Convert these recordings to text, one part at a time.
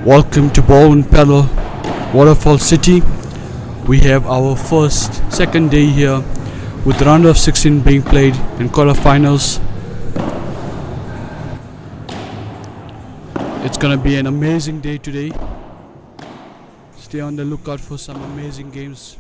Welcome to Balwin Padel, Waterfall City. We have our second day here with round of 16 being played in quarterfinals. It's gonna be an amazing day today. Stay on the lookout for some amazing games.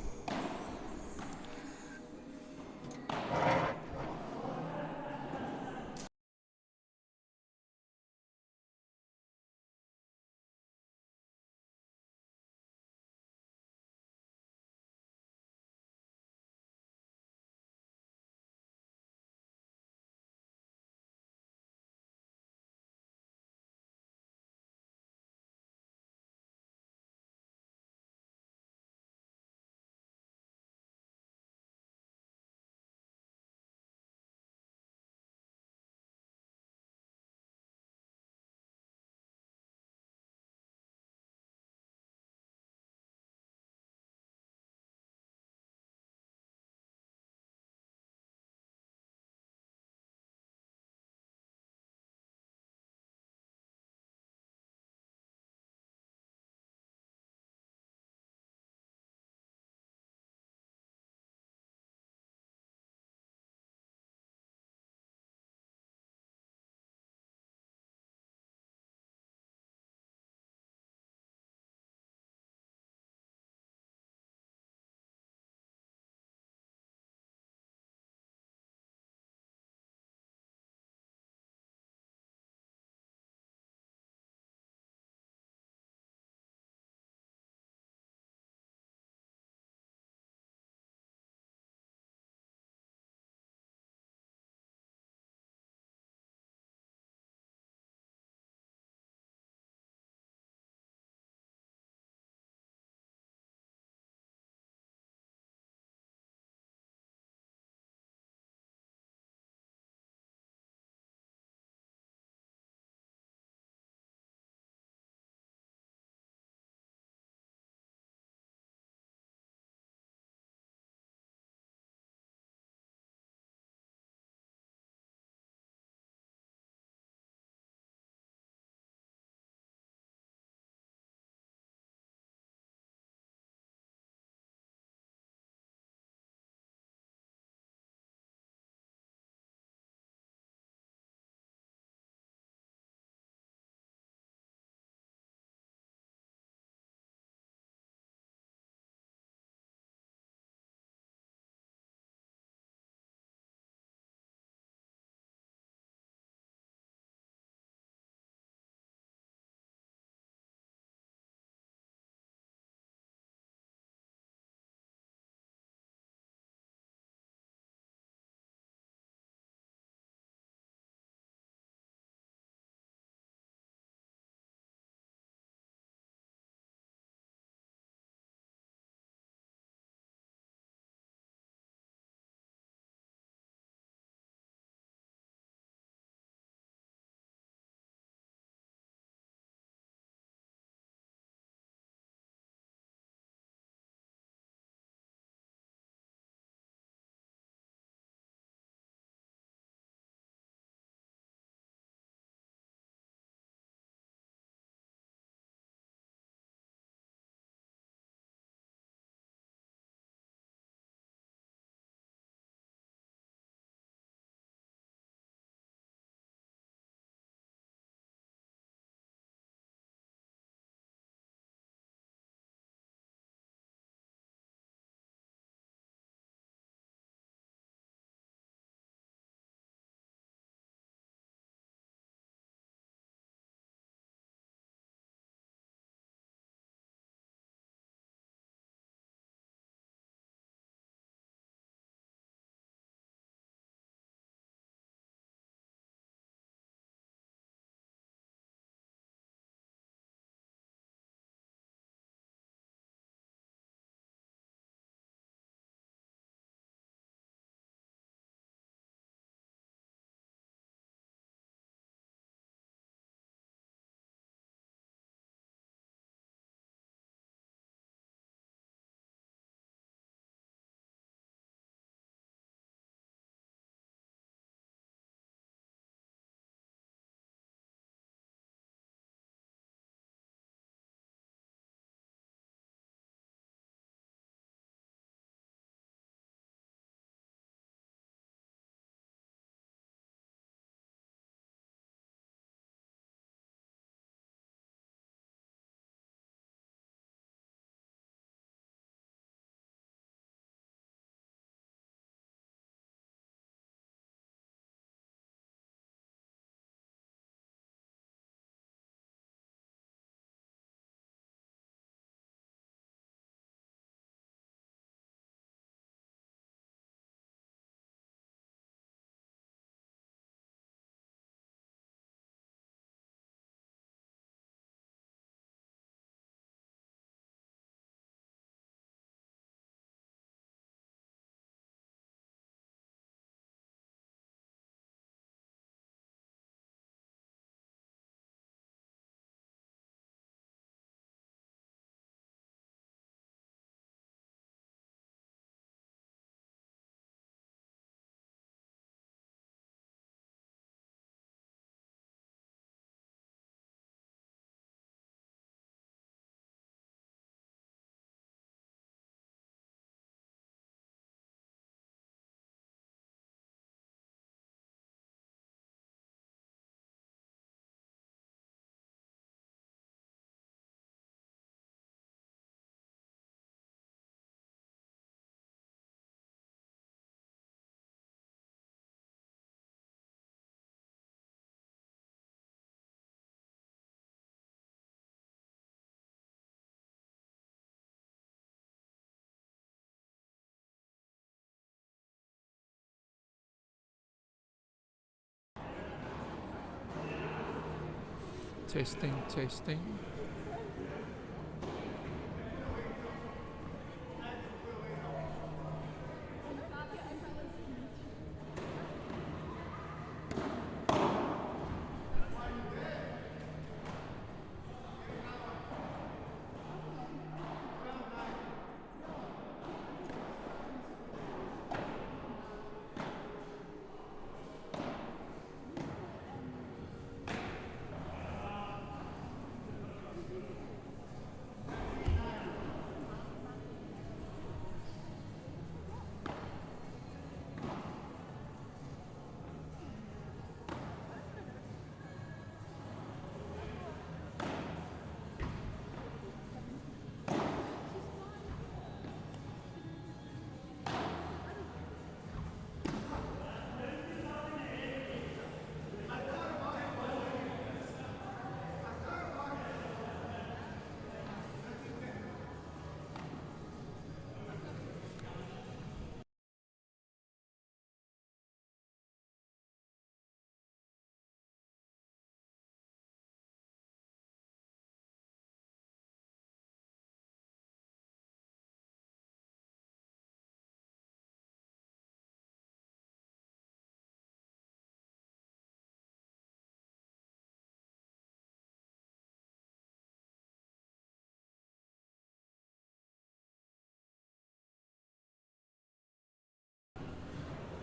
Testing, testing.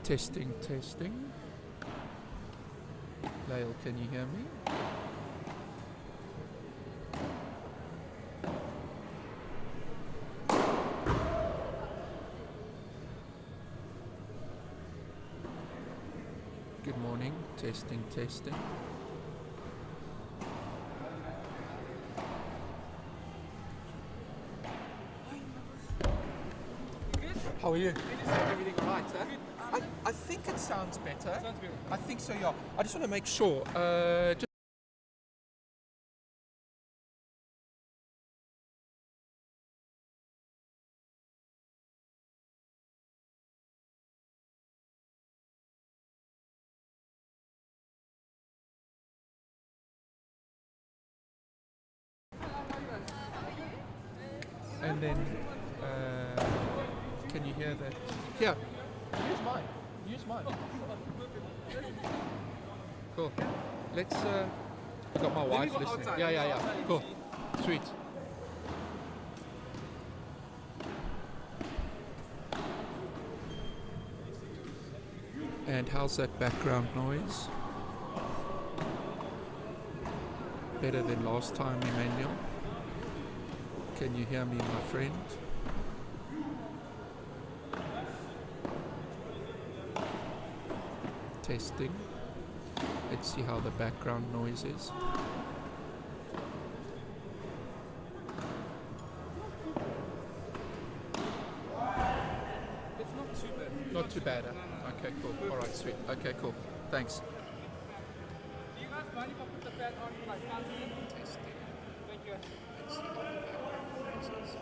Testing, testing. Lyle, can you hear me? Good morning. Testing, testing. How are you? Everything all right, huh? I think it sounds better. I think so, yeah. I just want to make sure. And then, can you hear that? Here, use mine. Use mine. Cool. Let's. I got my wife listening. Yeah. Cool. Sweet. And how's that background noise? Better than last time, Emmanuel. Can you hear me, my friend? Testing. Let's see how the background noise is. It's not too bad. Not too bad, huh? Okay, cool. Alright, sweet. Okay, cool. Thanks. Do you guys mind if I put the fan on for like 5 minutes? Testing. Thank you. Let's see how the background noise is.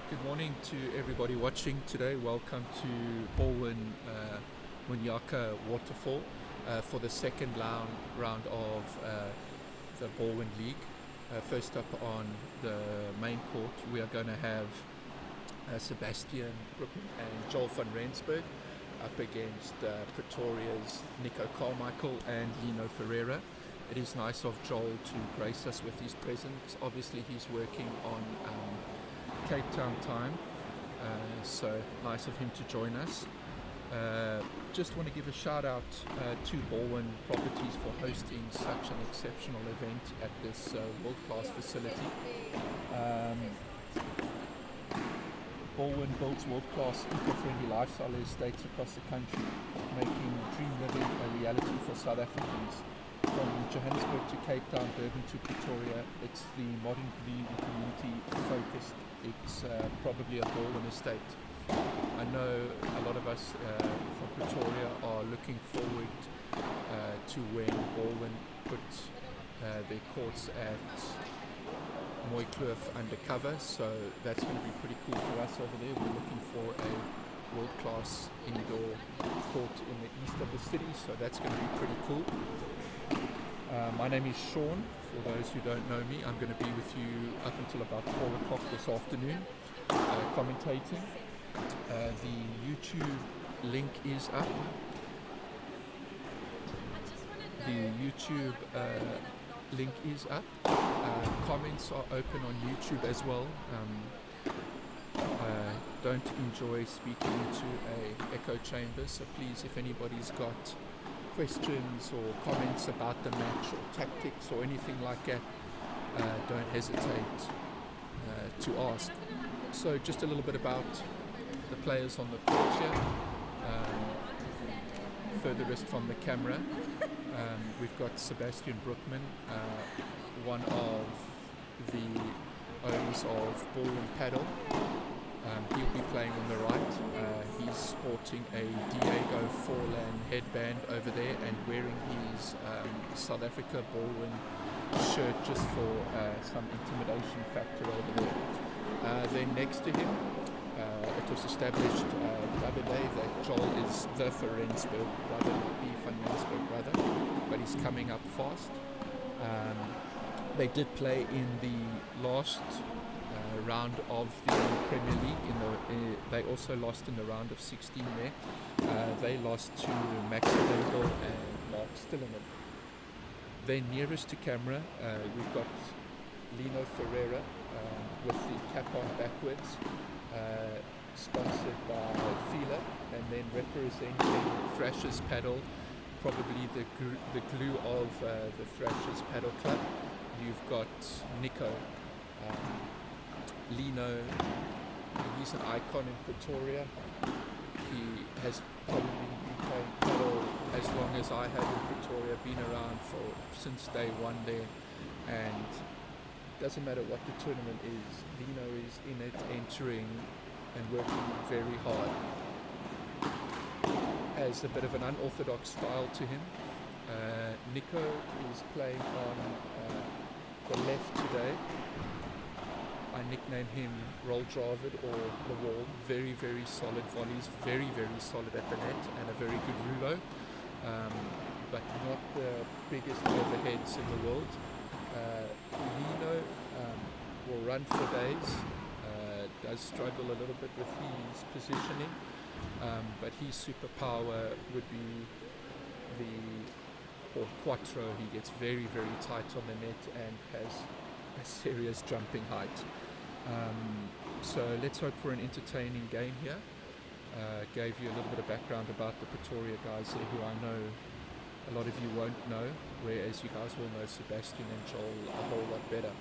Good morning to everybody watching today. Welcome to Balwin Munyaka Waterfall for the second round of the Balwin League. First up on the main court, we are going to have Sebastian Brookman and Joel van Rensburg up against Pretoria's Nico Carmichael and Lino Ferreira. It is nice of Joel to grace us with his presence. Obviously, he's working on Cape Town time, so nice of him to join us. Just want to give a shout out to Balwin Properties for hosting such an exceptional event at this world-class facility. Balwin builds world-class eco-friendly lifestyle estates across the country, making dream living a reality for South Africans. From Johannesburg to Cape Town, Durban to Pretoria, it's the modern green community focused. It's probably a Balwin estate. I know a lot of us from Pretoria are looking forward to when Balwin put their courts at Mooikloof undercover, so that's going to be pretty cool for us over there. We're looking for a world-class indoor court in the east of the city, so that's going to be pretty cool. My name is Sean. For those who don't know me, I'm going to be with you up until about 4 o'clock this afternoon, commentating. The YouTube link is up. The YouTube link is up. Comments are open on YouTube as well. Don't enjoy speaking into a echo chamber, so please, if anybody's got questions or comments about the match or tactics or anything like that, don't hesitate to ask. So just a little bit about the players on the court here. Furthest from the camera, we've got Sebastian Brookman, one of the owners of Balwin Padel. He'll be playing on the right. He's sporting a Diego Forlan headband over there and wearing his South Africa Balwin shirt just for some intimidation factor over there. Then next to him, it was established the other day that Joel is the Ferensburg brother, not the Van Rensburg brother, but he's coming up fast. They did play in the last round of the Premier League. They also lost in the round of 16 there. They lost to Max Lendl and Mark Stillerman. Then nearest to camera, we've got Lino Ferreira with the cap on backwards, sponsored by Fila, and then representing Thrashers Padel, probably the glue of the Thrashers Padel Club. You've got Nico. Lino, he's an icon in Pretoria. He has probably been playing paddle as long as I have in Pretoria, been around since day one there, and doesn't matter what the tournament is, Lino is in it, entering and working very hard. Has a bit of an unorthodox style to him. Nico is playing on the left today. I nickname him Roll Dravid or The Wall. Very, very solid volleys, very, very solid at the net, and a very good rouleau, but not the biggest overheads in the world. Lino will run for days, does struggle a little bit with his positioning, but his superpower would be the quattro. He gets very, very tight on the net and has a serious jumping height. So let's hope for an entertaining game here. Gave you a little bit of background about the Pretoria guys there, who I know a lot of you won't know, whereas you guys will know Sebastian and Joel a whole lot better.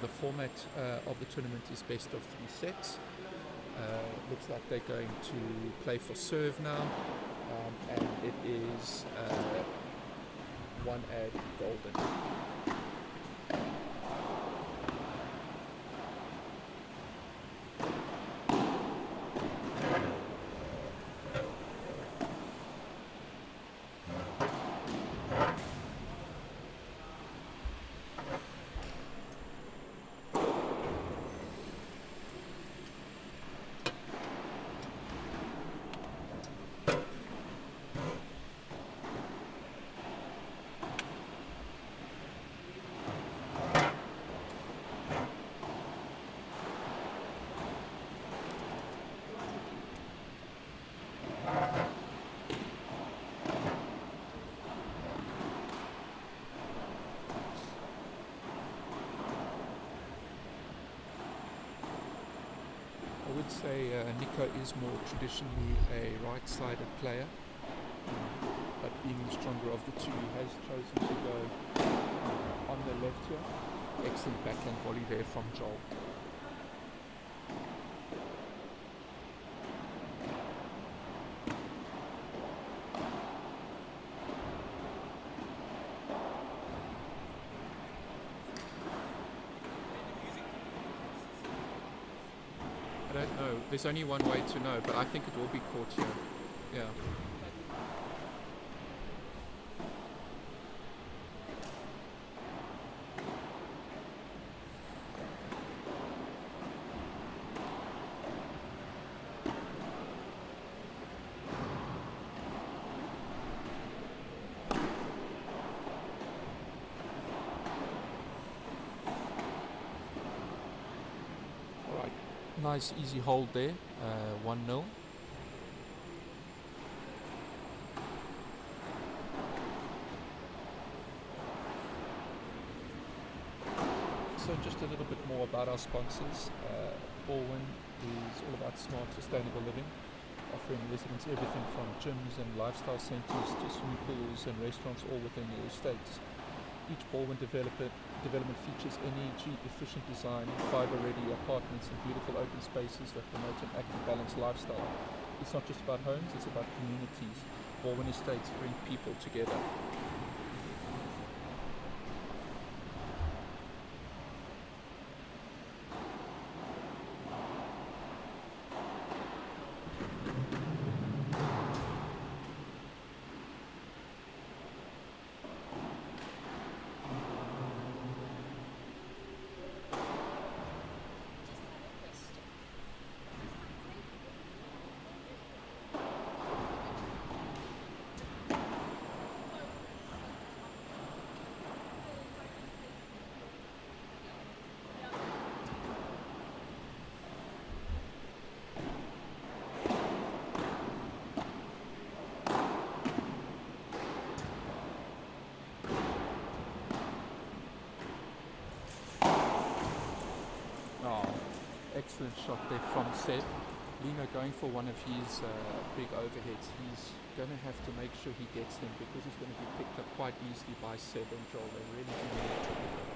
The format of the tournament is best of 3 sets. Looks like they're going to play for serve now, and it is 1 ad golden. say Nico is more traditionally a right-sided player, but being the stronger of the two, he has chosen to go on the left here. Excellent backhand volley there from Joel. I don't know. There's only one way to know, but I think it will be caught here. Yeah. Nice easy hold there, 1-0. So just a little bit more about our sponsors. Balwin is all about smart, sustainable living, offering residents everything from gyms and lifestyle centres to swimming pools and restaurants all within your estates. Each Balwin development features energy-efficient design, fibre-ready apartments and beautiful open spaces that promote an active, balanced lifestyle. It's not just about homes, it's about communities. Balwin estates bring people together. Excellent shot there from Seb. Lino going for one of his big overheads. He's going to have to make sure he gets them because he's going to be picked up quite easily by Seb and Joel. They really do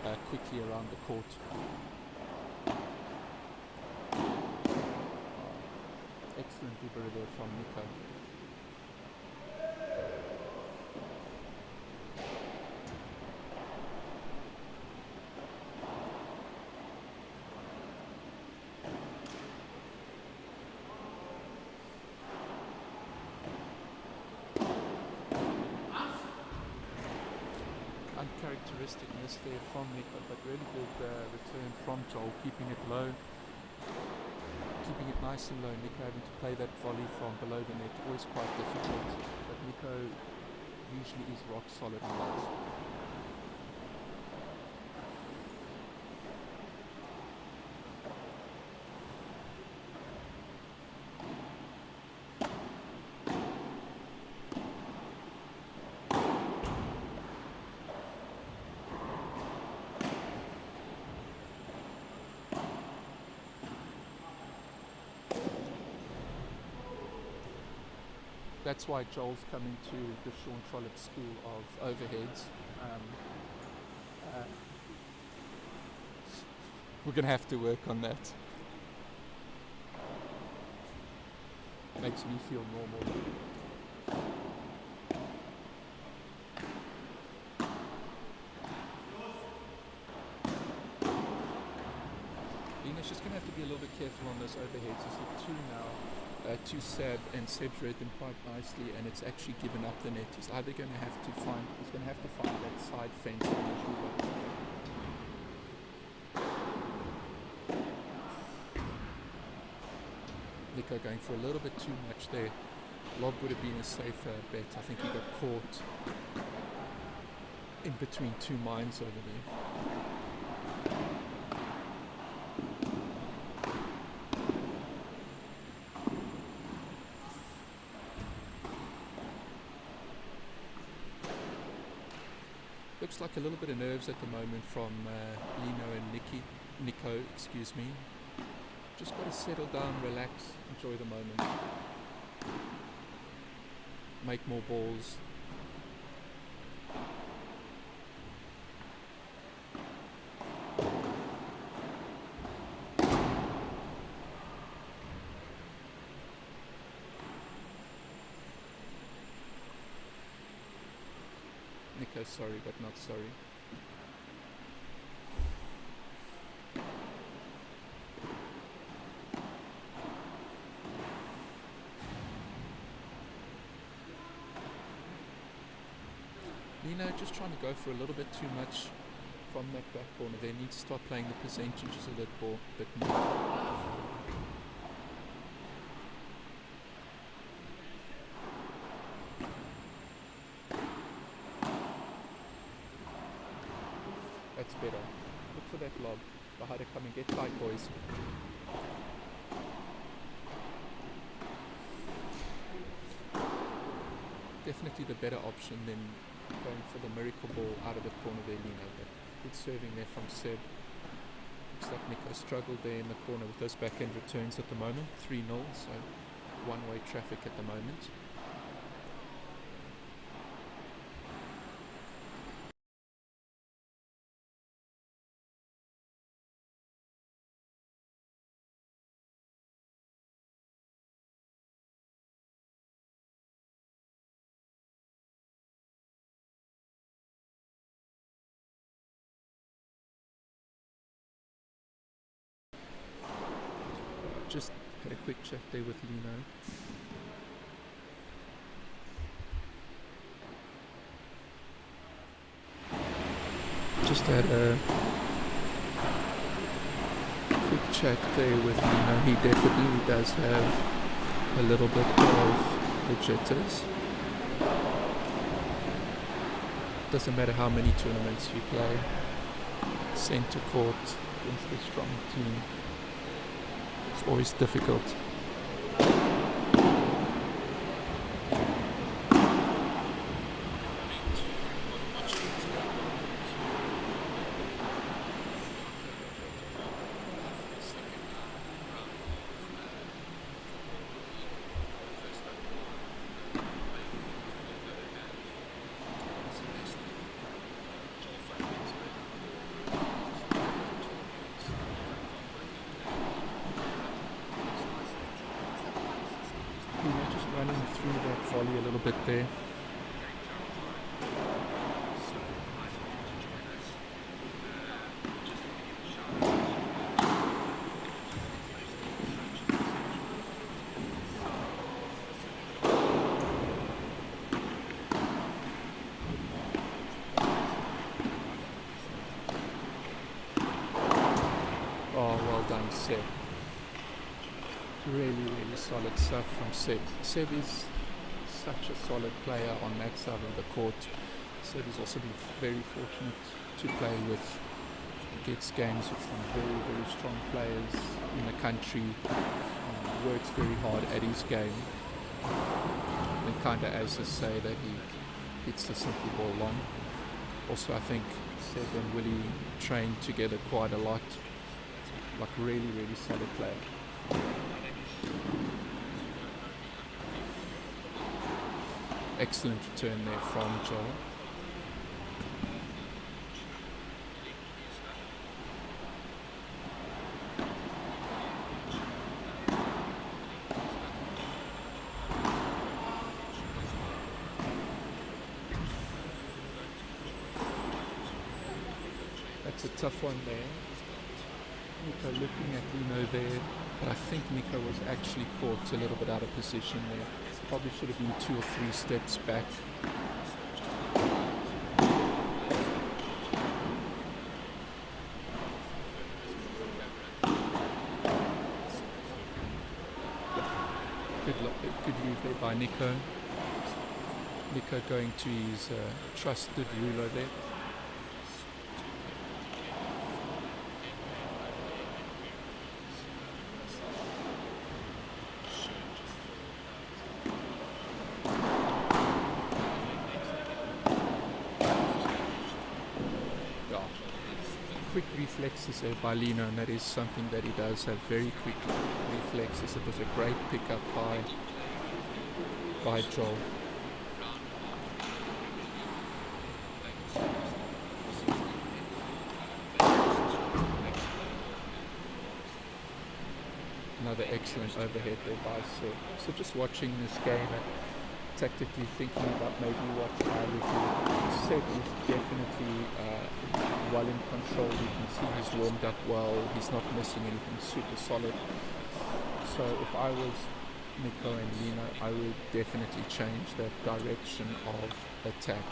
move quickly around the court. Excellent libero there from Nico. Uncharacteristic miss there from Nico, but really good return from Joel, keeping it low, keeping it nice and low. Nico having to play that volley from below the net, always quite difficult, but Nico usually is rock solid on that. That's why Joel's coming to the Sean Trollope School of Overheads. We're going to have to work on that. Makes me feel normal. Lina's just going to have to be a little bit careful on those overheads. You see two now. To Seb, and Seb's read them quite nicely, and it's actually given up the net. He's either going to have to find that side fence eventually. Nico going for a little bit too much there. Lob would have been a safer bet. I think he got caught in between two mines over there. Looks like a little bit of nerves at the moment from Lino and Nico, excuse me. Just got to settle down, relax, enjoy the moment. Make more balls. Nico, sorry, but not sorry. Lino just trying to go for a little bit too much from that back corner. They need to start playing the percentages a little bit more. That's better. Look for that lob. Bahada, come and get tight, boys. Definitely the better option than going for the miracle ball out of the corner there, Lino. But good serving there from Seb. Looks like Nico struggled there in the corner with those backhand returns at the moment. 3-0, so one-way traffic at the moment. Just had a quick chat there with Lino. Just had a quick chat there with Lino. He definitely does have a little bit of the jitters. Doesn't matter how many tournaments you play. Centre court against a strong team. It's always difficult. Running through that volley a little bit there. Oh, well done, Seb. Really solid stuff from Seb. Seb is such a solid player on that side of the court. Seb has also been very fortunate to play with, gets games with some very strong players in the country. Works very hard at his game. And kind of as to say that he hits the simple ball long. Also, I think Seb and Willie train together quite a lot. Like really solid player. Excellent return there from Joel. That's a tough one there. Nico looking at Lino there, but I think Nico was actually caught a little bit out of position there. Probably should have been 2 or 3 steps back. Good move there by Nico. Nico going to his trusted ruler there. quick reflexes there by Lino, and that is something that he does have, very quick reflexes. It was a great pickup by Joel. Another excellent overhead there by Seb. So just watching this game and tactically thinking about maybe what I would do. Seb is definitely well in control. You can see he's warmed up well. He's not missing anything, super solid. So if I was Nico and Lino, I would definitely change that direction of attack.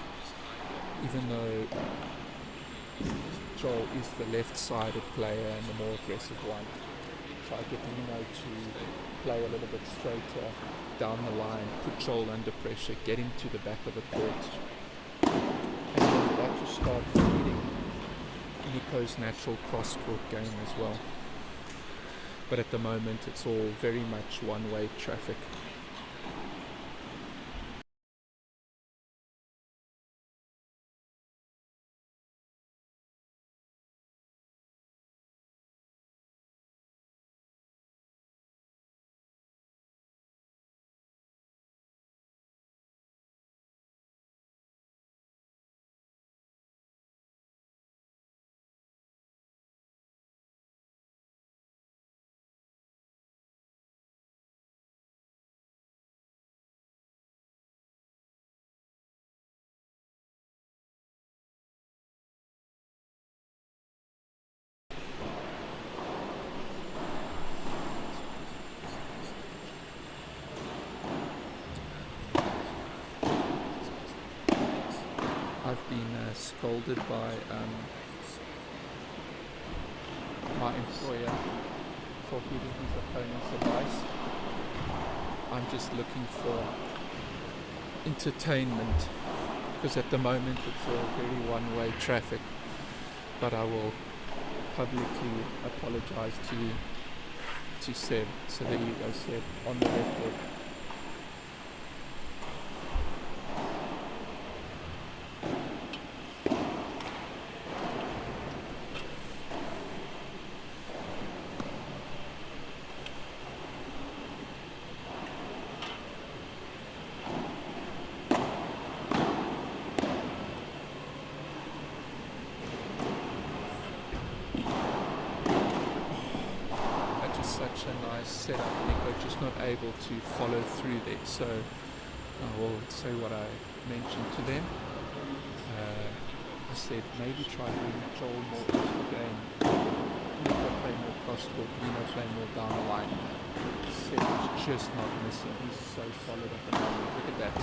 Even though Joel is the left-sided player and the more aggressive one, try to get Lino to play a little bit straighter down the line, put Joel under pressure, get him to the back of the court, and then that will start feeding Nico's natural cross-court game as well. But at the moment it's all very much one-way traffic. I've been scolded by my employer for giving his opponents advice. I'm just looking for entertainment, because at the moment it's all very one-way traffic. But I will publicly apologize to Seb. So there you go, Seb, on the record. Such a nice setup. Nico just not able to follow through there. So I will say what I mentioned to them. I said maybe try to bring Joel more into the game. Nico play more cross-court, Lino play more down the line. Seb is just not missing. He's so solid at the moment. Look at that.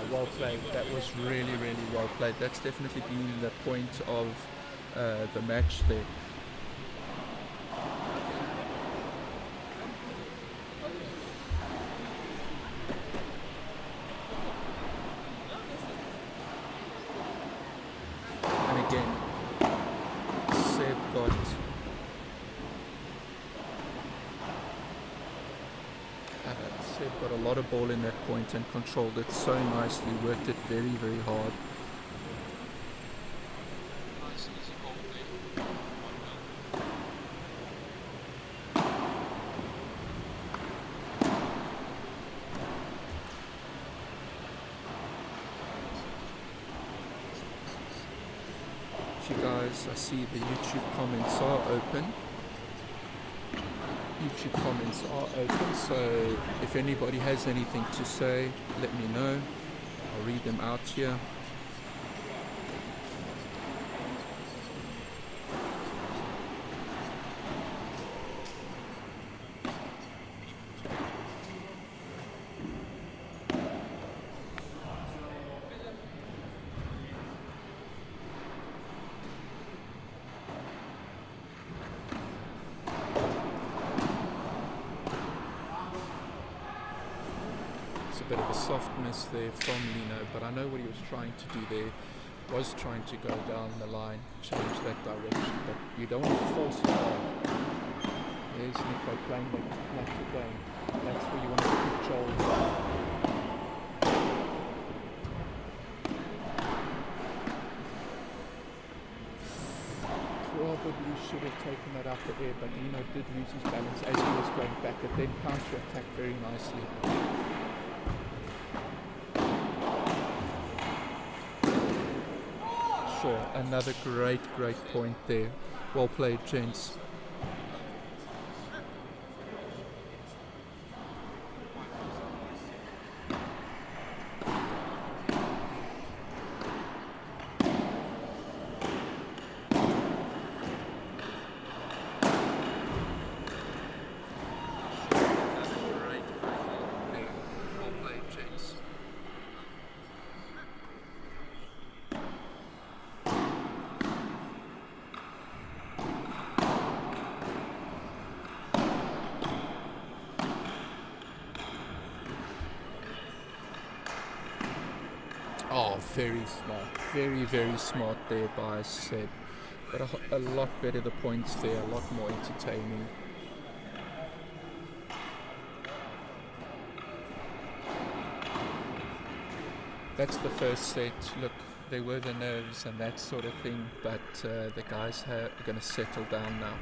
Well played. That was really, really well played. That's definitely been the point of the match there. And again, Seb got a lot of ball in that point and controlled it so nicely, worked it very, very hard. If you guys, I see the YouTube comments are open. YouTube comments are open, so if anybody has anything to say, let me know. I'll read them out here. Bit of a soft miss there from Lino, but I know what he was trying to do there. was trying to go down the line, change that direction, but you don't want to force it on. There's Nico playing the natural game. That's where you want to keep Joel. Probably should have taken that up the air, but Lino did lose his balance as he was going back. It then counter-attacked very nicely. Sure, another great point there. Well played, gents. Oh, very smart. Very smart there by Seb. But a lot better the points there, a lot more entertaining. That's the first set. Look, there were the nerves and that sort of thing, but the guys are going to settle down now.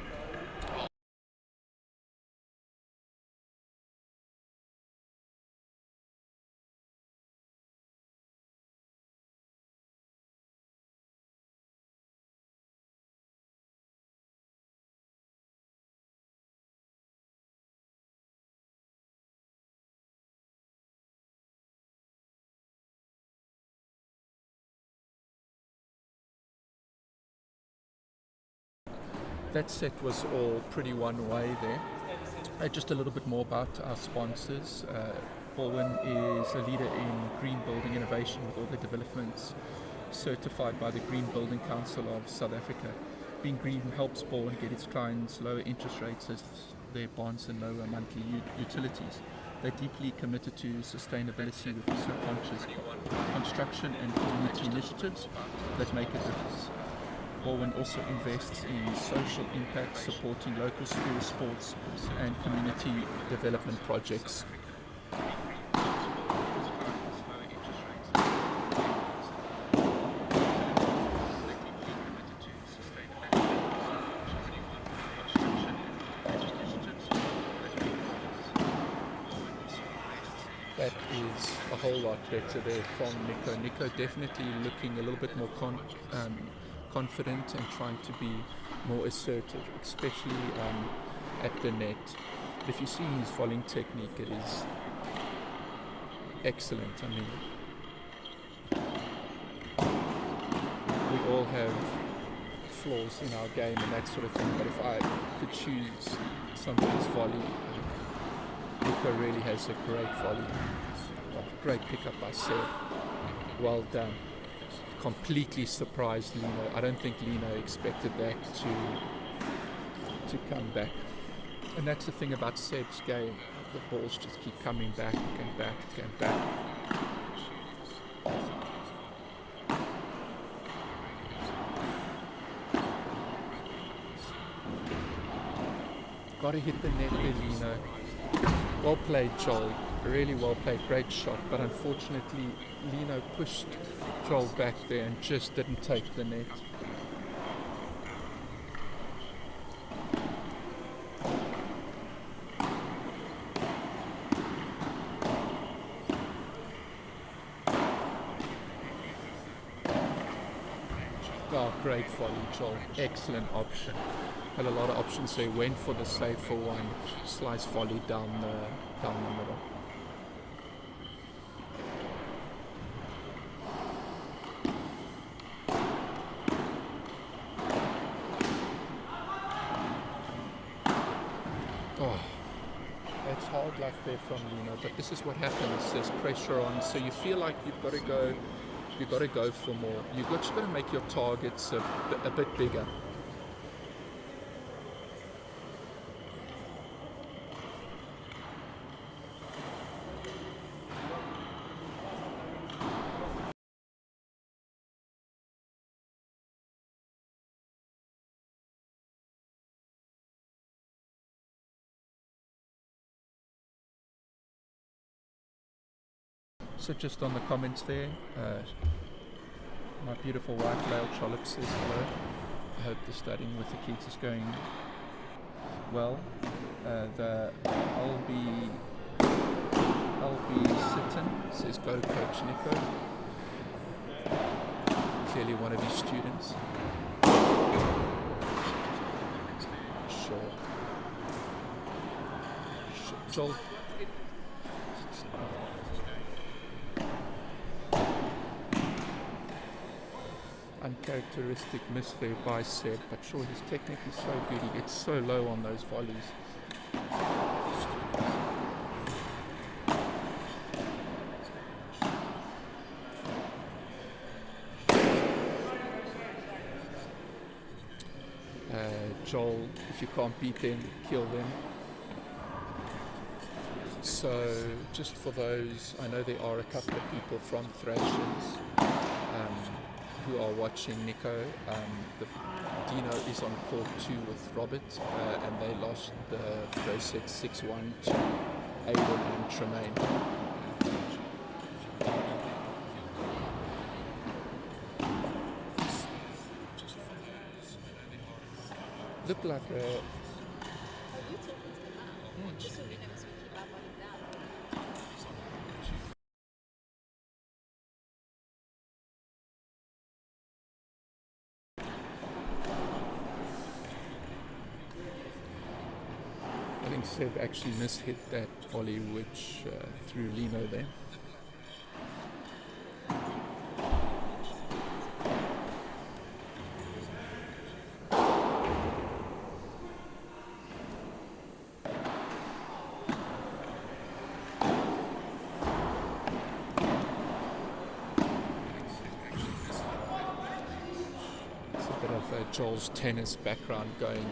That set was all pretty one way there. Just a little bit more about our sponsors. Balwin is a leader in green building innovation with all the developments certified by the Green Building Council of South Africa. Being green helps Balwin get its clients lower interest rates as their bonds and lower monthly utilities. They're deeply committed to sustainability with eco-conscious construction and community initiatives that make a difference. Balwin also invests in social impact, supporting local school sports and community development projects. That is a whole lot better there from Nico. Nico definitely looking a little bit more confident and trying to be more assertive, especially at the net. If you see his volleying technique, it is excellent. I mean, we all have flaws in our game and that sort of thing, but if I could choose somebody's volley, Nico really has a great volley. Great pickup by Seb. Well done. Completely surprised Lino. I don't think Lino expected that to come back. And that's the thing about Seb's game. The balls just keep coming back and back and back. Got to hit the net there, Lino. Well played, Joel. Really well played, great shot, but unfortunately Lino pushed Joel back there and just didn't take the net. Oh, great volley, Joel. Excellent option. Had a lot of options there. Went for the safer one. Slice volley down the middle. Oh, that's hard luck there from Lino, but this is what happens. There's pressure on, so you feel like you've got to go for more. You've just got to make your targets a bit bigger. So just on the comments there, my beautiful wife Lael Chollop says hello. I hope the studying with the kids is going well. I'll be sitting, says go coach Nico. Clearly one of his students. Sure. Joel. Uncharacteristic miss there by Seb, but sure, his technique is so good, he gets so low on those volleys. Joel, if you can't beat them, kill them. So just for those, I know there are a couple of people from Thrashers who are watching Nico. Dino is on court 2 with Robert, and they lost the first set 6-1 to Aiden and Tremaine. Look like a... I think Seb actually mishit that volley which threw Lino there. It's a bit of Joel's tennis background going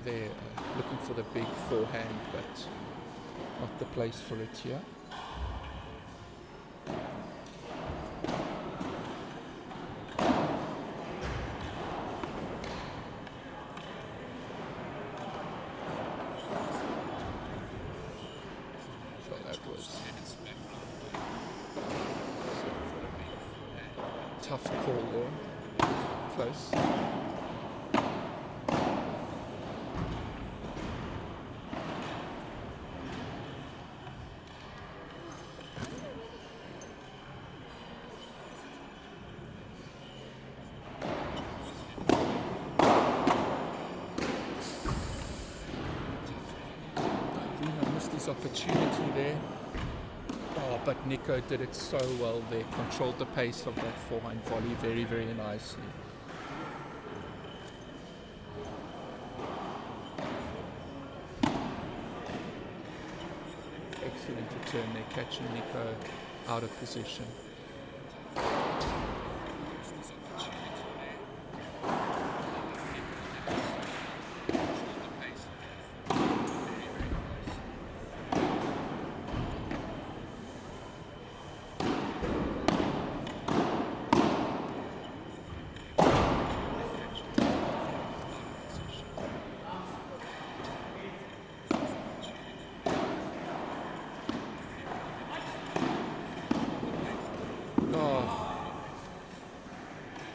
there, looking for the big forehand, but not the place for it here. So that was tough call there, close. Opportunity there. Oh, but Nico did it so well there, controlled the pace of that forehand volley very, very nicely. Excellent return there, catching Nico out of position.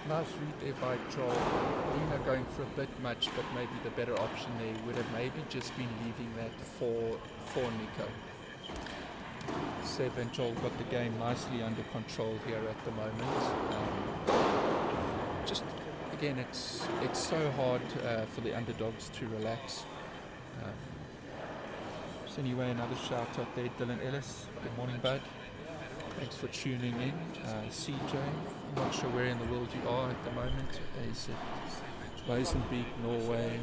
Nice read there by Joel. Lina going for a bit much, but maybe the better option there would have maybe just been leaving that for Nico. Seb and Joel got the game nicely under control here at the moment. Just again, it's so hard for the underdogs to relax. So anyway, another shout out there, Dylan Ellis. Good morning, bud. Thanks for tuning in. CJ, I'm not sure where in the world you are at the moment. Is it Mozambique, Norway?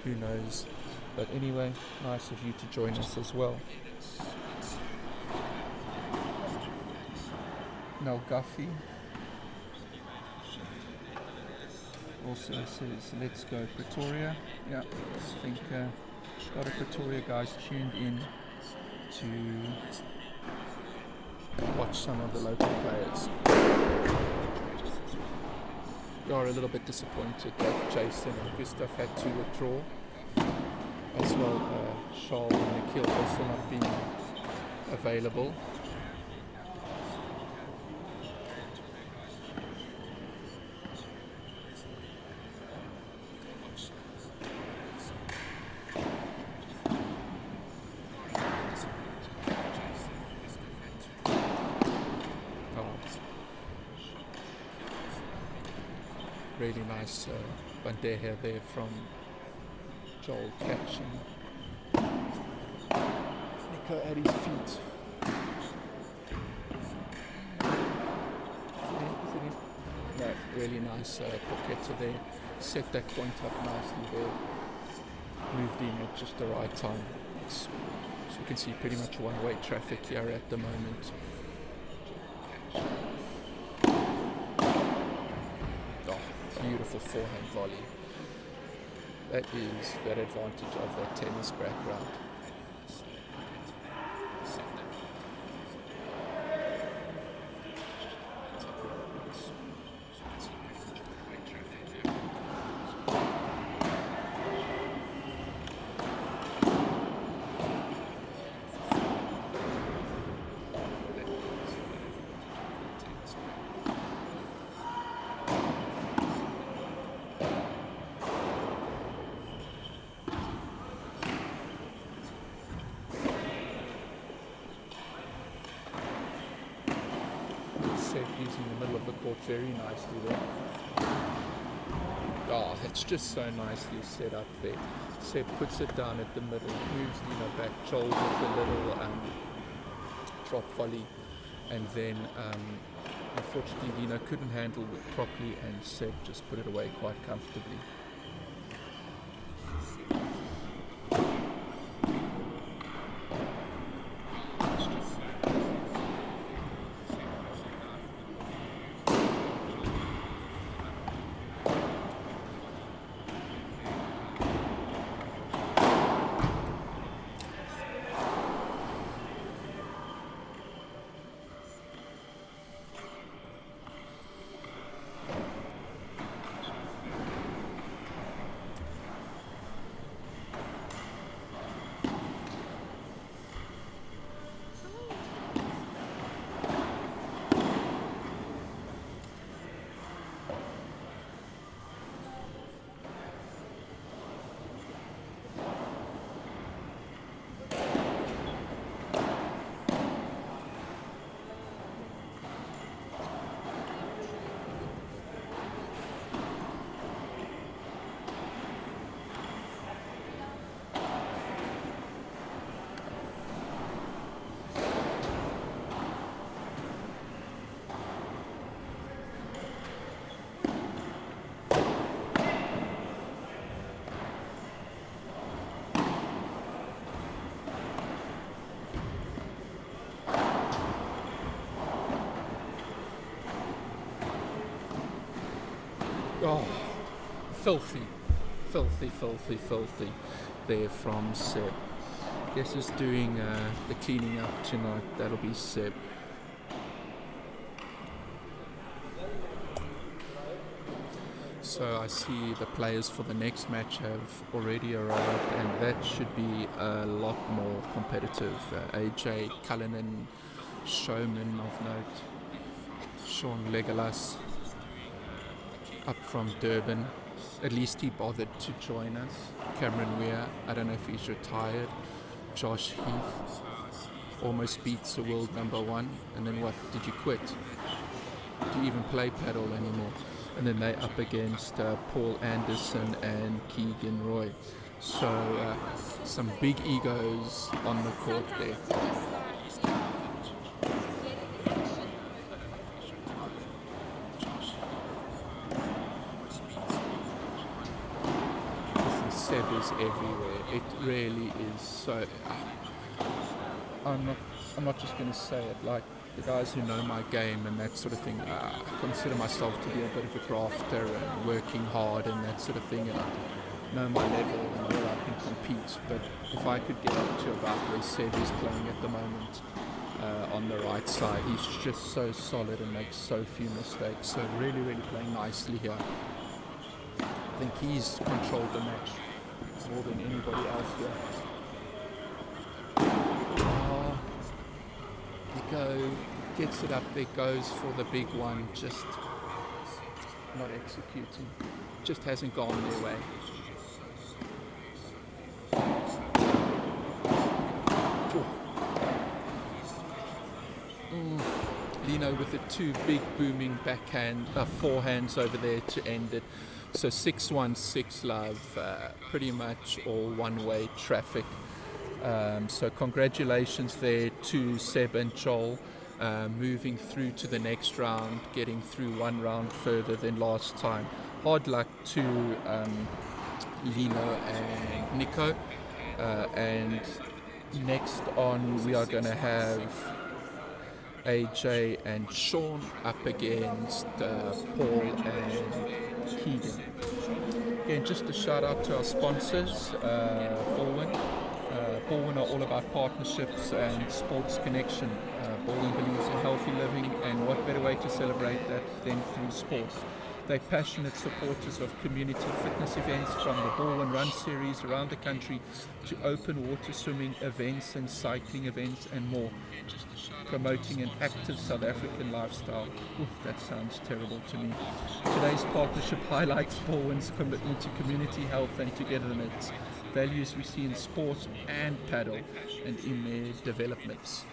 Who knows? But anyway, nice of you to join us as well. Nell Guffey also says, let's go Pretoria. Yeah, I think a lot of Pretoria guys tuned in to watch some of the local players. We are a little bit disappointed that Jason and Gustav had to withdraw. As well, Charles and Nikhil also not being available. Really nice bandeja there from Joel catching Nico at his feet. No, really nice pocket there. Set that point up nicely there. Moved in at just the right time. As you can see, pretty much one-way traffic here at the moment. Oh, beautiful forehand volley. That is that advantage of that tennis background. Seb using the middle of the court very nicely there. Oh, it's just so nicely set up there. Seb puts it down at the middle, moves Lino back, Joel with a little drop volley, and then unfortunately Lino couldn't handle it properly, and Seb just put it away quite comfortably. Oh, filthy there from Seb. Guess who's doing the cleaning up tonight? That'll be Seb. So I see the players for the next match have already arrived, and that should be a lot more competitive. AJ Cullinan, showman of note, Sean Legolas, up from Durban. At least he bothered to join us. Cameron Weir, I don't know if he's retired. Josh Heath almost beats the world #1. And then what? Did you quit? Do you even play paddle anymore? And then they up against Paul Anderson and Keegan Roy. So some big egos on the court there. Seb is everywhere. It really is so. I'm not just going to say it. Like the guys who know my game and that sort of thing, I consider myself to be a bit of a grafter and working hard and that sort of thing. And I know my level and where I can compete. But if I could get up to about where Seb is playing at the moment, on the right side, he's just so solid and makes so few mistakes. So really playing nicely here. I think he's controlled the match more than anybody else here. Oh, Nico gets it up there, goes for the big one, just not executing. Just hasn't gone their way. Lino with the two big booming forehands over there to end it. So 6-1, 6-love, pretty much all one-way traffic. So congratulations there to Seb and Joel, moving through to the next round, getting through one round further than last time. Hard luck to Lino and Nico. And next on we are going to have AJ and Sean up against Paul and Keegan. Again, just a shout out to our sponsors, Balwin. Balwin are all about partnerships and sports connection. Balwin believes in healthy living, and what better way to celebrate that than through sport. They're passionate supporters of community fitness events, from the Balwin Run series around the country to open water swimming events and cycling events and more. Promoting an active South African lifestyle. Oof, that sounds terrible to me. Today's partnership highlights Balwin's commitment to community health and togetherness, values we see in sport and paddle and in their developments.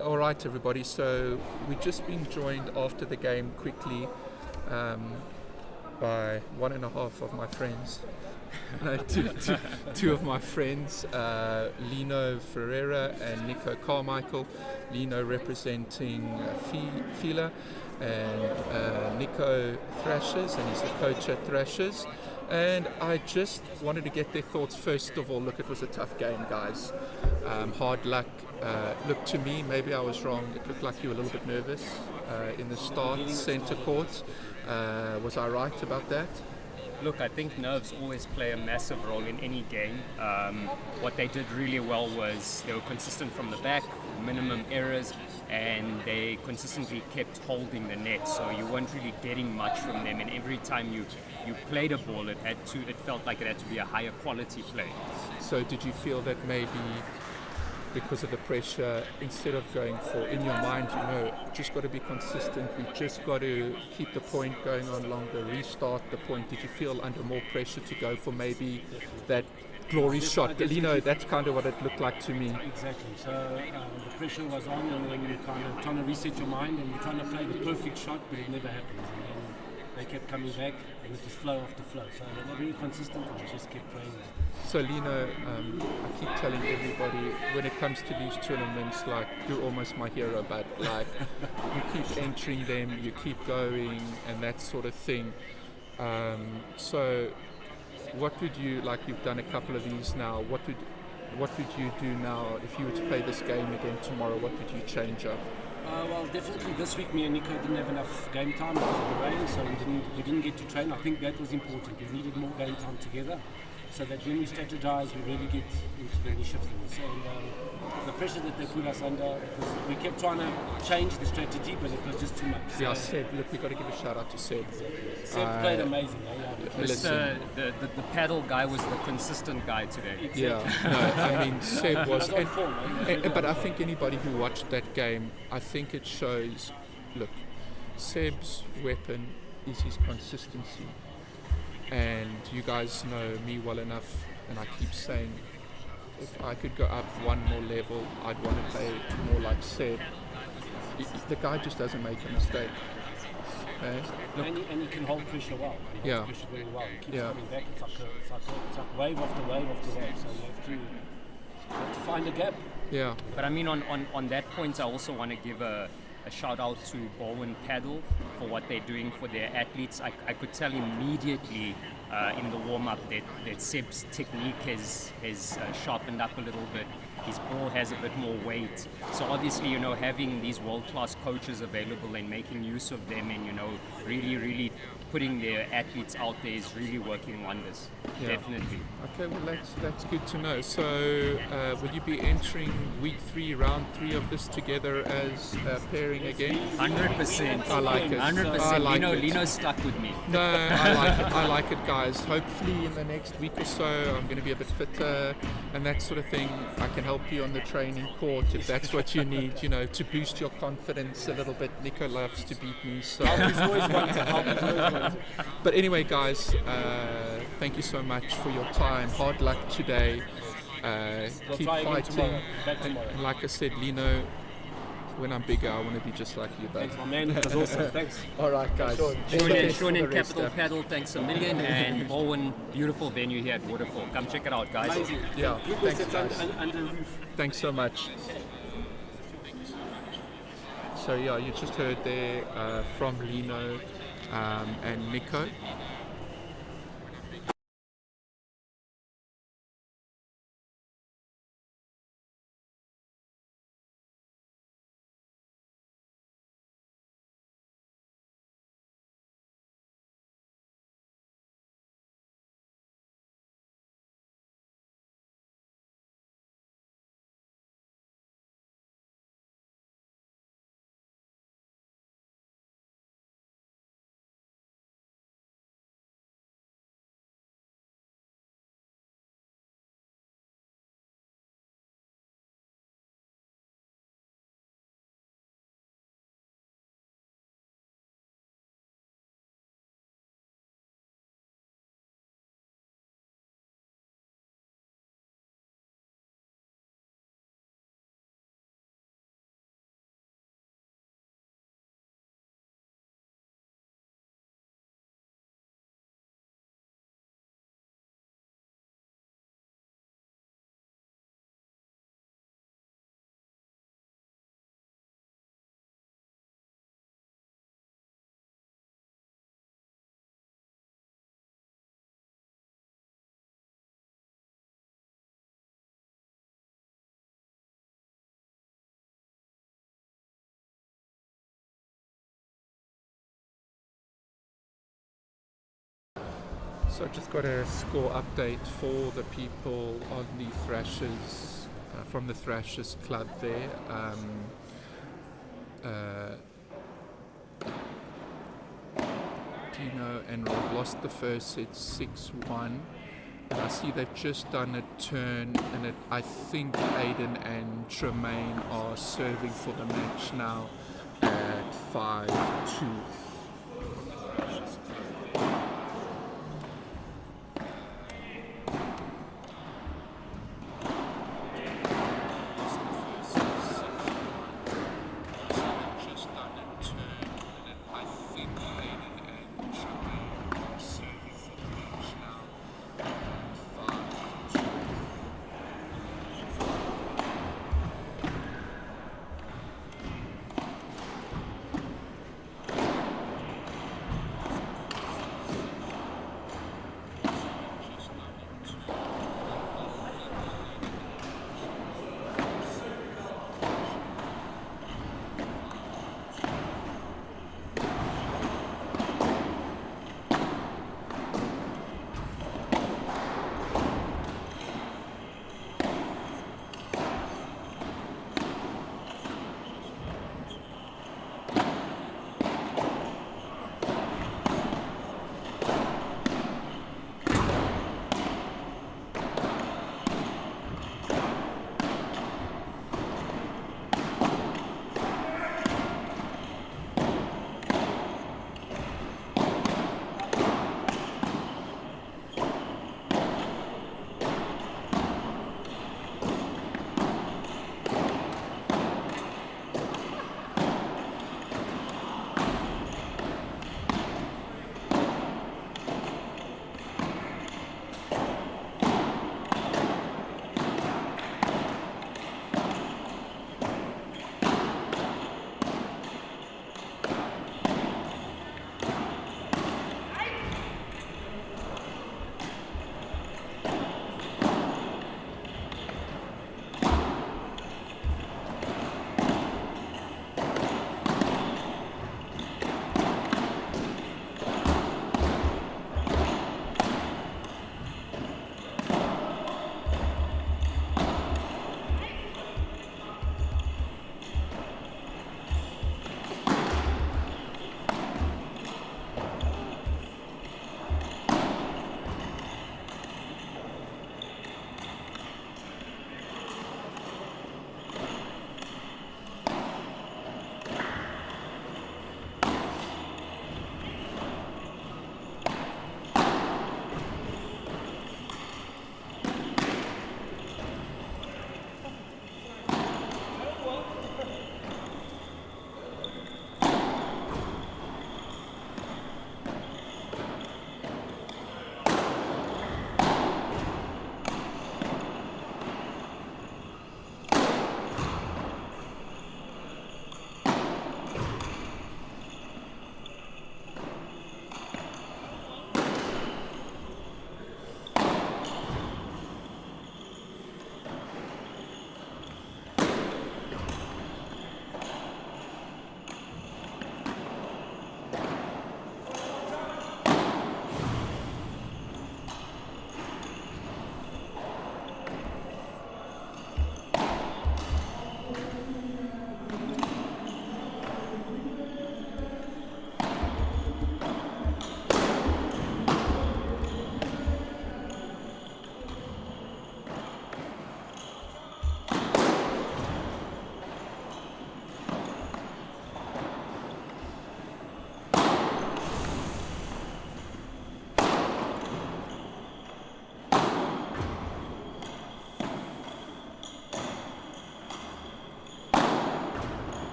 All right, everybody. So we've just been joined after the game quickly by one and a half of my friends. No, two of my friends, Lino Ferreira and Nico Carmichael. Lino representing Fila, and Nico Thrashers, and he's the coach at Thrashers. And I just wanted to get their thoughts. First of all, look, it was a tough game, guys. Hard luck. Look, to me, maybe I was wrong. It looked like you were a little bit nervous in the start, centre court. Was I right about that? Look, I think nerves always play a massive role in any game. What they did really well was they were consistent from the back, minimum errors, and they consistently kept holding the net. So you weren't really getting much from them. And every time you played a ball, it felt like it had to be a higher quality play. So did you feel that maybe because of the pressure, instead of going for, in your mind, you know, just got to be consistent, we just got to keep the point going on longer, restart the point? Did you feel under more pressure to go for maybe that glory shot? Lino, that's kind of what it looked like to me. Exactly. So the pressure was on, and then you're kind of trying to reset your mind, and you're trying to play the perfect shot, but it never happens. And then they kept coming back, and it was flow after flow. So they were very consistent, and they just kept playing. So Lino, I keep telling everybody, when it comes to these tournaments, like, you're almost my hero, but like, you keep entering them, you keep going, and that sort of thing. So what would you, like, you've done a couple of these now, what would you do now if you were to play this game again tomorrow? What would you change up? Well, definitely this week me and Nico didn't have enough game time because of the rain, so we didn't get to train. I think that was important. We needed more game time together, so that when we strategize, we really get into the niche of things. And the pressure that they put us under, we kept trying to change the strategy, but it was just too much. Yeah, Seb, look, we've got to give a shout out to Seb. Seb played amazing. The paddle guy was the consistent guy today. Yeah, no, I mean, Seb was, on form, but I think anybody who watched that game, I think it shows, look, Seb's weapon is his consistency. And you guys know me well enough, and I keep saying, if I could go up one more level, I'd want to play more like Seb. The guy just doesn't make a mistake. Okay? And he can hold pressure well. He holds pressure very well. He keeps coming back. It's like wave after wave after wave. So you have to find a gap. Yeah. But I mean, on that point, I also want to give a shout out to Balwin Padel for what they're doing for their athletes. I could tell immediately in the warm-up that Seb's technique has sharpened up a little bit. His ball has a bit more weight. So obviously, you know, having these world-class coaches available and making use of them, and, you know, really putting their athletes out there is really working wonders. Yeah. Definitely. Okay, well that's good to know. So will you be entering week 3, round 3 of this together as pairing again? 100%. I like it. 100%. I like it. Lino's stuck with me. No, I like it. I like it, guys. Hopefully in the next week or so, I'm going to be a bit fitter and that sort of thing. I can help you on the training court if that's what you need, you know, to boost your confidence a little bit. Nico loves to beat me, so. But anyway, guys, thank you so much for your time. Hard luck today. Keep fighting. And like I said, Lino, when I'm bigger, I want to be just like you, bud. Thanks, my man. That was awesome. Thanks. All right, guys. Sean in Capital Paddle, thanks a million. And Balwin, beautiful venue here at Waterfall. Come check it out, guys. Amazing. Yeah, thanks, guys. Under roof. Thanks so much. So yeah, you just heard there from Lino and Nico. So I just got a score update for the people on the Thrashers, from the Thrashers club there. Dino and Rob lost the first set 6-1. And I see they've just done a turn, and I think Aiden and Tremaine are serving for the match now at 5-2.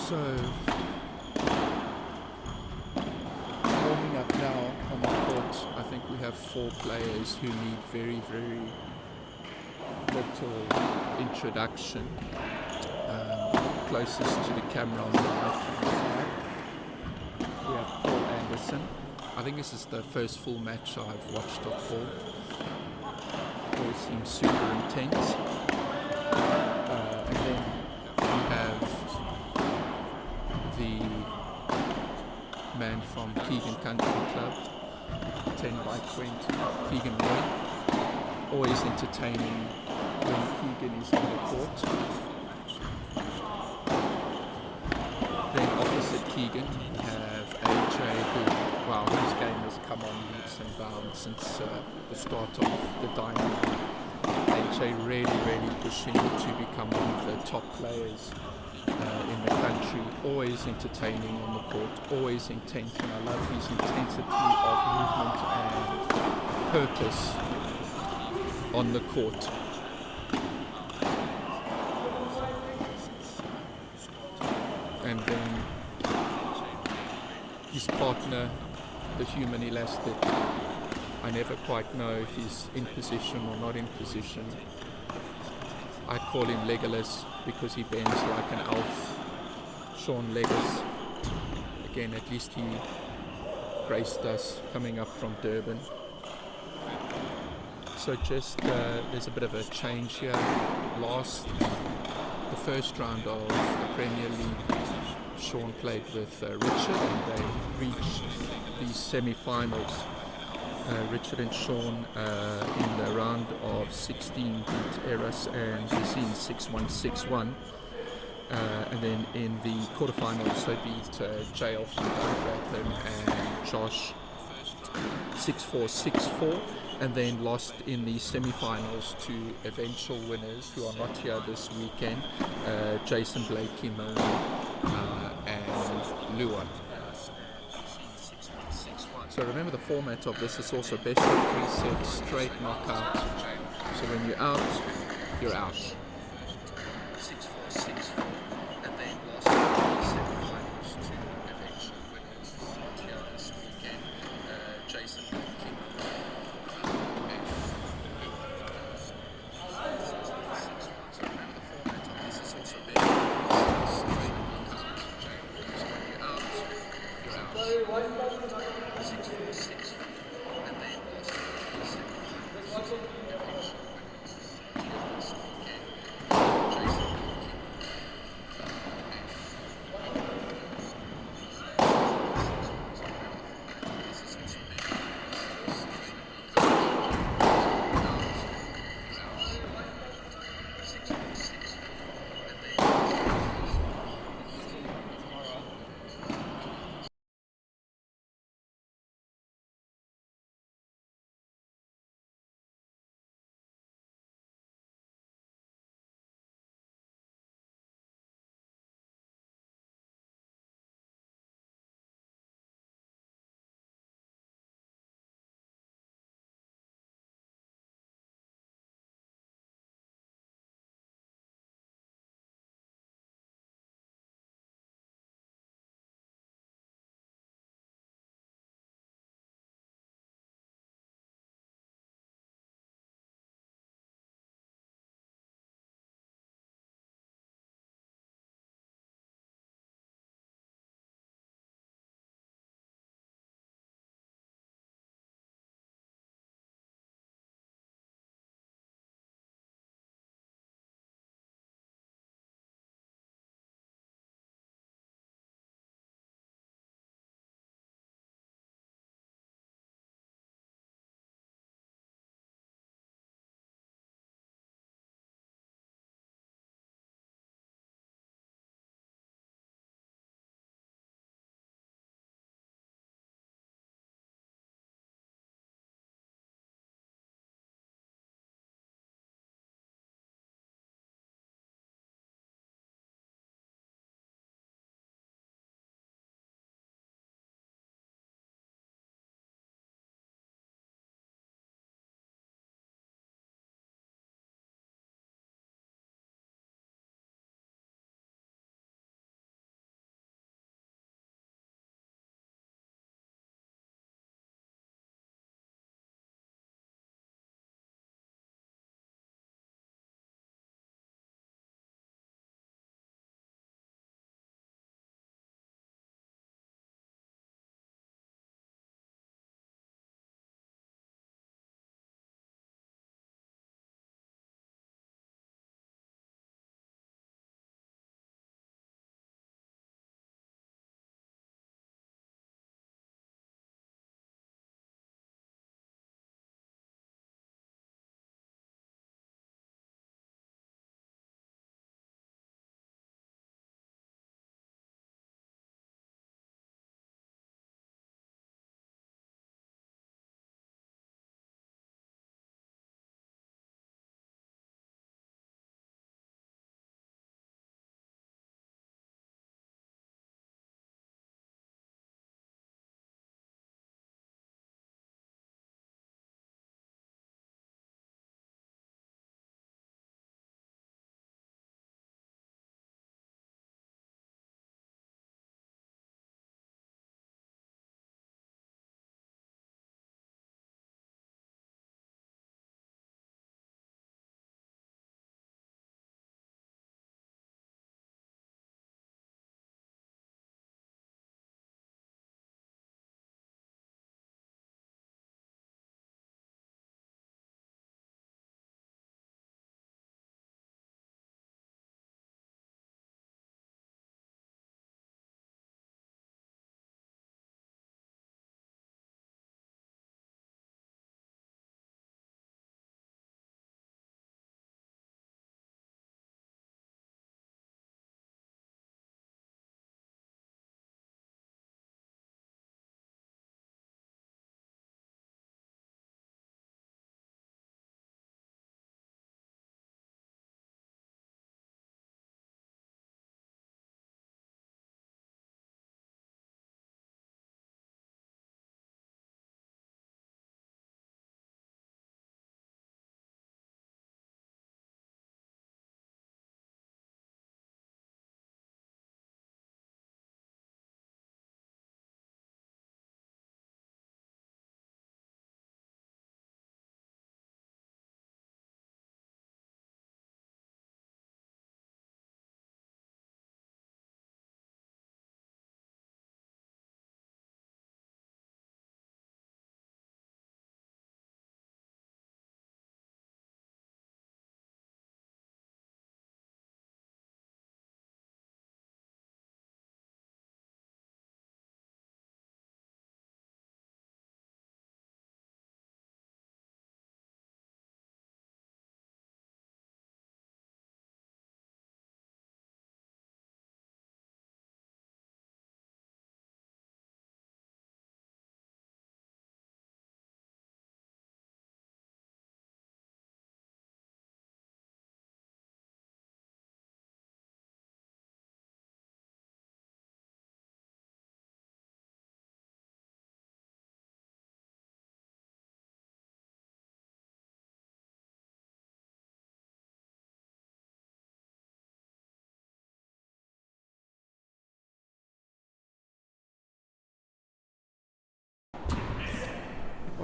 So, warming up now on the court, I think we have 4 players who need very, very little introduction. Closest to the camera on the right-hand side, we have Paul Anderson. I think this is the first full match I've watched of Paul. Paul seems super intense. And then we have the man from Keegan Country Club, 10 by 20, Keegan Roy. Always entertaining when Keegan is on the court. Then opposite Keegan, we have AJ, who, wow, his game has come on leaps and bounds since the start of the Diamond. AJ really pushing to become one of the top players in the country. Always entertaining on the court, always intention. I love his intensity of movement and purpose on the court. And then his partner, the human elastic. I never quite know if he's in position or not in position. I call him Legolas because he bends like an elf. Sean Legas. Again, at least he graced us coming up from Durban. So just there's a bit of a change here. The first round of the Premier League, Sean played with Richard, and they reached the semi-finals. Richard and Sean in the round of 16 beat Eras and Zine 6-1, 6-1. And then in the quarterfinals they beat JL from Dunfermline and Josh 6-4, 6-4. And then lost in the semi-finals to eventual winners who are not here this weekend, Jason Blakey, Milne and Luan. So remember, the format of this is also best of 3 sets, straight knockout. So when you're out, you're out. 6-4, 6-4, and then lost in the semi-finals to eventual winners not here this weekend, Jason Blakey,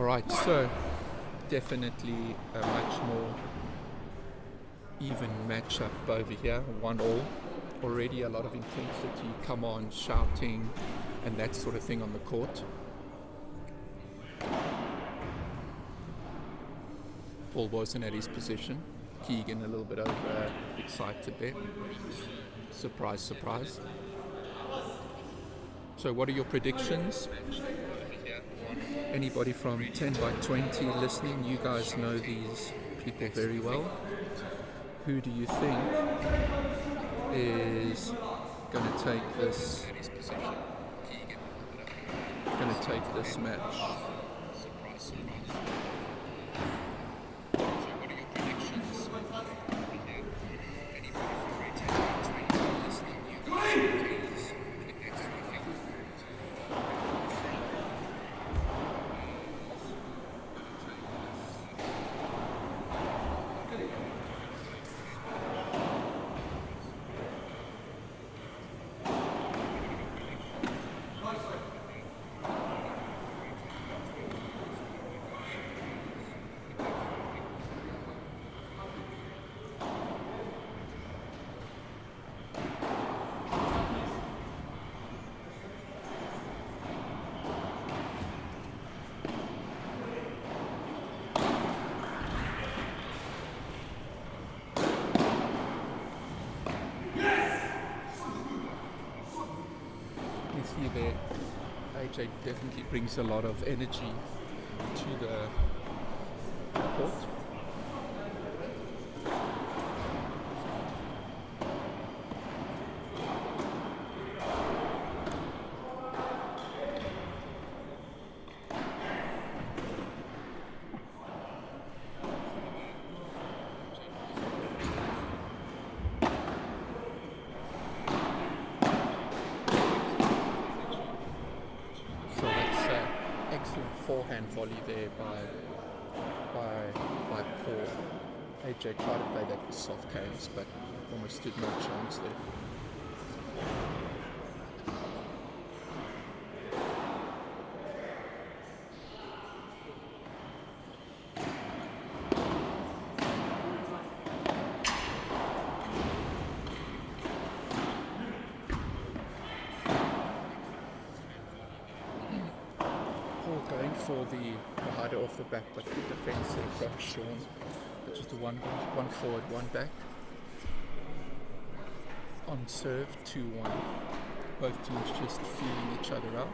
Alright, so definitely a much more even matchup over here, 1-1. Already a lot of intensity, come on, shouting, and that sort of thing on the court. Paul wasn't at his position. Keegan a little bit over excited there. Surprise, surprise. So what are your predictions? Anybody from 10 by 20 listening, you guys know these people very well. Who do you think is going to take this match? You see there, AJ definitely brings a lot of energy to the court. Forehand volley there by Paul. AJ tried to play that with soft hands, but almost stood no chance there. Going for the hider off the back, but good defense there from Sean. But just a one forward, one back. On serve, 2-1. Both teams just feeling each other out.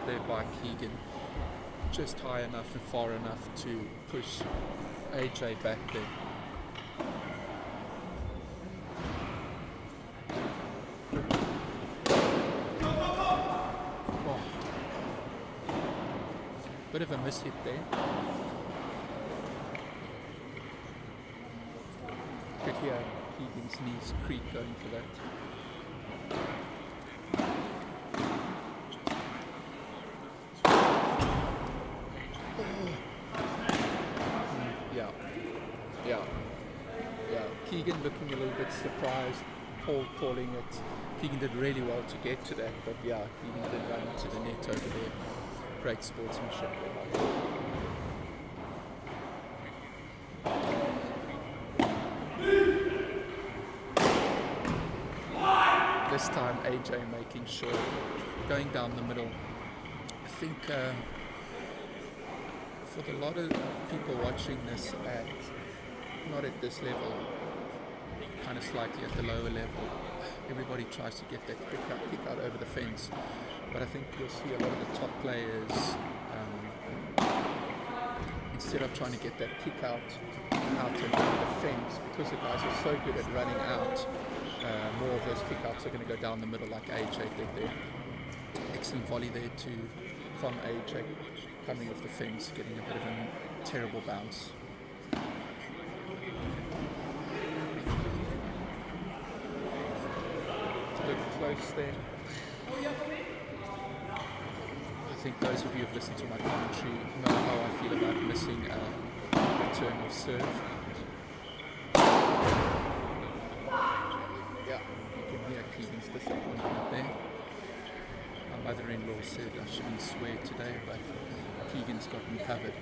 There by Keegan, just high enough and far enough to push AJ back there. Oh. Bit of a miss hit there. Could hear Keegan's knees creak going for that. Yeah, Keegan looking a little bit surprised, Paul calling it. Keegan did really well to get to that, but yeah, Keegan did run into the net over there. Great sportsmanship there. This time AJ making sure, going down the middle. I think for a lot of people watching this at, not at this level, kind of slightly at the lower level, everybody tries to get that kick out over the fence. But I think you'll see a lot of the top players, instead of trying to get that kick out and over the fence, because the guys are so good at running out, more of those kickouts are going to go down the middle like AJ did there. Excellent volley there from AJ, coming off the fence, getting a bit of a terrible bounce. It's a bit close there. I think those of you who've listened to my commentary know how I feel about missing a return of serve. Yeah, you can hear Keegan's disappointment there. My mother-in-law said I shouldn't swear today, but Keegan's got me covered.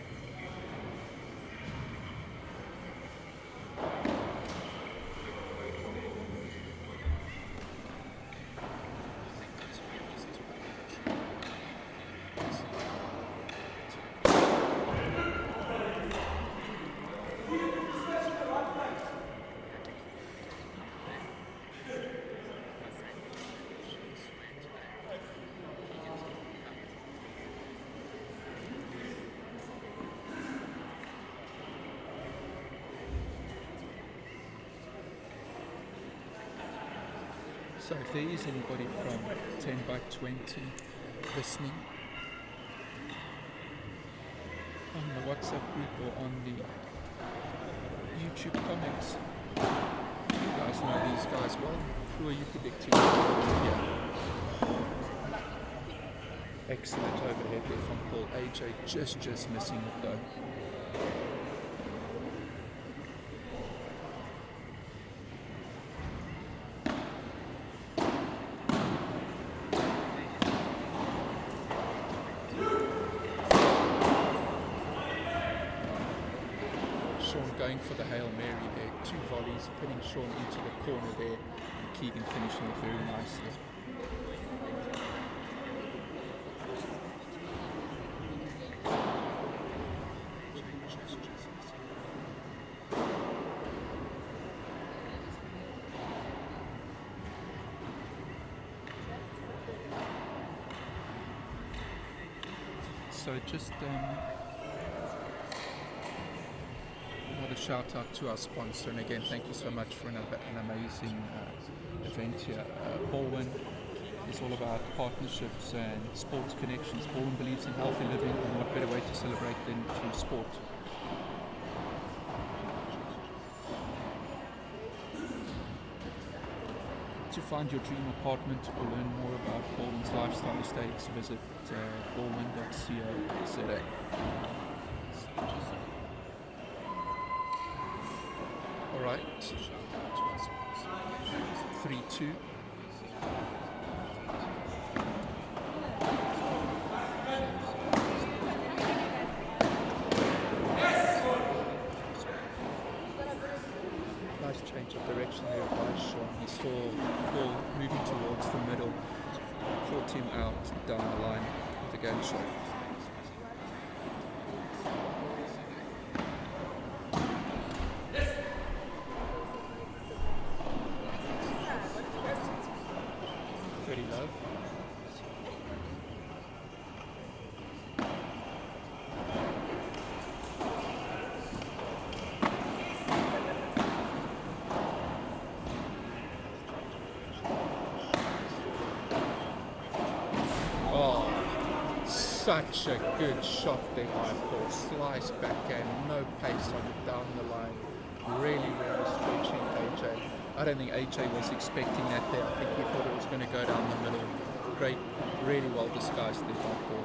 So if there is anybody from 10 by 20 listening on the WhatsApp group or on the YouTube comments, you guys know these guys well. Who are you predicting? Yeah. Excellent overhead there from Paul. AJ just missing it though. Going for the Hail Mary there, 2 volleys, putting Sean into the corner there, and Keegan finishing it very nicely. So just a shout out to our sponsor, and again thank you so much for an amazing event here. Balwin is all about partnerships and sports connections. Balwin believes in healthy living, and what better way to celebrate than through sport. To find your dream apartment or learn more about Balwin's lifestyle estates, visit balwin.co.za. Alright, 3-2. Nice change of direction there by Sean. He saw Paul moving towards the middle, caught him out down the line with a game shot. Love. Oh, such a good shot there by Paul. Slice backhand, no pace on it down the line. Really stretching AJ. I don't think AJ was expecting that there. I think he thought it was going to go down the middle. Great, really well disguised there by Paul.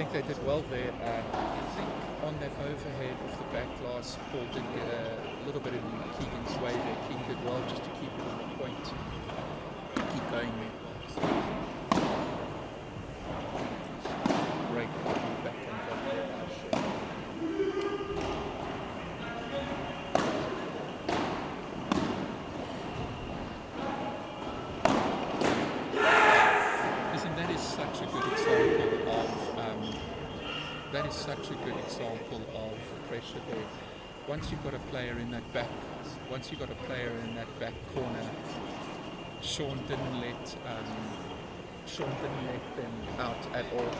think they did well there. I think on that overhead of the back glass, Paul did get a little bit in Keegan's way there. Keegan did well just to keep it on the point. Keep going there. Great back and front there by Sean. Listen, that is such a good example of pressure there. Once you've got a player in that back corner, Sean didn't let them out at all.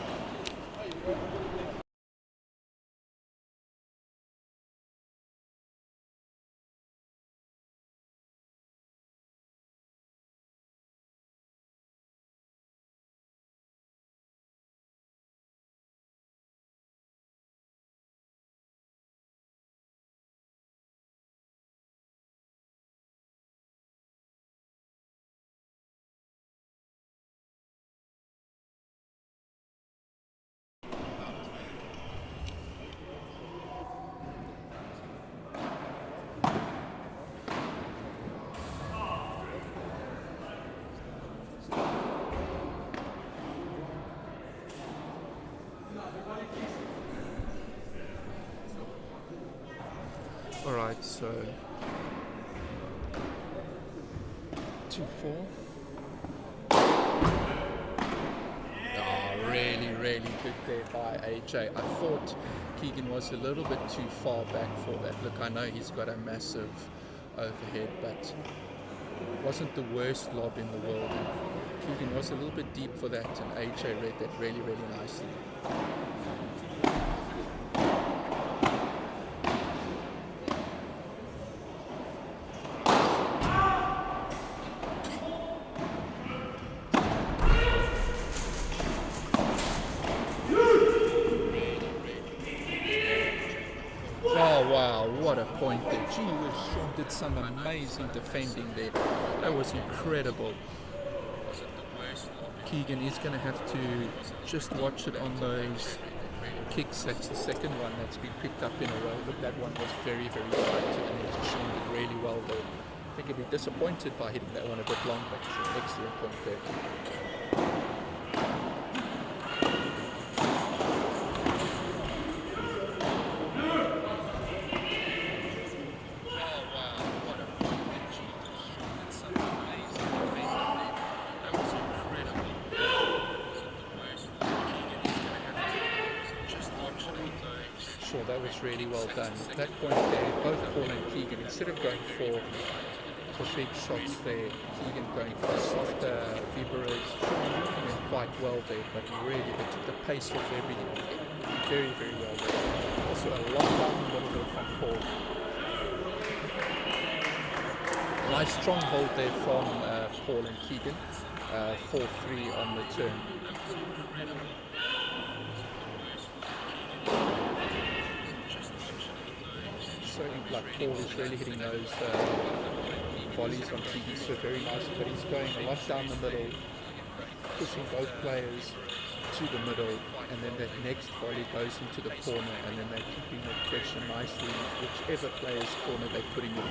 Alright, so 2-4. Really good there by AJ. I thought Keegan was a little bit too far back for that. Look, I know he's got a massive overhead, but it wasn't the worst lob in the world. Keegan was a little bit deep for that, and AJ read that really nicely. Oh wow, what a point there. Gee whiz, Sean did some amazing defending there. That was incredible. Keegan is going to have to just watch it on those kicks. That's the second one that's been picked up in a row. But that one was very tight to the net. Sean did really well there. I think he'd be disappointed by hitting that one a bit long, but it's an excellent point there. Sure, that was really well done. At that point there, both Paul and Keegan, instead of going for big shots there, Keegan going for softer Viberas, went quite well there, but really they took the pace off everything. Very well there. Also a long down the middle there from Paul. Nice strong hold there from Paul and Keegan. 4-3 on the turn. So like Paul is really hitting those volleys on Keegan so very nice, but he's going a lot down the middle, pushing both players to the middle, and then that next volley goes into the corner, and then they're keeping the pressure nicely, whichever player's corner they're putting it in.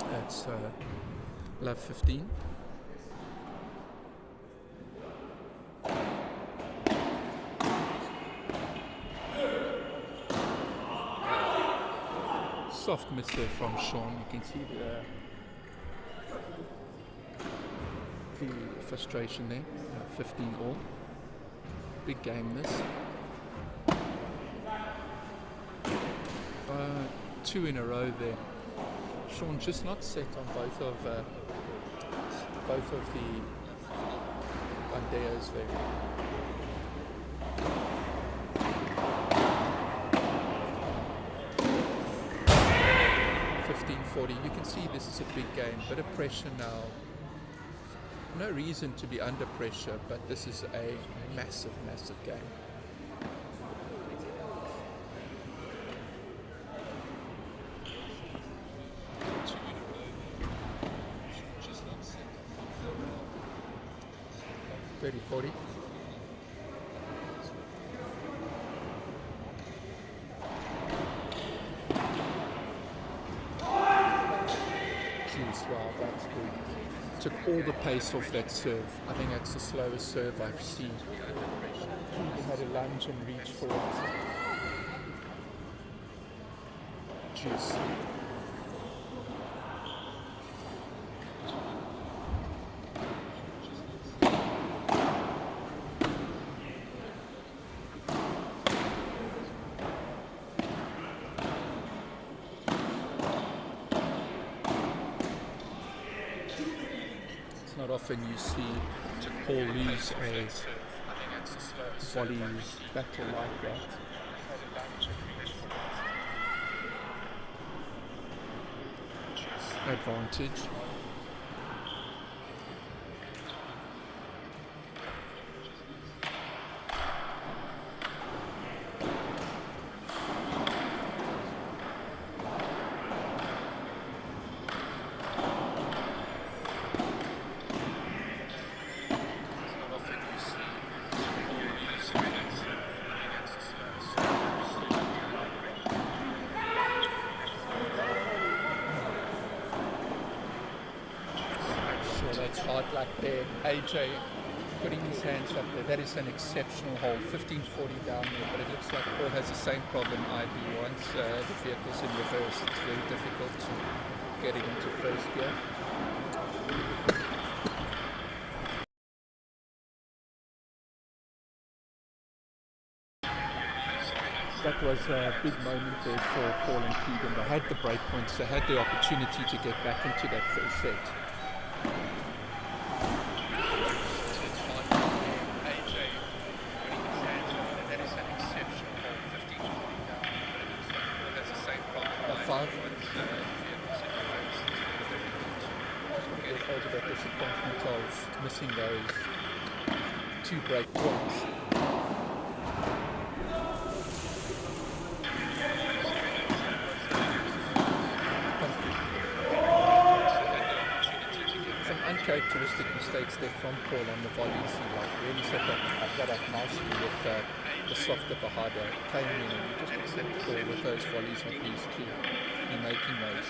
That's love 15. Soft miss there from Sean. You can see the frustration there. 15 all. Big game this. 2 in a row there. Sean just not set on both of the bandejas there. You can see this is a big game, bit of pressure now. No reason to be under pressure, but this is a massive, massive game. $30-40. Wow, that's good. Took all the pace off that serve. I think that's the slowest serve I've seen. He had a lunge and reach for it. Juice. Not often you see Paul lose a volley battle like that. Advantage. That's hard luck there. AJ putting his hands up there. That is an exceptional hole. 1540 down there, but it looks like Paul has the same problem IB once the vehicle's in reverse. It's very difficult to get it into first gear. That was a big moment there for Paul and Keegan. They had the break points. They had the opportunity to get back into that first set. Over that disappointment of missing those 2 break points. Some uncharacteristic mistakes there from Paul on the volleys. He really set that up nicely with the softer Bahada. Came in and he just accepted Paul with those volleys of these two. Be making those.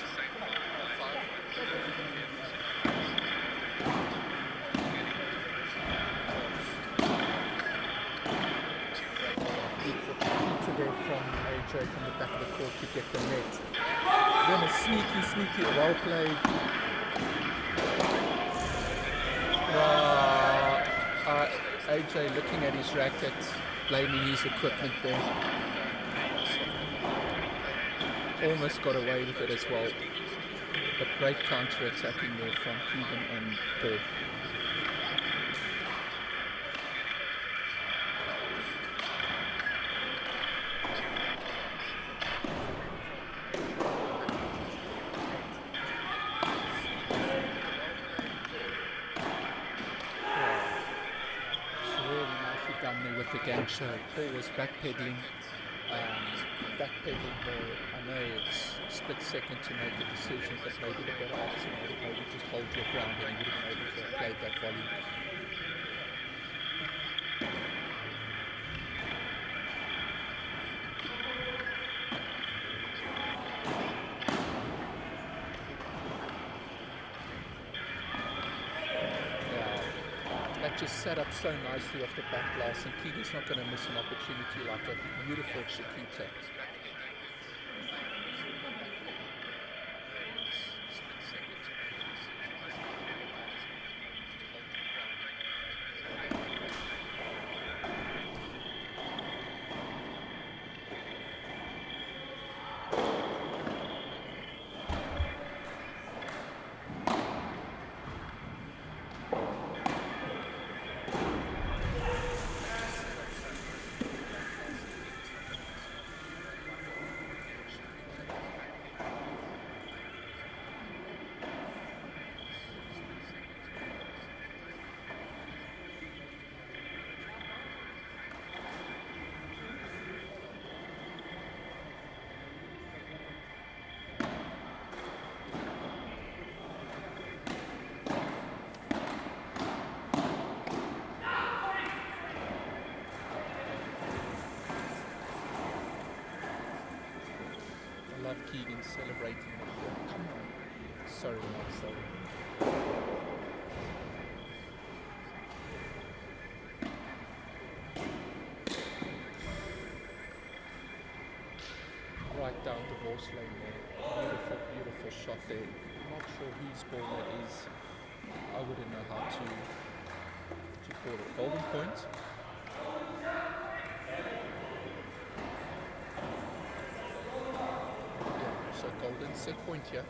From AJ from the back of the court to get the net. Then a sneaky, well played. AJ looking at his racket, blaming his equipment there. Almost got away with it as well. But great counter-attacking there from Keegan and Paul. With the game show, Paul was backpedaling there. I know it's split second to make a decision, but maybe the better option would have maybe just hold your ground and you would have been able to play that volley. Just set up so nicely off the back glass, and Keegan's not going to miss an opportunity like that. Beautiful Chiquita. Keegan celebrating. Come on. Sorry, not sorry. Right down divorce lane there. Beautiful, beautiful shot there. Not sure whose ball that is. I wouldn't know how to call it. Golden point. Yeah, so golden set point here.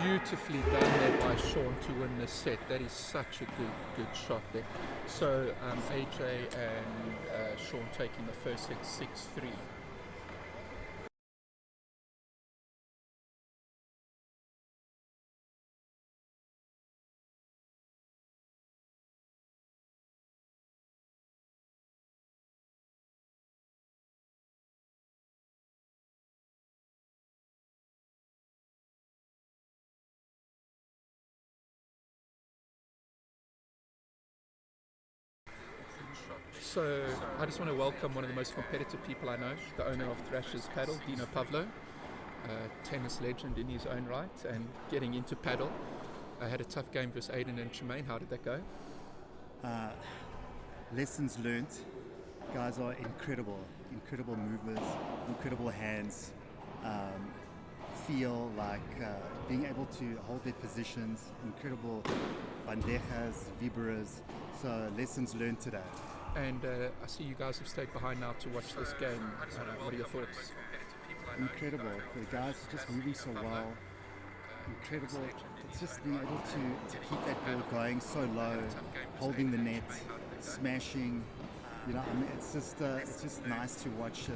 Beautifully done there by Sean to win the set. That is such a good shot there. So AJ and Sean taking the first set 6-3. So I just want to welcome one of the most competitive people I know, the owner of Thrashers Padel, Dino Pavlo, tennis legend in his own right, and getting into padel. I had a tough game versus Aiden and Tremaine. How did that go? Lessons learned. Guys are incredible movers, incredible hands. Feel like being able to hold their positions, incredible bandejas, vibras. So lessons learned today. And I see you guys have stayed behind now to watch this game. What are your thoughts? Incredible. The guys are just moving so well. Incredible. It's just being able to keep that ball going so low, holding the net, smashing. You know, I mean, it's just nice to watch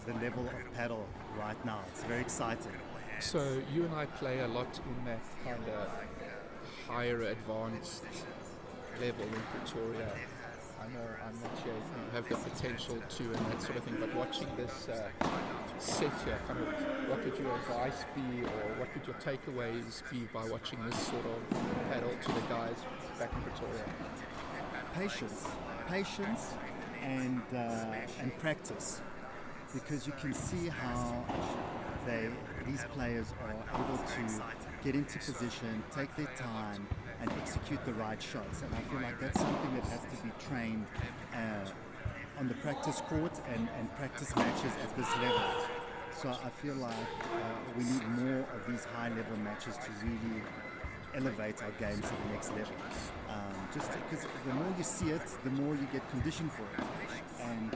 the level of paddle right now. It's very exciting. So you and I play a lot in that kind of higher advanced level in Pretoria. I know I'm not sure you have the potential to and that sort of thing, but watching this set here, kind of what would your advice be, or what would your takeaways be by watching this sort of paddle to the guys back in Pretoria? Patience, and practice, because you can see how these players are able to get into position, take their time, and execute the right shots. And I feel like that's something that has to be trained on the practice court and practice matches at this level. So I feel like we need more of these high-level matches to really elevate our games to the next level. Just because the more you see it, the more you get conditioned for it. And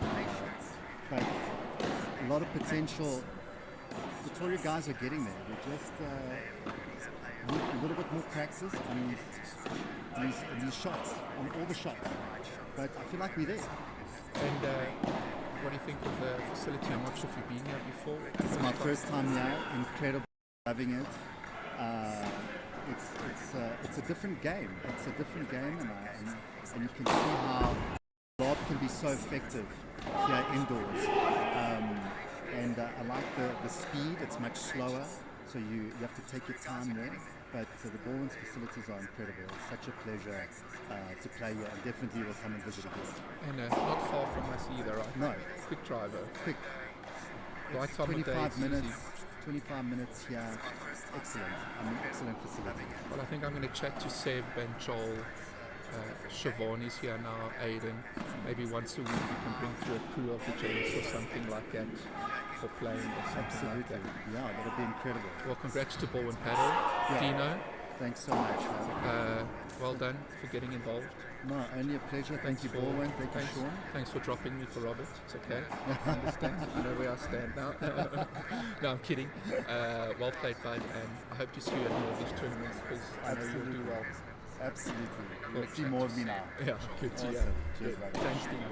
but a lot of potential. Pretoria guys are getting there. We just need a little bit more practice on these shots, on all the shots. But I feel like we're there. And what do you think of the facility? I'm not sure if you've been here before. It's my first time here. Incredible, loving it. It's a different game. It's a different game, and you can see how lob can be so effective here indoors. And I like the speed. It's much slower, so you have to take your time there. But the Balwin's facilities are incredible. It's such a pleasure to play here, and definitely will come and visit again. And not far from us either, right? No. Quick driver. Quick. Right It's time of day, 25 it's minutes. easy. 25 minutes here. Excellent. I mean, excellent facility. Well, I think I'm going to chat to Seb and Joel. Siobhan is here now, Aiden. Maybe once a week we can bring through a crew of the Jays or something like that for playing or something like that. Yeah, that would be incredible. Well, congrats to Balwin Padel. Yeah. Dino, Thanks so much. well done for getting involved. No, only a pleasure. Thank you, Balwin. Thank you, Sean. Thanks for dropping me for Robert. It's okay. I understand. I know where I stand now. No, I'm kidding. Well played, bud, and I hope to see you at more of these tournaments because I know you'll do well. Absolutely. You'll see more of me now. Yeah, good to Awesome. hear. Cheers, Good. buddy. Thanks, Dino.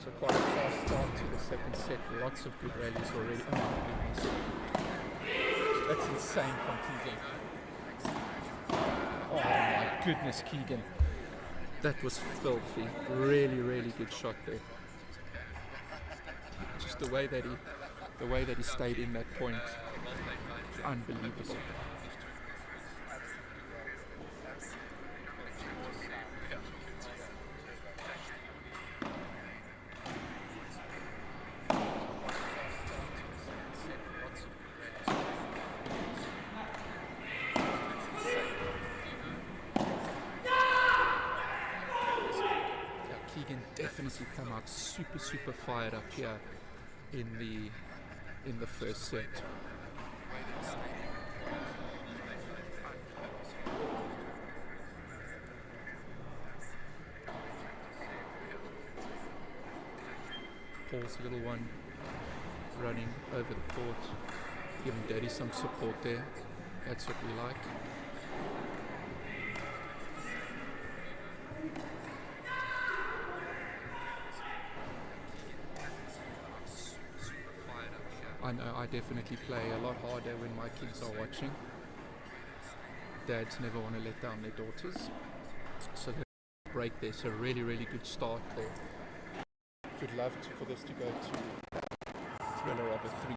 So quite a fast start to the second set. Lots of good rallies already. Oh my goodness. That's insane from TJ. my goodness, Keegan. That was filthy. Really, really good shot there. Just the way that he stayed in that point. It's unbelievable. Keegan definitely come out super fired up here in the first set. Paul's little one running over the court, giving Daddy some support there. That's what we like. I know I definitely play a lot harder when my kids are watching. Dads never want to let down their daughters. So they break there. So really, really good start there. Would love for this to go to a thriller of a 3.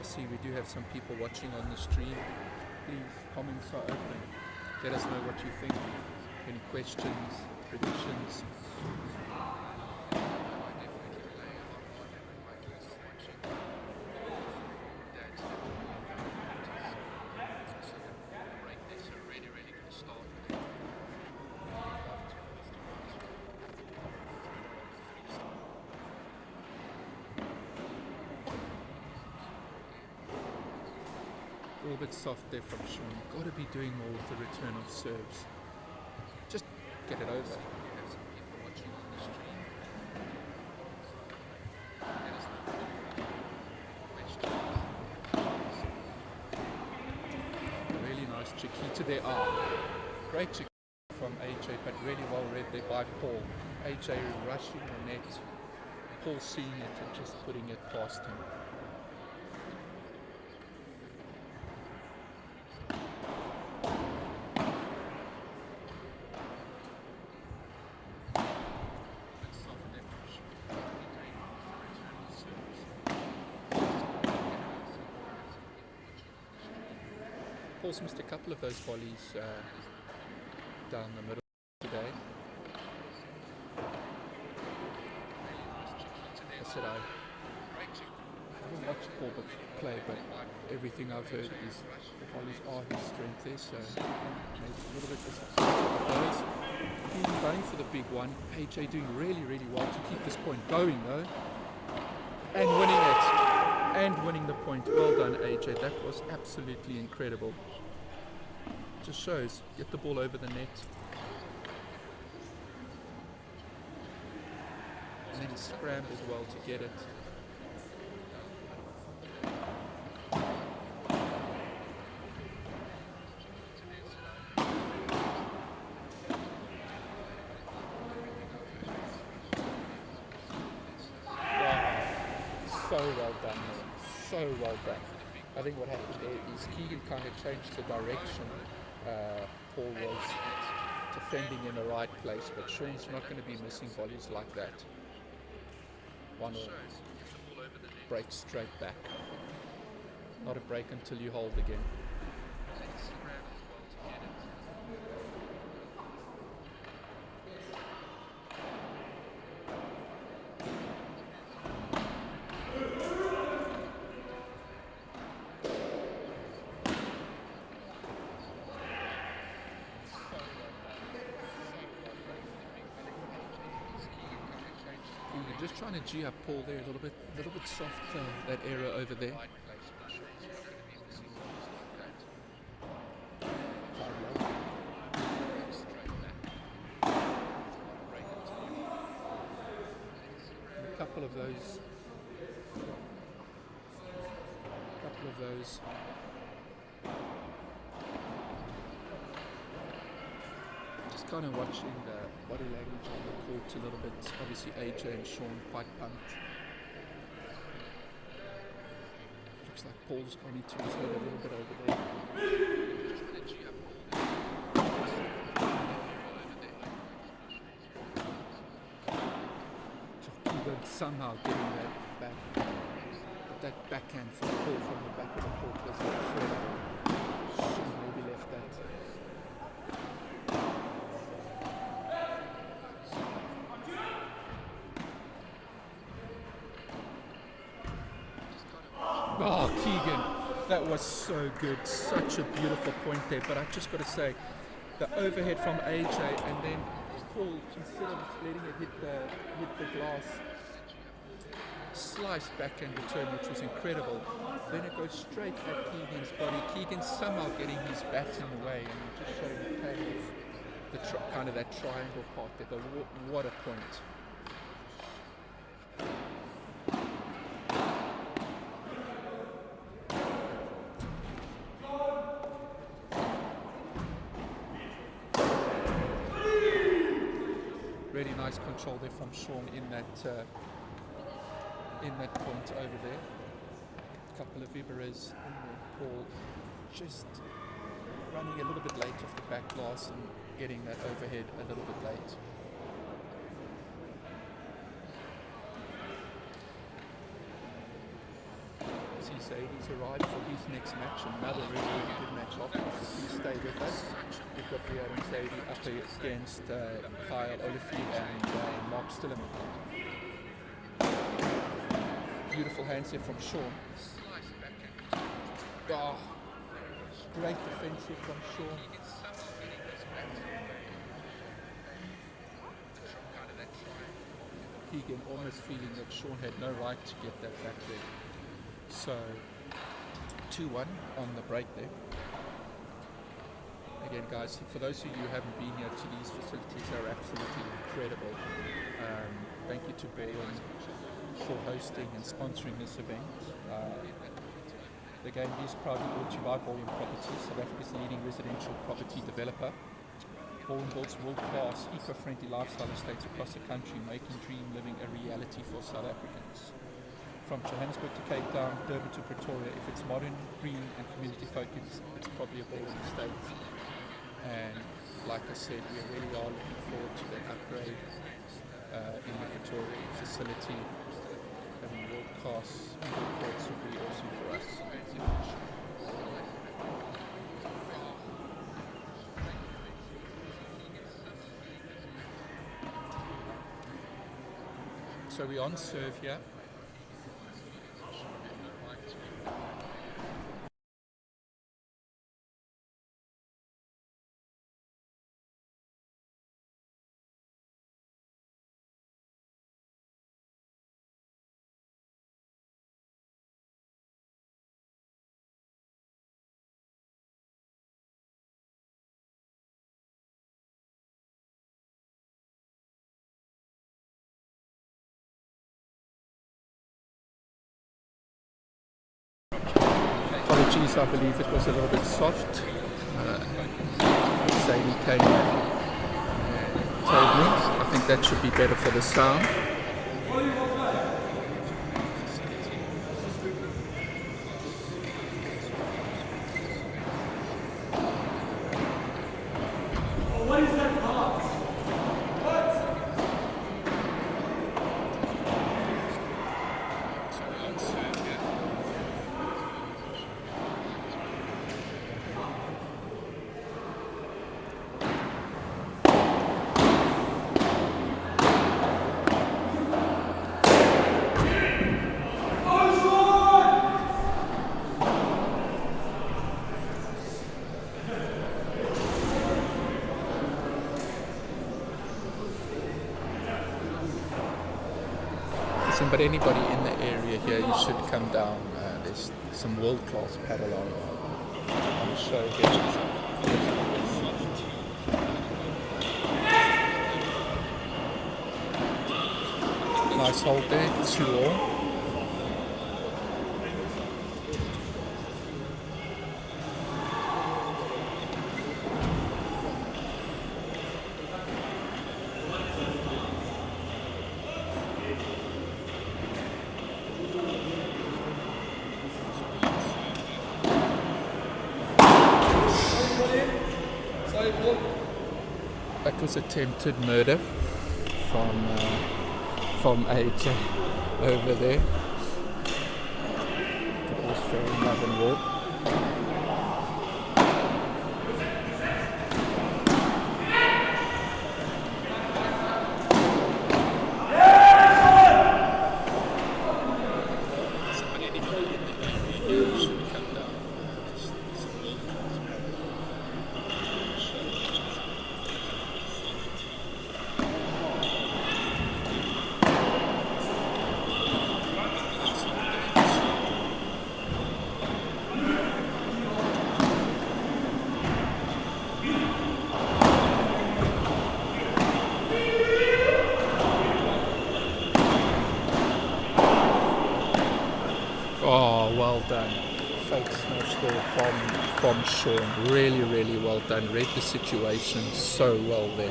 See, we do have some people watching on the stream. Please, comments are open. Let us know what you think. Any questions, predictions. A little bit soft there from Sean. You've got to be doing more with the return of serves. Just get it over. Really nice Chiquita there. Great Chiquita from AJ, but really well read there by Paul. AJ rushing the net. Paul seeing it and just putting it past him. Paul's missed a couple of those volleys down the middle today. I said I haven't watched Paul play, but everything I've heard is the volleys are his strength there, so maybe a little bit disappointed with those. He's going for the big one. AJ doing really, really well to keep this point going though. And winning it. And winning the point. Well done, AJ. That was absolutely incredible. Just shows, get the ball over the net. And then he scrambled well to get it. So well done, man. So well done. I think what happened there is Keegan kind of changed the direction. Paul was defending in the right place, but Sean's not going to be missing volleys like that. One will break straight back. Not a break until you hold again. Just trying to G up Paul there a little bit soft, that area over there. And a couple of those. Just kind of watching the body language on the court a little bit. Obviously, AJ and Sean quite pumped. Looks like Paul's gone into his head a little bit over there. Keegan somehow getting that back. But that backhand from Paul from the back of the court was incredible. Should have maybe left that. Oh, Keegan, that was so good. Such a beautiful point there. But I just got to say, the overhead from AJ and then Paul, instead of letting it hit the glass, sliced backhand return, which was incredible. Then it goes straight at Keegan's body. Keegan somehow getting his bat in the way, and just showing the kind of that triangle part there. But what a point! Really nice control there from Sean in that point over there. A couple of Ibaras and then Paul just running a little bit late off the back glass and getting that overhead a little bit late. Sadie's arrived for his next match, another really, really good match after this. So please stay with us. We've got Rio and Sadie up against Kyle Oliphant and Mark Stillerman. Beautiful hands here from Sean. Oh, great defense here from Sean. Keegan almost feeling that Sean had no right to get that back there. So 2-1 on the break there. Again, guys, for those of you who haven't been here, to these facilities are absolutely incredible. Thank you to Balwin for hosting and sponsoring this event. The game is proudly brought to you by Balwin Properties, South Africa's leading residential property developer. Balwin builds world-class, eco-friendly lifestyle estates across the country, making dream living a reality for South Africans. From Johannesburg to Cape Town, Durban to Pretoria, if it's modern, green and community focused, it's probably a Balwin estate. And like I said, we really are looking forward to that upgrade in the Pretoria facility. Having world-class courts would be awesome for us. So we're on serve here. Apologies, I believe it was a little bit soft. Sadie came and told me. I think that should be better for the sound. What is that box? But anybody in the area here, you should come down. There's some world-class paddle on the show here. Nice hold there, 2-all. That was attempted murder from AJ over there. It was fair in love and war. Oh, well done. Fake smash there from Sean. Really, really well done. Read the situation so well there.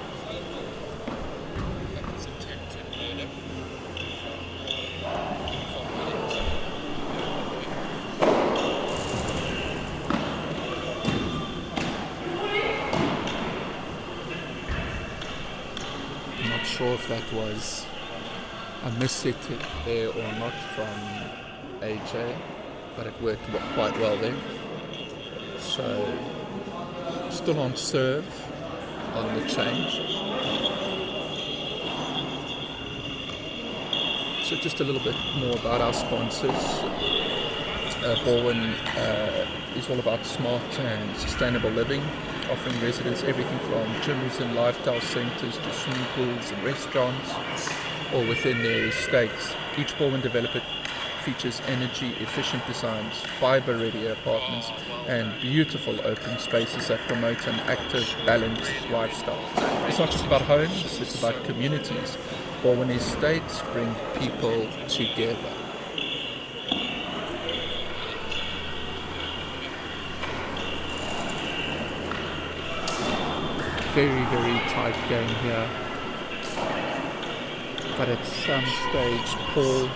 I'm not sure if that was a misset there or not from AJ, but it worked quite well there. So still on serve on the change. So just a little bit more about our sponsors. Balwin is all about smart and sustainable living, offering residents everything from gyms and lifestyle centres to swimming pools and restaurants, all within their estates. Each Balwin developer features energy-efficient designs, fibre-ready apartments, and beautiful open spaces that promote an active, balanced lifestyle. It's not just about homes, it's about communities. Balwin Estates bring people together. Very, very tight game here. But at some stage, Paul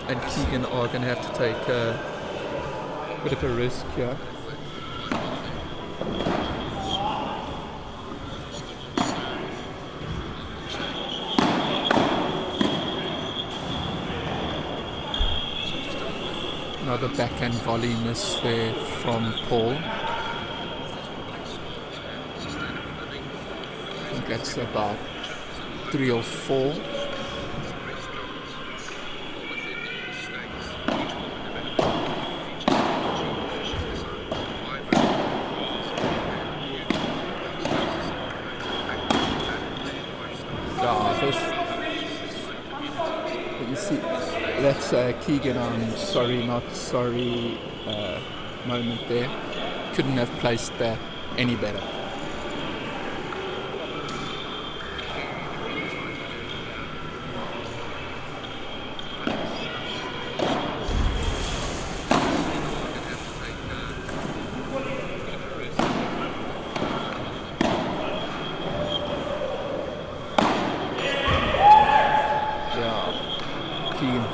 and Keegan are going to have to take a bit of a risk here. Another backhand volley miss there from Paul. I think that's about 3 or 4. You see, that's Keegan on sorry not sorry moment there. Couldn't have placed that any better.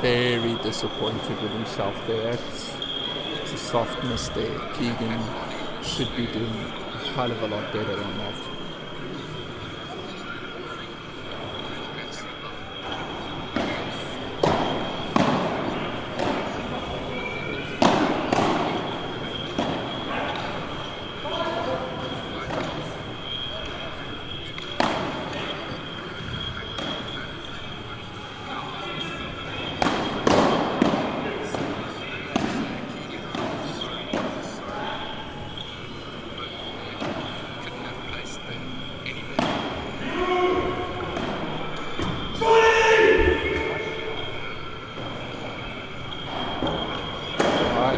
Very disappointed with himself there. It's a soft miss there. Keegan should be doing a hell of a lot better than that.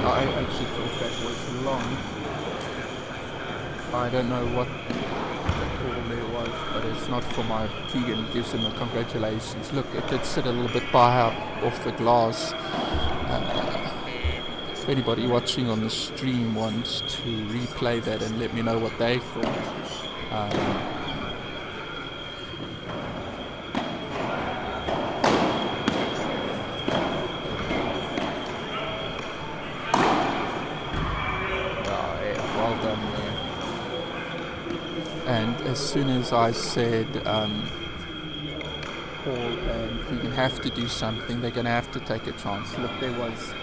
I actually thought that was long. I don't know what the call there was, but it's not for my Keegan. Gives him a congratulations. Look, it did sit a little bit high off the glass. If anybody watching on the stream wants to replay that and let me know what they thought. And as soon as I said Paul and Keegan have to do something, they're going to have to take a chance. Look, there was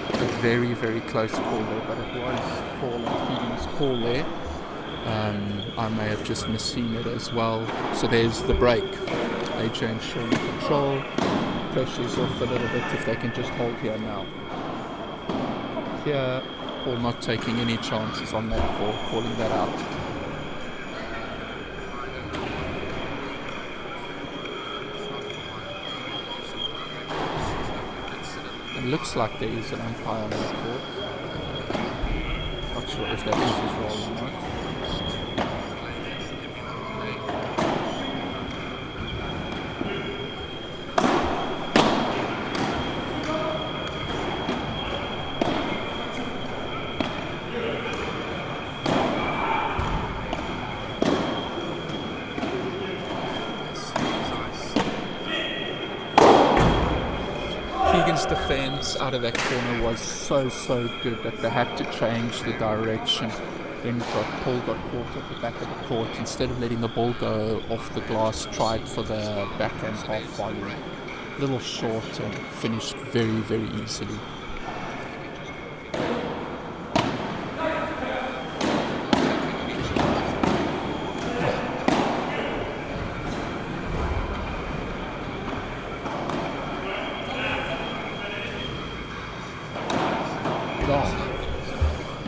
a very, very close call there, but it was Paul and Keegan's call there. I may have just misseen it as well. So there's the break. AJ and Sean control. Pressure's off a little bit if they can just hold here now. Here, Paul not taking any chances on that call, calling that out. It looks like there is an umpire on the court. Not sure if that is his role or not. Keegan's defense out of that corner was so good that they had to change the direction. Then Paul got caught at the back of the court. Instead of letting the ball go off the glass, tried for the backhand half volley. A little short and finished very, very easily.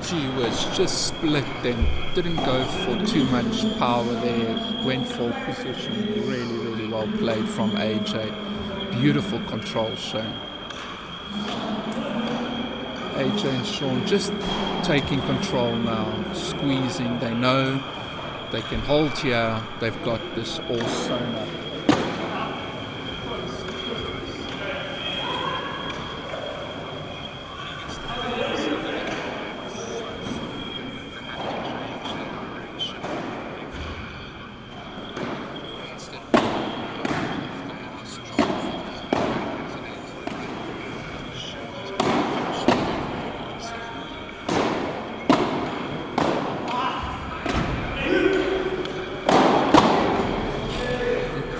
Gee whiz, just split them. Didn't go for too much power there. Went for position. Really, really well played from AJ. Beautiful control shown. AJ and Sean just taking control now. Squeezing. They know they can hold here. They've got this all sewn up.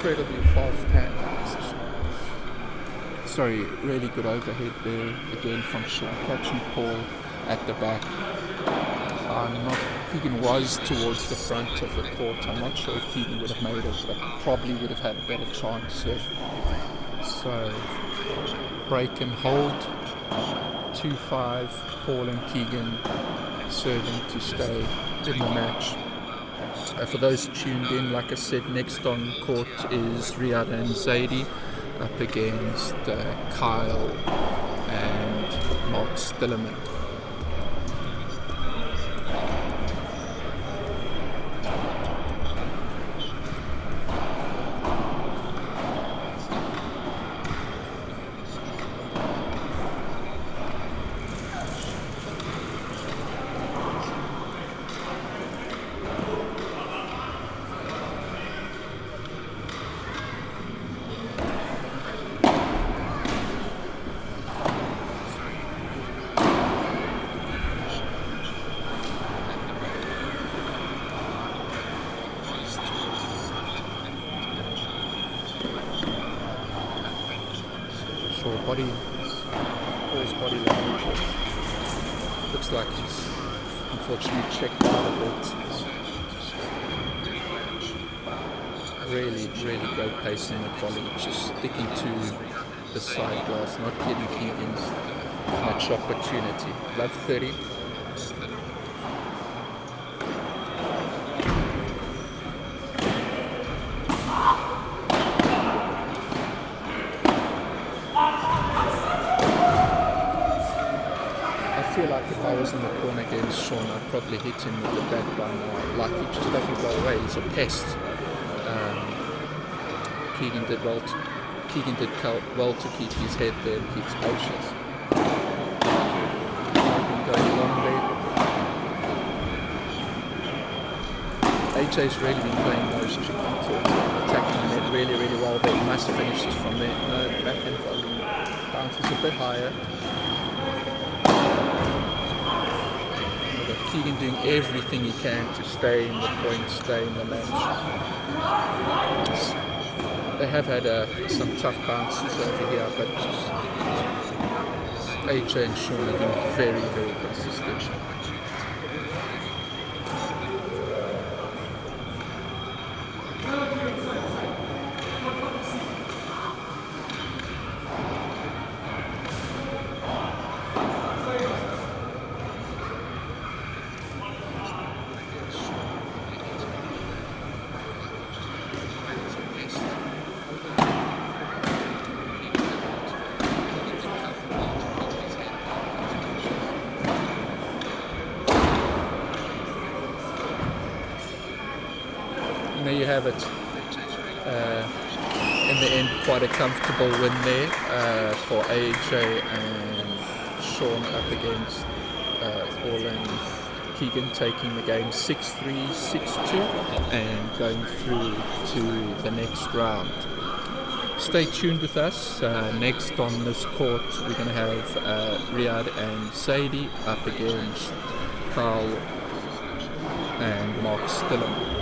Incredibly fast hands. Sorry, really good overhead there again from Sean, catching Paul at the back. Keegan was towards the front of the court. I'm not sure if Keegan would have made it, but probably would have had a better chance. So break and hold. 2-5. Paul and Keegan serving to stay in the match. For those tuned in, like I said, next on court is Riyad and Zaidi up against Kyle and Mark Stillerman. Paul's body language looks like he's unfortunately checked out a bit. Really, really great pace in the volley, just sticking to the side glass, not getting Keegan much opportunity. Love 30. I feel like if I was in the corner against Sean, I'd probably hit him with the bat by now. Like, he just doesn't go away. He's a pest. Keegan did well to keep his head there and keep his patience. Going long there. AJ's really been playing those tricky talks, attacking the net really, really well. They must finish this from there. No, backhand volley bounces a bit higher. Keegan doing everything he can to stay in the point, stay in the match. They have had some tough bounces over here, but AJ and Sean have been very, very consistent. And there you have it. In the end, quite a comfortable win there for AJ and Sean up against Paul and Keegan, taking the game 6-3, 6-2 and going through to the next round. Stay tuned with us. Next on this court, we're going to have Riyadh and Sadie up against Carl and Mark Stillman.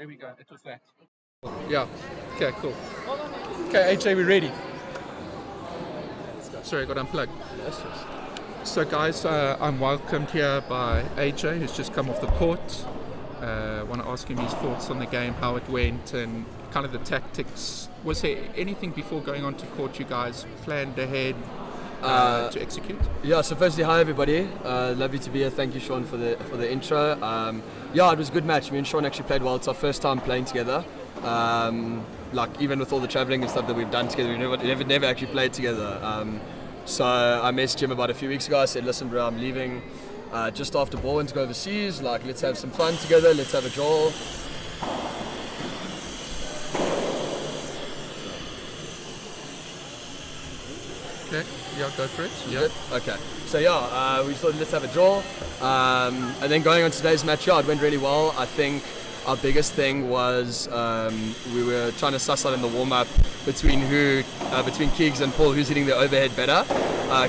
There we go. It was that. Yeah. Okay, cool. Okay, AJ, we ready? Sorry, I got unplugged. So guys, I'm welcomed here by AJ, who's just come off the court. I want to ask him his thoughts on the game, how it went, and kind of the tactics. Was there anything before going on to court you guys planned ahead to execute? Yeah, so firstly, hi everybody. Lovely to be here. Thank you, Sean, for the intro. Yeah, it was a good match. Me and Sean actually played well. It's our first time playing together. Like even with all the traveling and stuff that we've done together, we never actually played together. So I messaged him about a few weeks ago. I said, listen bro, I'm leaving just after Balwin to go overseas. Like, let's have some fun together. Let's have a draw. Okay, yeah, go for it. Yeah. Okay. So yeah, we thought let's have a draw. And then going on today's match, yeah, it went really well. I think our biggest thing was we were trying to suss out in the warm-up between Keegs and Paul who's hitting the overhead better.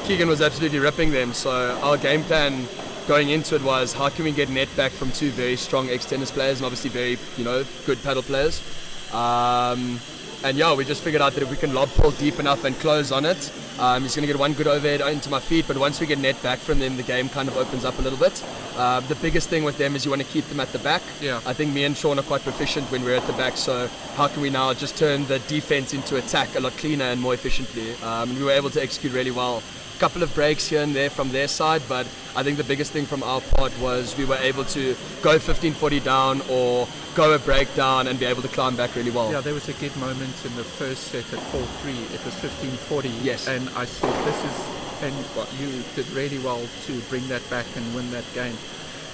Keegan was absolutely ripping them, so our game plan going into it was how can we get net back from two very strong ex-tennis players and obviously very good paddle players. And yeah, we just figured out that if we can lob Paul deep enough and close on it, he's going to get one good overhead into my feet, but once we get net back from them, the game kind of opens up a little bit. The biggest thing with them is you want to keep them at the back. Yeah. I think me and Sean are quite proficient when we're at the back, so how can we now just turn the defense into attack a lot cleaner and more efficiently? We were able to execute really well. A couple of breaks here and there from their side, but I think the biggest thing from our part was we were able to go 15-40 down or go a break down and be able to climb back really well. Yeah, there was a good moment in the first set at 4-3. It was 15-40. Yes. And I said, and you did really well to bring that back and win that game.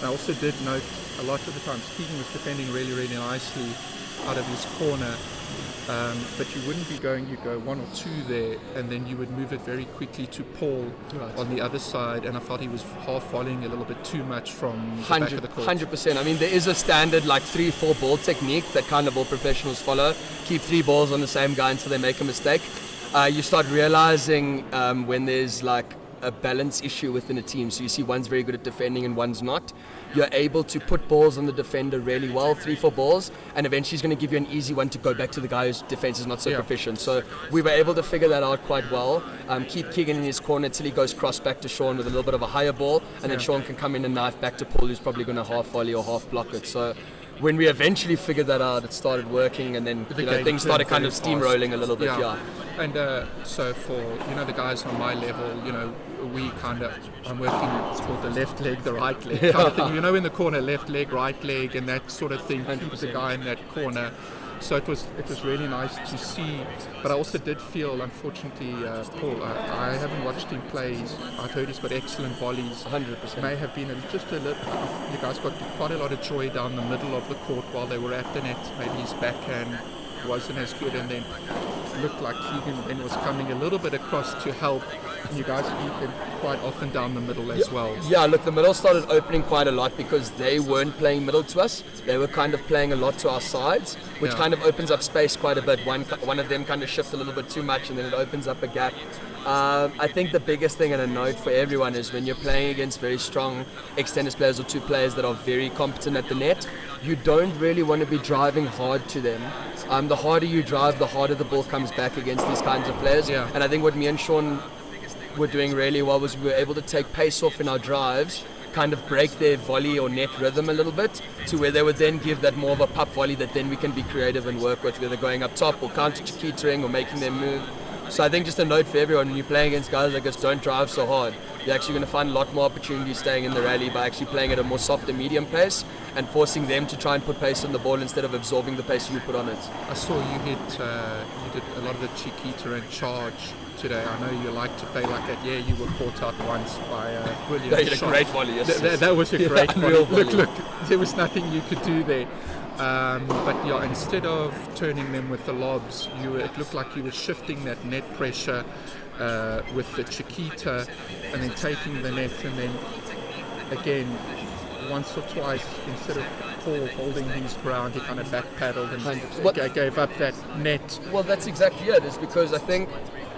I also did note a lot of the times Keegan was defending really, really nicely out of his corner. But you wouldn't be going, you go one or two there, and then you would move it very quickly to Paul on the other side, and I thought he was half volleying a little bit too much from the back of the court. 100%. I mean, there is a standard like 3-4 ball technique that kind of all professionals follow. Keep 3 balls on the same guy until they make a mistake. You start realizing when there's like a balance issue within a team, so you see one's very good at defending and one's not. You're able to put balls on the defender really well, 3-4 balls, and eventually he's going to give you an easy one to go back to the guy whose defense is not so proficient. So we were able to figure that out quite well. Keep Keegan in his corner until he goes cross back to Sean with a little bit of a higher ball, and then Sean can come in and knife back to Paul, who's probably going to half volley or half block it. So when we eventually figured that out, it started working, and then things started kind of steamrolling a little bit. And so for the guys on my level, we kind of, I'm working, it's called the left leg, the right leg kind of thing. In the corner, left leg, right leg, and that sort of thing. Keep the guy in that corner. So it was really nice to see. But I also did feel, unfortunately, Paul, I haven't watched him play. I've heard he's got excellent volleys. 100%. May have been just a little. You guys got quite a lot of joy down the middle of the court while they were at the net. Maybe his backhand wasn't as good, and then looked like Keegan then was coming a little bit across to help. And you guys beat them quite often down the middle as well. Yeah, look, the middle started opening quite a lot because they weren't playing middle to us. They were kind of playing a lot to our sides, which kind of opens up space quite a bit. One of them kind of shifts a little bit too much, and then it opens up a gap. I think the biggest thing and a note for everyone is when you're playing against very strong ex-tennis players or two players that are very competent at the net, you don't really want to be driving hard to them. The harder you drive, the harder the ball comes back against these kinds of players. Yeah. And I think what me and Sean were doing really well was we were able to take pace off in our drives, kind of break their volley or net rhythm a little bit to where they would then give that more of a pop volley that then we can be creative and work with, whether going up top or counter chiquitering or making them move. So I think just a note for everyone, when you're playing against guys like us, don't drive so hard. You're actually going to find a lot more opportunities staying in the rally by actually playing at a more soft and medium pace and forcing them to try and put pace on the ball instead of absorbing the pace you put on it. I saw you did a lot of the chiquita and charge today. I know you like to play like that. Yeah, you were caught out once by a brilliant They hit shot. a great volley, yes. That was a great unreal volley. volley. Look, there was nothing you could do there. But yeah, instead of turning them with the lobs, it looked like you were shifting that net pressure with the chiquita and then taking the net, and then again once or twice instead of Paul holding his ground, he kind of back paddled and gave up that net. Well, that's exactly it. It's because I think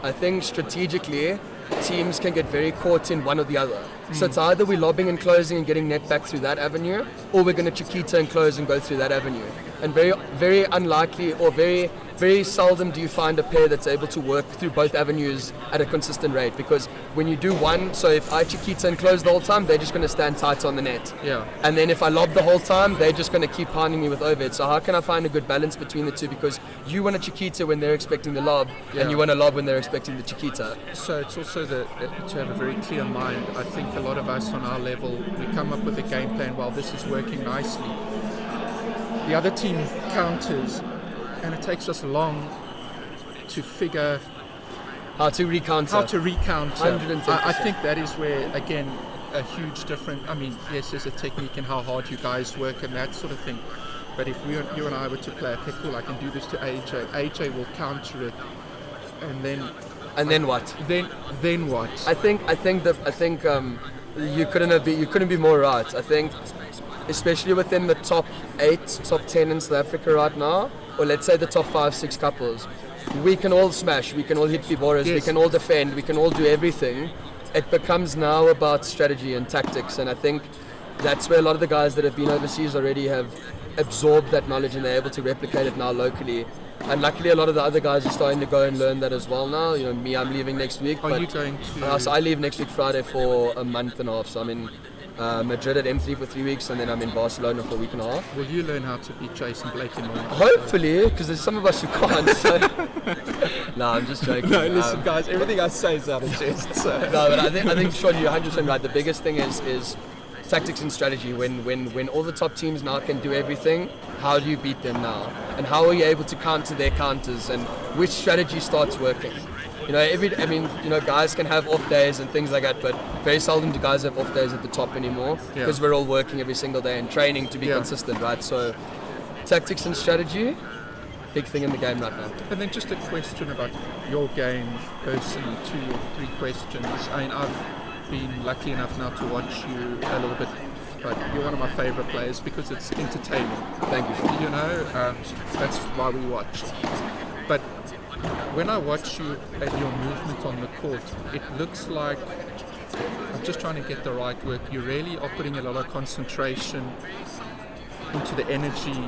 I think strategically, teams can get very caught in one or the other. So it's either we're lobbing and closing and getting net back through that avenue, or we're going to Chiquita and close and go through that avenue. And very, very unlikely, or very, very seldom do you find a pair that's able to work through both avenues at a consistent rate. Because when you do one, so if I Chiquita and close the whole time, they're just going to stand tight on the net. Yeah. And then if I lob the whole time, they're just going to keep pounding me with overhead. So how can I find a good balance between the two? Because you want a Chiquita when they're expecting the lob, and you want a lob when they're expecting the Chiquita. So it's also to have a very clear mind. I think a lot of us on our level, we come up with a game plan, well, this is working nicely. The other team counters, and it takes us long to figure How to recounter. 110%. I think that is where, again, a huge difference. I mean, yes, there's a technique in how hard you guys work and that sort of thing. But if you and I were to play, okay, cool, I can do this to AJ. AJ will counter it, and then what? Then what? I think you couldn't be more right. I think, especially within the top 8, top 10 in South Africa right now, or let's say the top 5, 6 couples, we can all smash, we can all hit Fiboras, we can all defend, we can all do everything. It becomes now about strategy and tactics, and I think that's where a lot of the guys that have been overseas already have absorbed that knowledge, and they're able to replicate it now locally. And luckily, a lot of the other guys are starting to go and learn that as well now. You know, me, I'm leaving next week. Are you going to? So I leave next week Friday for a month and a half. So I'm in Madrid at M3 for 3 weeks, and then I'm in Barcelona for a week and a half. Will you learn how to beat Jason Blake in Norway? Hopefully, because there's some of us who can't. So. No, I'm just joking. No, listen, guys, everything I say is out of jest. So. No, but I think Sean, you're 100% right. The biggest thing is tactics and strategy. When all the top teams now can do everything, how do you beat them now? And how are you able to counter their counters? And which strategy starts working? You know, guys can have off days and things like that, but very seldom do guys have off days at the top anymore, because we're all working every single day and training to be consistent, right? So, tactics and strategy, big thing in the game right now. And then just a question about your game personally, 2 or 3 questions. I mean, I've been lucky enough now to watch you a little bit, but you're one of my favorite players because it's entertaining. Thank you. You know, that's why we watch. But when I watch you at your movement on the court, it looks like, I'm just trying to get the right word, you really are putting a lot of concentration into the energy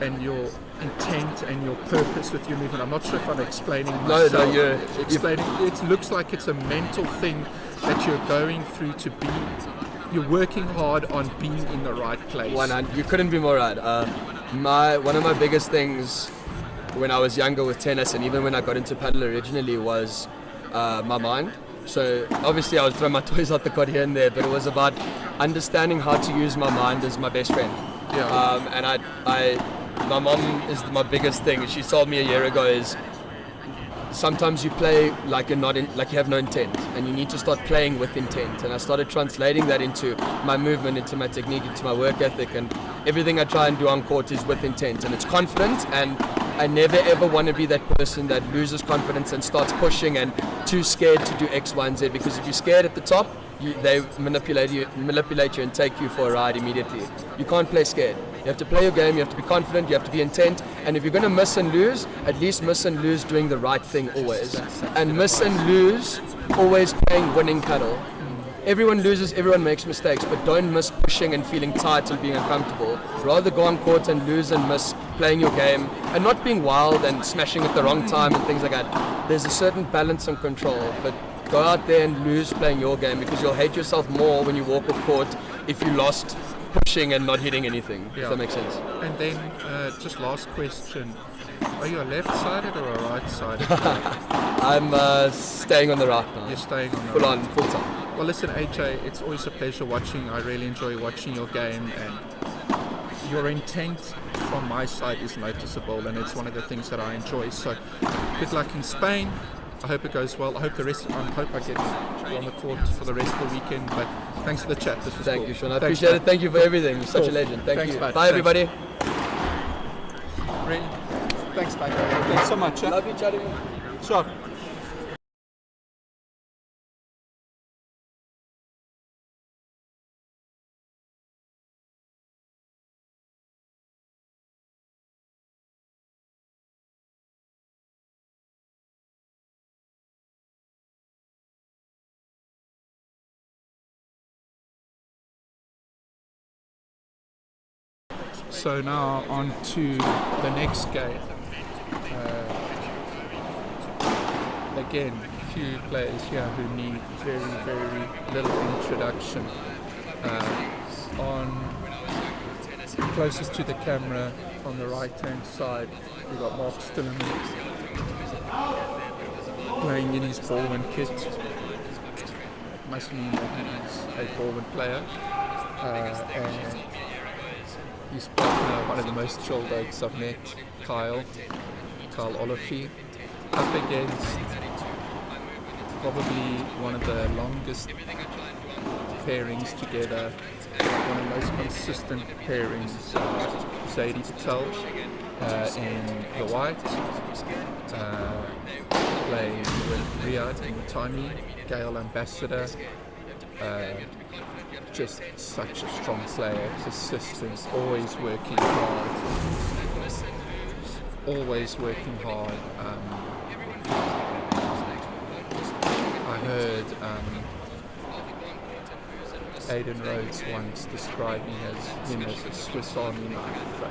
and your intent and your purpose with your movement. I'm not sure if I'm explaining myself. No, you're explaining. It looks like it's a mental thing that you're going through to be. You're working hard on being in the right place. You couldn't be more right. One of my biggest things when I was younger with tennis, and even when I got into paddle originally, was my mind. So obviously I was throwing my toys out the court here and there, but it was about understanding how to use my mind as my best friend. Yeah. And my mom is my biggest thing. She told me a year ago is sometimes you play like you have no intent, and you need to start playing with intent. And I started translating that into my movement, into my technique, into my work ethic, and everything I try and do on court is with intent, and it's confident. And I never ever want to be that person that loses confidence and starts pushing and too scared to do X, Y, and Z. Because if you're scared at the top, they manipulate you and take you for a ride immediately. You can't play scared. You have to play your game, you have to be confident, you have to be intent, and if you're going to miss and lose, at least miss and lose doing the right thing always. And miss and lose always playing winning paddle. Everyone loses, everyone makes mistakes, but don't miss pushing and feeling tight and being uncomfortable. Rather go on court and lose and miss playing your game, and not being wild and smashing at the wrong time and things like that. There's a certain balance and control, but go out there and lose playing your game, because you'll hate yourself more when you walk off court if you lost pushing and not hitting anything, if that makes sense. And then, just last question, are you a left-sided or a right-sided? I'm staying on the right now. You're staying on the full right. on, full time. Well, listen, AJ, it's always a pleasure watching. I really enjoy watching your game, and your intent from my side is noticeable, and it's one of the things that I enjoy. So, good luck in Spain. I hope it goes well. I hope I get on the court for the rest of the weekend. But thanks for the chat. This was Thank cool. you, Sean. I appreciate it. Thank you for everything. You're such a legend. Thank you. Bud. Bye, everybody. Really? Thanks, mate. Thanks so much. Love you, chatting. Sure. So now on to the next game. Again, few players here who need very, very little introduction. On closest to the camera on the right hand side, we've got Mark Stillerman playing in his Balwin kit. It must mean that he's a Balwin player. And his partner, one of the most chilled oaks I've met, Kyle Olafie, up against probably one of the longest pairings together, one of the most consistent pairings, Zaidi Patel in the white, playing with Riyadh in the tiny, Gail Ambassador, just such a strong player, persistent, always working hard. I heard Aidan Rhodes once describing him as a Swiss Army knife.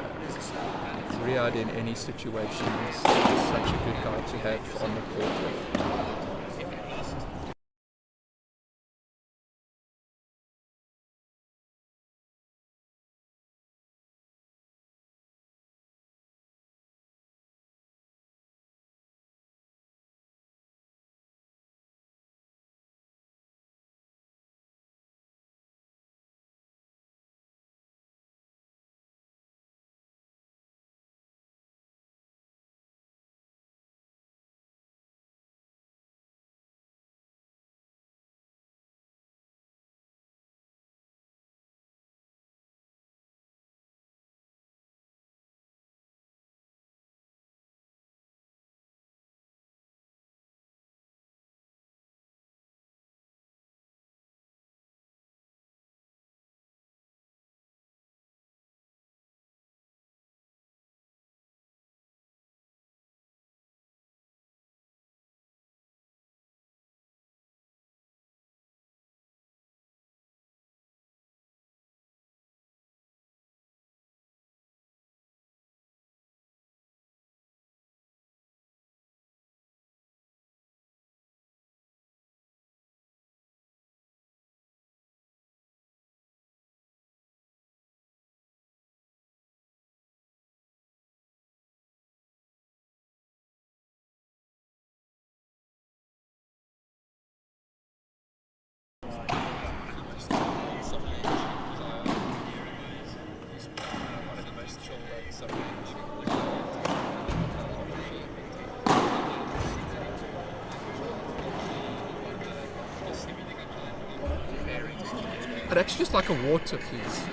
Riyadh in any situation is such a good guy to have on the court with. I'd actually just like a water, please.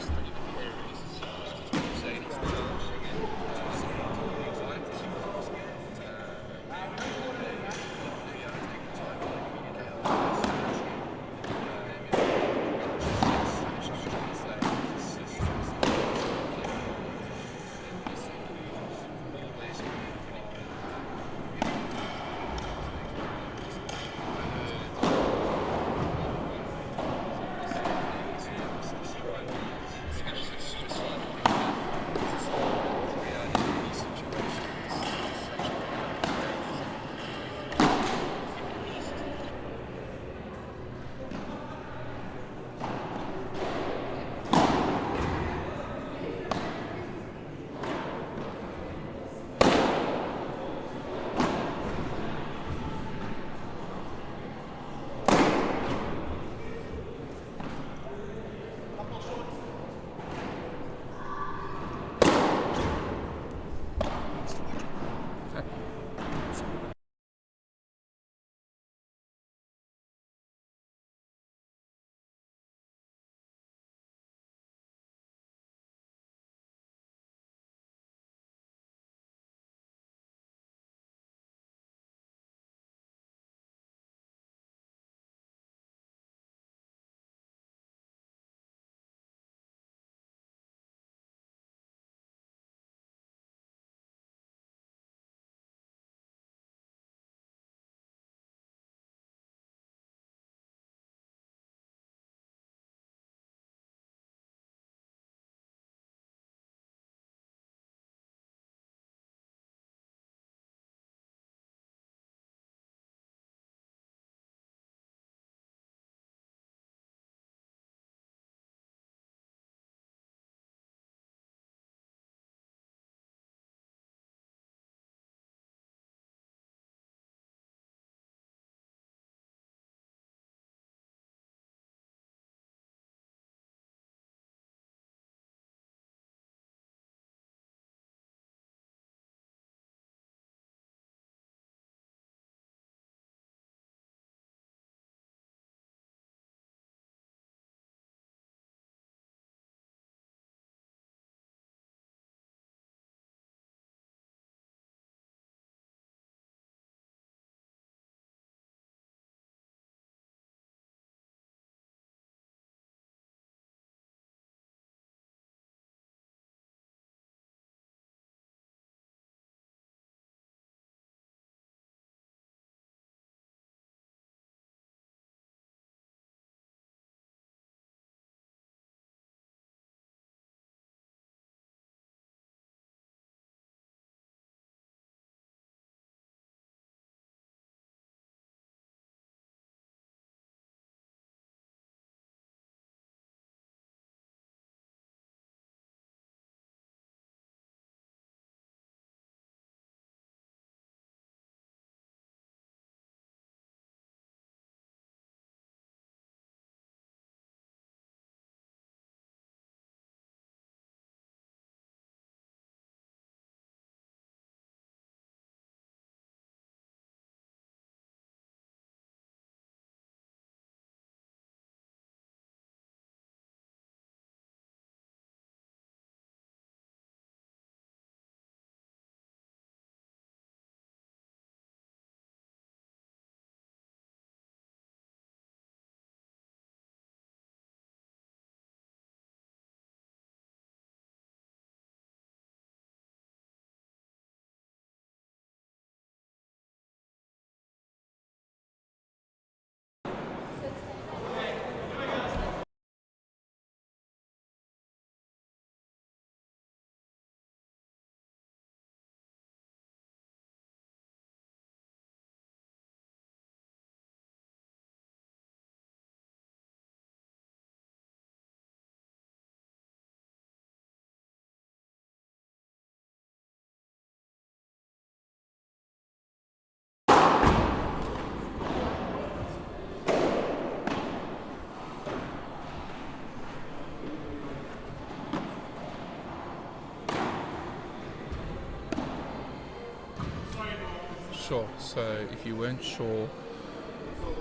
Sure. So if you weren't sure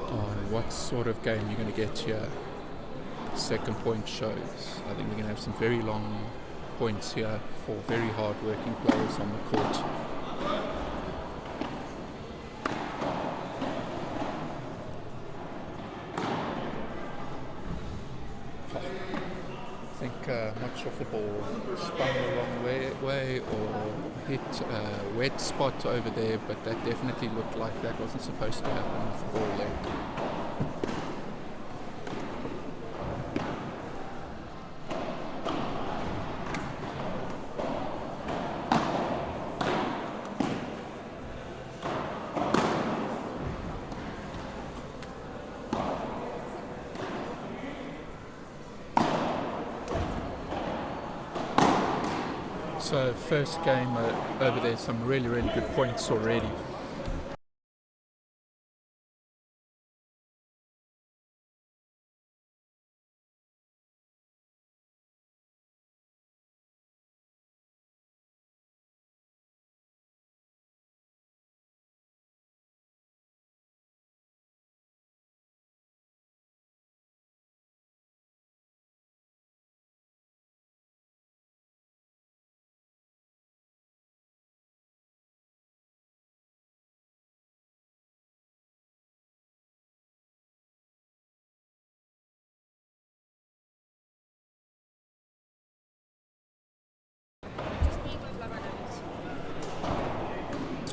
on what sort of game you're going to get here, second point shows. I think we're going to have some very long points here for very hard-working players on the court. I think not sure if the ball spun the wrong way or hit a wet spot over there, but that definitely looked like that wasn't supposed to happen with the ball there. So first game over there, some really, really good points already.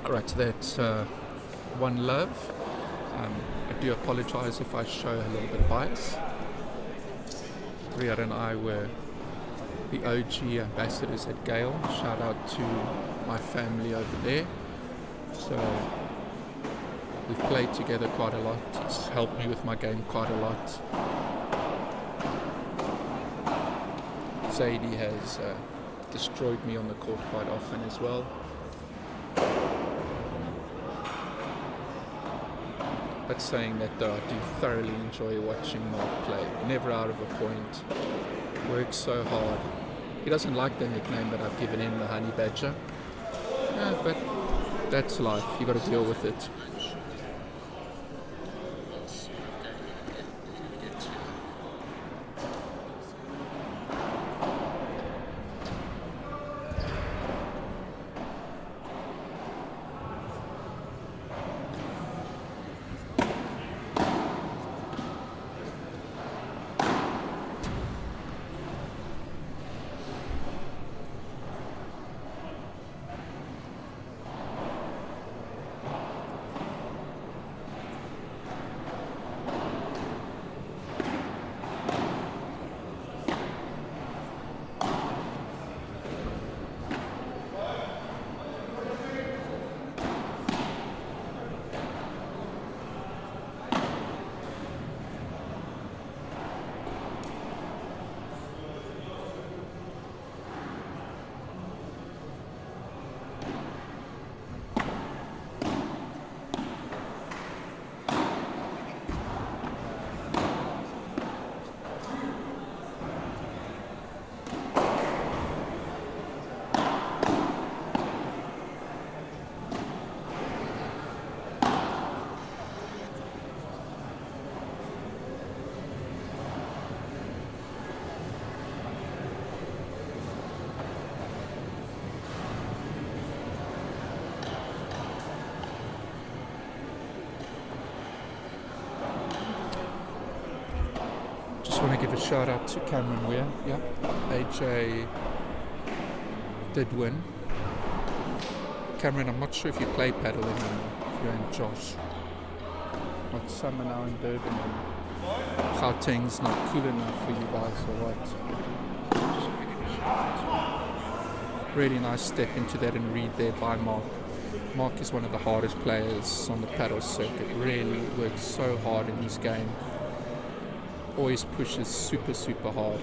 Right, that's One Love. I do apologise if I show a little bit of bias. Riyad and I were the OG ambassadors at Gale. Shout out to my family over there. So we've played together quite a lot. He's helped me with my game quite a lot. Zaidi has destroyed me on the court quite often as well. But saying that though, I do thoroughly enjoy watching Mark play. Never out of a point. Works so hard. He doesn't like the nickname that I've given him, the Honey Badger. But that's life. You got to deal with it. Just want to give a shout out to Cameron Weir. Yeah, AJ did win. Cameron, I'm not sure if you play paddle anymore. You and Josh. What, summer now in Durban and Gauteng's not cool enough for you guys or what? Really nice step into that and read there by Mark. Mark is one of the hardest players on the paddle circuit. Really works so hard in his game. Always pushes super, super hard.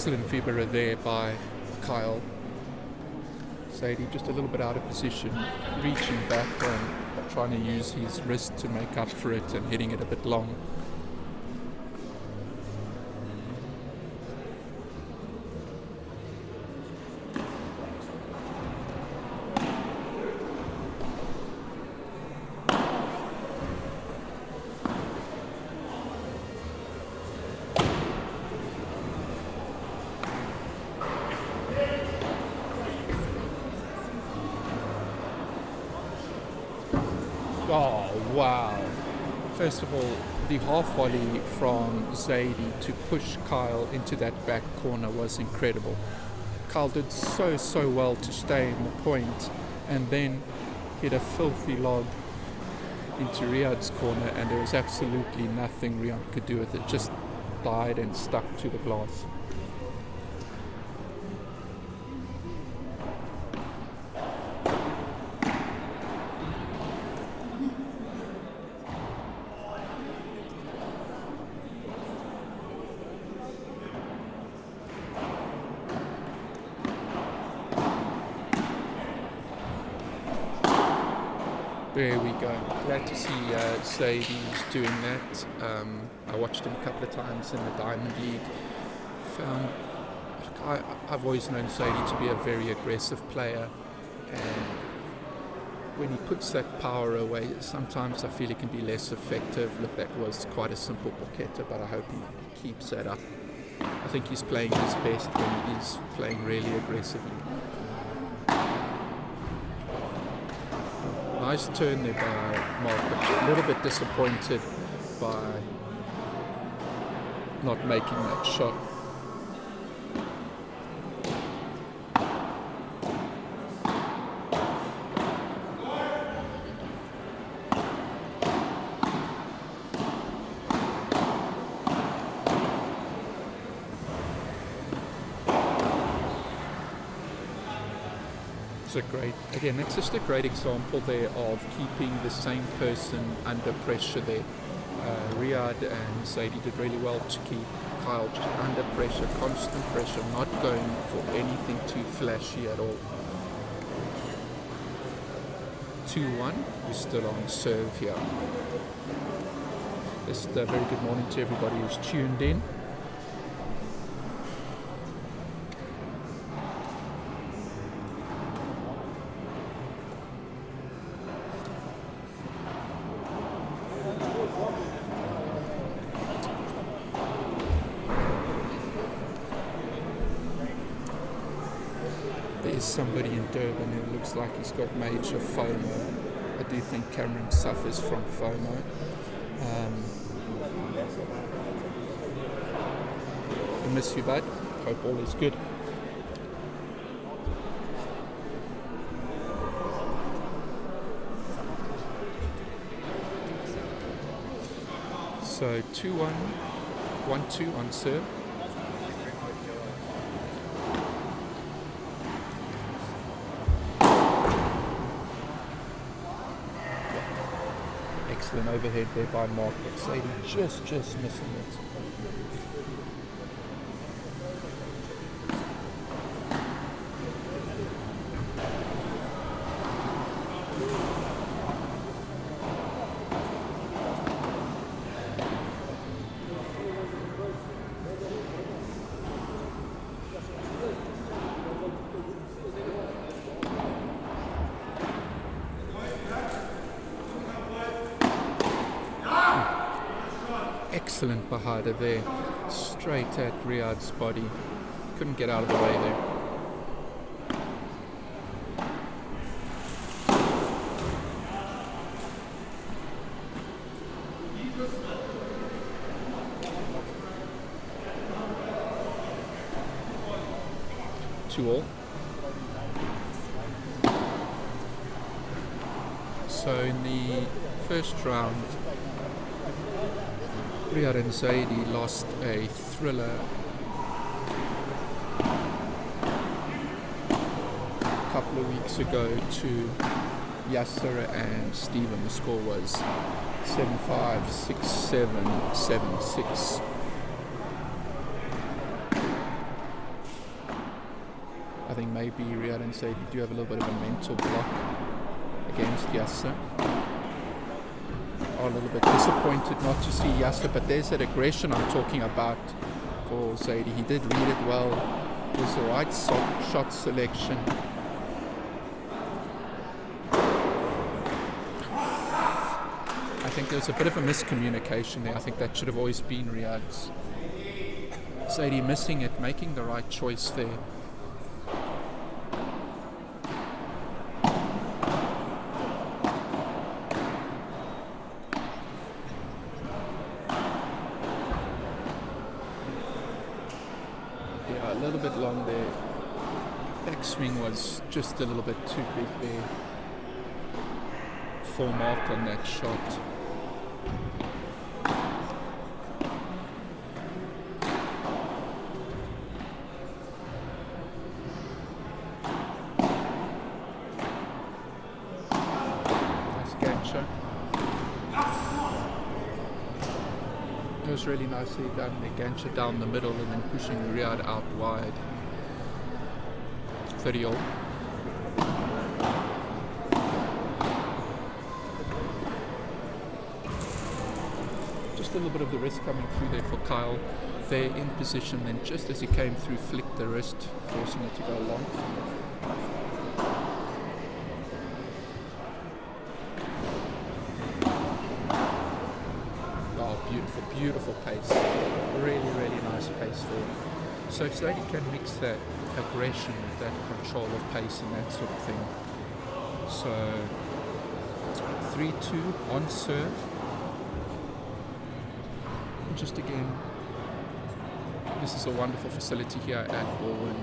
Excellent vibra there by Kyle. Sadie just a little bit out of position, reaching back and trying to use his wrist to make up for it and hitting it a bit long. Oh, wow. First of all, the half volley from Zadie to push Kyle into that back corner was incredible. Kyle did so well to stay in the point and then hit a filthy lob into Riyad's corner, and there was absolutely nothing Riyad could do with it. Just died and stuck to the glass. There we go. Glad to see Sadie's doing that. I watched him a couple of times in the Diamond League. I've always known Sadie to be a very aggressive player, and when he puts that power away, sometimes I feel he can be less effective. Look, that was quite a simple Buketa, but I hope he keeps that up. I think he's playing his best when he is playing really aggressively. Nice turn there by Mark, but a little bit disappointed by not making that shot. That's just a great example there of keeping the same person under pressure there. Riyad and Sadie did really well to keep Kyle just under pressure, constant pressure, not going for anything too flashy at all. 2-1, we're still on serve here. Just a very good morning to everybody who's tuned in. Somebody in Durban who looks like he's got major FOMO. I do think Cameron suffers from FOMO. I miss you, bud. Hope all is good. So 2-1, 1-2 on serve. Excellent overhead there by Mark, but Sadie just missing it. Excellent Bahada there, straight at Riyad's body. Couldn't get out of the way there. Two all. So in the first round, Riyad and Zadie lost a thriller a couple of weeks ago to Yasser and Steven. The score was 7-5, 6-7, 7-6. think maybe Riyad and Saidi do have a little bit of a mental block against Yasser. Are a little bit disappointed not to see Yasser, but there's that aggression I'm talking about for Saidi. He did read it well. It was the right shot selection. I think there's a bit of a miscommunication there. I think that should have always been Riyad's. Saidi missing it, making the right choice there. Yeah, a little bit long there. Backswing was just a little bit too big there. Full mark on that shot. It was really nicely done. They gancha down the middle and then pushing Riyad out wide. 30-all. Just a little bit of the wrist coming through there for Kyle. They're in position, then just as he came through, flicked the wrist, forcing it to go long. Beautiful pace. Really, really nice pace there. So if Saidi can mix that aggression with that control of pace and that sort of thing. So 3-2 on serve. Just again, this is a wonderful facility here at Balwin.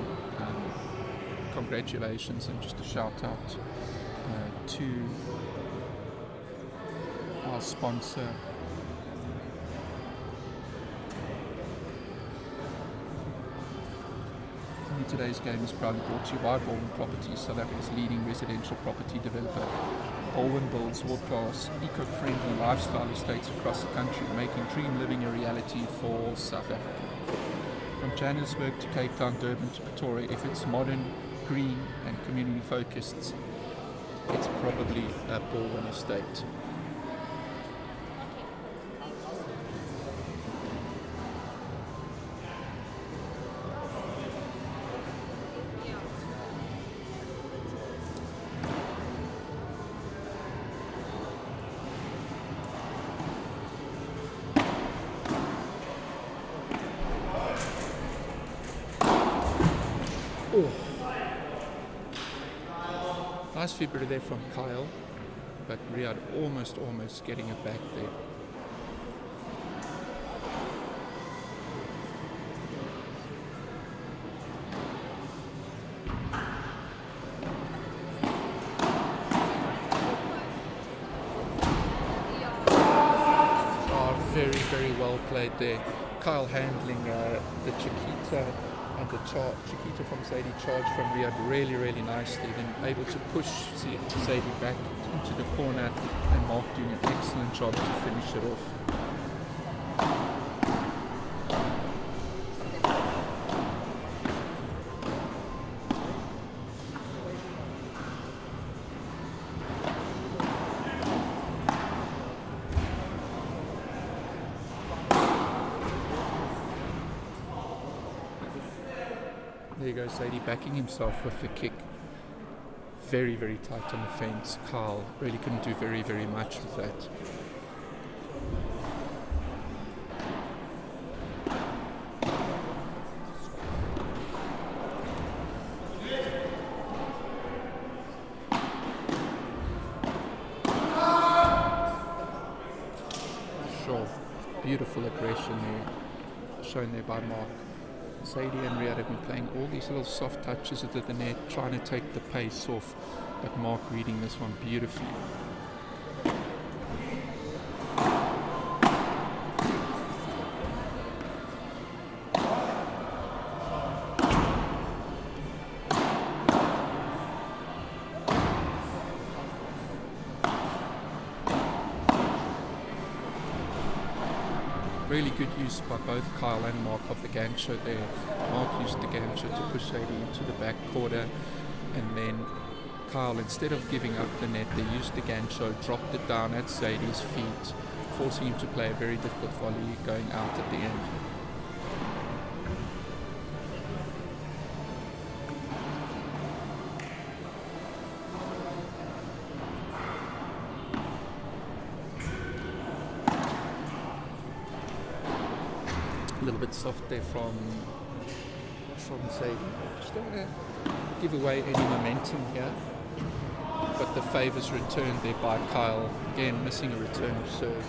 Congratulations, and just a shout out to our sponsor. Today's game is proudly brought to you by Balwin Properties, South Africa's leading residential property developer. Balwin builds world-class, eco-friendly lifestyle estates across the country, making dream living a reality for South Africa. From Johannesburg to Cape Town, Durban to Pretoria, if it's modern, green and community-focused, it's probably a Balwin estate. Oh. Nice fibber there from Kyle, but Riyad almost getting it back there. Oh, very well played there. Kyle handling the Chiquita and the Chiquita from Saidi charge from Riyad really nicely, then able to push Saidi back into the corner, and Mark doing an excellent job to finish it off. There you go, Saidi backing himself with the kick. Very tight on the fence. Carl really couldn't do very much with that. Sure, beautiful aggression there, shown there by Mark. Saidi and Riyad have been playing all these little soft touches at the net, trying to take the pace off, but Mark reading this one beautifully. really good use by both Kyle and Mark of the gang show there. Mark used the gang show to push Sadie into the back quarter, and then Kyle, instead of giving up the net, they used the gang show, dropped it down at Sadie's feet, forcing him to play a very difficult volley going out at the end. A little bit soft there from Sadie. Just don't want to give away any momentum here. But the favours returned there by Kyle. Again, missing a return of serve.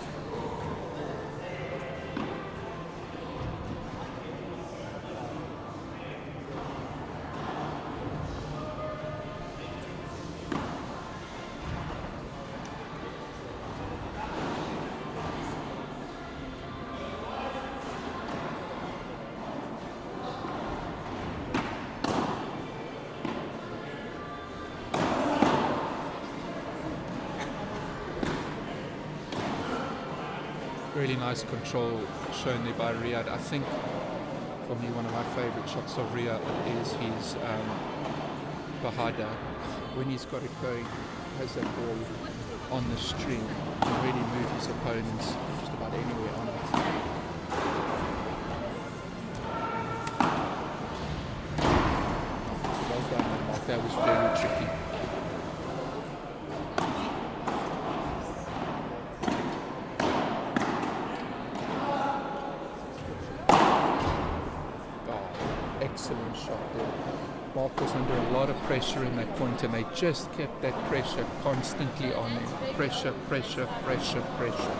Really nice control shown there by Riyadh. I think, for me, one of my favourite shots of Riyadh is his Bahada. When he's got it going, has that ball on the string, can really move his opponents just about anywhere on it. Well done, Mark. That was very tricky. Excellent shot there. Mark was under a lot of pressure in that point, and they just kept that pressure constantly on him. Pressure, pressure, pressure, pressure.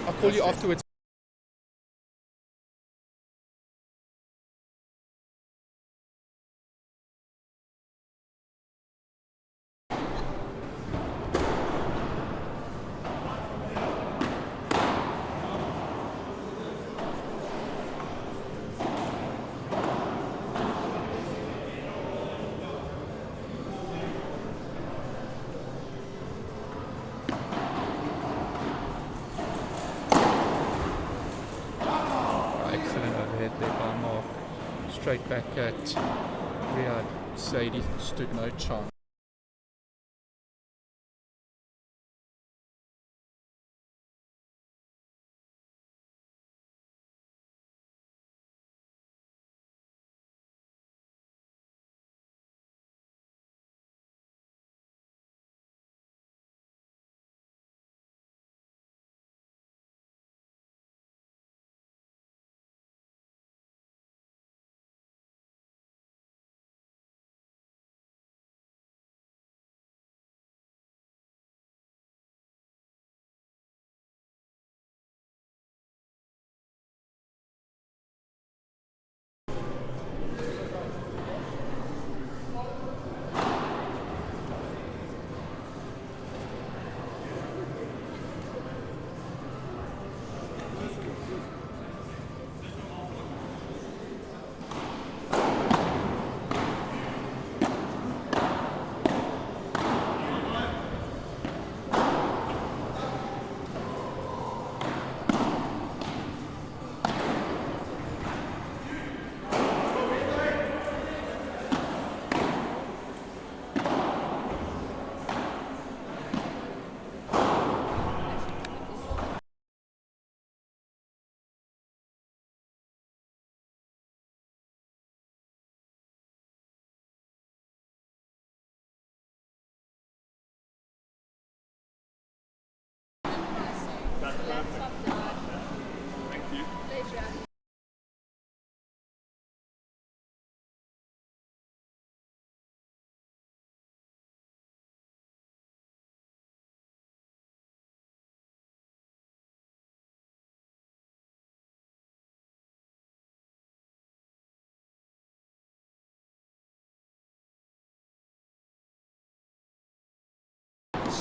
I'll call you afterwards. There by Mark, straight back at Riyadh. Sadie stood no chance.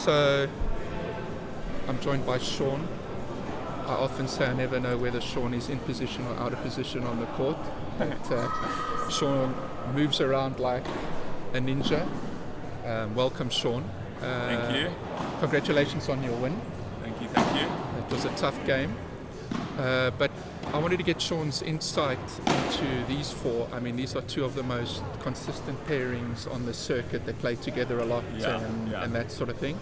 So I'm joined by Sean. I often say I never know whether Sean is in position or out of position on the court. But Sean moves around like a ninja. Welcome, Sean. Thank you. Congratulations on your win. Thank you. It was a tough game. But I wanted to get Sean's insight into these four. I mean, these are two of the most consistent pairings on the circuit. They play together a lot and that sort of thing.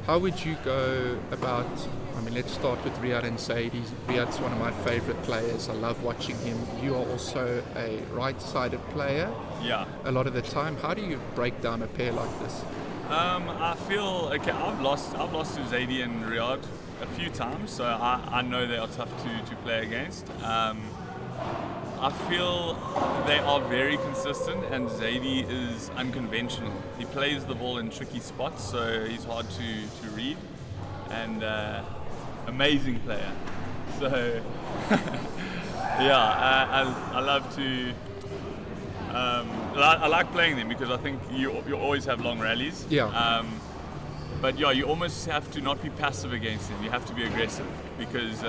How would you go about, I mean, let's start with Riyad and Zaidi. Riyad's one of my favorite players. I love watching him. You are also a right-sided player. Yeah. A lot of the time. How do you break down a pair like this? I feel okay. I've lost to Zaidi and Riyad a few times, so I know they are tough to play against. I feel they are very consistent, and Zaidi is unconventional. He plays the ball in tricky spots, so he's hard to read, and amazing player. So I love to. I like playing them because I think you always have long rallies. Yeah. But yeah, you almost have to not be passive against them. You have to be aggressive because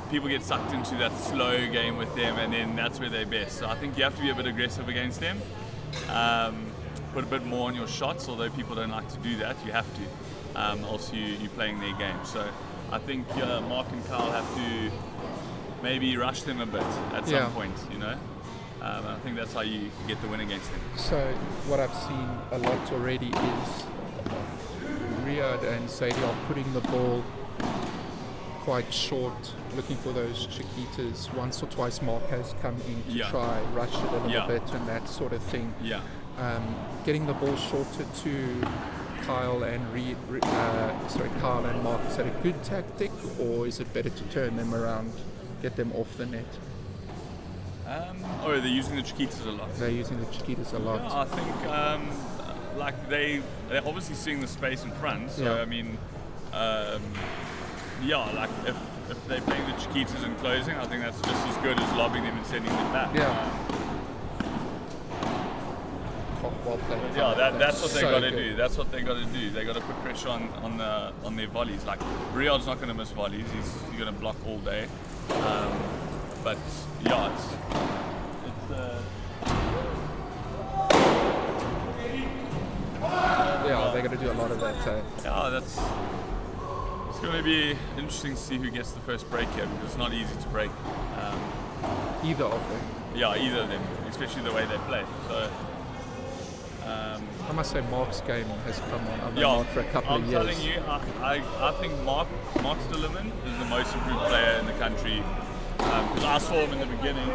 people get sucked into that slow game with them, and then that's where they're best. So I think you have to be a bit aggressive against them. Put a bit more on your shots, although people don't like to do that. You have to. Else you're playing their game. So I think Mark and Kyle have to maybe rush them a bit at some point, you know. I think that's how you get the win against them. So what I've seen a lot already is Riyad and Zaidi are putting the ball quite short, looking for those chiquitas. Once or twice Mark has come in to try rush it a little bit and that sort of thing. Yeah. Getting the ball shorter to Kyle and Kyle and Mark, is that a good tactic, or is it better to turn them around, get them off the net? They're using the chiquitas a lot. They're using the chiquitas a lot. Yeah, I think like they're obviously seeing the space in front. So I mean, like if they're playing the chiquitas and closing, I think that's just as good as lobbing them and sending them back. Well played. That's what they so got to good. do. That's what they got to do. They got to put pressure on their volleys. Like Riyad's not going to miss volleys. He's going to block all day. But yeah, it's they're going to do a lot of that. It's going to be interesting to see who gets the first break here, because it's not easy to break. Either of them. Yeah, either of them, especially the way they play. So. I must say Mark's game has come on. I've known Mark for a couple of years. I'm telling you, I think Mark Stillerman is the most improved player in the country. Because I saw him in the beginning,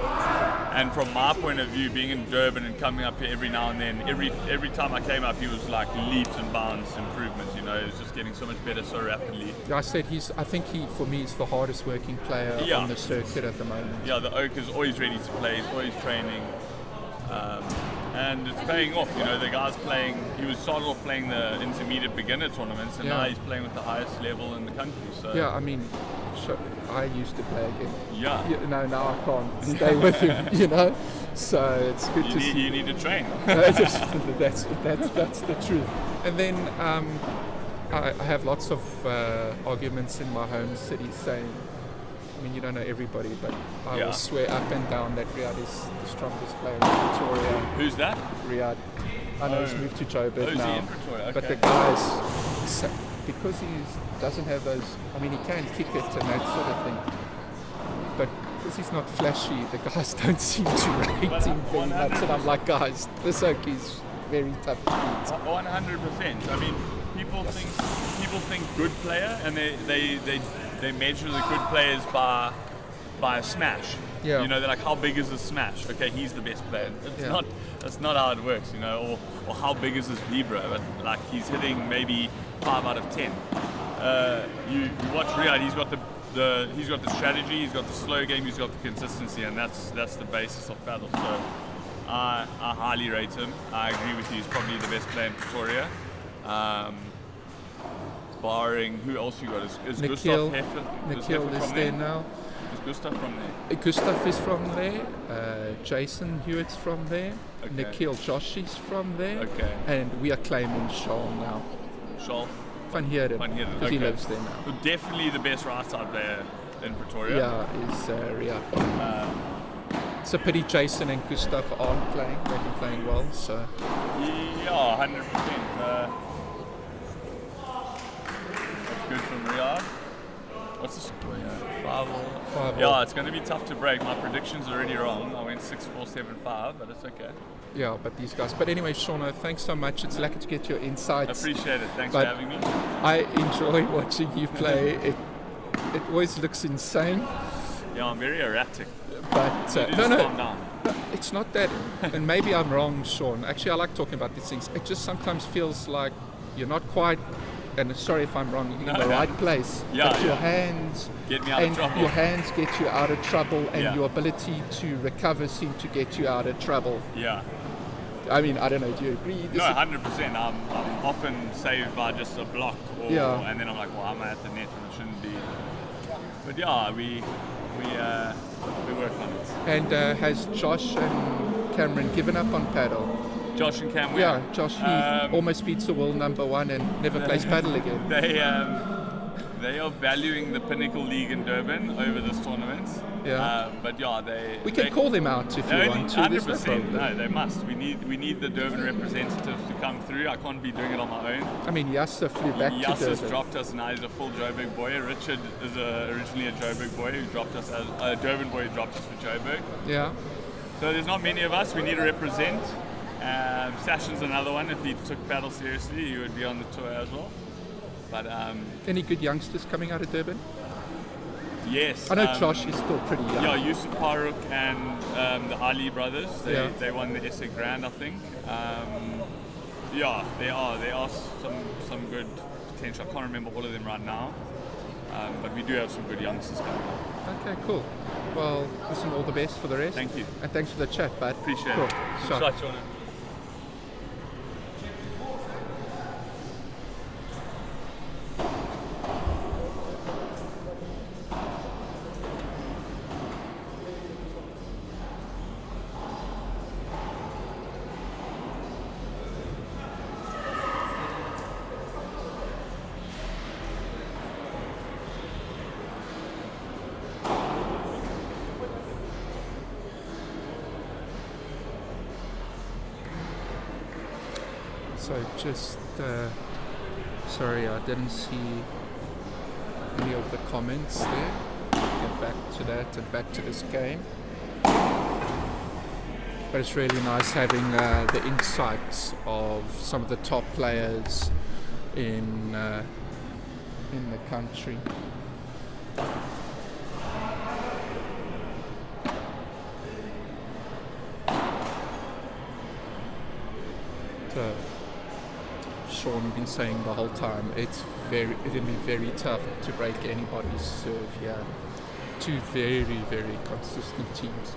and from my point of view, being in Durban and coming up here every now and then, every time I came up, he was like leaps and bounds improvement. You know, he was just getting so much better so rapidly. I said I think for me, is the hardest working player on the circuit at the moment. Yeah, the Oak is always ready to play. He's always training. And it's paying off, you know. The guy's playing. He was started off playing the intermediate beginner tournaments, and now he's playing with the highest level in the country. So I mean, I used to play again. Yeah. Now I can't stay with him. You know, so it's good to see. You need to train. That's the truth. And then I have lots of arguments in my home city saying, I mean, you don't know everybody, but I will swear up and down that Riyad is the strongest player in Pretoria. Who's that? Riyad. I know he's moved to Joburg now. He in Pretoria? Okay. But the guys, because he doesn't have those, I mean, he can kick it and that sort of thing. But because he's not flashy, the guys don't seem to rate him very much. And I'm like, guys, this Oak is very tough to beat. 100%. I mean, people think good player, and they measure the good players by a smash. Yeah. You know, they're like, how big is this smash? Okay, he's the best player. That's not how it works, you know. Or how big is this vibra? But like, he's hitting maybe 5 out of 10. You watch Riyad. He's got the strategy. He's got the slow game. He's got the consistency, and that's the basis of paddle. So I highly rate him. I agree with you. He's probably the best player in Pretoria. Barring who else you got? Is Nikhil, Gustav Heffer? Nikhil is there now. Is Gustav from there? Gustav is from there. Jason Hewitt's from there. Okay. Nikhil Josh is from there. Okay. And we are claiming Shaw now. Shaw? Van Heerden. Van Heerden, Because he okay. lives there now. Definitely the best right side player in Pretoria. Yeah, is Riyadh. It's a pity Jason and Gustav aren't playing. They've been playing well, so... Yeah, 100%. That's good from Riyadh. What's the score? Yeah, 5-5. Yeah, it's going to be tough to break. My prediction's already wrong. I went 6-4-7-5, but it's okay. Yeah, but these guys. But anyway, Shauna, thanks so much. It's lucky to get your insights. Appreciate it. Thanks But for having me. I enjoy watching you play. It always looks insane. Yeah, I'm very erratic. But You just calm down. it's not that. And maybe I'm wrong, Sean. Actually, I like talking about these things. It just sometimes feels like you're not quite. And sorry if I'm wrong. You're in the right place. Yeah, but your yeah. hands Get me out of trouble. Your hands get you out of trouble, and Yeah. your ability to recover seem to get you out of trouble. Yeah. I mean, I don't know. Do you agree? No, 100%. I'm often saved by just a block, and then I'm like, well, I'm at the net and I shouldn't be. But yeah, we work on it. And has Josh and Cameron given up on paddle? Josh and Cam, Yeah, Josh he almost beats the world #1 and never plays paddle again. They are valuing the Pinnacle League in Durban over this tournament. Yeah. But yeah, we can call them out if you want to. 100%. No, they must. We need the Durban representatives to come through. I can't be doing it on my own. I mean, Yasser flew back to Yasser's Durban. dropped us, and now he's a full Joburg boy. Richard is originally a Joburg boy who dropped us as a Durban boy who dropped us for Joburg. Yeah. So there's not many of us. We need to represent. Sashin's another one. If he took paddle seriously, he would be on the tour as well. But any good youngsters coming out of Durban? yes, I know Josh is still pretty young. Yeah, Yusuf Paruk and the Ali brothers. They won the SA Grand, I think. Yeah, there are some good potential. I can't remember all of them right now, but we do have some good youngsters coming up. Okay, cool. Well, listen, all the best for the rest. Thank you. And thanks for the chat, bud. Appreciate cool. it. Shot. Shot, Shauna. So just, sorry, I didn't see any of the comments there. Get back to that and back to this game. But it's really nice having the insights of some of the top players in the country. So, Sean been saying the whole time, it's going to be very tough to break anybody's serve here. Two very, very consistent teams.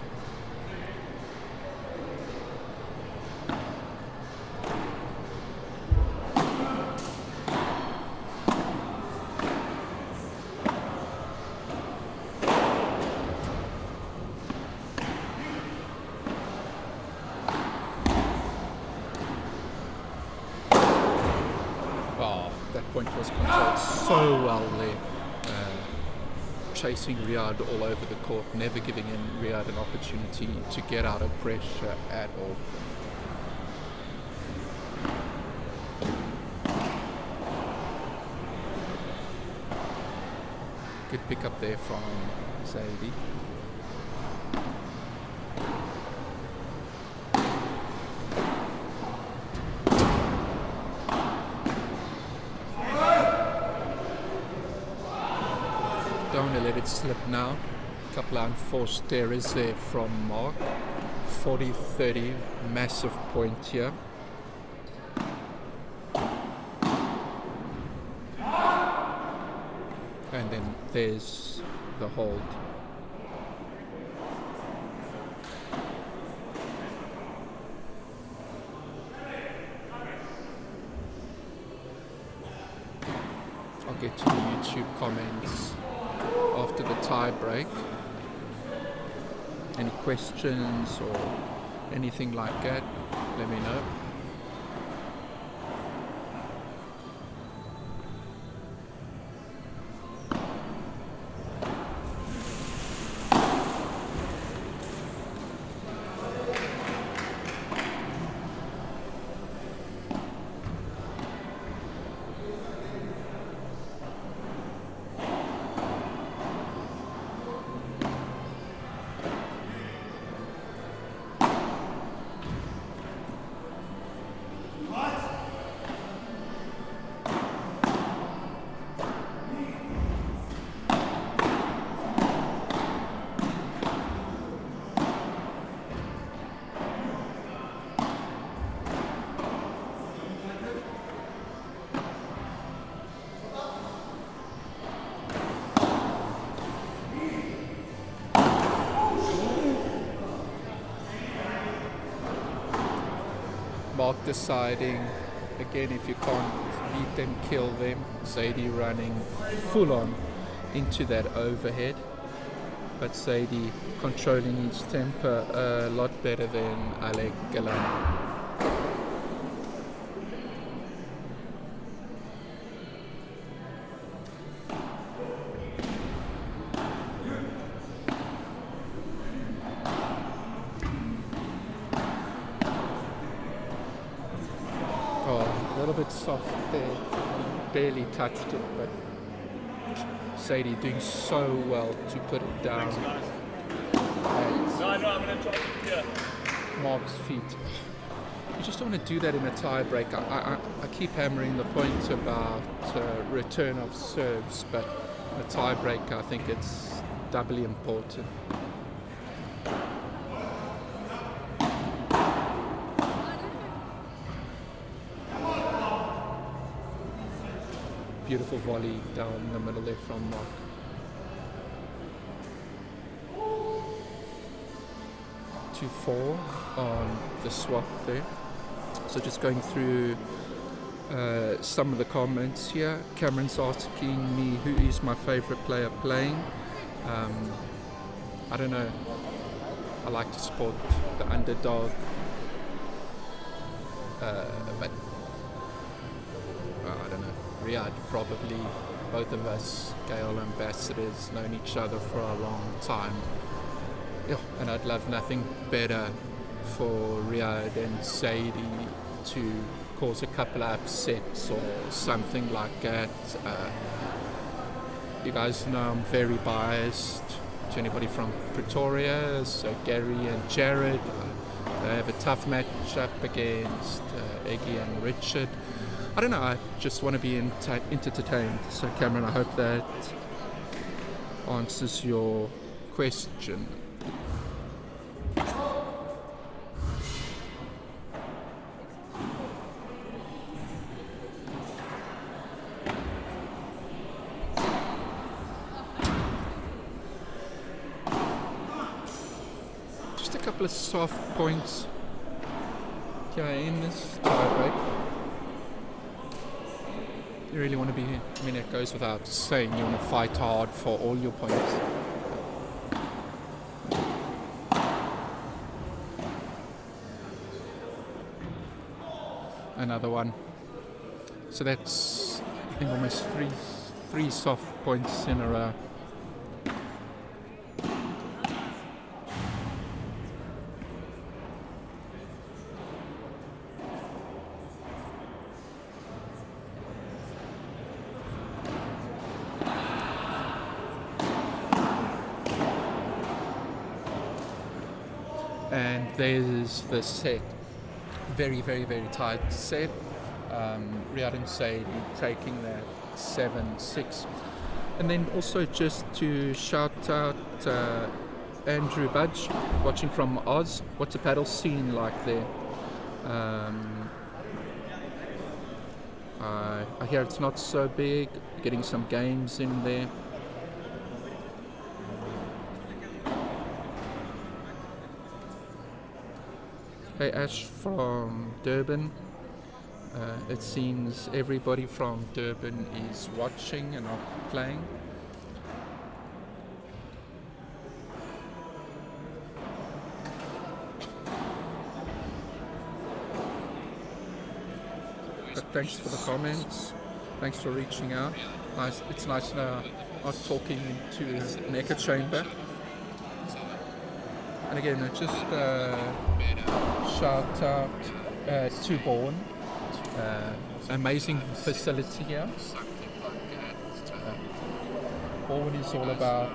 Point was controlled so well there, chasing Riyadh all over the court, never giving Riyadh an opportunity to get out of pressure at all. Good pick up there from Zaidi. Don't want to let it slip now. A couple of unforced errors there from Mark. 40-30, massive point here. And then there's the hold. I'll get to the YouTube comments after the tie break. Any questions or anything like that, let me know. Mark deciding, again, if you can't beat them, kill them. Sadie running full on into that overhead. But Sadie controlling his temper a lot better than Alec Galan. A little bit soft there, barely touched it, but Sadie doing so well to put it down at Mark's feet. You just don't want to do that in a tie-break. I keep hammering the point about return of serves, but in a tie-break I think it's doubly important. Beautiful volley down the middle there from Mark. To 4 on the swap there. So just going through some of the comments here. Cameron's asking me who is my favorite player playing. I don't know. I like to support the underdog. But I don't know. Riyadh, probably. Both of us, Gale ambassadors, known each other for a long time. Yeah, and I'd love nothing better for Riyadh and Sadie to cause a couple of upsets or something like that. You guys know I'm very biased to anybody from Pretoria, so Gary and Jared, they have a tough match up against Eggy and Richard. I don't know, I just want to be entertained. So Cameron, I hope that answers your question. Just a couple of soft points here in this tiebreak. You really want to be, I mean, it goes without saying, you want to fight hard for all your points. Another one. So that's, I think, almost three soft points in a row. And there's the set. Very, very, very tight set. Riyadh and Sadie taking that 7-6. And then also just to shout out Andrew Budge, watching from Oz. What's the paddle scene like there? I hear it's not so big, getting some games in there. Hey Ash from Durban. It seems everybody from Durban is watching and not playing. But thanks for the comments. Thanks for reaching out. Nice. It's nice now not talking into an echo chamber. And again, just shout out to Bourne. Amazing facility here. Bourne is all about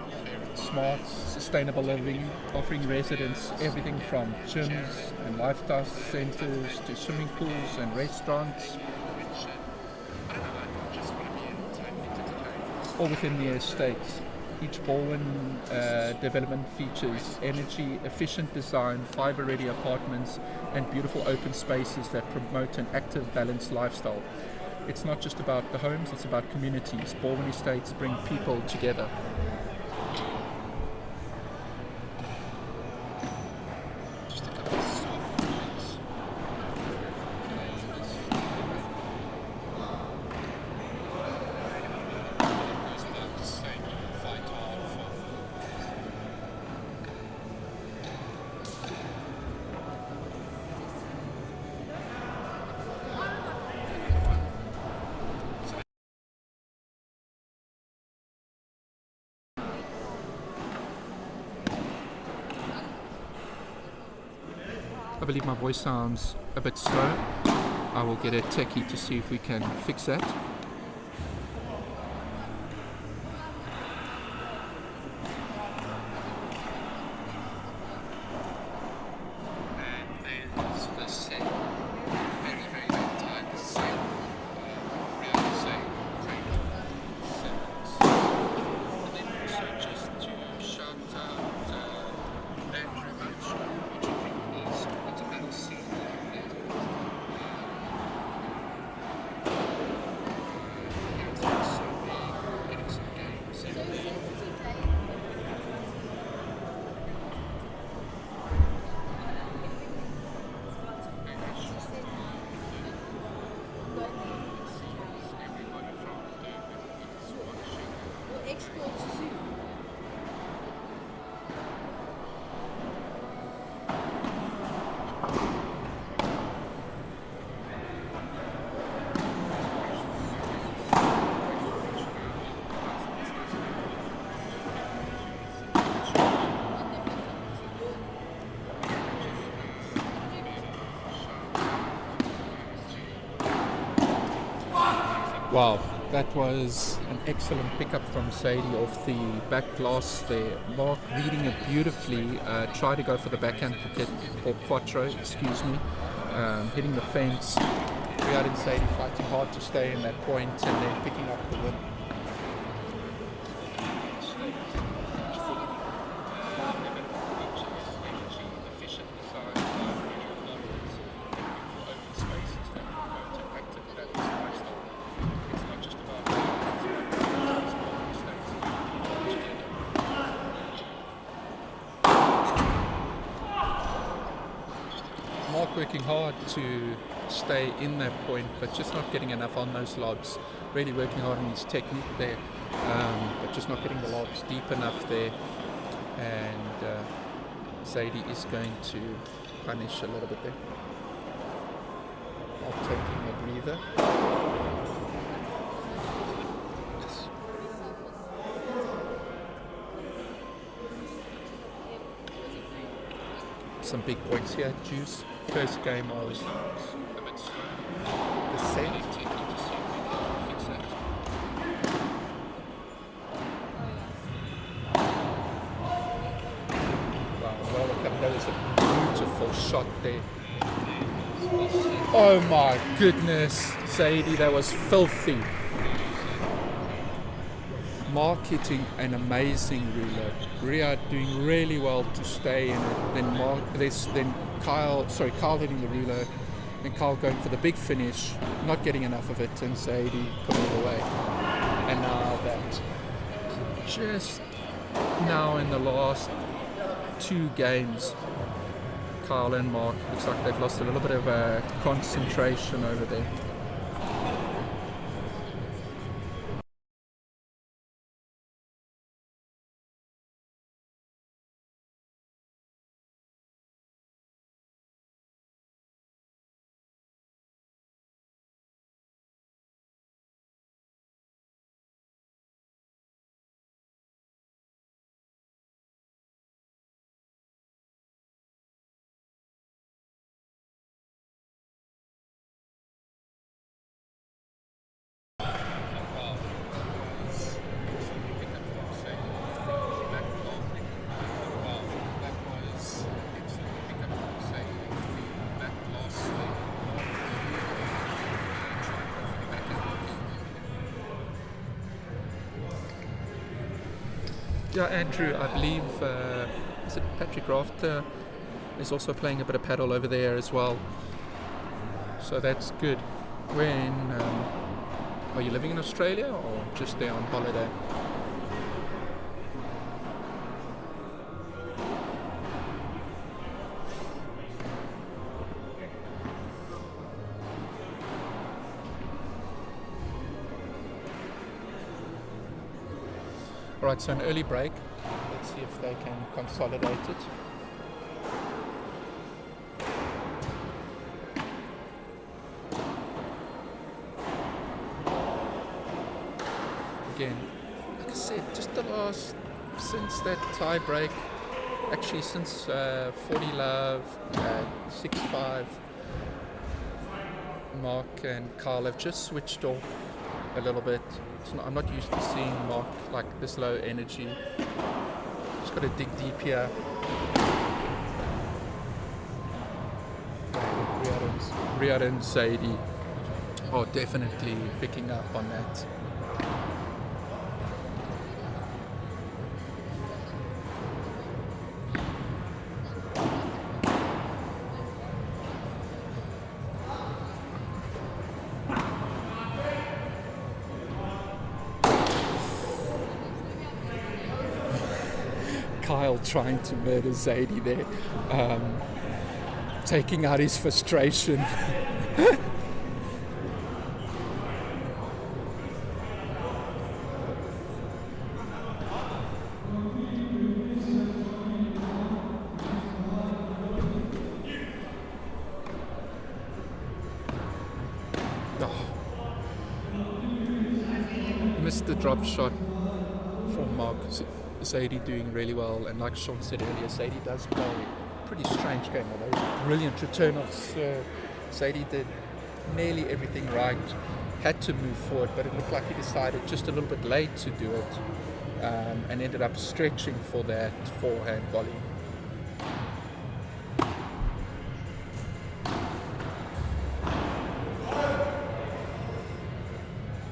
smart, sustainable living, offering residents everything from gyms and lifestyle centres to swimming pools and restaurants, all within the estates. Each Balwin development features energy-efficient design, fibre-ready apartments, and beautiful open spaces that promote an active, balanced lifestyle. It's not just about the homes, it's about communities. Balwin estates bring people together. believe my voice sounds a bit slow. I will get a techie to see if we can fix that. Wow, that was an excellent pickup from Sadie off the back glass there. Mark reading it beautifully, tried to go for the backhand pocket, or quattro, excuse me, hitting the fence. Riyad and Sadie fighting hard to stay in that point and then picking up the win. Mark working hard to stay in that point, but just not getting enough on those lobs. Really working hard on his technique there, but just not getting the lobs deep enough there. And Sadie is going to punish a little bit there. Mark taking a breather. Some big points here, Juice. First game was the set. Wow, that was a beautiful shot there. Oh my goodness, Sadie, that was filthy. Mark hitting an amazing ruler. Riyad doing really well to stay in it. Then Kyle hitting the ruler, and Kyle going for the big finish, not getting enough of it, and Sadie putting it away. And now that, just now in the last two games, Kyle and Mark, looks like they've lost a little bit of concentration over there. Yeah, Andrew, I believe, is it Patrick Rafter is also playing a bit of paddle over there as well. So that's good. When are you living in Australia or just there on holiday? Alright, so an early break. Let's see if they can consolidate it. Again, like I said, just since that tie break, actually since 40 Love, 6'5", Mark and Carl have just switched off a little bit. I'm not used to seeing Mark like this low energy. Just got to dig deep here. Riyad and Zaidi are definitely picking up on that. Kyle trying to murder Zaidi there, taking out his frustration. Missed the drop shot from Mark. Zaidi doing really well, and like Sean said earlier, Zaidi does play a pretty strange game, although it's a brilliant return of serve. Zaidi did nearly everything right, had to move forward, but it looked like he decided just a little bit late to do it, and ended up stretching for that forehand volley.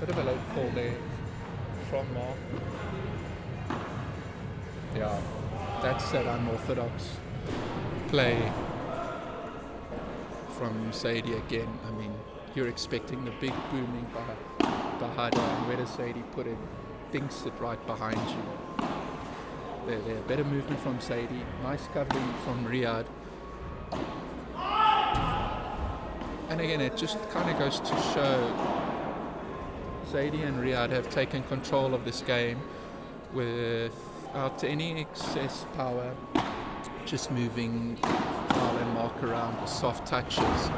Bit of a late call there from Mark. Yeah, that's that unorthodox play from Zaidi again. I mean, you're expecting the big booming Bahada, and where does Zaidi put it? Dinks it right behind you. There, better movement from Zaidi. Nice covering from Riyad. And again, it just kind of goes to show Zaidi and Riyad have taken control of this game without any excess power, just moving Kyle and Mark around with soft touches.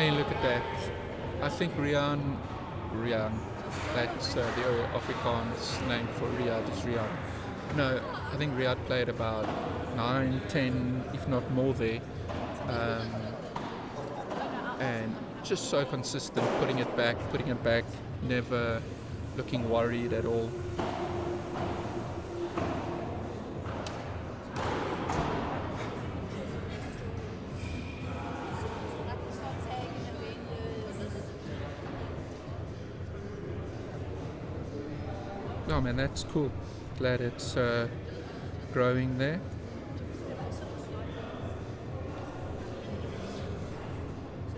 Look at that. I think Rian, that's the Afrikaans name for Riyad is Rian. No, I think Riyad played about 9, 10, if not more there. And just so consistent, putting it back, never looking worried at all. Oh man, that's cool. Glad it's growing there.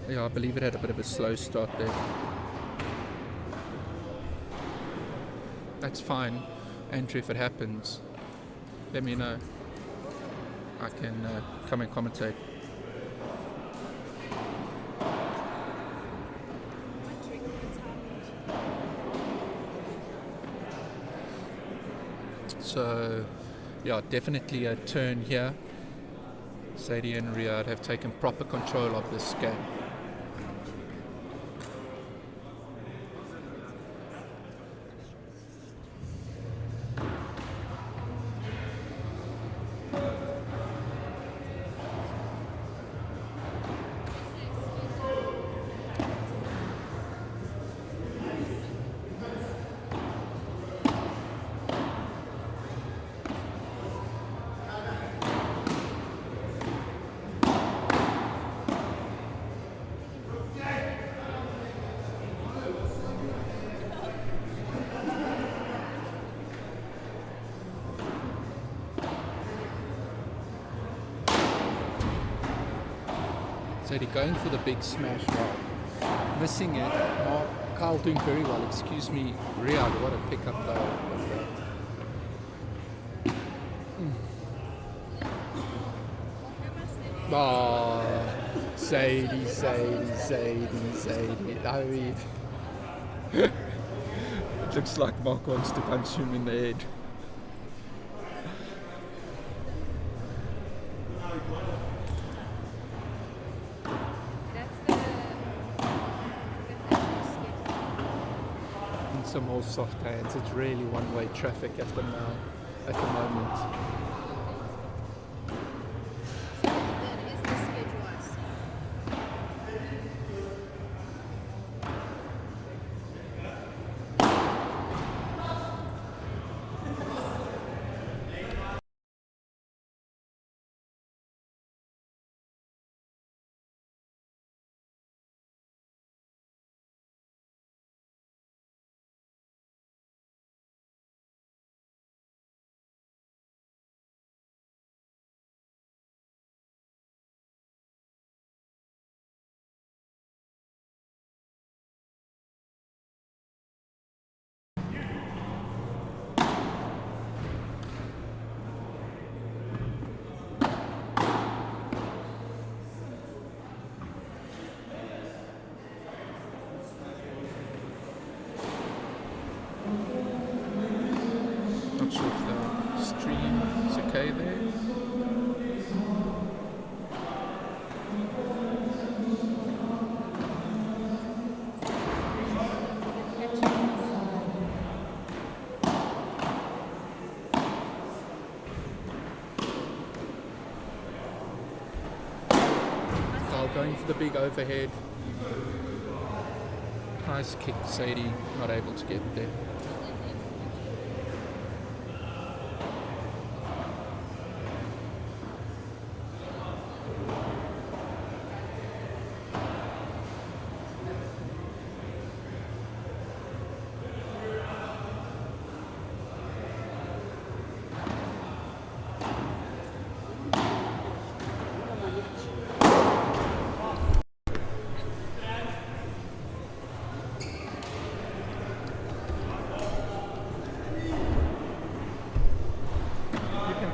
Yeah, I believe it had a bit of a slow start there. That's fine. Andrew, if it happens, let me know. I can come and commentate. So, yeah, definitely a turn here. Zaidi and Riyad have taken proper control of this game. Zaidi going for the big smash right. Missing it. Kyle doing very well. Excuse me, Riyad, what a pickup though. Zadie. I mean, it looks like Mark wants to punch him in the head. And some more soft hands. It's really one-way traffic at the moment. Not sure if the stream is okay there. Going for the big overhead. Nice kick, Sadie, not able to get there.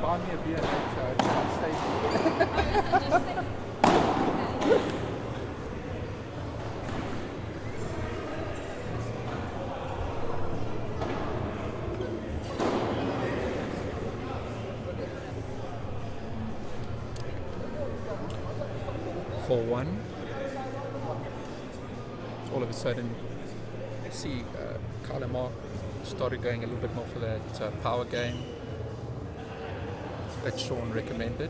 Buy me a beer later. For one, all of a sudden, see Kyle and Mark started going a little bit more for that power game that Sean recommended.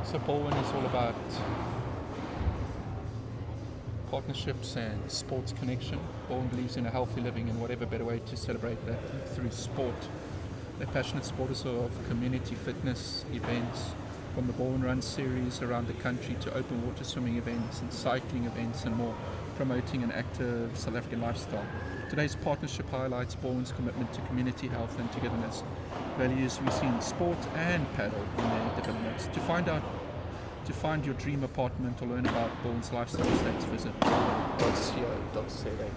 So Balwin is all about partnerships and sports connection. Balwin believes in a healthy living, and whatever better way to celebrate that through sport. They're passionate supporters of community fitness events, from the Balwin Run series around the country to open water swimming events and cycling events and more, promoting an active South African lifestyle. Today's partnership highlights Balwin's commitment to community health and togetherness, values we see in sport and paddle in their developments. To find your dream apartment or learn about Balwin's lifestyle states, visit balwin.co.za.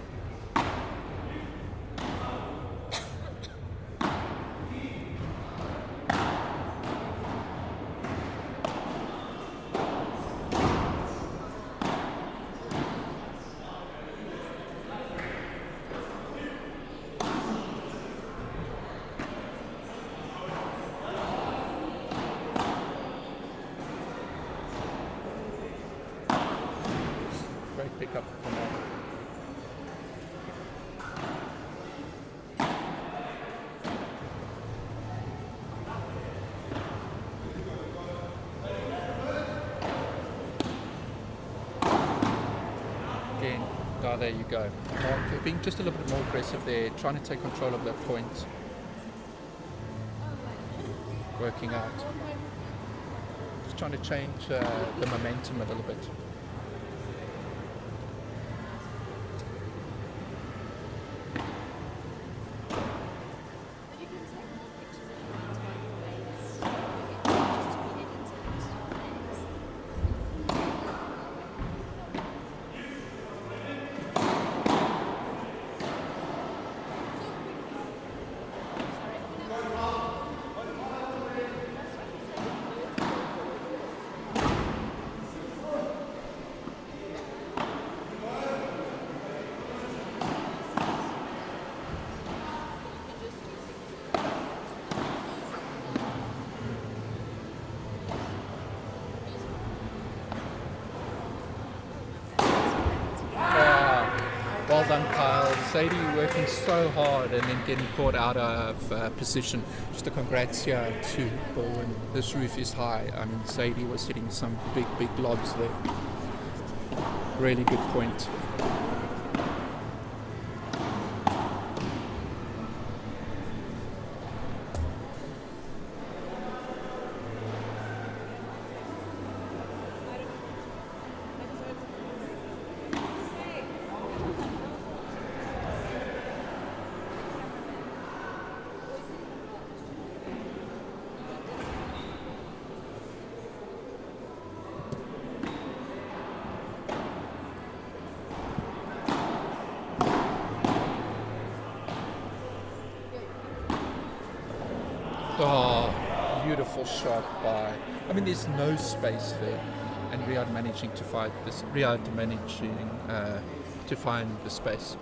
Great pickup from that. Again, there you go. Mark being just a little bit more aggressive there, trying to take control of that point. Working out. Just trying to change the momentum a little bit. Sadie working so hard and then getting caught out of position. Just a congrats here to Balwin. This roof is high. I mean, Sadie was hitting some big lobs there. Really good point. Oh, beautiful shot by. I mean, there's no space there, and Riyadh managing to find this. Riyadh managing to find the space.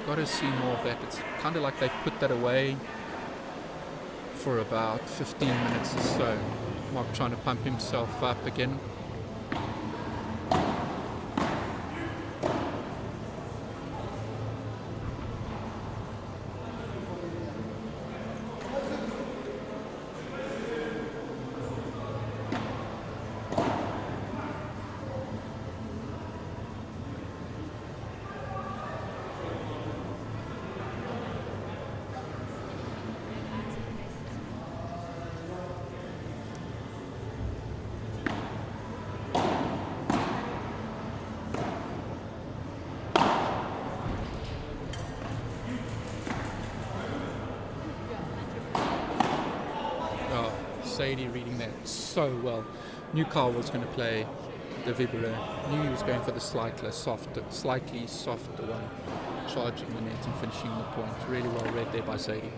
Got to see more of that. It's kind of like they put that away for about 15 minutes or so. Mark trying to pump himself up again. Sadie reading that so well. Knew Carl was going to play the Vibra. Knew he was going for the slightly softer one, charging the net and finishing the point. Really well read there by Sadie.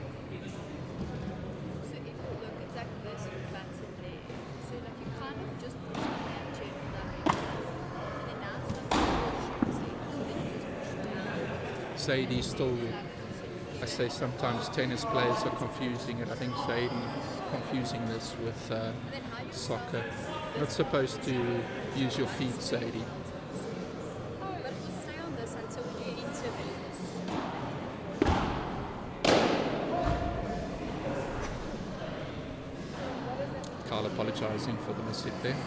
So if you look exactly this defensively, so like you kind of just push the hand chain that and then now it's not shooting, so then you just push down. Sadie still, I say sometimes tennis players are confusing it. I think Sadie's confusing this with soccer. Not supposed to use your feet, Sadie. Oh, but we'll stay on this until we do interviews. Carl apologising for the miss hit there.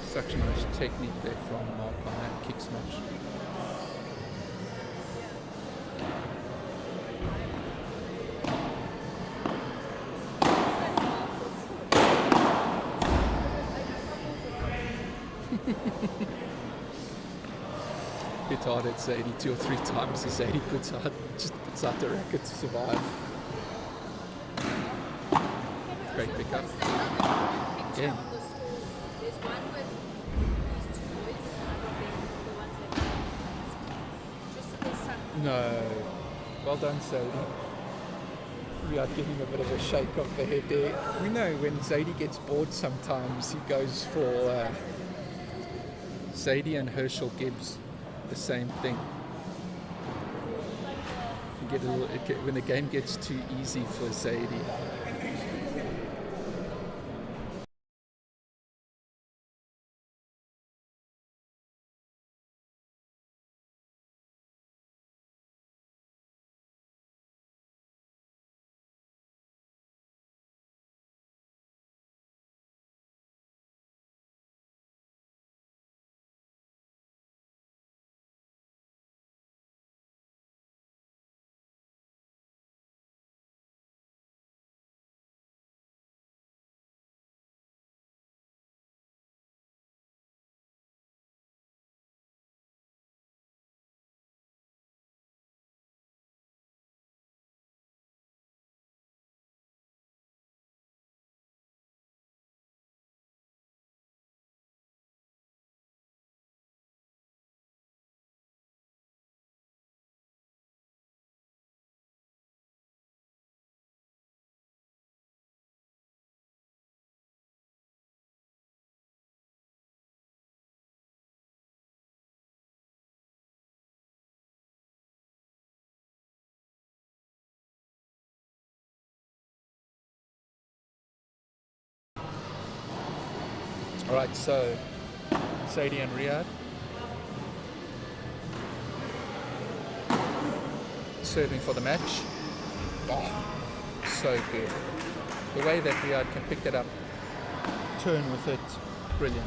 Such a nice technique there from Mark on that kick smash. Hit hard at Sadie 2 or 3 times as Sadie puts out the racket to survive. Great pickup. Again. There's one with these two boys and I think the ones that just so there's some. No. Well done, Sadie. We are giving a bit of a shake of the head there. We know when Sadie gets bored sometimes he goes for Sadie and Herschel Gibbs, the same thing. You get a little, when the game gets too easy for Sadie, All right, so Sadie and Riyadh serving for the match. Oh, so good. The way that Riyadh can pick it up, turn with it, brilliant.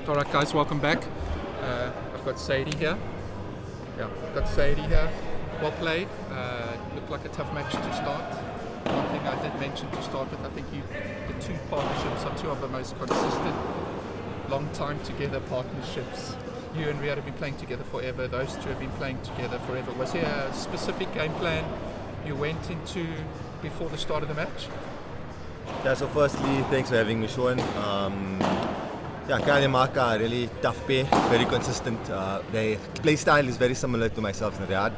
All right, guys, welcome back. I've got Sadie here. Yeah, I've got Sadie here. Well played. Looked like a tough match to start. One thing I did mention to start with, I think the two partnerships are two of the most consistent, long time together partnerships. You and Riyad have been playing together forever. Those two have been playing together forever. Was there a specific game plan you went into before the start of the match? Yeah, so firstly, thanks for having me, Sean. Kyle and Mark are really tough pair, very consistent. Their play style is very similar to myself and Riyad,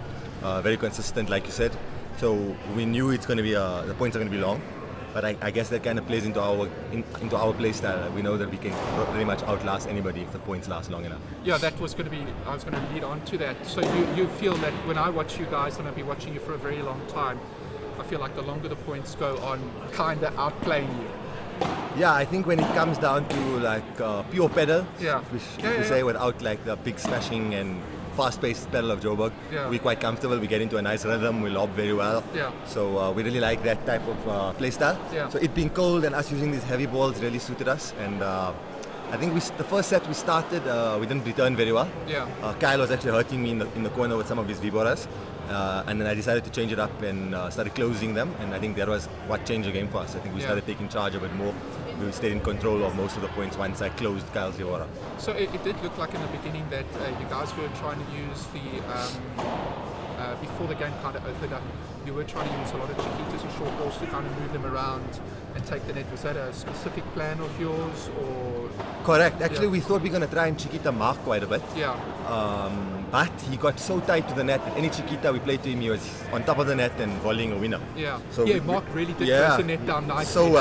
very consistent, like you said. So we knew it's going to be the points are going to be long, but I guess that kind of plays into our play style. We know that we can pretty much outlast anybody if the points last long enough. Yeah, that was going to be. I was going to lead on to that. So you feel that when I watch you guys, and I've been watching you for a very long time, I feel like the longer the points go on, kind of outplaying you. Yeah, I think when it comes down to like pure pedal, Yeah. we Yeah. say without like the big smashing and fast-paced pedal of Joburg, Yeah. we're quite comfortable. We get into a nice rhythm. We lob very well. Yeah. So we really like that type of play style. Yeah. So it being cold and us using these heavy balls really suited us. And I think the first set we started, we didn't return very well. Yeah. Kyle was actually hurting me in the corner with some of his V-boras. And then I decided to change it up and started closing them. And I think that was what changed the game for us. I think we Yeah. started taking charge a bit more. We stayed in control of most of the points once I closed Kyle's V-bora. So it did look like in the beginning that you guys were trying to use before the game kind of opened up, you were trying to use a lot of chiquitas and short balls to kind of move them around and take the net. Was that a specific plan of yours, or? Correct. Actually, Yeah. we thought we were going to try and chiquita Mark quite a bit. Yeah. But he got so tight to the net that any chiquita we played to him, he was on top of the net and volleying a winner. Yeah. So yeah, we- Mark really did yeah. close the net down nicely.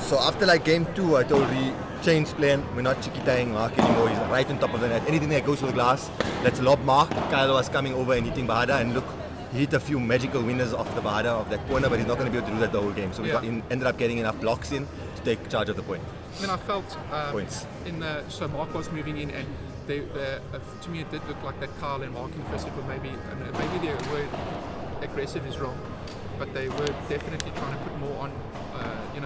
So after like game 2, I told Ree, change plan. We're not chiquitaing Mark anymore. He's right on top of the net. Anything that goes to the glass, let's lob Mark. Kyle was coming over and hitting Bahada, and look, he hit a few magical winners off the Bahada of that corner, but he's not going to be able to do that the whole game. So Yeah. we ended up getting enough blocks in to take charge of the point. I mean, I felt Points. so Mark was moving in, and to me it did look like that Kyle and Mark in the first set were maybe the word aggressive is wrong, but they were definitely trying to put more on,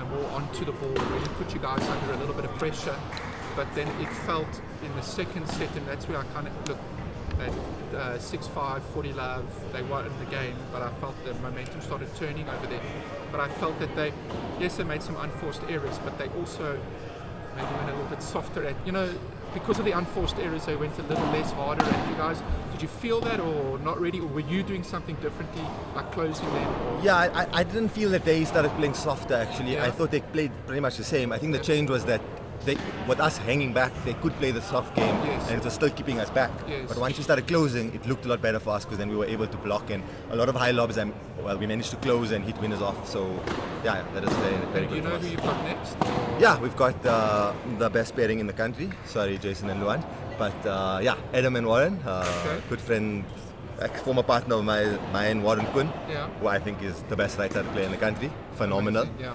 more onto the ball, really put you guys under a little bit of pressure. But then it felt in the second set, and that's where I kind of looked at 6-5, 40 love. They won the game, but I felt the momentum started turning over there. But I felt that they made some unforced errors, but they also maybe went a little bit softer at, because of the unforced errors, they went a little less harder at you guys. Did you feel that, or not really, or were you doing something differently, like closing them? Or? Yeah, I didn't feel that they started playing softer actually. Yeah. I thought they played pretty much the same. I think the change was that with us hanging back, they could play the soft game, Yes. and it was still keeping us back. Yes. But once we started closing, it looked a lot better for us because then we were able to block, and a lot of high lobs, we managed to close and hit winners off. So yeah, that is very Do you good know for who us. you've got next? Yeah, we've got the best pairing in the country. Sorry, Jason and Luan. But Adam and Warren, Okay. good friend, former partner of mine, Warren Kun, Yeah. who I think is the best right-side player in the country. Phenomenal. Yeah.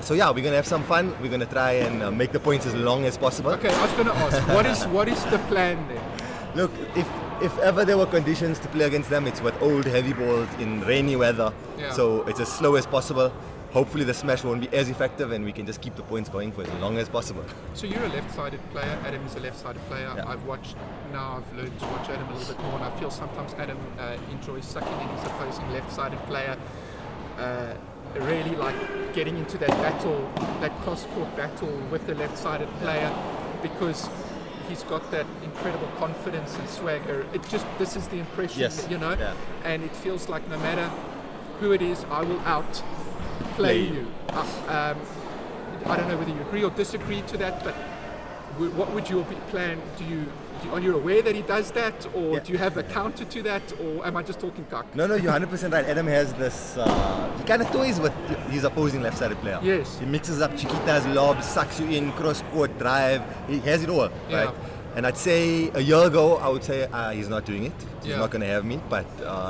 We're going to have some fun. We're going to try and make the points as long as possible. Okay, I was going to ask, what is the plan then? Look, if ever there were conditions to play against them, it's with old heavy balls in rainy weather. Yeah. So it's as slow as possible. Hopefully the smash won't be as effective and we can just keep the points going for as long as possible. So you're a left-sided player. Adam is a left-sided player. Yeah. I've learned to watch Adam a little bit more, and I feel sometimes Adam enjoys sucking in his opposing left-sided player. Really like getting into that battle, that cross-court battle with the left-sided player, because he's got that incredible confidence and swagger. This is the impression, Yes. Yeah. and it feels like no matter who it is, I will outplay you. I don't know whether you agree or disagree to that, but what would your plan? Are you aware that he does that, or Yeah. do you have a counter to that, or am I just talking cock? No, you're 100% right. Adam has this, he kind of toys with his opposing left-sided player. Yes. He mixes up chiquitas, lobs, sucks you in, cross-court, drive. He has it all, Yeah. right? And I'd say a year ago, I would say he's not doing it. He's Yeah. not going to have me. But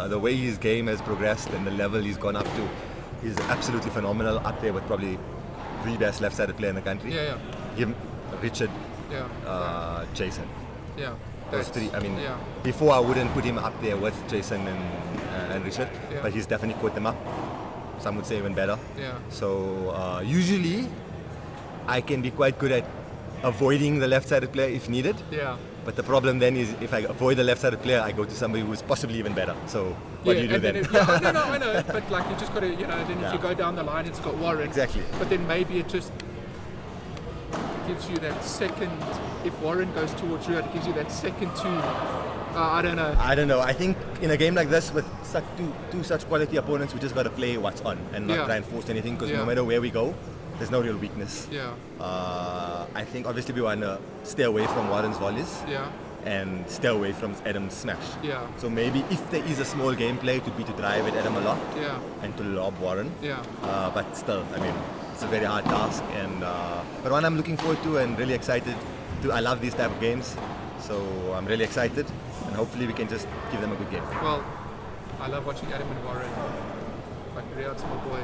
the way his game has progressed and the level he's gone up to is absolutely phenomenal. Up there with probably the best left-sided player in the country. Yeah. Him, Richard, Yeah. Jason. Yeah. Those three. I mean, yeah. before I wouldn't put him up there with Jason and Richard, Yeah. but he's definitely caught them up. Some would say even better. Yeah. So usually, I can be quite good at avoiding the left-sided player if needed. Yeah. But the problem then is if I avoid the left-sided player, I go to somebody who's possibly even better. So what do you do and then? I know, but like you just got to, then if Yeah. you go down the line, it's got Warren. Exactly. But then maybe it just gives you that second, if Warren goes towards you, it gives you that second to, I don't know. I don't know. I think in a game like this with such two such quality opponents, we just got to play what's on and not Yeah. try and force anything because Yeah. no matter where we go, there's no real weakness. Yeah. I think obviously we want to stay away from Warren's volleys Yeah. and stay away from Adam's smash. Yeah. So maybe if there is a small gameplay, it would be to drive at Adam a lot Yeah. and to lob Warren. Yeah. But still, I mean, it's a very hard task, and but one I'm looking forward to and really excited to. I love these type of games, so I'm really excited, and hopefully we can just give them a good game. Well, I love watching Adam and Warren. Like Riyad's my boy.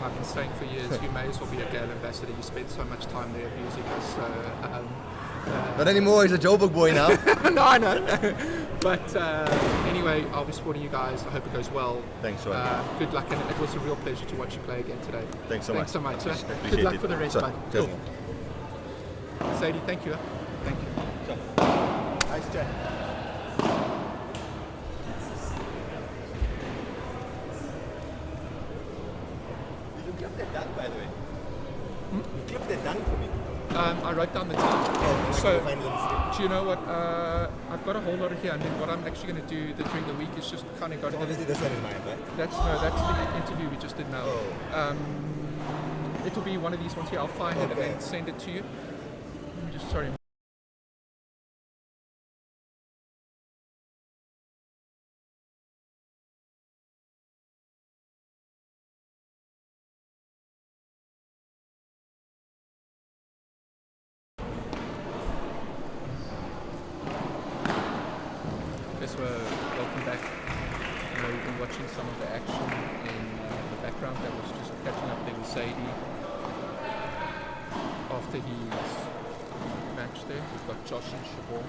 I've been saying for years, you may as well be a Gale ambassador. You spend so much time there abusing us. So, Not anymore. He's a Joburg boy now. no, I know. But anyway, I'll be supporting you guys. I hope it goes well. Thanks, Ron. Good luck, and it was a real pleasure to watch you play again today. Thanks so much. Thanks so much. Appreciate Good luck it. for the rest, Sure. bud. Cheers. Cool. Sadie, thank you. Thank you. Nice chat. Did you clip that dunk, by the way? You clipped that dunk for me. I wrote down the time. Oh, So, find it on the slip. do you know what? I've got a whole lot of here, and then what I'm actually going to do during the week is just kind of go. So obviously this one is mine, right? That's the interview we just did now. Oh. It'll be one of these ones here. I'll find it and then send it to you. Let me just sorry. Okay, so welcome back. I know you've been watching some of the action in the background. That was just catching up there with Sadie. After his match there, we've got Josh and Siobhan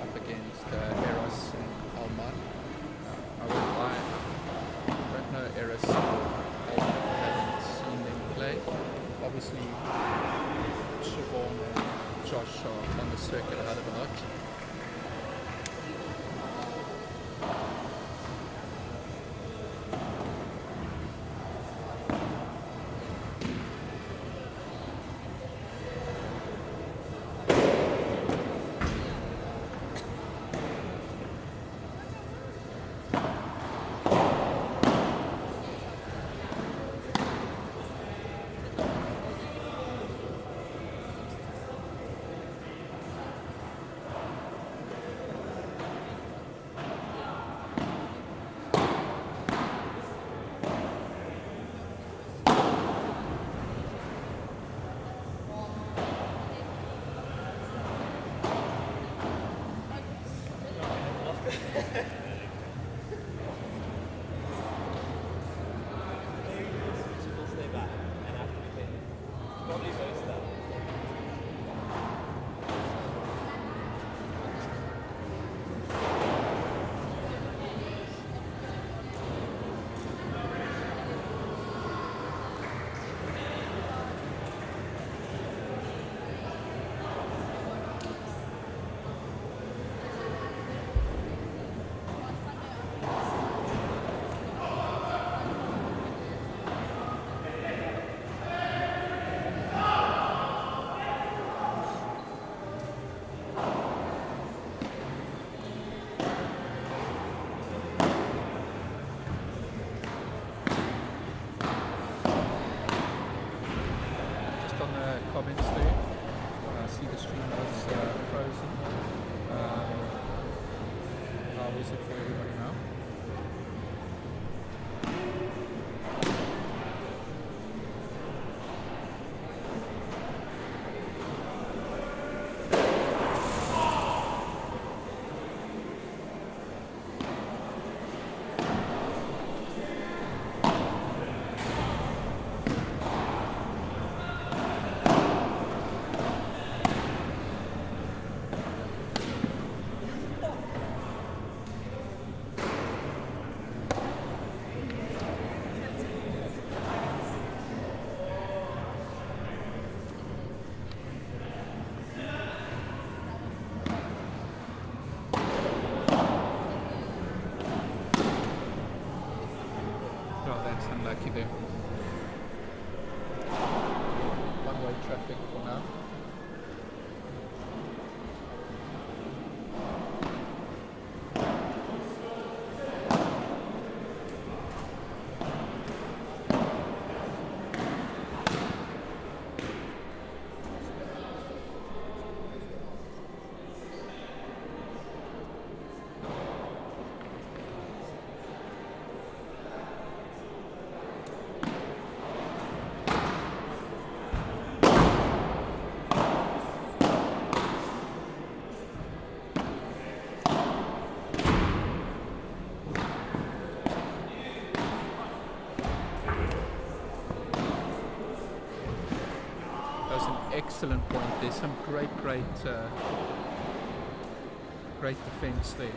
up against Eros and Alman. I won't lie, I don't know Eros or Alman. I haven't seen them play. Obviously, Siobhan and Josh are on the circuit a hell of a lot. Comments there. I see the stream was frozen. How is it for everybody now? perfect for now. Excellent point. There's some great defense there.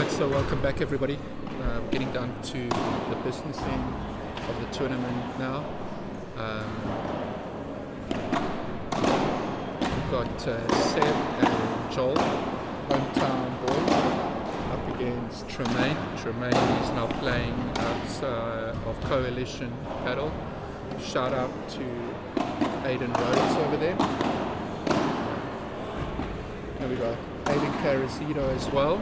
So welcome back, everybody. We're getting down to the business end of the tournament now. We've got Seb and Joel, hometown boys, up against Tremaine. Tremaine is now playing out of Coalition Paddle. Shout out to Aiden Rhodes over there. There we go. Aiden Carrasito as well.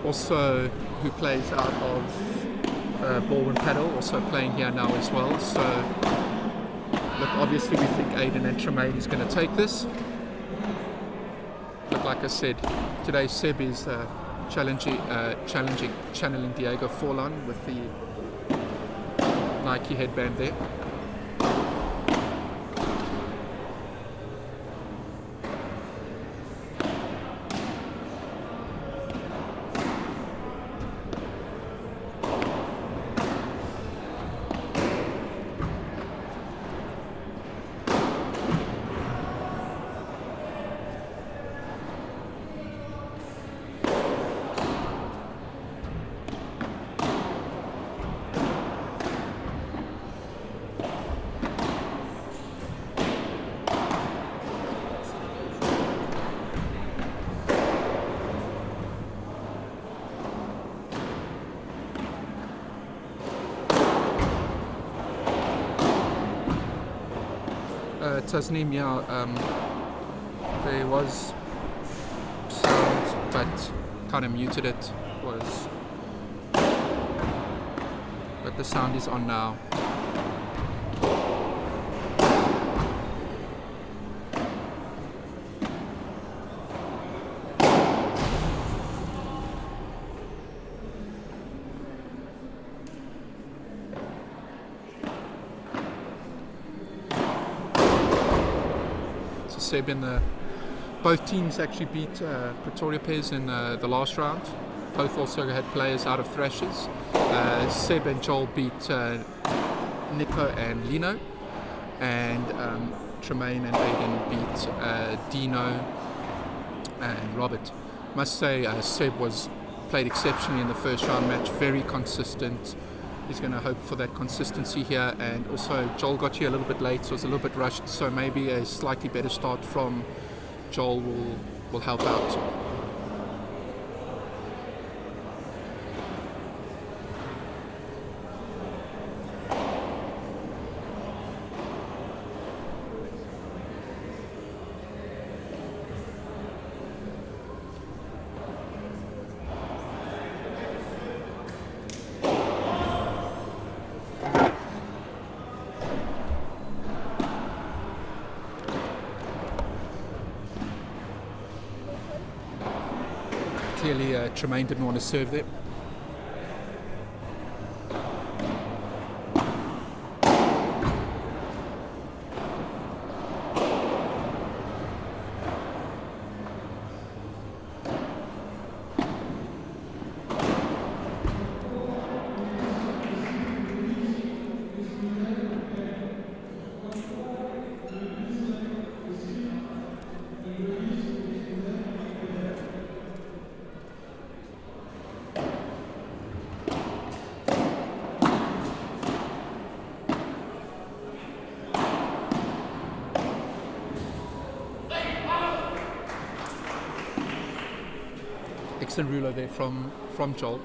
Also, who plays out of Balwin Padel, also playing here now as well. So, look, obviously we think Aiden and Tremaine is going to take this. But like I said, today Seb is channeling Diego Forlan with the Nike headband there. Tasneem, there was sound, but kind of muted it. But the sound is on now. Seb and both teams actually beat Pretoria Pairs in the last round. Both also had players out of Thrashers. Seb and Joel beat Nico and Lino, and Tremaine and Aiden beat Dino and Robert. Must say Seb played exceptionally in the first round match, very consistent. He's going to hope for that consistency here, and also Joel got here a little bit late, so it's a little bit rushed, so maybe a slightly better start from Joel will help out. Clearly Tremaine didn't want to serve there. Excellent ruler there from Joel.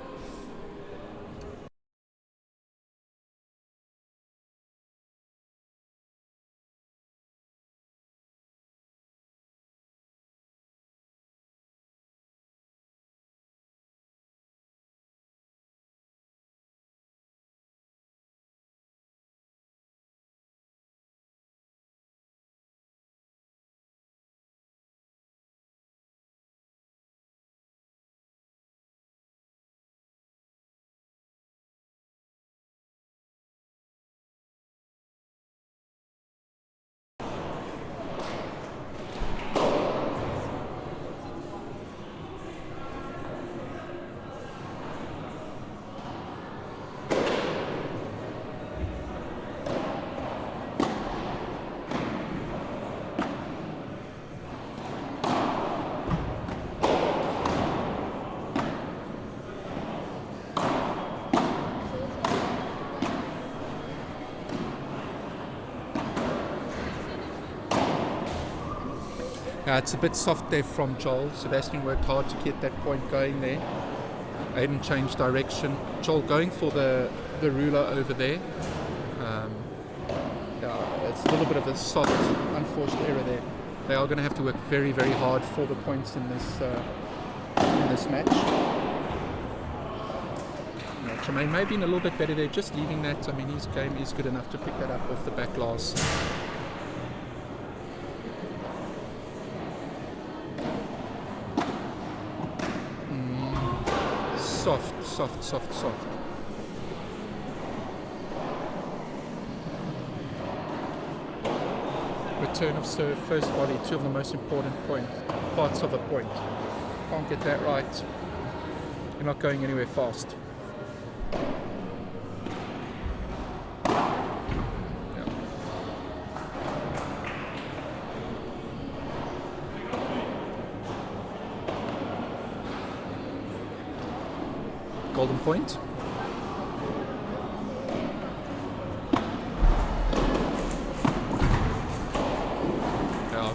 It's a bit soft there from Joel. Sebastian worked hard to get that point going there. Aiden changed direction. Joel going for the ruler over there. It's a little bit of a soft, unforced error there. They are going to have to work very, very hard for the points in this match. Tremaine may have been a little bit better there, just leaving that. I mean, his game is good enough to pick that up off the back glass. Soft. Return of serve, first volley, two of the most important parts of a point. Can't get that right, you're not going anywhere fast. Golden point.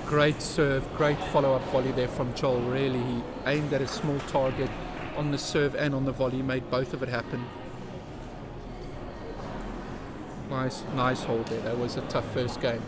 Great serve, great follow-up volley there from Joel. Really, he aimed at a small target on the serve and on the volley, made both of it happen. Nice hold there. That was a tough first game.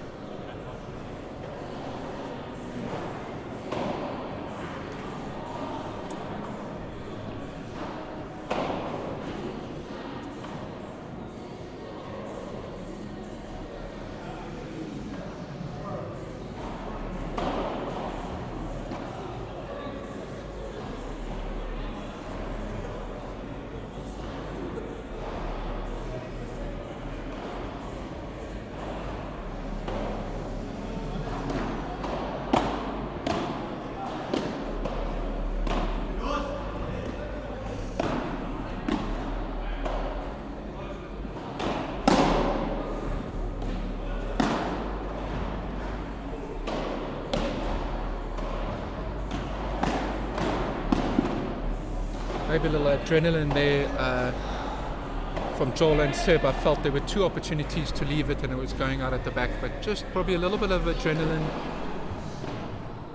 Maybe a little adrenaline there from Joel and Seb. I felt there were two opportunities to leave it and it was going out at the back, but just probably a little bit of adrenaline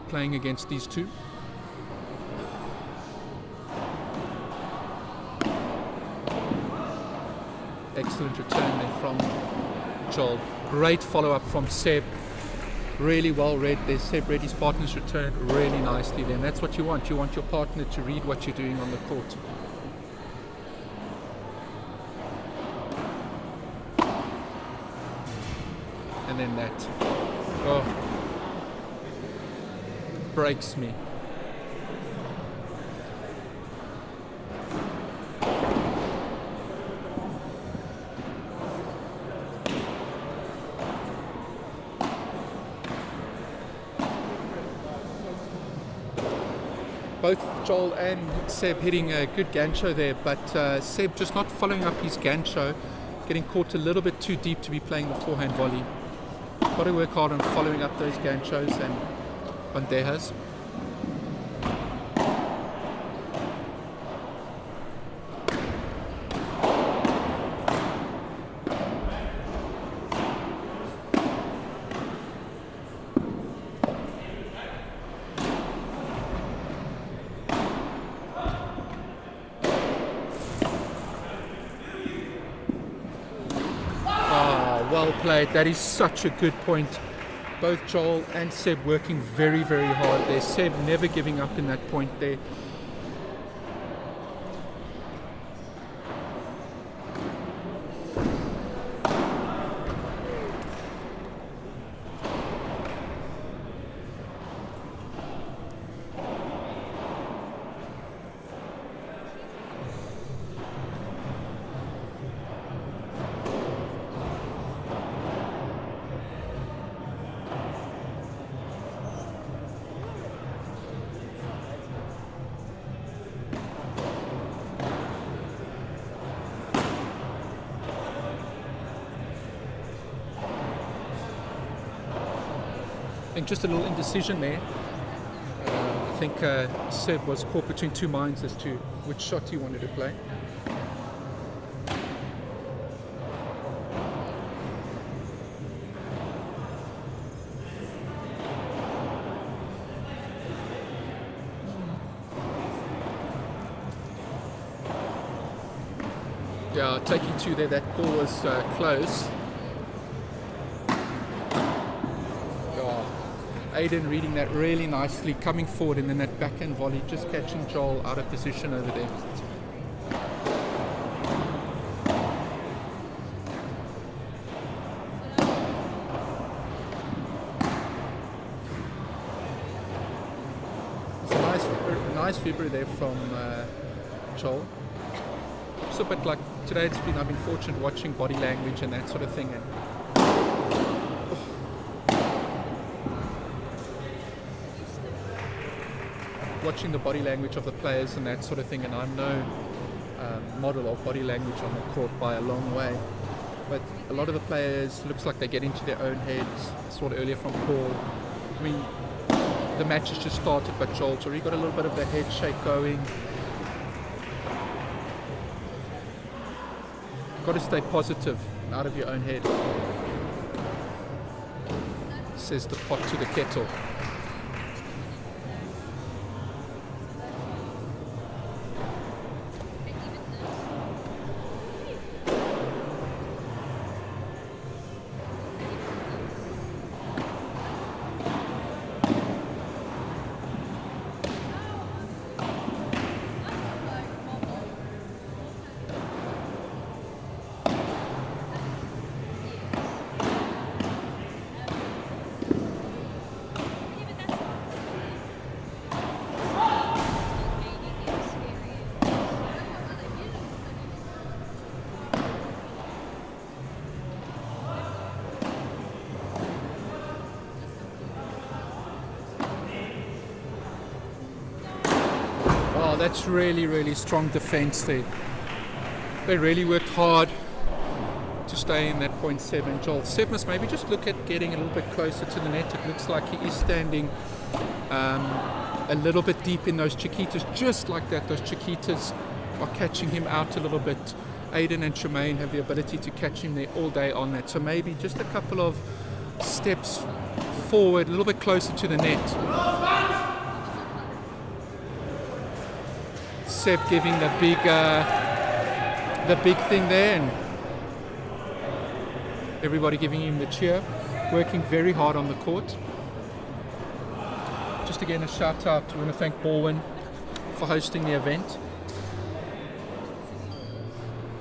playing against these two. Excellent return there from Joel. Great follow-up from Seb. Really well read there. Seb read his partner's return really nicely there. And that's what you want. You want your partner to read what you're doing on the court. And then that. Oh. Breaks me. Both Joel and Seb hitting a good gancho there, but Seb just not following up his gancho, getting caught a little bit too deep to be playing the forehand volley. Got to work hard on following up those ganchos and bandejas. Well played. That is such a good point. Both Joel and Seb working very, very hard there. Seb never giving up in that point there. I think just a little indecision there. I think Seb was caught between two minds as to which shot he wanted to play. Yeah, taking two there. That ball was close. Yeah, Aiden reading that really nicely, coming forward, and then that backhand volley, just catching Joel out of position over there. It's a nice fibber there from Joel. It's a bit like today. I've been fortunate watching body language and that sort of thing, and watching the body language of the players and that sort of thing. And I'm no model of body language on the court by a long way, but a lot of the players looks like they get into their own heads. I saw it earlier from Paul. I mean, the match has just started, but Joel's already got a little bit of the head shake going. Got to stay positive, out of your own head. Says the pot to the kettle. That's really strong defense there. They really worked hard to stay in that 0.7. Joel Seb must maybe just look at getting a little bit closer to the net. It looks like he is standing a little bit deep in those Chiquitas, just like that. Those Chiquitas are catching him out a little bit. Aiden and Tremaine have the ability to catch him there all day on that. So maybe just a couple of steps forward, a little bit closer to the net. Seb giving the big thing there, and everybody giving him the cheer. Working very hard on the court. Just again a shout out. We want to thank Balwin for hosting the event.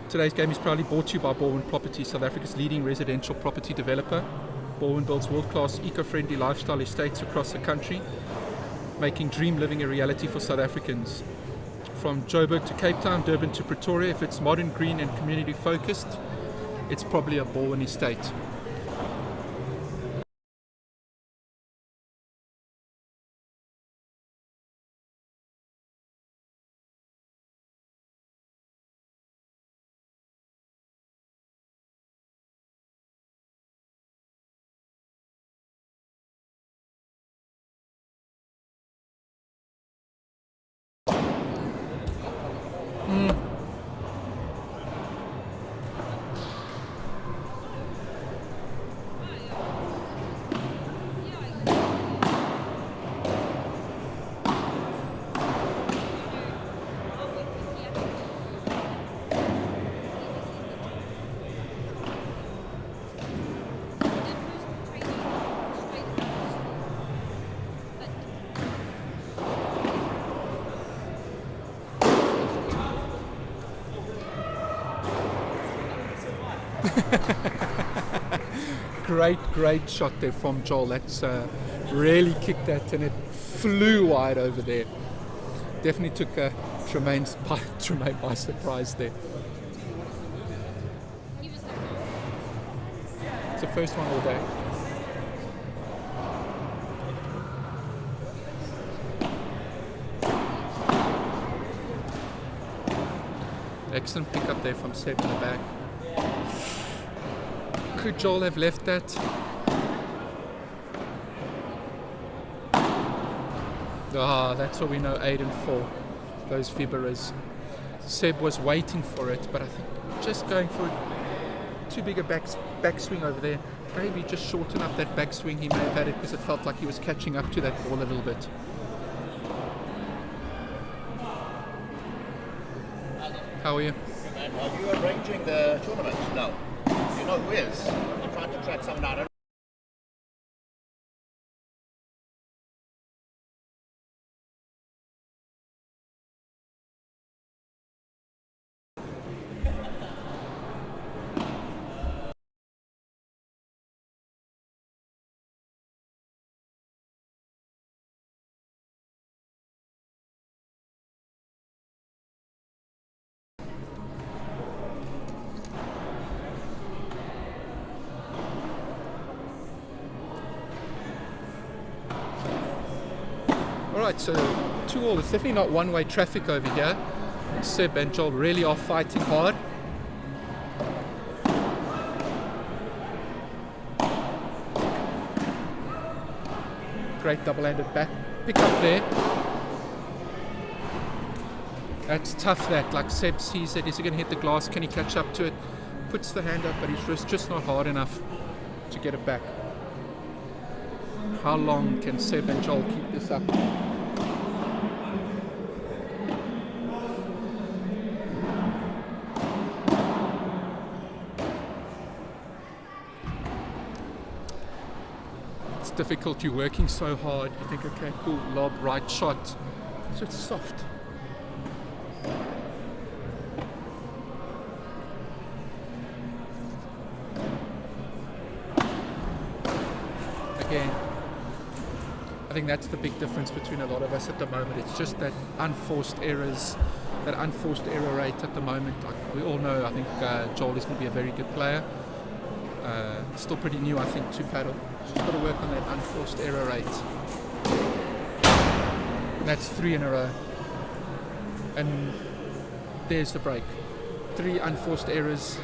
Today's game is proudly brought to you by Balwin Property, South Africa's leading residential property developer. Balwin builds world-class eco-friendly lifestyle estates across the country, making dream living a reality for South Africans. From Joburg to Cape Town, Durban to Pretoria, if it's modern, green and community focused, it's probably a Balwin estate. Great shot there from Joel. That's really kicked that, and it flew wide over there. Definitely took Tremaine by surprise there. It's the first one all day. Excellent pick up there from Seb in the back. Could Joel have left that? That's what we know Aiden for, those fibberas. Seb was waiting for it, but I think just going for too big a backswing over there. Maybe just shorten up that backswing. He may have had it because it felt like he was catching up to that ball a little bit. How are you? Are you arranging the tournament? No. You know who is? I'm trying to track someone out. Alright, so 2-all. It's definitely not one-way traffic over here. Seb and Joel really are fighting hard. Great double-handed back pick up there. That's tough, that. Like Seb sees it. Is he going to hit the glass? Can he catch up to it? Puts the hand up, but his wrist just not hard enough to get it back. How long can Seb and Joel keep this up? It's difficult. You're working so hard. You think, okay, cool, lob, right shot. So it's soft. Again, I think that's the big difference between a lot of us at the moment. It's just that unforced errors, that unforced error rate at the moment. Like we all know, I think Joel is going to be a very good player. Still pretty new, I think, to paddle. Just got to work on that unforced error rate. That's 3 in a row. And there's the break. 3 unforced errors,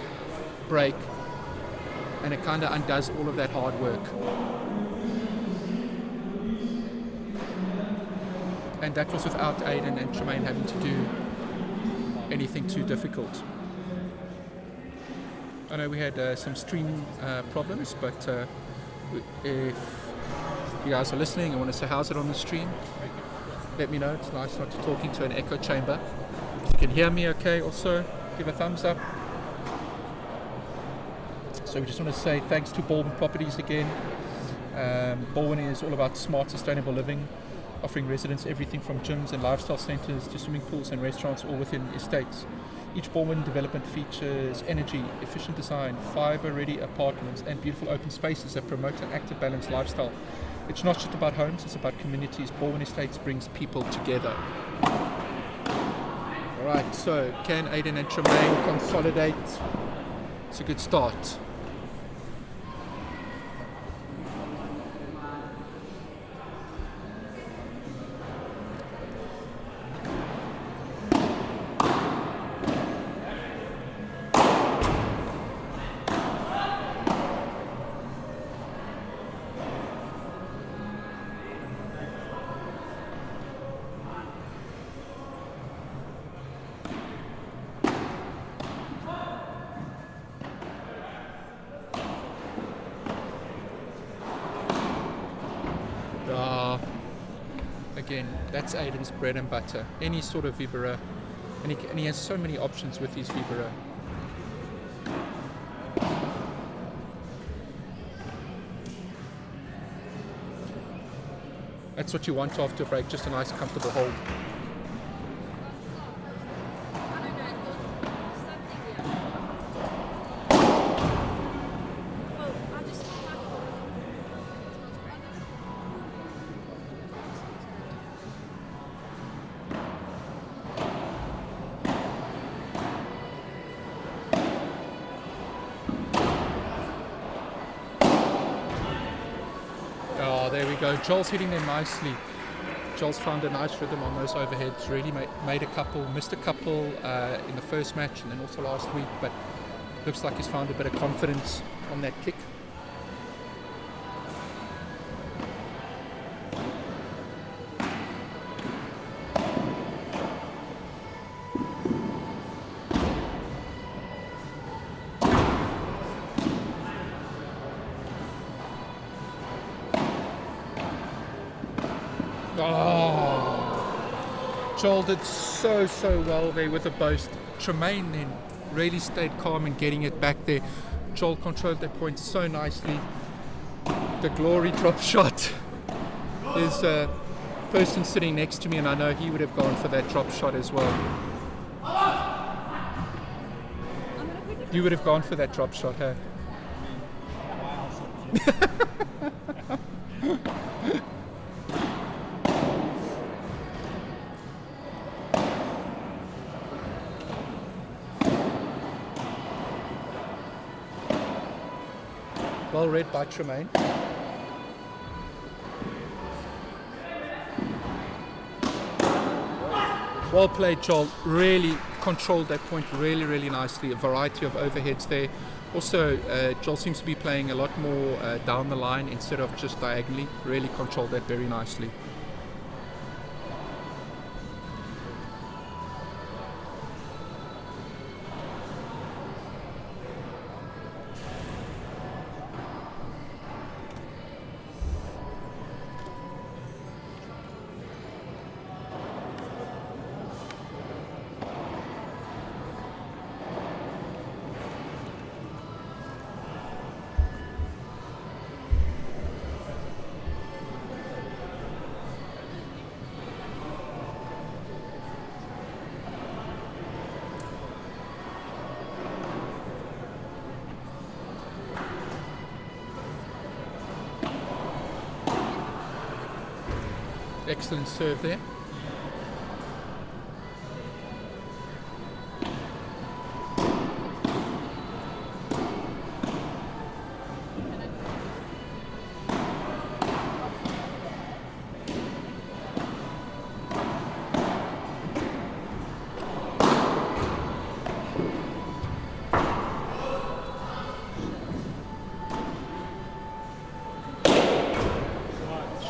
break, and it kind of undoes all of that hard work. And that was without Aiden and Tremaine having to do anything too difficult. I know we had some stream problems, but if you guys are listening and want to say how's it on the stream, let me know. It's nice not to talking to an echo chamber. If you can hear me okay also, give a thumbs up. So we just want to say thanks to Balwin Properties again. Balwin is all about smart, sustainable living, offering residents everything from gyms and lifestyle centres to swimming pools and restaurants, all within estates. Each Balwin development features energy, efficient design, fibre-ready apartments and beautiful open spaces that promote an active, balanced lifestyle. It's not just about homes, it's about communities. Balwin Estates brings people together. Alright, so can Aiden and Tremaine consolidate? It's a good start. Again, that's Aiden's bread and butter. Any sort of vibra, and he has so many options with his vibra. That's what you want after a break, just a nice comfortable hold. There we go. Joel's hitting them nicely. Joel's found a nice rhythm on those overheads. Really made a couple, missed a couple in the first match and then also last week, but looks like he's found a bit of confidence on that kick. Oh, Joel did so well there with the boast. Tremaine then really stayed calm in getting it back there. Joel controlled that point so nicely. The glory drop shot. There's a person sitting next to me, and I know he would have gone for that drop shot as well. You would have gone for that drop shot, huh? Well read by Tremaine. Well played, Joel. Really controlled that point really, really nicely. A variety of overheads there. Also, Joel seems to be playing a lot more down the line instead of just diagonally. Really controlled that very nicely. Excellent serve there.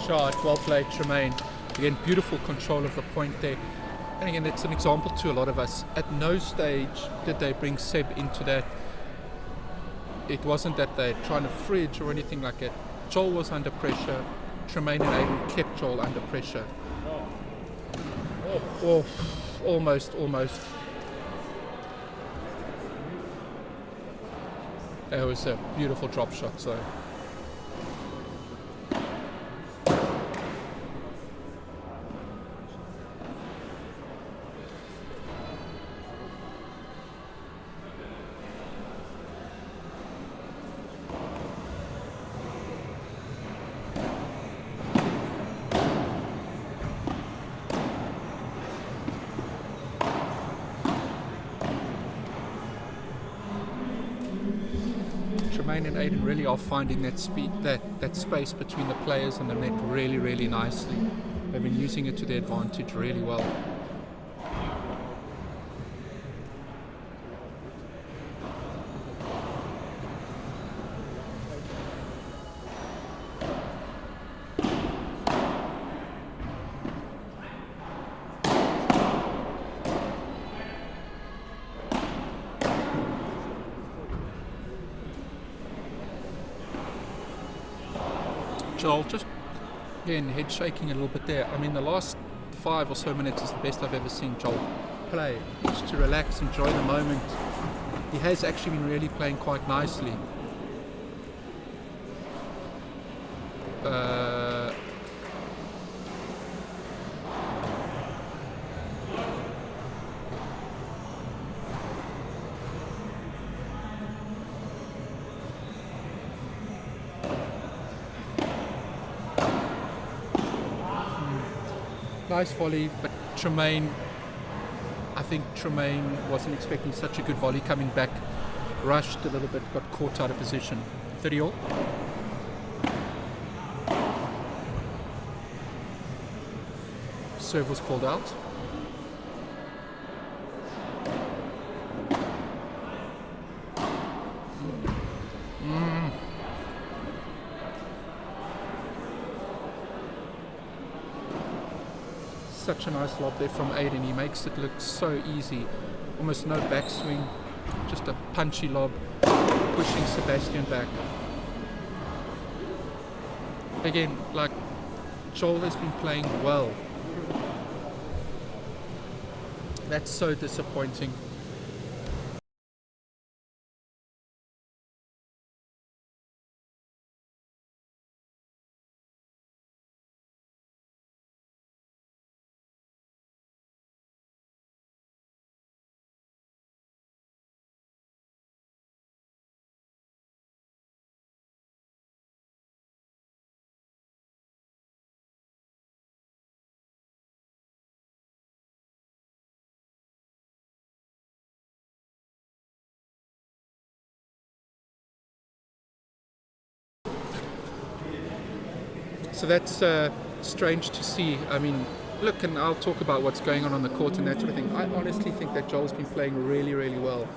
Shot, well played, Tremaine. Again, beautiful control of the point there. And again, it's an example to a lot of us. At no stage did they bring Seb into that. It wasn't that they're trying to fridge or anything like that. Joel was under pressure. Tremaine and Aiden kept Joel under pressure. Oh, almost. That was a beautiful drop shot, so. Tremaine and Aiden really are finding that speed, that space between the players and the net really, really nicely. They've been using it to their advantage really well. Joel, just again head shaking a little bit there. I mean, the last 5 or so minutes is the best I've ever seen Joel play. Just to relax, enjoy the moment. He has actually been really playing quite nicely. Nice volley, but Tremaine, I think Tremaine wasn't expecting such a good volley coming back. Rushed a little bit, got caught out of position. 30-all. Serve was called out. Such a nice lob there from Aiden. He makes it look so easy. Almost no backswing, just a punchy lob, pushing Sebastian back. Again, like, Joel has been playing well. That's so disappointing. So that's strange to see. I mean, look, and I'll talk about what's going on the court and that sort of thing. I honestly think that Joel's been playing really, really well.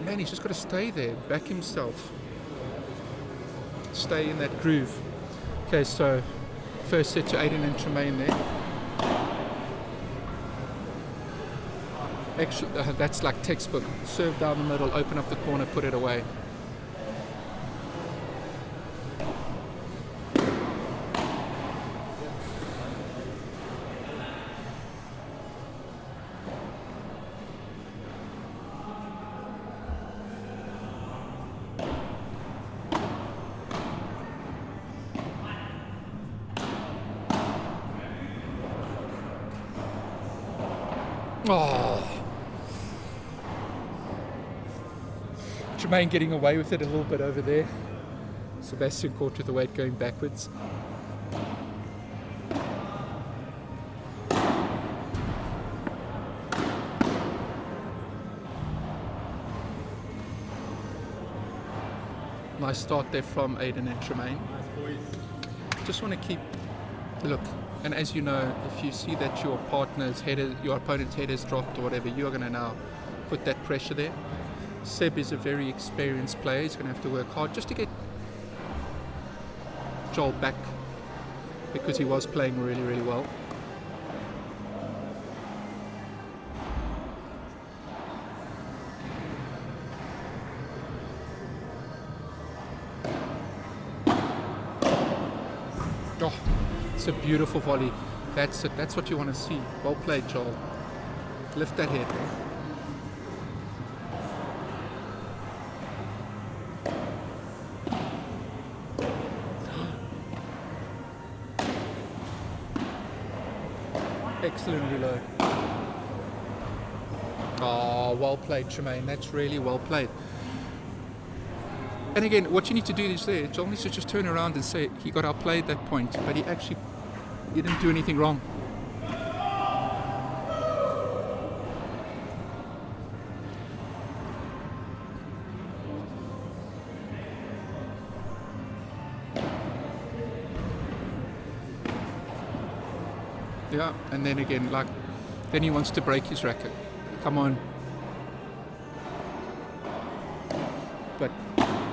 Man, he's just got to stay there, back himself, stay in that groove. Okay, so first set to Aiden and Tremaine there. Actually, that's like textbook. Serve down the middle, open up the corner, put it away. Oh. Tremaine getting away with it a little bit over there. Sebastian caught with the weight going backwards. Nice start there from Aiden and Tremaine. Just want to keep, look, and as you know, if you see that your opponent's head has dropped or whatever, you are going to now put that pressure there. Seb is a very experienced player. He's going to have to work hard just to get Joel back, because he was playing really, really well. Oh, it's a beautiful volley. That's it. That's what you want to see. Well played, Joel. Lift that head. Excellent reload. Oh, well played, Tremaine. That's really well played. And again, what you need to do is there, Joel needs to just turn around and say he got outplayed that point, but he didn't do anything wrong. Yeah, and then again, then he wants to break his racket. Come on. But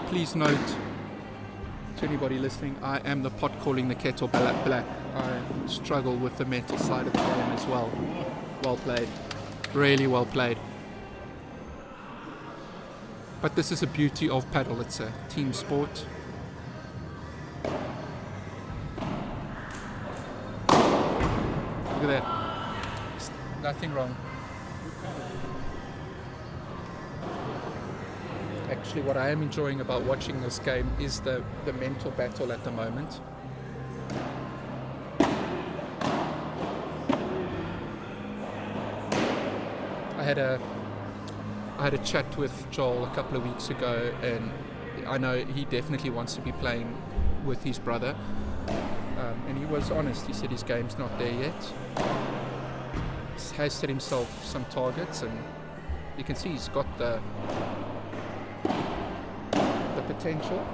please note, to anybody listening, I am the pot calling the kettle black. I struggle with the mental side of the game as well. Well played. Really well played. But this is a beauty of paddle. It's a team sport. Look at that. There's nothing wrong. Actually, what I am enjoying about watching this game is the mental battle at the moment. I had a chat with Joel a couple of weeks ago, and I know he definitely wants to be playing with his brother. And he was honest. He said his game's not there yet. He has set himself some targets, and you can see he's got the potential.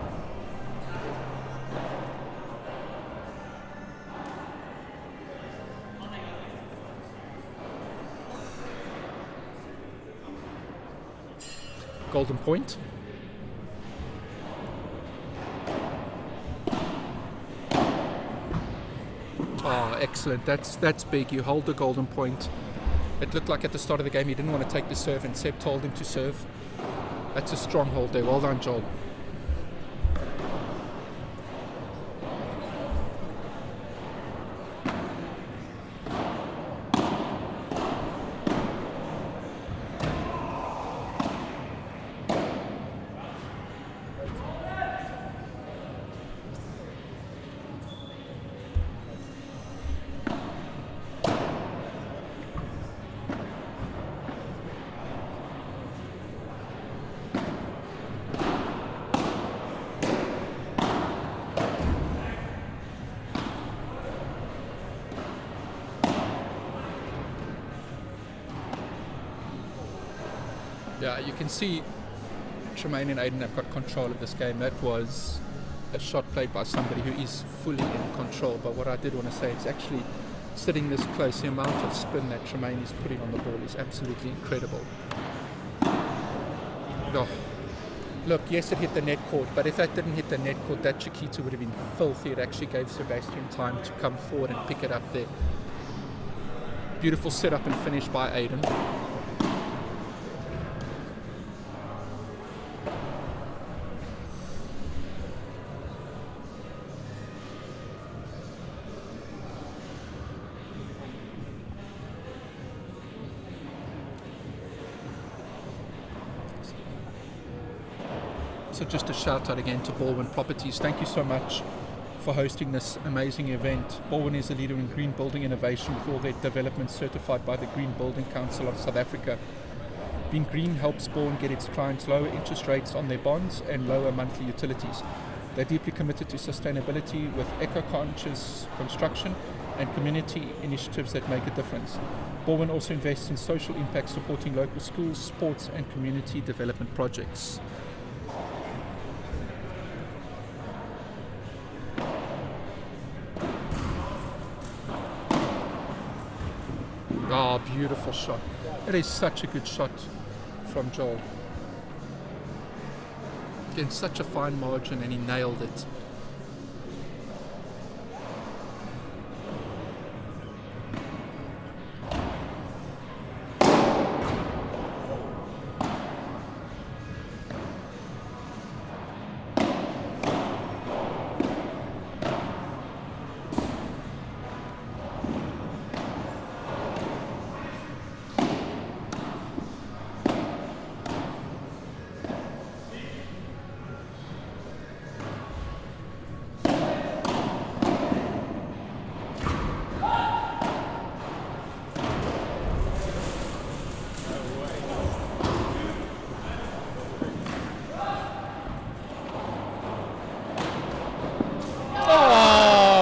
Golden point. Oh, excellent. That's big. You hold the golden point. It looked like at the start of the game he didn't want to take the serve, and Seb told him to serve. That's a strong hold there. Well done, Joel. Yeah, you can see Tremaine and Aiden have got control of this game. That was a shot played by somebody who is fully in control. But what I did want to say is actually sitting this close, the amount of spin that Tremaine is putting on the ball is absolutely incredible. Oh. Look, yes, it hit the net court, but if that didn't hit the net court, that Chiquita would have been filthy. It actually gave Sebastian time to come forward and pick it up there. Beautiful setup and finish by Aiden. So just a shout out again to Balwin Properties. Thank you so much for hosting this amazing event. Balwin is a leader in green building innovation with all their developments certified by the Green Building Council of South Africa. Being green helps Balwin get its clients lower interest rates on their bonds and lower monthly utilities. They're deeply committed to sustainability with eco-conscious construction and community initiatives that make a difference. Balwin also invests in social impact, supporting local schools, sports and community development projects. Oh, beautiful shot. It is such a good shot from Joel. Again, such a fine margin and he nailed it.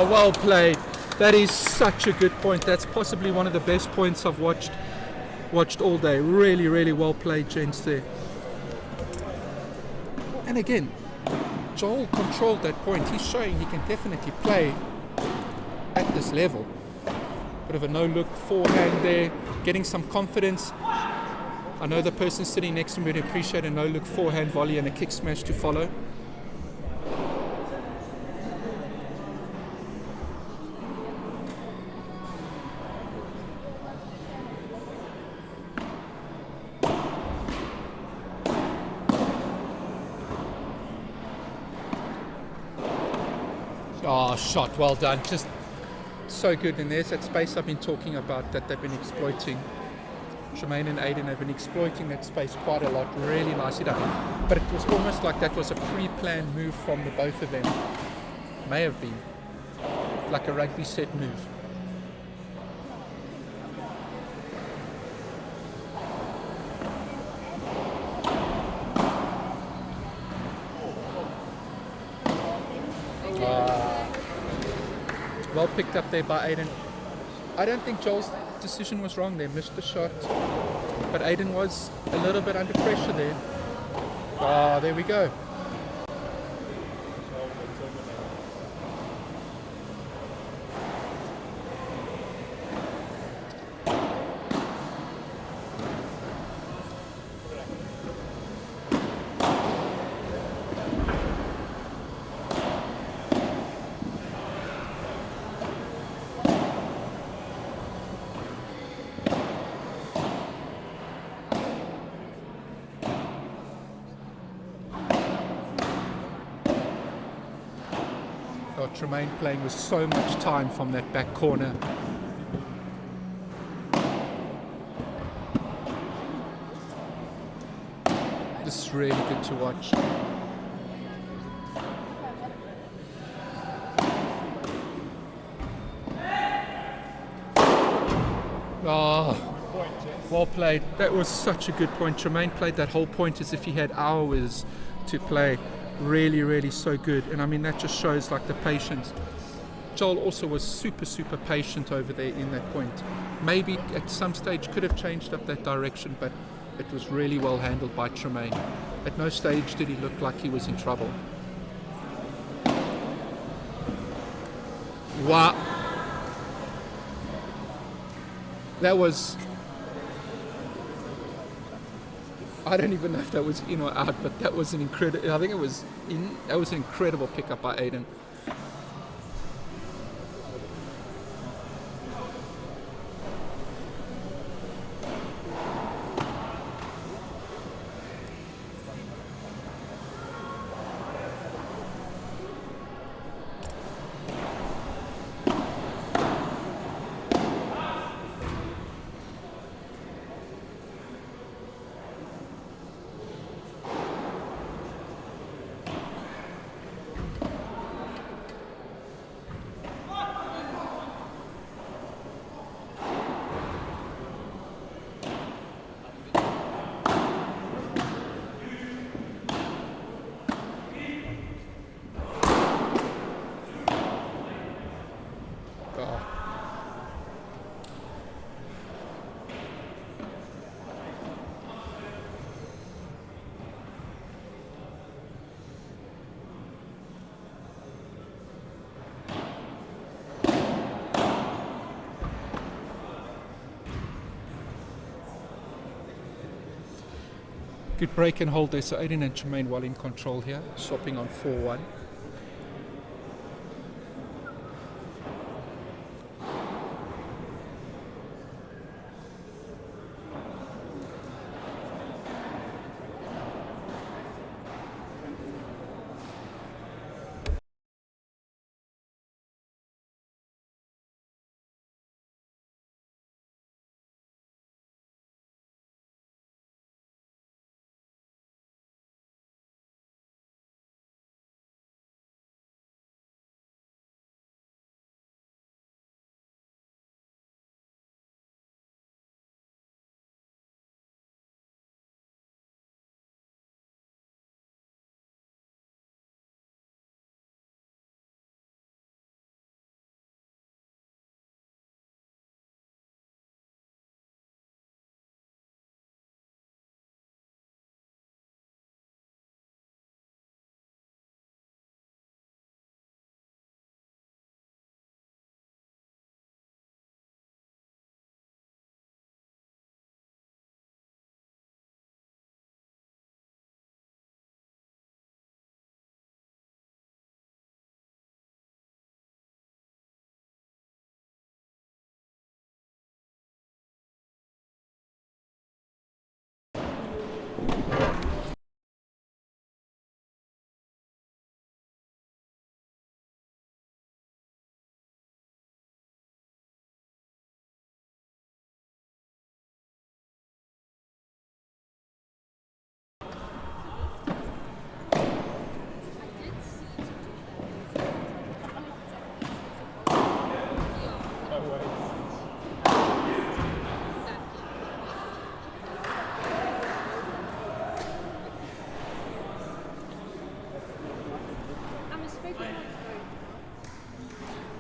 Well played. That is such a good point. That's possibly one of the best points I've watched all day. Really, really well played, gents there. And again, Joel controlled that point. He's showing he can definitely play at this level. Bit of a no-look forehand there, getting some confidence. I know the person sitting next to me would appreciate a no-look forehand volley and a kick smash to follow. Oh, shot, well done. Just so good. And there's that space I've been talking about that they've been exploiting. Tremaine and Aiden have been exploiting that space quite a lot. Really nicely done. But it was almost like that was a pre-planned move from the both of them. May have been. Like a rugby set move. Well picked up there by Aiden. I don't think Joel's decision was wrong there. Missed the shot. But Aiden was a little bit under pressure there. Ah, there we go. Tremaine playing with so much time from that back corner. This is really good to watch. Oh, well played. That was such a good point. Tremaine played that whole point as if he had hours to play. Really, really so good. And I mean, that just shows like the patience. Joel also was super patient over there in that point. Maybe at some stage could have changed up that direction, but it was really well handled by Tremaine. At no stage did he look like he was in trouble. Wow. That was... I don't even know if that was in or out, but that was an incredible... I think it was in. That was an incredible pickup by Aiden. Good break and hold there, so Aiden and Tremaine well in control here, swapping on 4-1.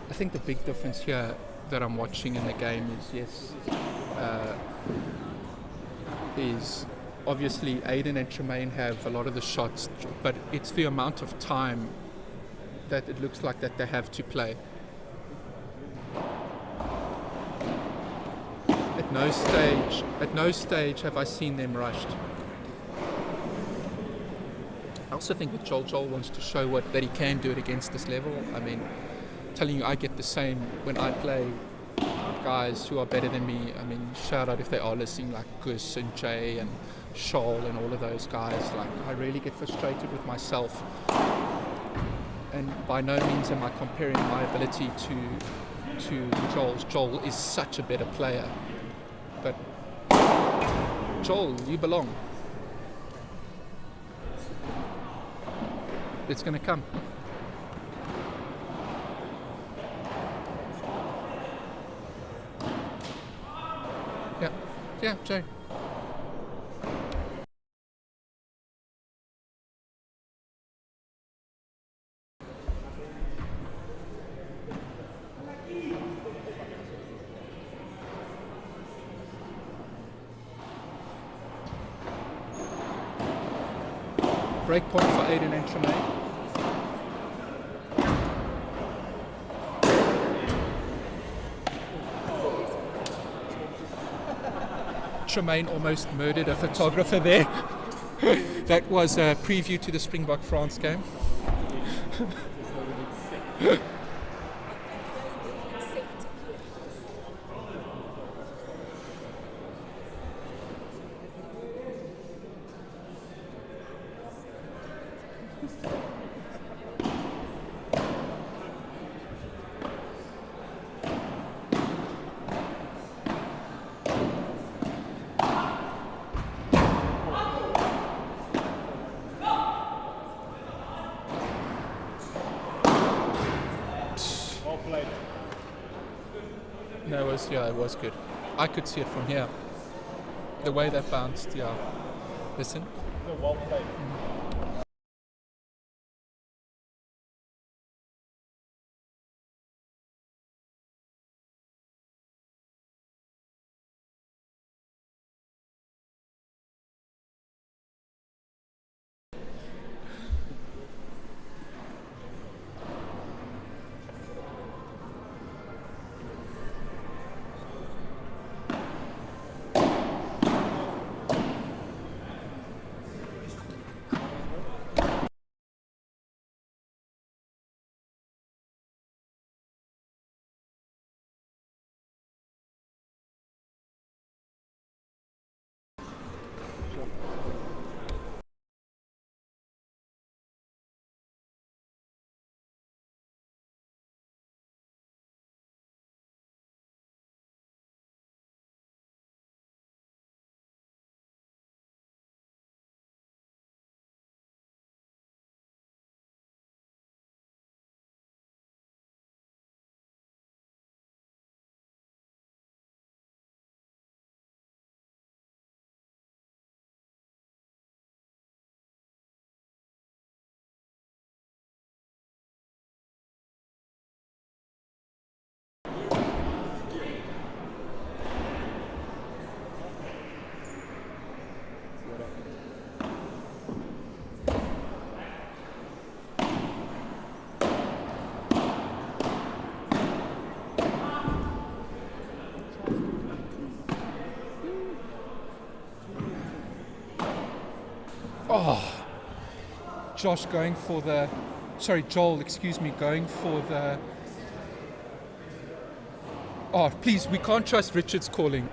I think the big difference here that I'm watching in the game is, is obviously Aiden and Tremaine have a lot of the shots, but it's the amount of time that it looks like that they have to play. At no stage have I seen them rushed. I also think that Joel wants to show that he can do it against this level. I mean, telling you I get the same when I play guys who are better than me. I mean, shout out if they are listening, like Gus and Jay and Shoal and all of those guys. Like, I really get frustrated with myself, and by no means am I comparing my ability to Joel's. Joel is such a better player, but Joel, you belong. It's going to come. Yeah, Jay. Break point for Aiden and Tremaine. Tremaine almost murdered a photographer there. That was a preview to the Springbok France game. No, it was good. I could see it from here. The way that bounced, yeah. Listen. Well played. Oh, Josh going for the, sorry, Joel, excuse me, going for the, oh, please, we can't trust Richard's calling.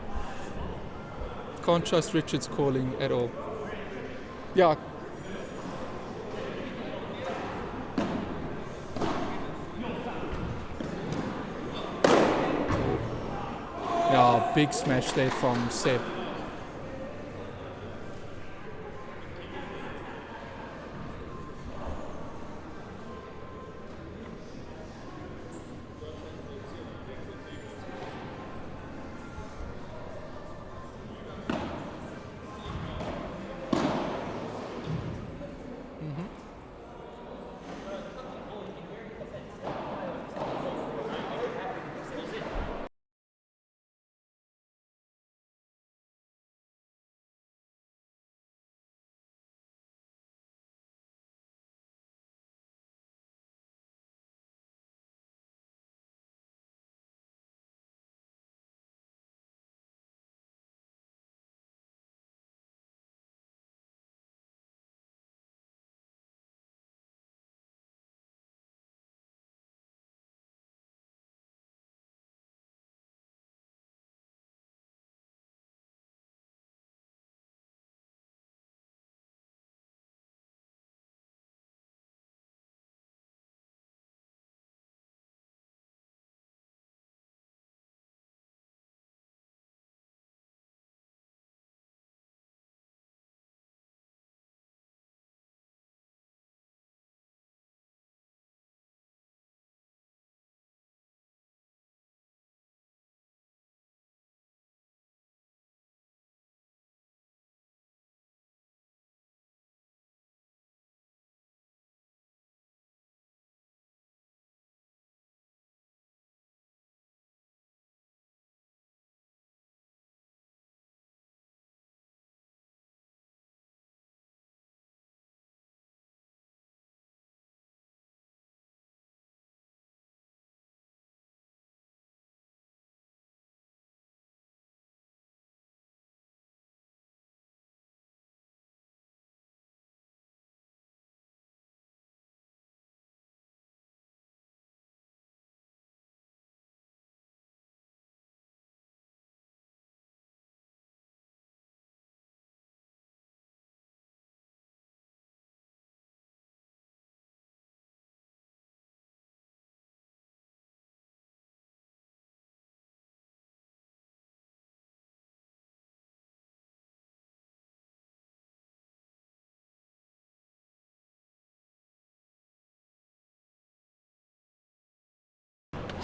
Can't trust Richard's calling at all. Yeah. Yeah, big smash there from Seb.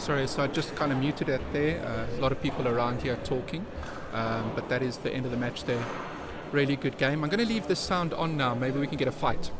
Sorry, so I just kind of muted it there. A lot of people around here talking, but that is the end of the match there. Really good game. I'm going to leave this sound on now. Maybe we can get a fight.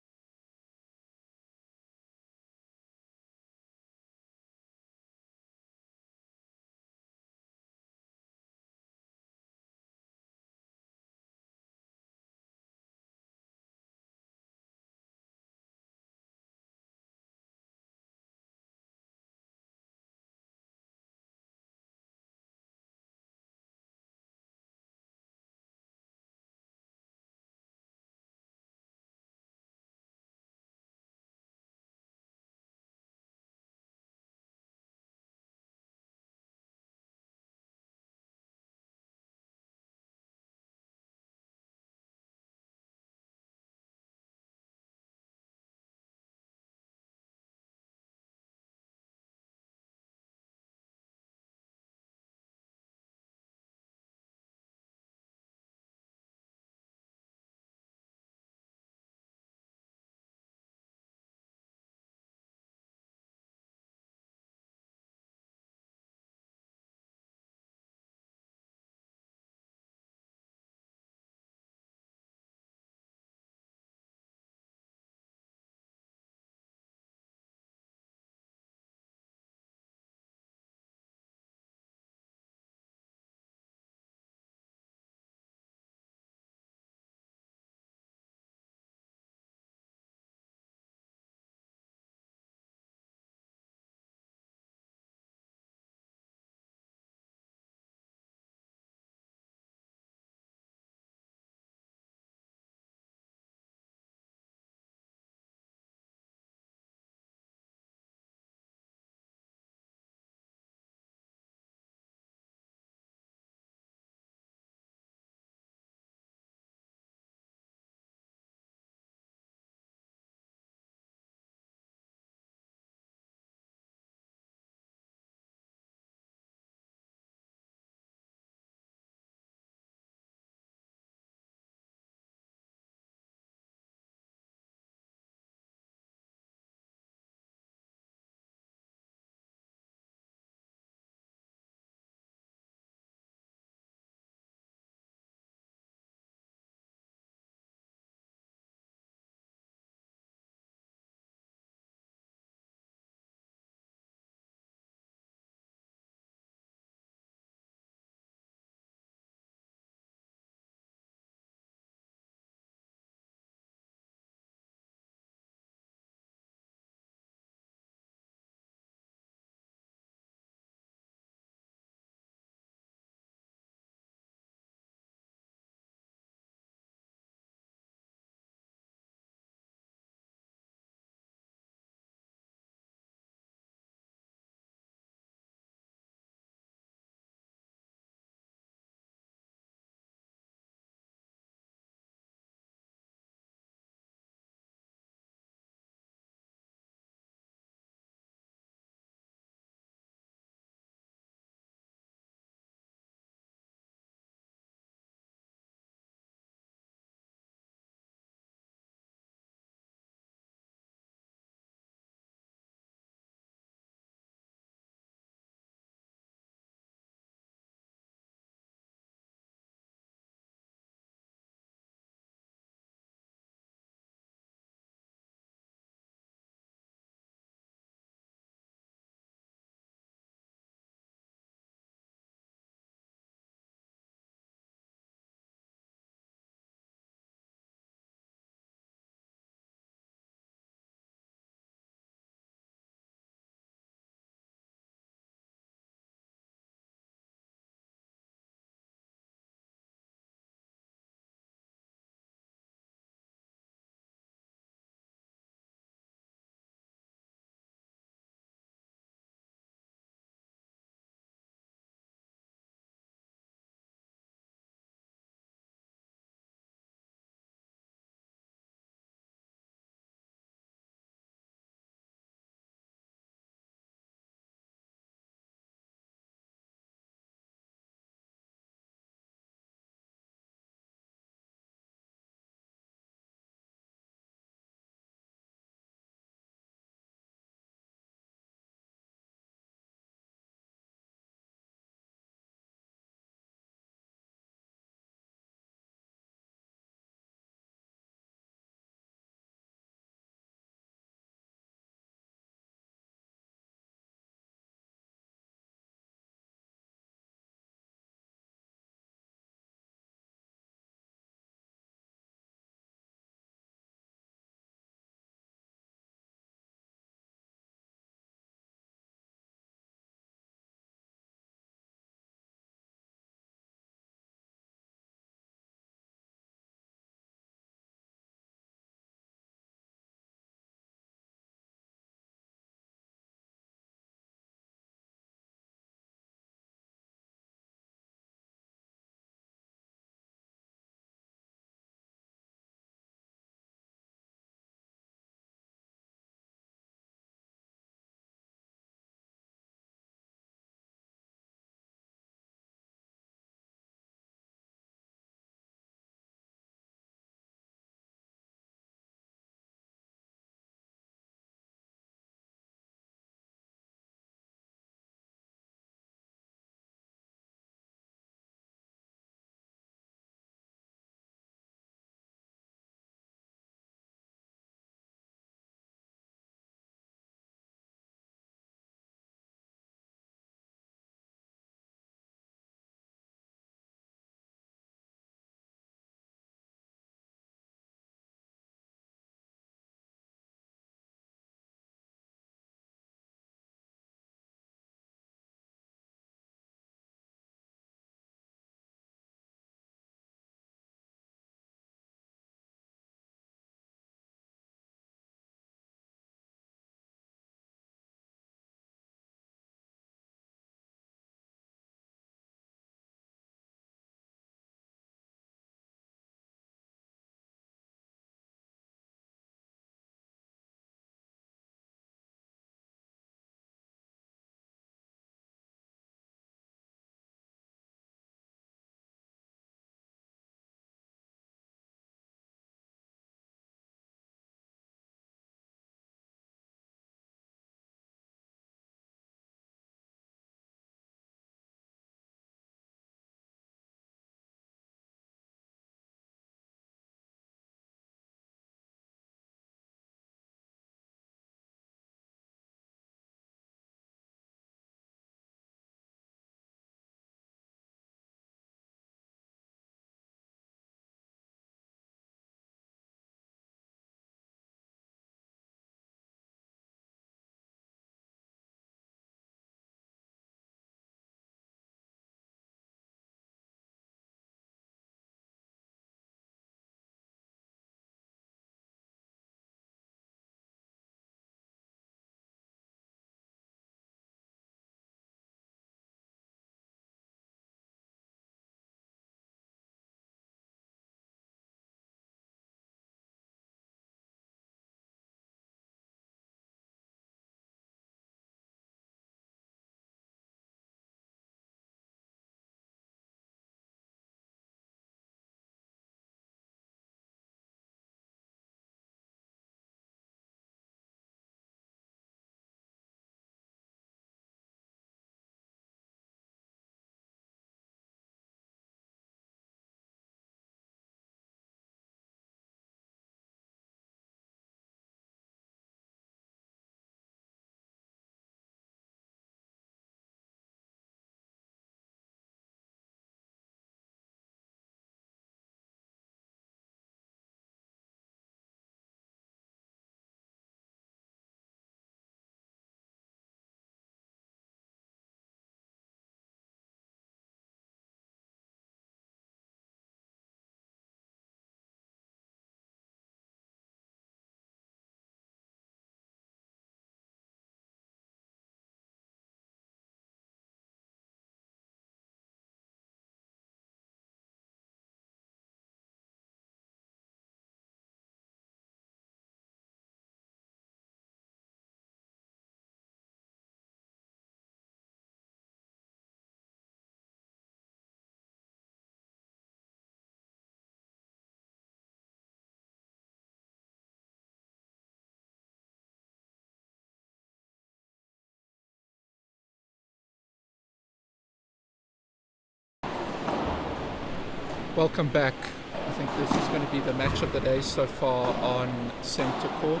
Welcome back. I think this is going to be the match of the day so far on centre court.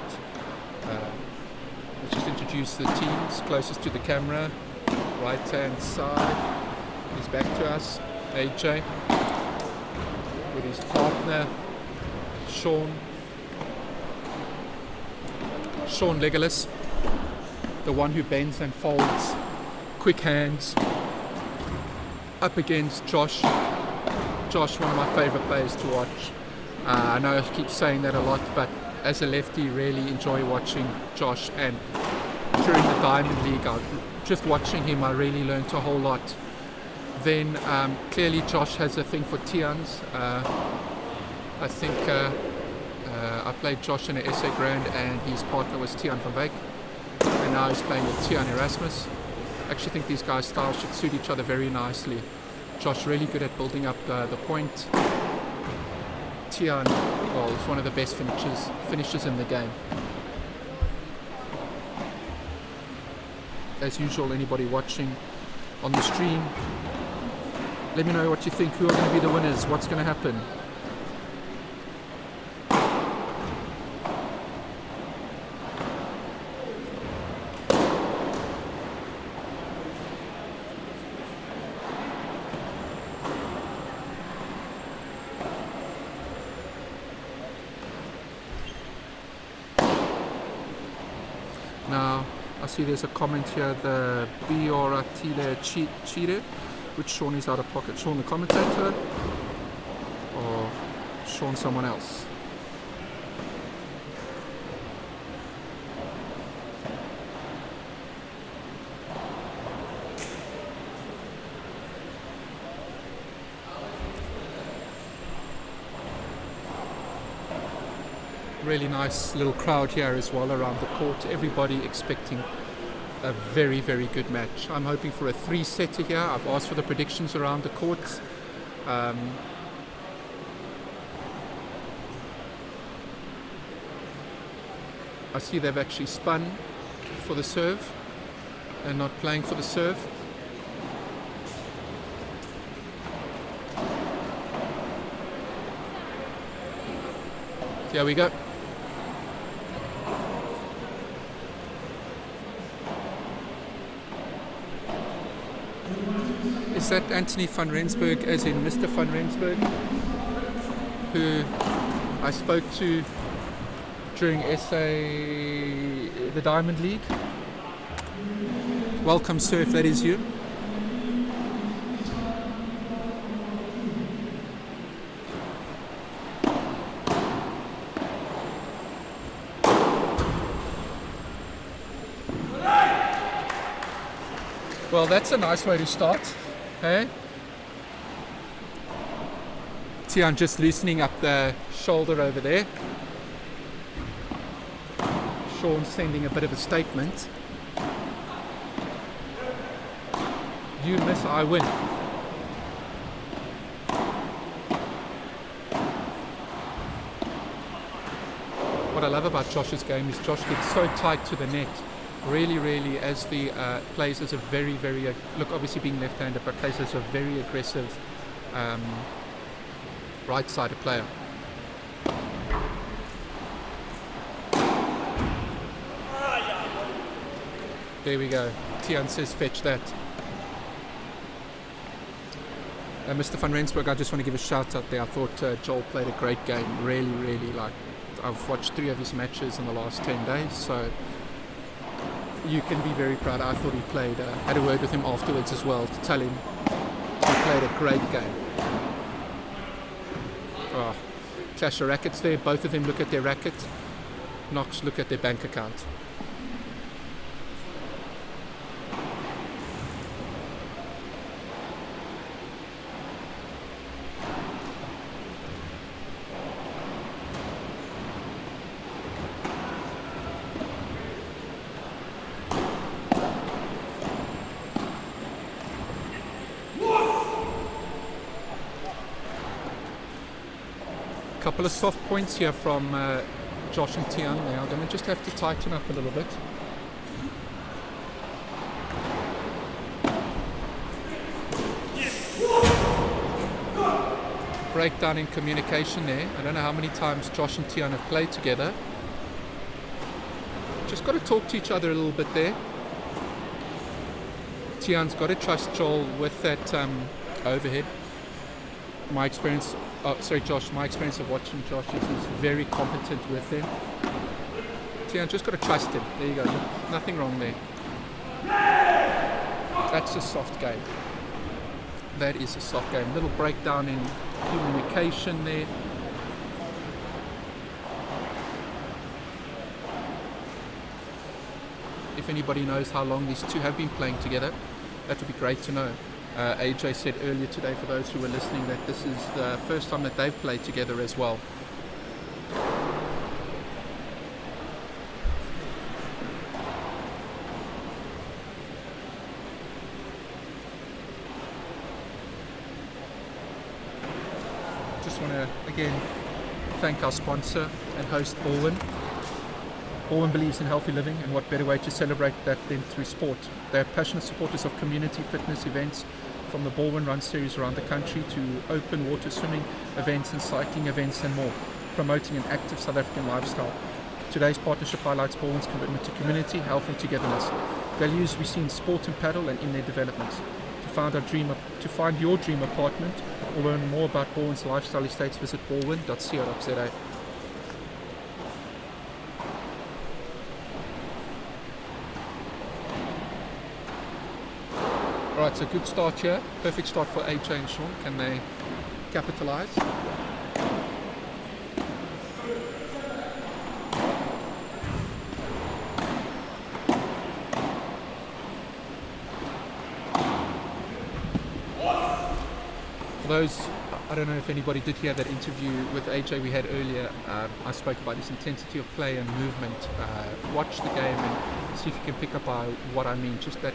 Let's just introduce the teams closest to the camera. Right hand side, he's back to us, AJ, with his partner, Sean Legolas, the one who bends and folds, quick hands, up against Josh. Josh, one of my favourite players to watch. I know I keep saying that a lot, but as a lefty, really enjoy watching Josh. And during the Diamond League, just watching him, I really learned a whole lot. Then clearly Josh has a thing for Tians. I think I played Josh in an SA Grand, and his partner was Tian van Wyk, and now he's playing with Tian Erasmus. I actually think these guys' styles should suit each other very nicely. Josh really good at building up the point. Tian, well, is one of the best finishers in the game. As usual, anybody watching on the stream, let me know what you think. Who are going to be the winners? What's going to happen? Now, I see there's a comment here, the Bioratile cheated, which Sean is out of pocket. Sean the commentator, or Sean someone else? Really nice little crowd here as well around the court. Everybody expecting a very, very good match. I'm hoping for a 3-setter here. I've asked for the predictions around the courts. I see they've actually spun for the serve and not playing for the serve. Here we go. Is that Anthony van Rensburg, as in Mr. van Rensburg, who I spoke to during the Diamond League? Welcome, sir, if that is you. Well, that's a nice way to start. Hey? Tian just loosening up the shoulder over there. Sean sending a bit of a statement. You miss, I win. What I love about Josh's game is Josh gets so tight to the net. Really, as the plays as a very, look, obviously being left-handed, but plays as a very aggressive right-sided player. There we go. Tian says fetch that. Mr. van Rensburg, I just want to give a shout out there. I thought Joel played a great game. Really, like, I've watched 3 of his matches in the last 10 days, so you can be very proud. I thought he played, had a word with him afterwards as well to tell him he played a great game. Oh, clash of rackets there. Both of them look at their racket. Knox look at their bank account. Couple of soft points here from Josh and Tian. They are going to just have to tighten up a little bit. breakdown in communication there. I don't know how many times Josh and Tian have played together. Just got to talk to each other a little bit there. Tian's got to trust Joel with that overhead. My experience of watching Josh is he's very competent with them. Tian, just got to trust him. There you go. Nothing wrong there. That's a soft game. That is a soft game. Little breakdown in communication there. If anybody knows how long these two have been playing together, that would be great to know. AJ said earlier today, for those who were listening, that this is the first time that they've played together as well. Just want to again thank our sponsor and host, Balwin. Balwin believes in healthy living, and what better way to celebrate that than through sport. They are passionate supporters of community fitness events, from the Balwin Run series around the country to open water swimming events and cycling events and more, promoting an active South African lifestyle. Today's partnership highlights Balwin's commitment to community, health and togetherness, values we see in sport and paddle and in their developments. To find your dream apartment or learn more about Balwin's lifestyle estates, visit balwin.co.za. Alright, so good start here. Perfect start for AJ and Sean. Can they capitalise? For those, I don't know if anybody did hear that interview with AJ we had earlier. I spoke about this intensity of play and movement. Watch the game and see if you can pick up what I mean. Just that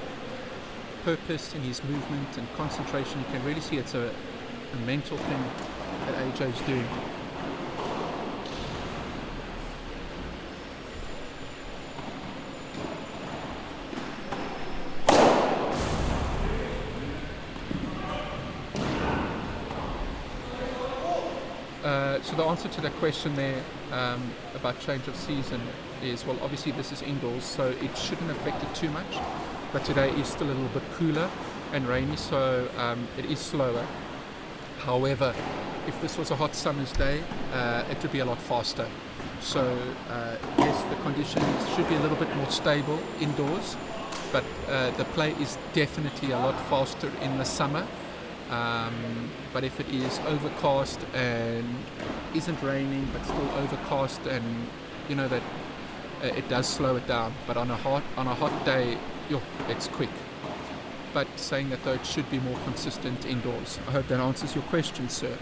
purpose in his movement and concentration. You can really see it's a mental thing that AJ is doing. So the answer to that question there about change of season is, well, obviously this is indoors, so it shouldn't affect it too much. But today is still a little bit cooler and rainy, so it is slower. However, if this was a hot summer's day, it would be a lot faster. So yes, the conditions should be a little bit more stable indoors, but the play is definitely a lot faster in the summer. But if it is overcast and isn't raining but still overcast, and you know that it does slow it down. But on a hot day, it's quick. But saying that though, it should be more consistent indoors. I hope that answers your question, sir.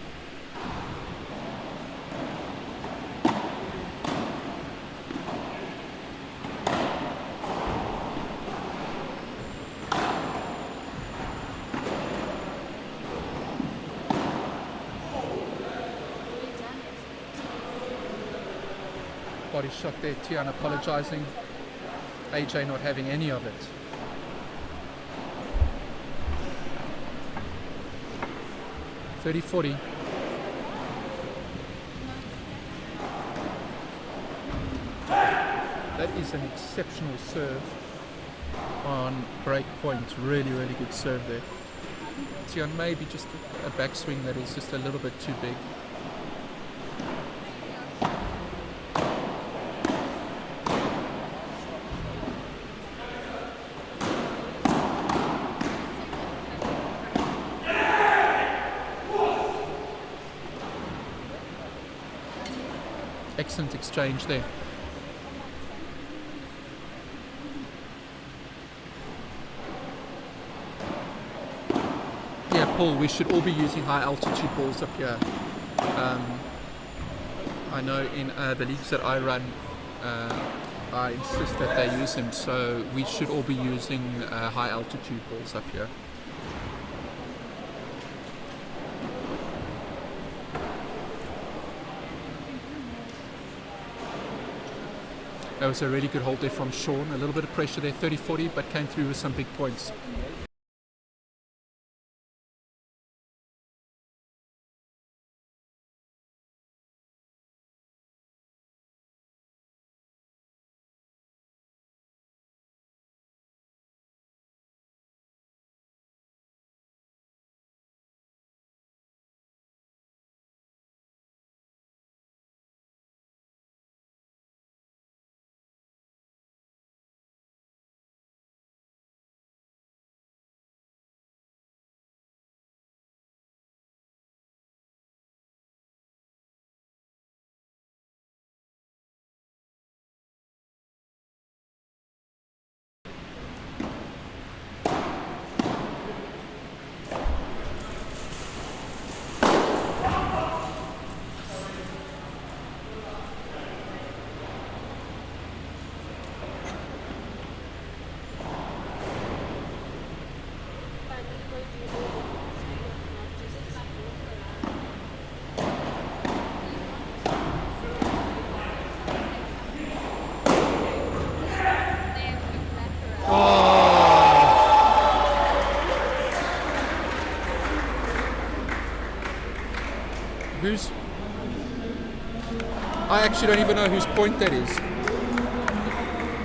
Body shot there, Tian apologising, AJ not having any of it. .30-40. That is an exceptional serve on break point. Really, really good serve there. Tian maybe just a backswing that is just a little bit too big. Excellent exchange there. Yeah, Paul, we should all be using high altitude balls up here. I know in the leagues that I run, I insist that they use them, so we should all be using high altitude balls up here. That was a really good hold there from Sean. A little bit of pressure there, 30-40, but came through with some big points. who's... I actually don't even know whose point that is.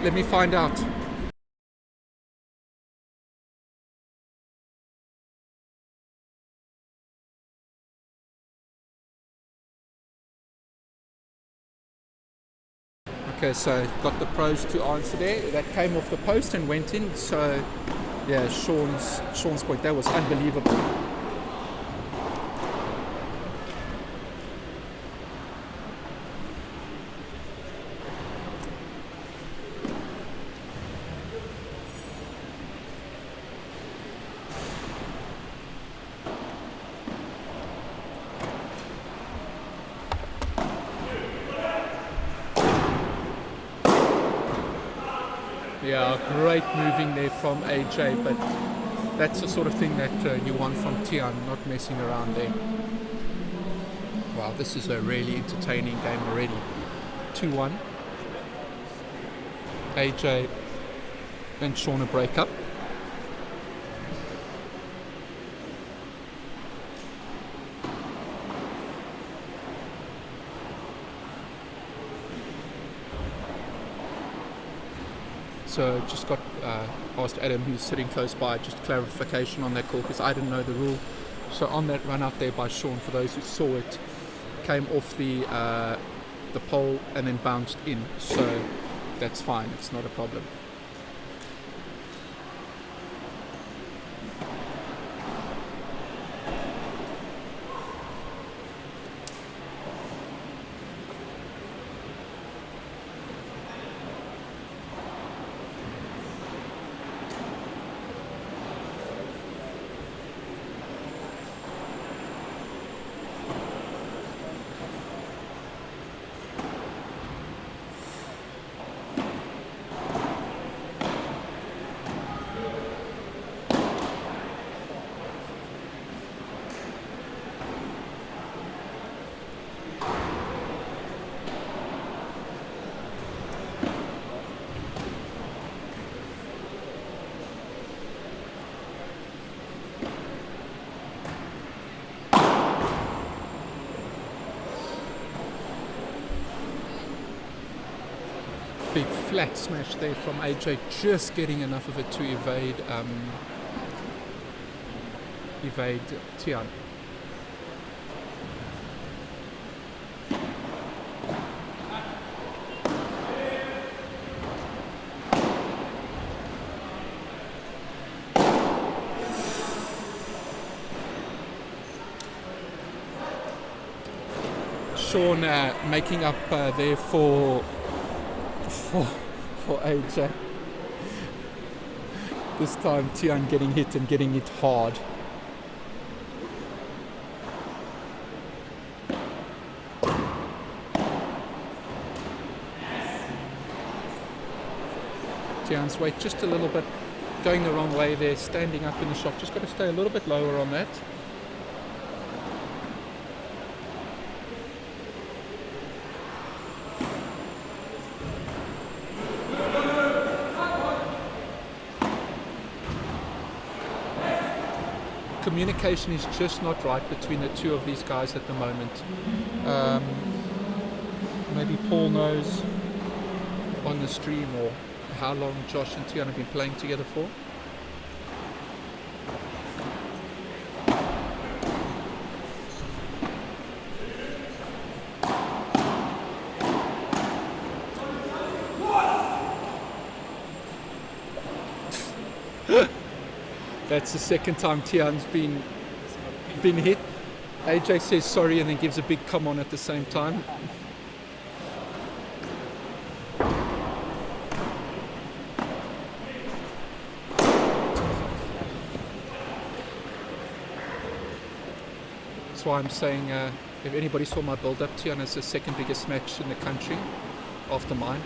Let me find out. Okay, so got the pros to answer there. That came off the post and went in. So, yeah, Sean's point. That was unbelievable. Yeah, great moving there from AJ, but that's the sort of thing that you want from Tian, not messing around there. Wow, this is a really entertaining game already. 2-1. AJ and Shauna break up. So just got asked Adam, who's sitting close by, just clarification on that call because I didn't know the rule. So on that run out there by Sean, for those who saw it, came off the pole and then bounced in. So that's fine, it's not a problem. Big flat smash there from AJ, just getting enough of it to evade Tian. Sean making up there for AJ. This time Tian getting hit and getting hit hard. Tian's weight just a little bit going the wrong way there, standing up in the shot. Just got to stay a little bit lower on that. Communication is just not right between the two of these guys at the moment. Maybe Paul knows on the stream or how long Josh and Tian have been playing together for. That's the second time Tian's been hit. AJ says sorry and then gives a big come on at the same time. That's why I'm saying if anybody saw my build-up, Tian is the second biggest match in the country after mine.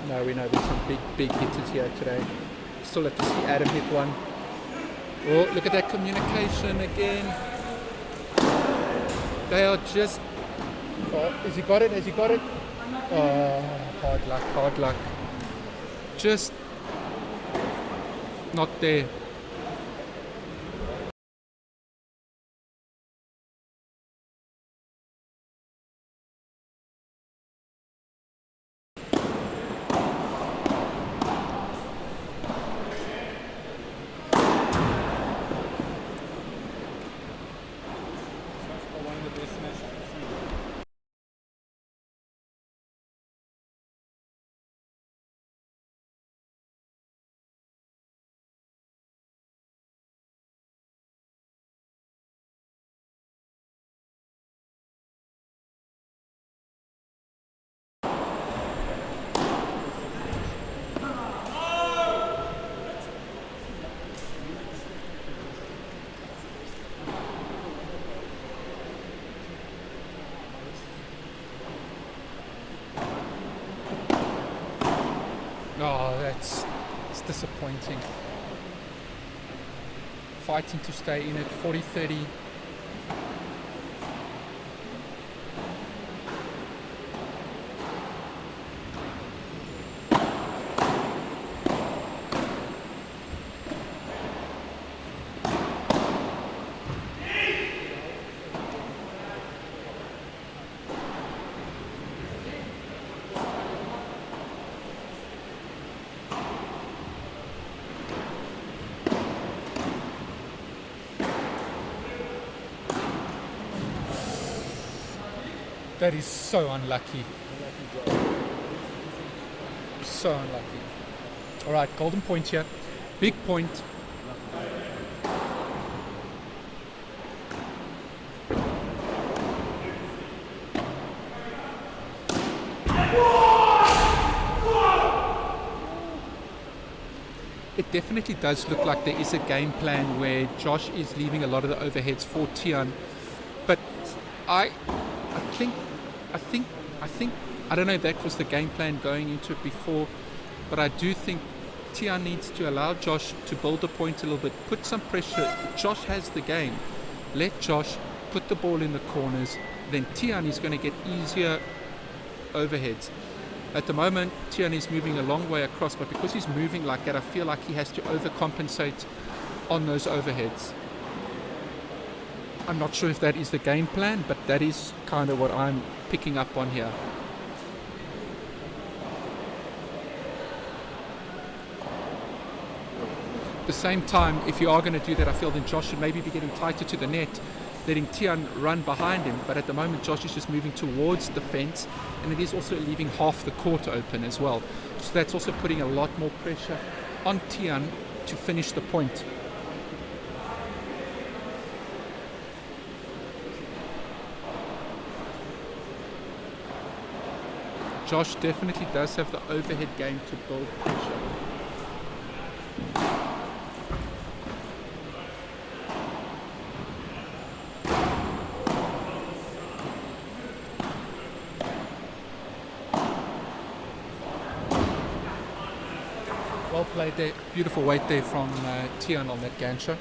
No, we know there's some big hitters here today. Still have to see Adam hit one. Oh, look at that communication again. They are just... Oh, has he got it? Has he got it? Oh, hard luck. Just not there. Oh, it's disappointing. Fighting to stay in it, 40-30. That is so unlucky. So unlucky. All right, golden point here. Big point. It definitely does look like there is a game plan where Josh is leaving a lot of the overheads for Tian. But I don't know if that was the game plan going into it before, but I do think Tian needs to allow Josh to build a point a little bit, put some pressure. Josh has the game. Let Josh put the ball in the corners, then Tian is going to get easier overheads. At the moment, Tian is moving a long way across, but because he's moving like that, I feel like he has to overcompensate on those overheads. I'm not sure if that is the game plan, but that is kind of what I'm picking up on here. At the same time, if you are going to do that, I feel then Josh should maybe be getting tighter to the net, letting Tian run behind him. But at the moment, Josh is just moving towards the fence, and it is also leaving half the court open as well. So that's also putting a lot more pressure on Tian to finish the point. Josh definitely does have the overhead game to build pressure. Well played there, beautiful weight there from Tian on that gancho.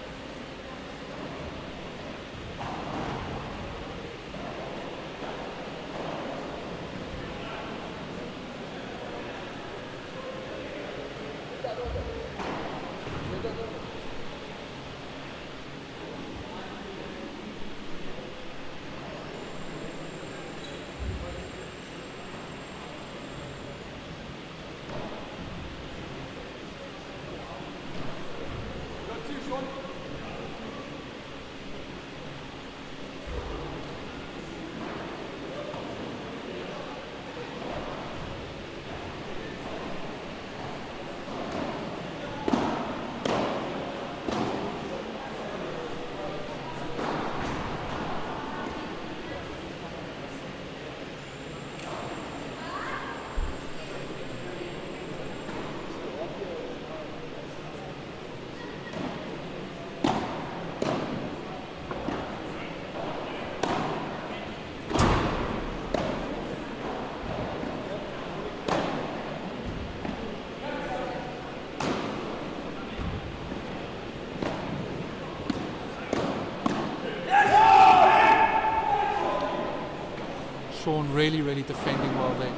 Sean really defending well there.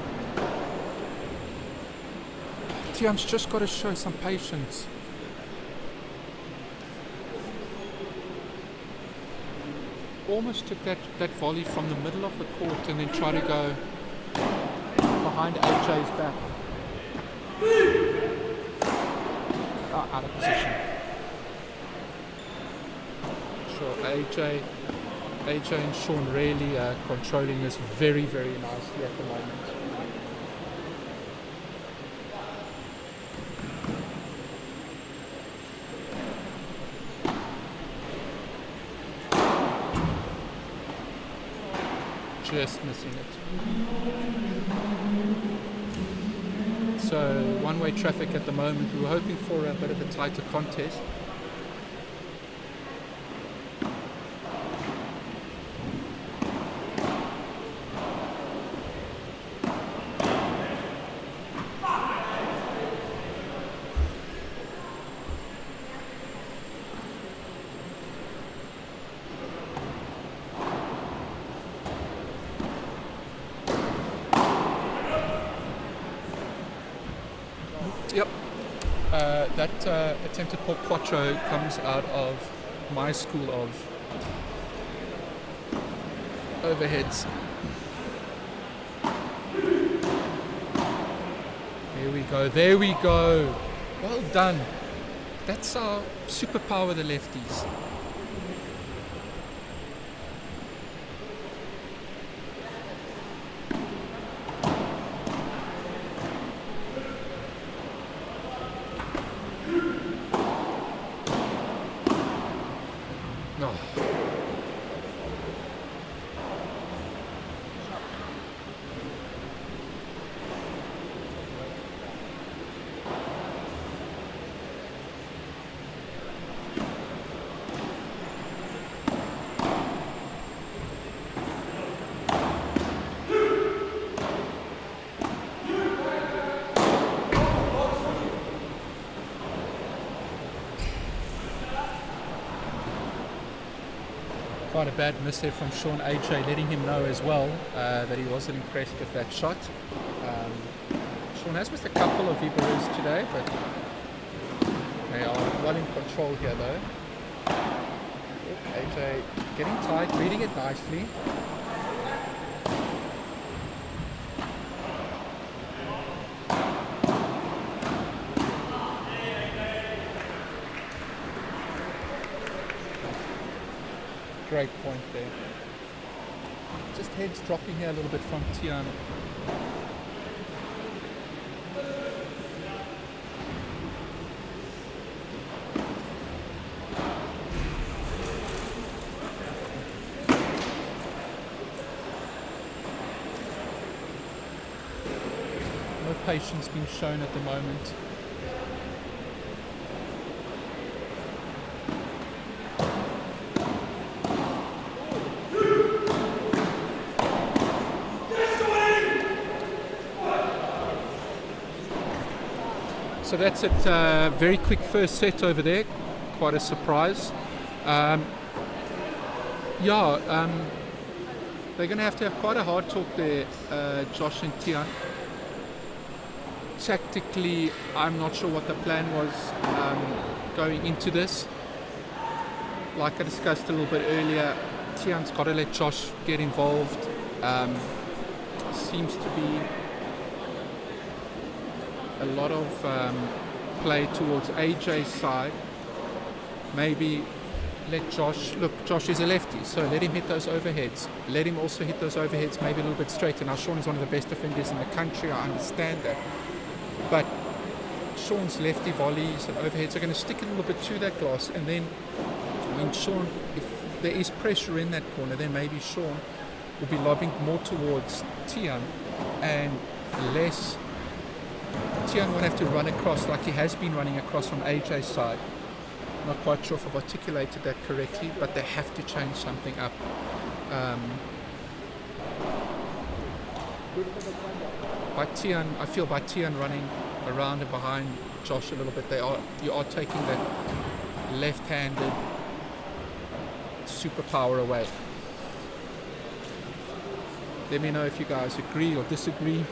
Tian's just got to show some patience. almost took that volley from the middle of the court and then tried to go behind AJ's back. Out of position. Sure, AJ and Sean really controlling this very, very nicely at the moment. Just missing it. So one-way traffic at the moment. We were hoping for a bit of a tighter contest. Yep. That attempted por quattro comes out of my school of overheads. There we go. Well done. That's our superpower, the lefties. No. Quite a bad miss there from Sean AJ, letting him know as well that he wasn't impressed with that shot. Sean has missed a couple of Ibaras today, but they are well in control here though. AJ getting tight, reading it nicely. Great point there. Just heads dropping here a little bit from Tian. No patience being shown at the moment. So that's it, very quick first set over there, quite a surprise. They're going to have quite a hard talk there, Josh and Tian. Tactically, I'm not sure what the plan was going into this. Like I discussed a little bit earlier, Tian's got to let Josh get involved. Seems to be a lot of play towards AJ's side. Maybe let Josh, look, Josh is a lefty, so let him hit those overheads. Let him also hit those overheads maybe a little bit straighter. Now Sean is one of the best defenders in the country, I understand that. But Sean's lefty volleys and overheads are going to stick a little bit to that glass, and then when Sean, if there is pressure in that corner, then maybe Sean will be lobbing more towards Tian and less. Tian will have to run across like he has been running across from AJ's side. Not quite sure if I've articulated that correctly, but they have to change something up. By Tian running around and behind Josh a little bit, you are taking that left-handed superpower away. Let me know if you guys agree or disagree.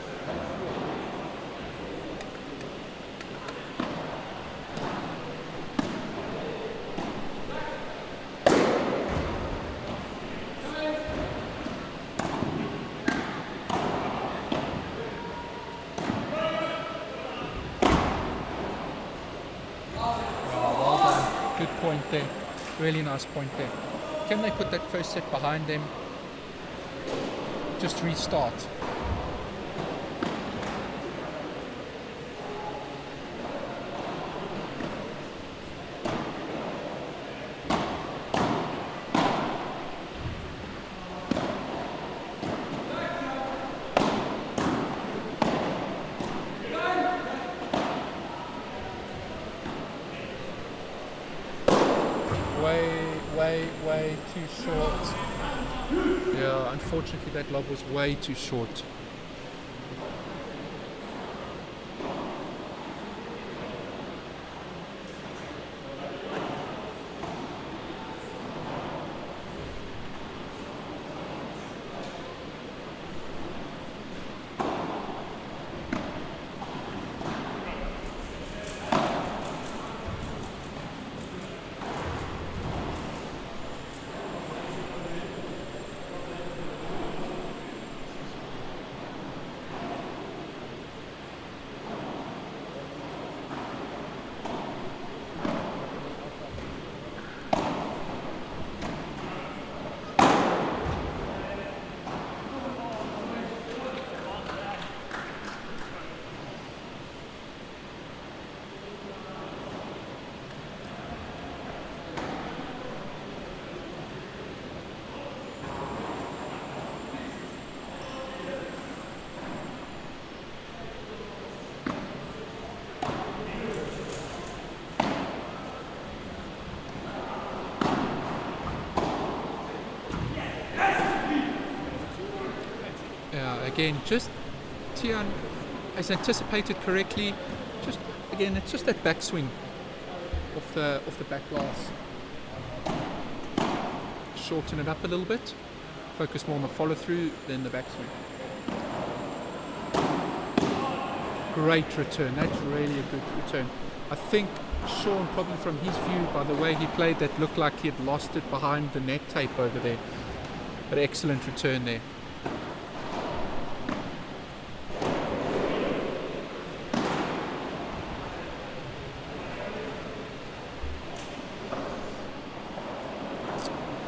there. Really nice point there. Can they put that first set behind them? Just restart. Way too short. Yeah, unfortunately that lob was way too short. Again, just Tian has anticipated correctly. Just again, it's just that backswing off the back glass. Shorten it up a little bit. Focus more on the follow through than the backswing. Great return. That's really a good return. I think Sean, probably from his view, by the way he played, that looked like he had lost it behind the net tape over there. But excellent return there.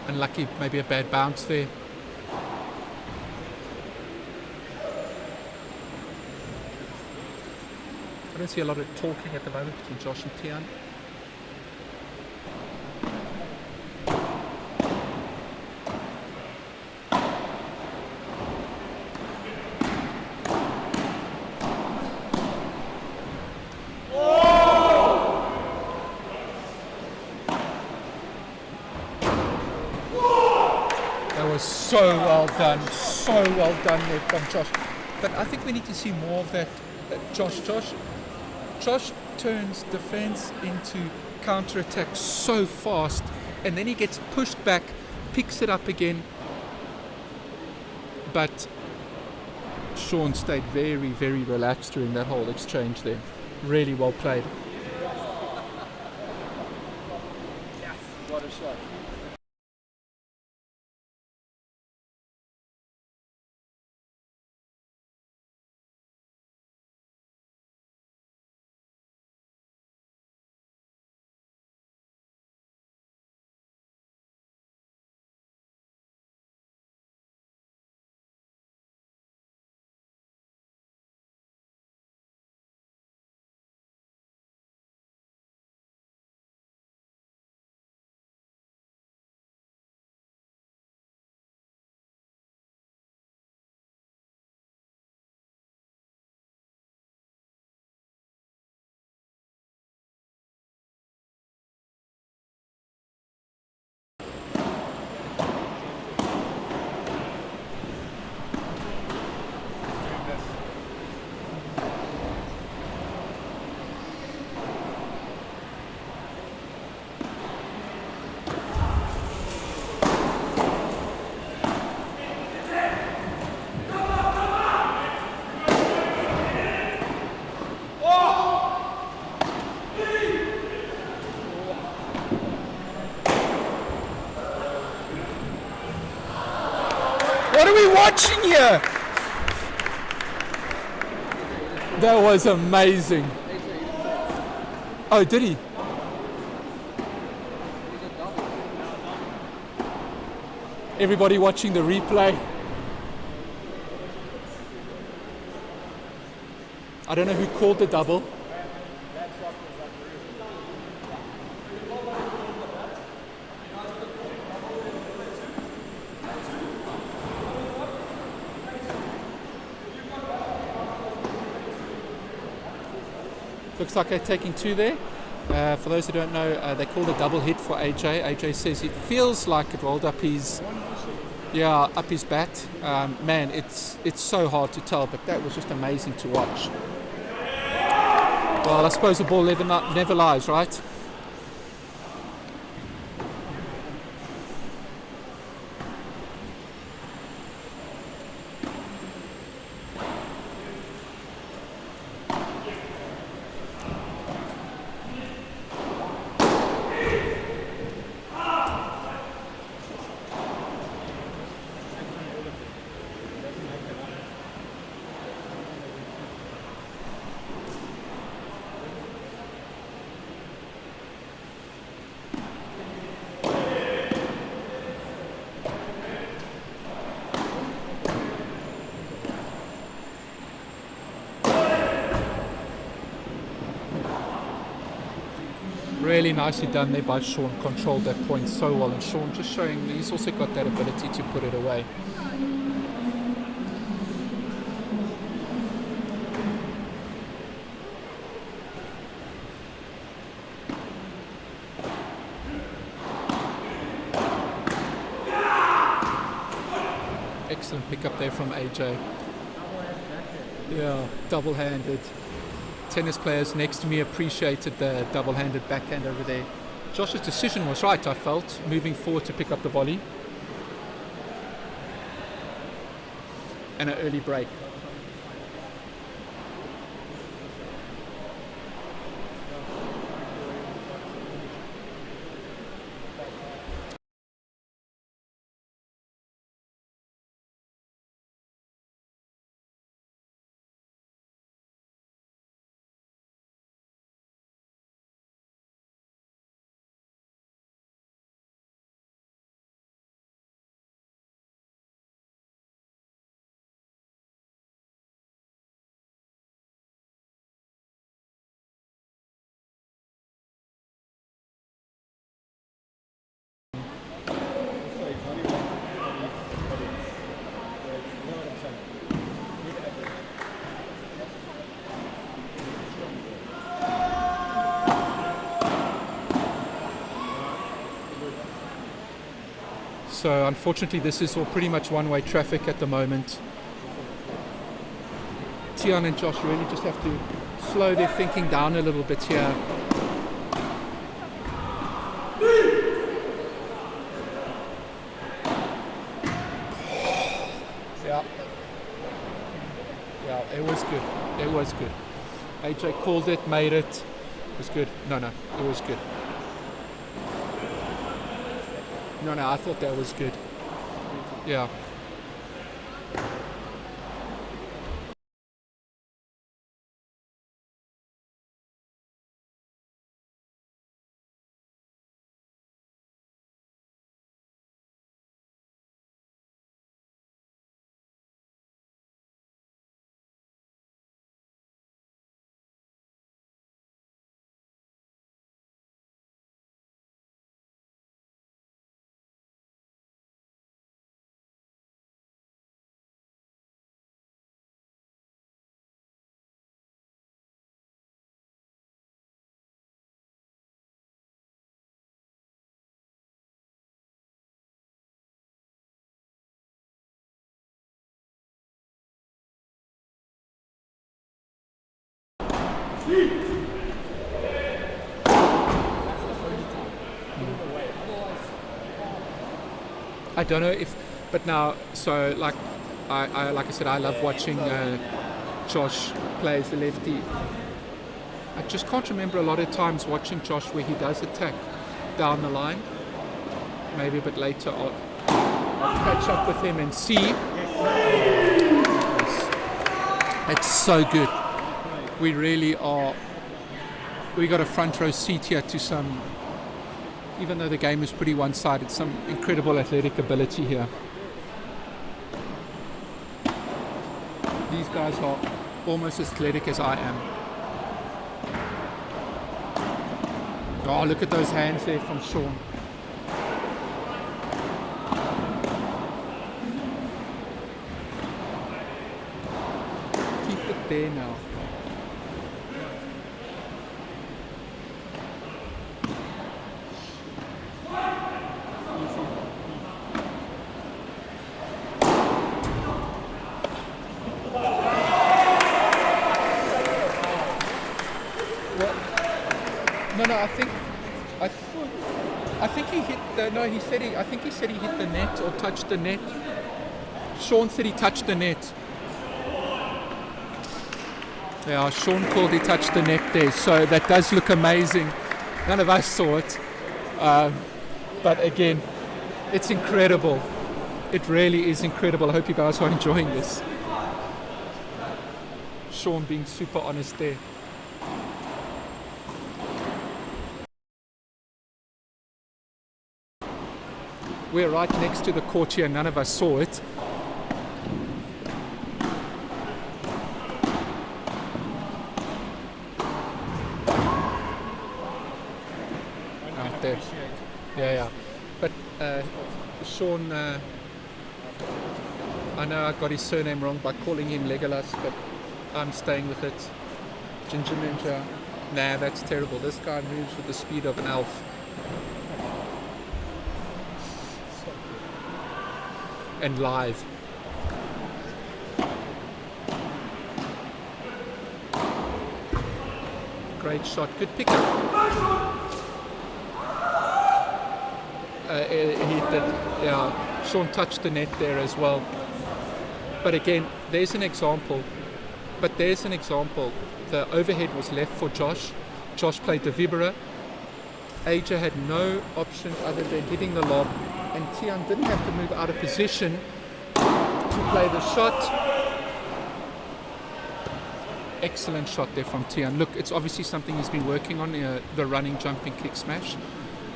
Unlucky, maybe a bad bounce there. I don't see a lot of talking at the moment between Josh and Tian. So well done there from Josh. But I think we need to see more of that. Josh turns defense into counter-attack so fast, and then he gets pushed back, picks it up again. But Sean stayed very, very relaxed during that whole exchange there. Really well played. Yes, what a shot. What are we watching here? That was amazing. Oh, did he? everybody watching the replay. I don't know who called the double. Looks like they're taking two there. For those who don't know, they called a double hit for AJ. AJ says it feels like it rolled up his, up his bat. Man, it's so hard to tell, but that was just amazing to watch. Well, I suppose the ball never lies, right? Really nicely done there by Sean, controlled that point so well, and Sean just showing he's also got that ability to put it away. Excellent pickup there from AJ. Yeah, double-handed. Tennis players next to me appreciated the double-handed backhand over there. Josh's decision was right, I felt, moving forward to pick up the volley. And an early break. So unfortunately this is all pretty much one-way traffic at the moment. Tian and Josh really just have to slow their thinking down a little bit here. Yeah, it was good. It was good. AJ called it, made it. It was good. No, it was good. No, I thought that was good. Yeah. I don't know if, but now, so like I said, I love watching Josh play as a lefty. I just can't remember a lot of times watching Josh where he does attack down the line. Maybe a bit later I'll catch up with him and see. It's so good. We really are. We got a front row seat here to some even though the game is pretty one-sided, some incredible athletic ability here. These guys are almost as athletic as I am. Oh, look at those hands there from Sean. Keep it there now. No, I think he hit the, no, I think he said he hit the net or touched the net. Sean said he touched the net. Yeah, Sean called he touched the net there, so that does look amazing. None of us saw it. But again, it's incredible. It really is incredible. I hope you guys are enjoying this. Sean being super honest there. We're right next to the court here, none of us saw it. Out there. Yeah. But Sean, I know I got his surname wrong by calling him Legolas, but I'm staying with it. Ginger Ninja. Nah, that's terrible. This guy moves with the speed of an elf. And live. Great shot, good pickup. Sean touched the net there as well. But again, there's an example. The overhead was left for Josh. Josh played the Vibera. Aja had no option other than hitting the lob. And Tian didn't have to move out of position to play the shot. Excellent shot there from Tian. Look, it's obviously something he's been working on, the running, jumping, kick, smash.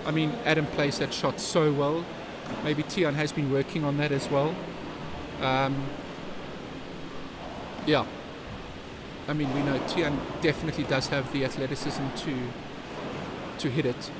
I mean, Adam plays that shot so well. Maybe Tian has been working on that as well. Yeah. I mean, we know Tian definitely does have the athleticism to hit it.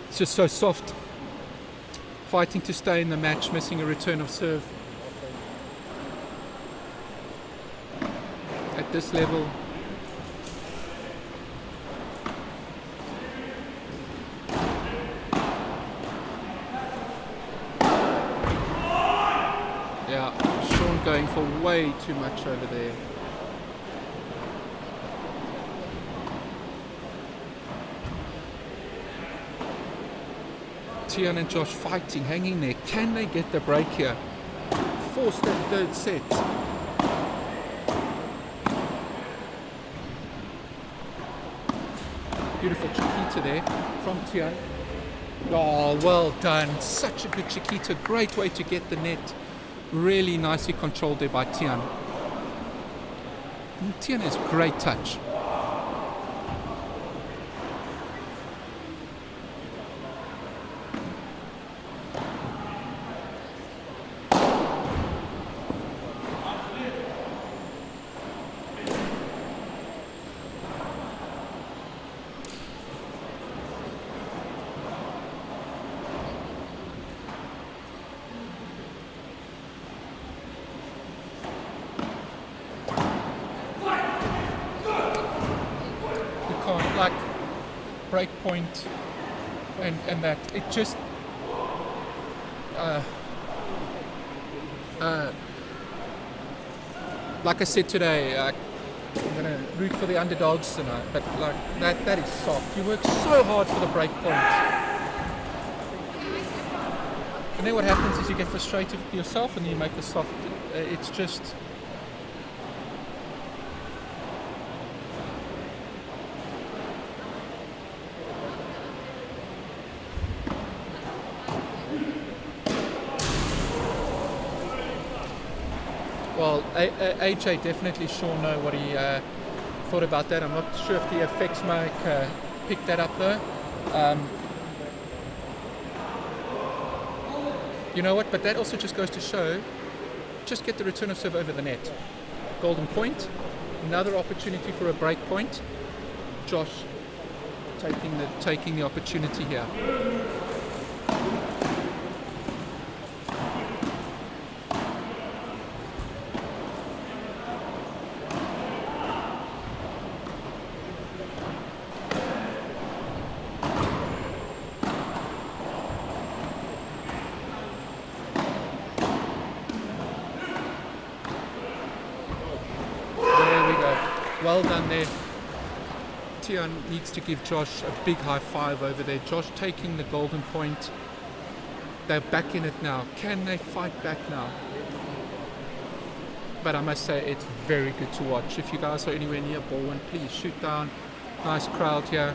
It's just so soft. Fighting to stay in the match, missing a return of serve. At this level. Yeah, Sean going for way too much over there. Tian and Josh fighting, hanging there. Can they get the break here? Force that third set. Beautiful Chiquita there from Tian. Oh, well done. Such a good Chiquita. Great way to get the net. Really nicely controlled there by Tian. And Tian has great touch. Like break point and that it just like I said today, I'm gonna root for the underdogs tonight, but like that is soft. You work so hard for the break point. And then what happens is you get frustrated with yourself and you make a soft, it's just, well, AJ definitely sure know what he thought about that. I'm not sure if the effects mic picked that up though. You know what, but that also just goes to show, just get the return of serve over the net. Golden point, another opportunity for a break point. Josh taking the opportunity here. Well done there. Tian needs to give Josh a big high five over there. Josh taking the golden point. They're back in it now. Can they fight back now? But I must say it's very good to watch. If you guys are anywhere near Balwin, please shoot down. Nice crowd here.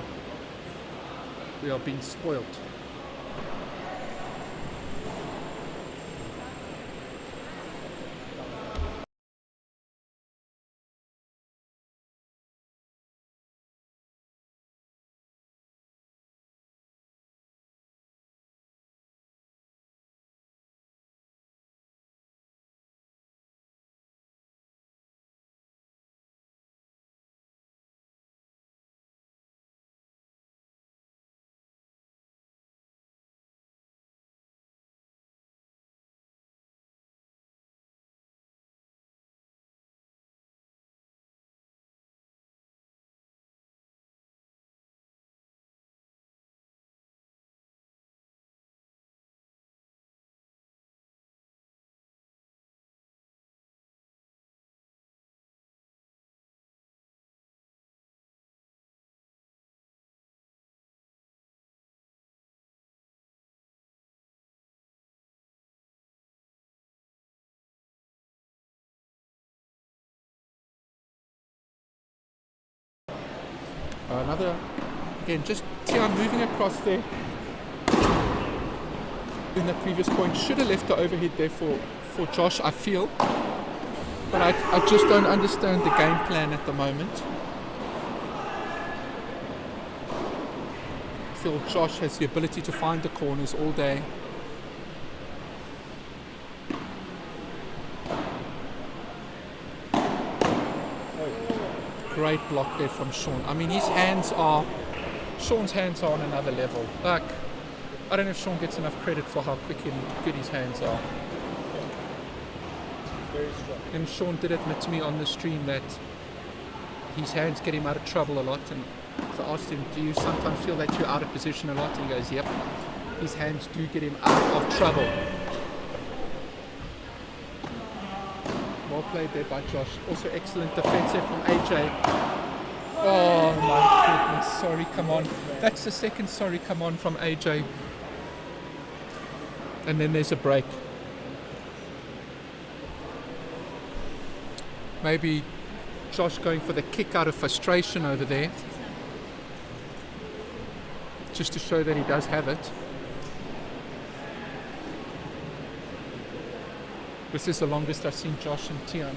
We are being spoiled. Another, again, just Tian moving across there. In the previous point, should have left the overhead there for Josh, I feel. But I just don't understand the game plan at the moment. I feel Josh has the ability to find the corners all day. Great block there from Sean. I mean, Sean's hands are on another level. Like, I don't know if Sean gets enough credit for how quick and good his hands are. Very strong. And Sean did admit to me on the stream that his hands get him out of trouble a lot. And so I asked him, do you sometimes feel that you're out of position a lot? And he goes, yep. His hands do get him out of trouble. Well played there by Josh. Also excellent defense there from AJ. Oh my goodness, sorry, come on. That's the second sorry, come on from AJ. And then there's a break. Maybe Josh going for the kick out of frustration over there. Just to show that he does have it. This is the longest I've seen Josh and Tian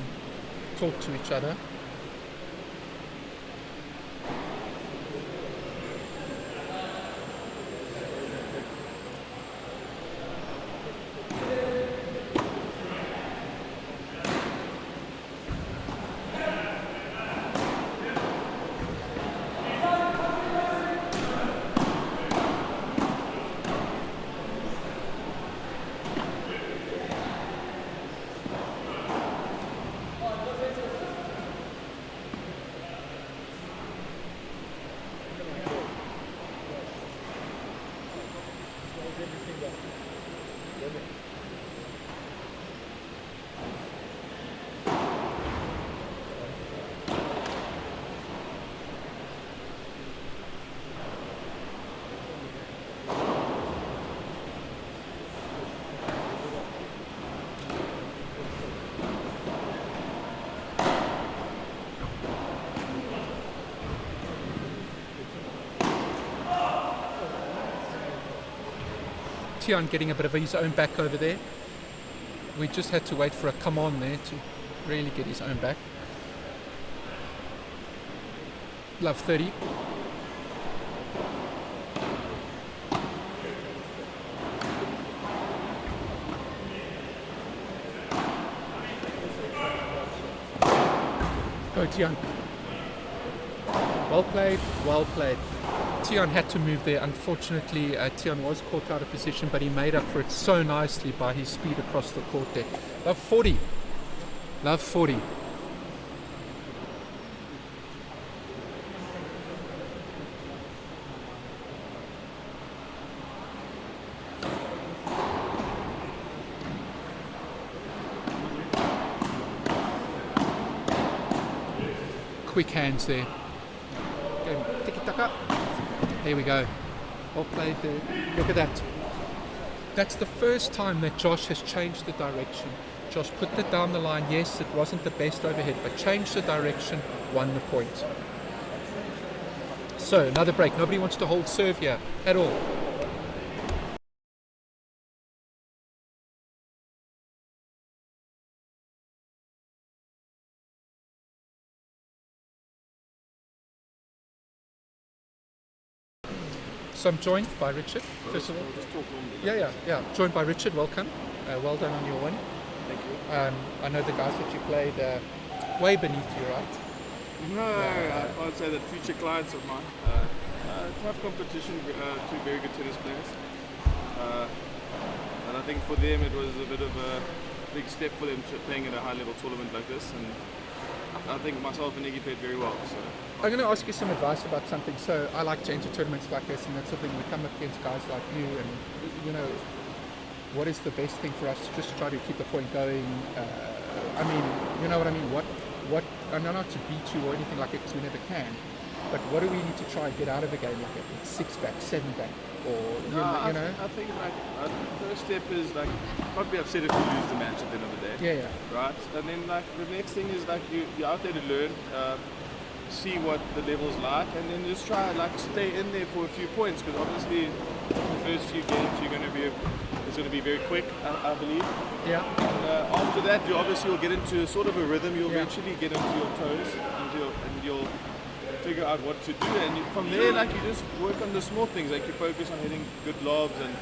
talk to each other. Tian getting a bit of his own back over there. We just had to wait for a come on there to really get his own back. Love 30. Go Tian. Well played, well played. Tian had to move there. Unfortunately, Tian was caught out of position, but he made up for it so nicely by his speed across the court there. Love 40. Love 40. Quick hands there. Tiki-taka. There we go. Well played there. Look at that. That's the first time that Josh has changed the direction. Josh put it down the line. Yes, it wasn't the best overhead, but changed the direction, won the point. So, another break. Nobody wants to hold serve here at all. So I'm joined by Richard, first of all. Yeah. Joined by Richard, welcome. Well done on your win. Thank you. I know the guys that you played way beneath you, right? No, I can't say that. Future clients of mine. Tough competition, two very good tennis players. And I think for them it was a bit of a big step for them to playing at a high level tournament like this. And I think myself and Iggy played very well. So. I'm going to ask you some advice about something. So I like to enter tournaments like this, and that's something we come up against guys like you, and you know, what is the best thing for us to just try to keep the point going? I mean, you know what I mean? What? I'm not to beat you or anything like it, because we never can. But what do we need to try and get out of a game like it? 6 back, 7 back, or you know? I think like the first step is like not be upset if you lose the match at the end of the day. Yeah. Right, and then like the next thing is like you're out there to learn. See what the level's like, and then just try like stay in there for a few points, because obviously the first few games it's going to be very quick, I believe. Yeah. And after that, you obviously will get into sort of a rhythm. You'll eventually get into your toes, and you'll figure out what to do. And from there, like you just work on the small things, like you focus on hitting good lobs and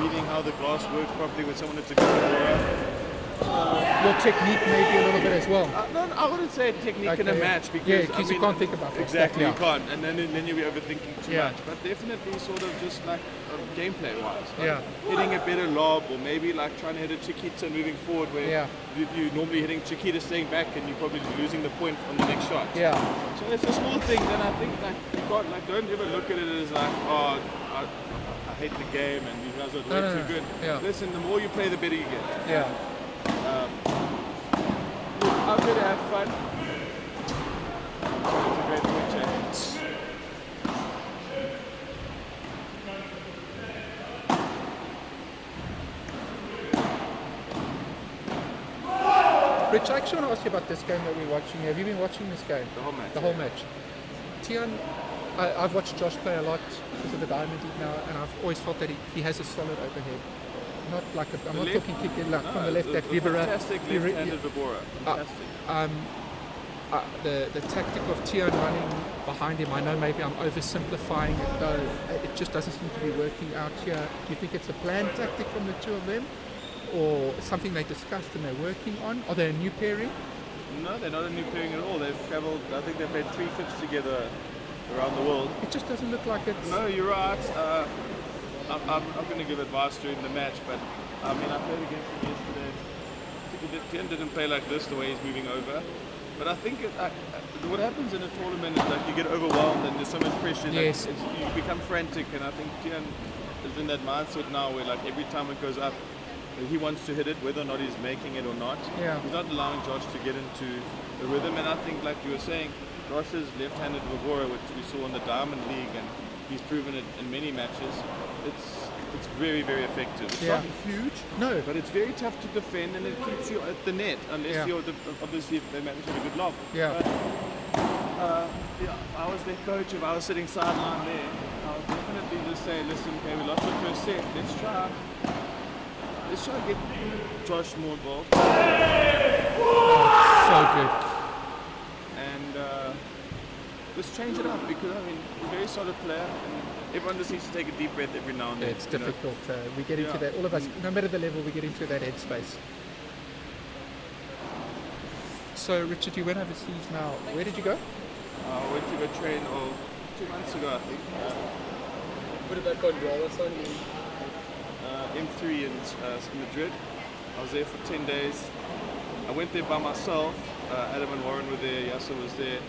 reading how the glass works properly when someone hits a good ball. Your technique maybe a little bit as well. No, I wouldn't say technique in a match, because because you can't think about it. Exactly, you can't, and then you'll be overthinking too Yeah. much. But definitely sort of just like gameplay wise, Yeah. hitting a better lob, or maybe like trying to hit a chiquita moving forward, where you're normally hitting chiquita staying back, and you're probably losing the point on the next shot. Yeah. So it's a small thing, and I think like you can't like don't ever look at it as like I hate the game and these guys are way too good. Yeah. Listen, the more you play, the better you get. Yeah. I'm going to have fun. It's a great picture. Rich, I actually want to ask you about this game that we're watching. Have you been watching this game? The whole match. The whole match. Tian, I've watched Josh play a lot because of the Diamond League now, and I've always felt that he has a solid overhead. Not like I'm not talking kick like from the left, that Vibora. Fantastic left-handed Vibora. Fantastic. The tactic of Tian running behind him, I know maybe I'm oversimplifying it though, it just doesn't seem to be working out here. Do you think it's a planned tactic from the two of them, or something they discussed and they're working on? Are they a new pairing? No, they're not a new pairing at all. They've travelled, I think they've played 3 fifths together around the world. It just doesn't look like it's... No, you're right. I'm not going to give advice during the match, but I mean, I played against him yesterday. Tian didn't play like this, the way he's moving over. But I think what happens in a tournament is that you get overwhelmed and there's so much pressure. Yes. You become frantic, and I think Tian is in that mindset now where like every time it goes up, he wants to hit it, whether or not he's making it or not. Yeah. He's not allowing Josh to get into the rhythm, and I think, like you were saying, Josh's left-handed Vibora, which we saw in the Diamond League, and he's proven it in many matches, it's very, very effective. It's not huge, but it's very tough to defend, and it keeps you at the net, unless you're obviously they manage to have a good lob. Yeah. But, I was their coach. If I was sitting sideline there, I would definitely just say, listen, okay, we lost the first set. Let's try and get Josh more involved. So good. And let's change it up because I mean, he's a very solid player, and everyone just needs to take a deep breath every now and then. It's difficult. We get into that. All of us, no matter the level, we get into that headspace. So, Richard, you went overseas now. Where did you go? I went to go train 2 months ago, I think. What about Gondwana? M3 in Madrid. I was there for 10 days. I went there by myself. Adam and Warren were there. Yasser was there.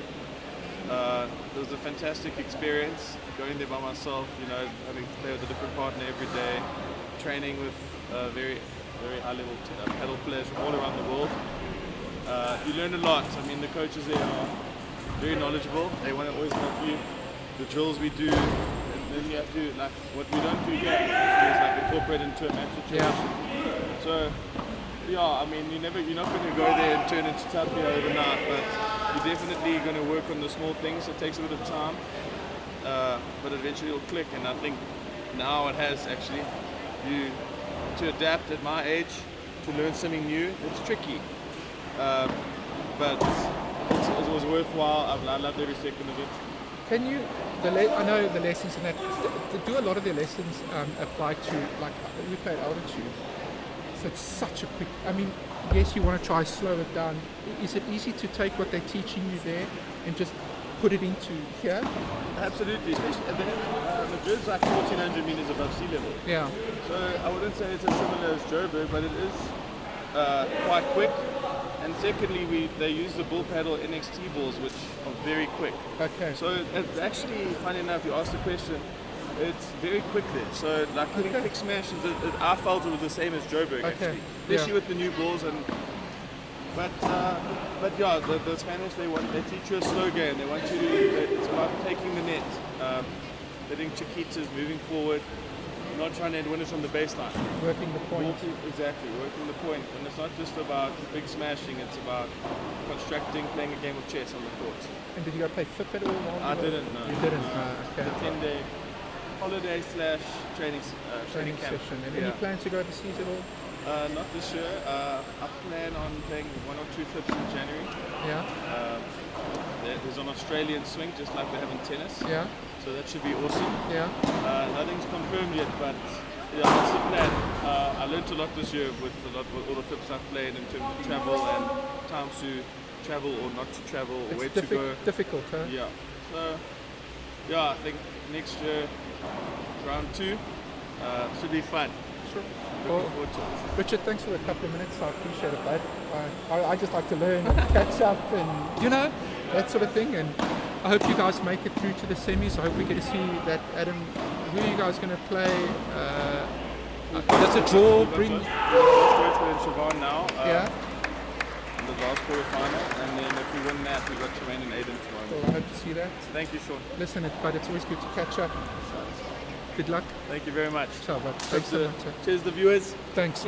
It was a fantastic experience going there by myself. You know, having to play with a different partner every day, training with very high-level paddle players from all around the world. You learn a lot. I mean, the coaches there are very knowledgeable. They want to always help you. The drills we do, and then you have to, like, what we don't do here is like incorporate into a match situation. So, yeah, I mean, you're not going to go there and turn into Tapia overnight, but you're definitely going to work on the small things. It takes a bit of time, but eventually it'll click. And I think now it has actually. To adapt at my age, to learn something new, it's tricky. But it was worthwhile. I loved every second of it. Can you? I know the lessons in that. Do a lot of the lessons apply to, like, we play at altitude, so it's such a quick. I mean, yes, you want to try slow it down. Is it easy to take what they're teaching you there and just put it into here? Absolutely, especially at Madrid's like 1,400 meters above sea level. Yeah. So I wouldn't say it's as similar as Joburg, but it is quite quick. And secondly, they use the bull paddle NXT balls, which are very quick. Okay. So it's actually, funny enough, you asked the question, it's very quick there. So like hitting kick smashes, I felt it was the same as Joburg actually, especially with the new balls. But yeah, the Spanish, they teach you a slow game. They want you to. It's about taking the net, hitting chiquitas, moving forward, not trying to win it from the baseline. Working the point. Working the point. And it's not just about big smashing. It's about constructing, playing a game of chess on the court. And did you go play foot at all? I didn't. No. You didn't. Okay. A 10-day holiday / training camp. Session. And any plans to go overseas at all? Not this year. I plan on playing 1 or 2 flips in January. Yeah. There's an Australian swing, just like we have in tennis. Yeah. So that should be awesome. Yeah. Nothing's confirmed yet, but yeah, that's the plan. I learned a lot this year with all the flips I've played in terms of travel and times to travel or not to travel, or where to go. Difficult, huh? Yeah. So yeah, I think next year, round 2, should be fun. Sure. Looking forward to it. Richard, thanks for a couple of minutes. I appreciate it, bud. I just like to learn and catch up and, that sort of thing. And I hope you guys make it through to the semis. I hope we get to see that. Adam, who are you guys going to play? Does a draw bring... We're in Siobhan now. Yeah. In the last quarterfinal. And then if we win that, we've got Tremaine and Aiden tomorrow. Well, I hope to see that. Thank you, Sean. Listen, but it's always good to catch up. Good luck. Thank you very much. Ciao, bud. Thanks so much. Cheers, the viewers. Thanks.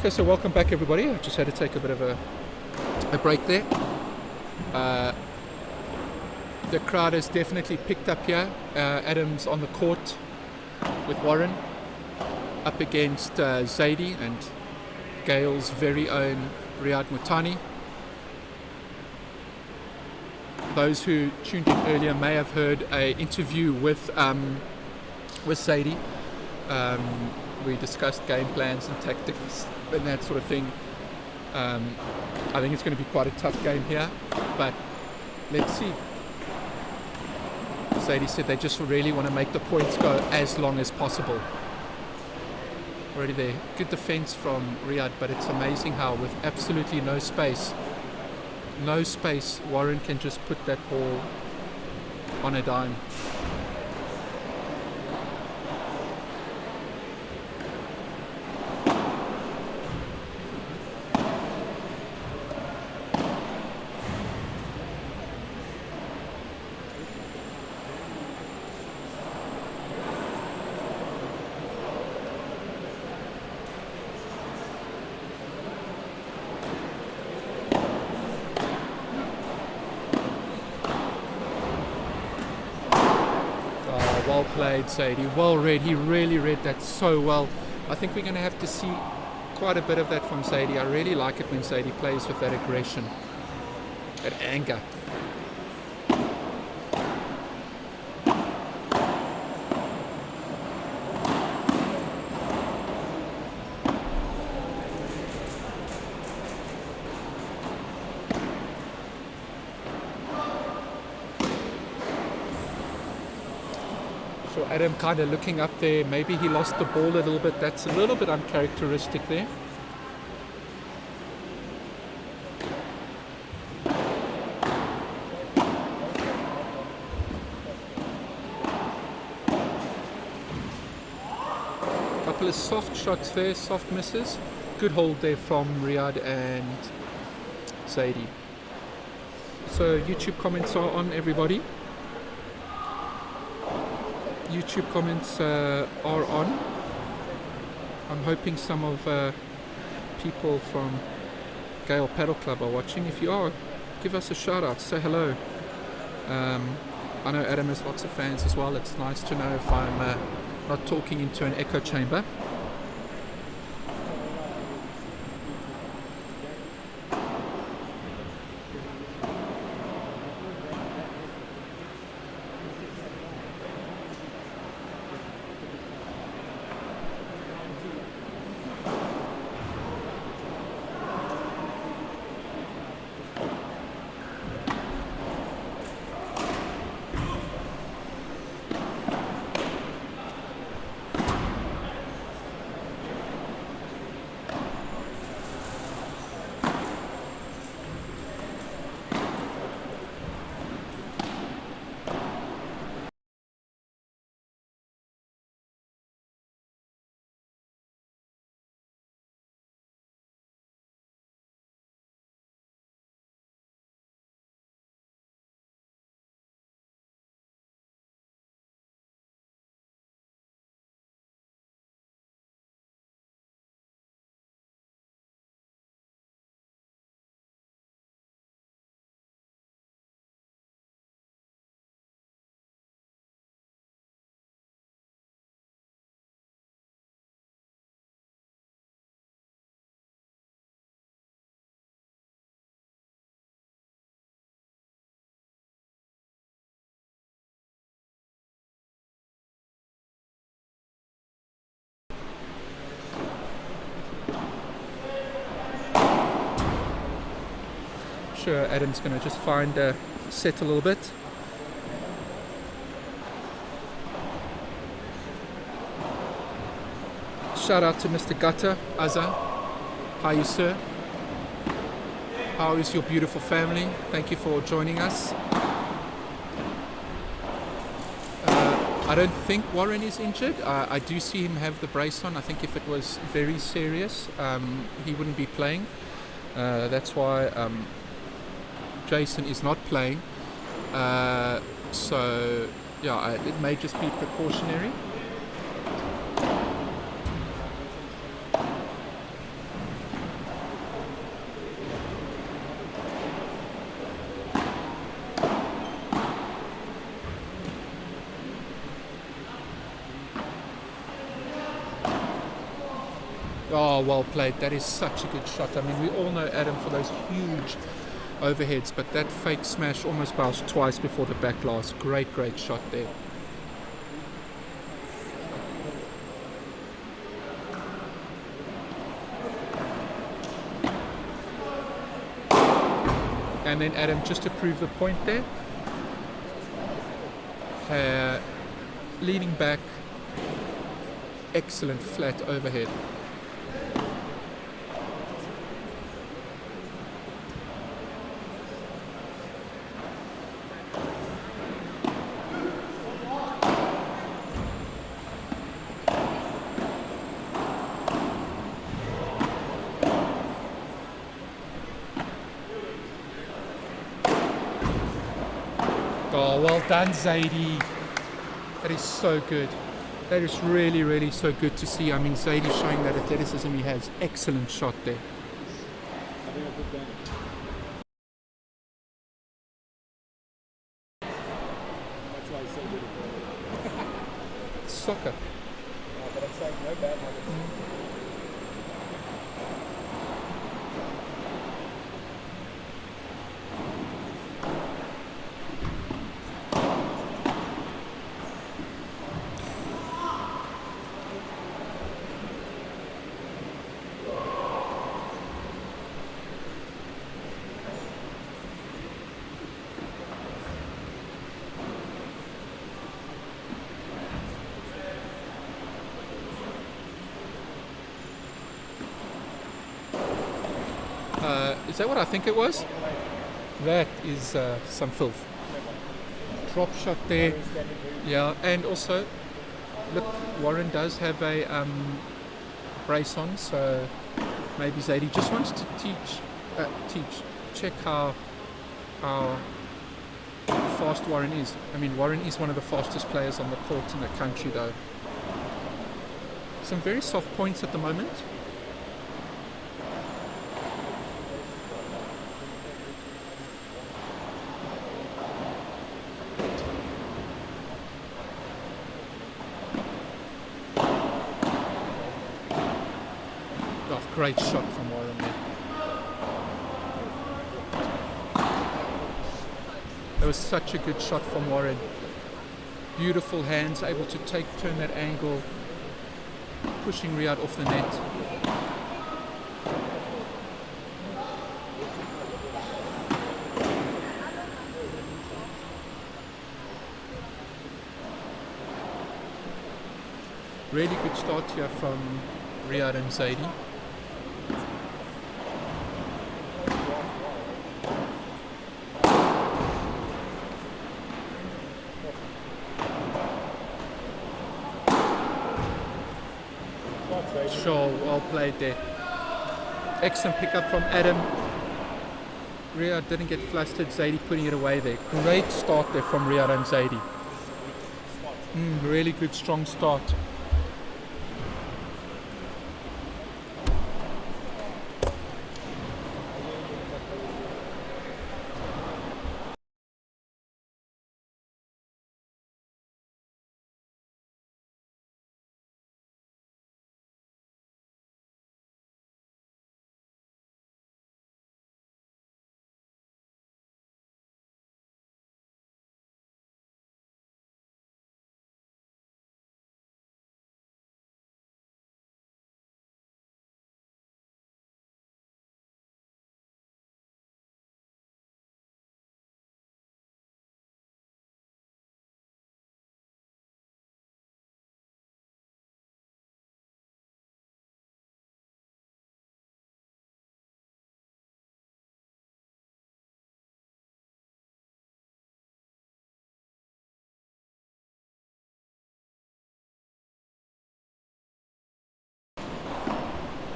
Okay, so welcome back everybody. I just had to take a bit of a break there. The crowd has definitely picked up here. Adam's on the court with Warren up against Zaidi and Gail's very own Riyad Mutani. Those who tuned in earlier may have heard an interview with Zaidi. We discussed game plans and tactics and that sort of thing. I think it's going to be quite a tough game here, but let's see. Zaidi said they just really want to make the points go as long as possible. Already there, good defense from Riyad, but it's amazing how with absolutely no space, Warren can just put that ball on a dime. Well played, Sadie. Well read. He really read that so well. I think we're going to have to see quite a bit of that from Sadie. I really like it when Sadie plays with that aggression, that anger. So Adam kind of looking up there, maybe he lost the ball a little bit. That's a little bit uncharacteristic there. Couple of soft shots there, soft misses. Good hold there from Riyad and Zaidi. So YouTube comments are on, everybody. YouTube comments are on. I'm hoping some of people from Gale Paddle Club are watching. If you are, give us a shout out, say hello. I know Adam has lots of fans as well. It's nice to know if I'm not talking into an echo chamber. Sure, Adam's going to just find set a little bit. Shout out to Mr. Gutta, Azza. How are you, sir? How is your beautiful family? Thank you for joining us. I don't think Warren is injured. I do see him have the brace on. I think if it was very serious, he wouldn't be playing. That's why Jason is not playing. So, yeah, it may just be precautionary. Oh, well played. That is such a good shot. I mean, we all know Adam for those huge overheads, but that fake smash almost bounced twice before the back glass. Great shot there. And then Adam, just to prove the point there, leaning back, excellent flat overhead. Oh, well done, Zaidi. That is so good. That is really so good to see. I mean, Zaidi showing that athleticism he has. Excellent shot there. Soccer. But I'm saying no bad habits. Is that what I think it was? That is some filth. Drop shot there. Yeah, and also, look, Warren does have a brace on, so maybe Zaidi just wants to check how fast Warren is. I mean, Warren is one of the fastest players on the court in the country, though. Some very soft points at the moment. Great shot from Warren there. That was such a good shot from Warren. Beautiful hands, able to turn that angle, pushing Riyadh off the net. Really good start here from Riyadh and Zaidi. Sure, well played there. Excellent pickup from Adam. Riyadh didn't get flustered, Zaidi putting it away there. Great start there from Riyadh and Zaidi. Really good, strong start.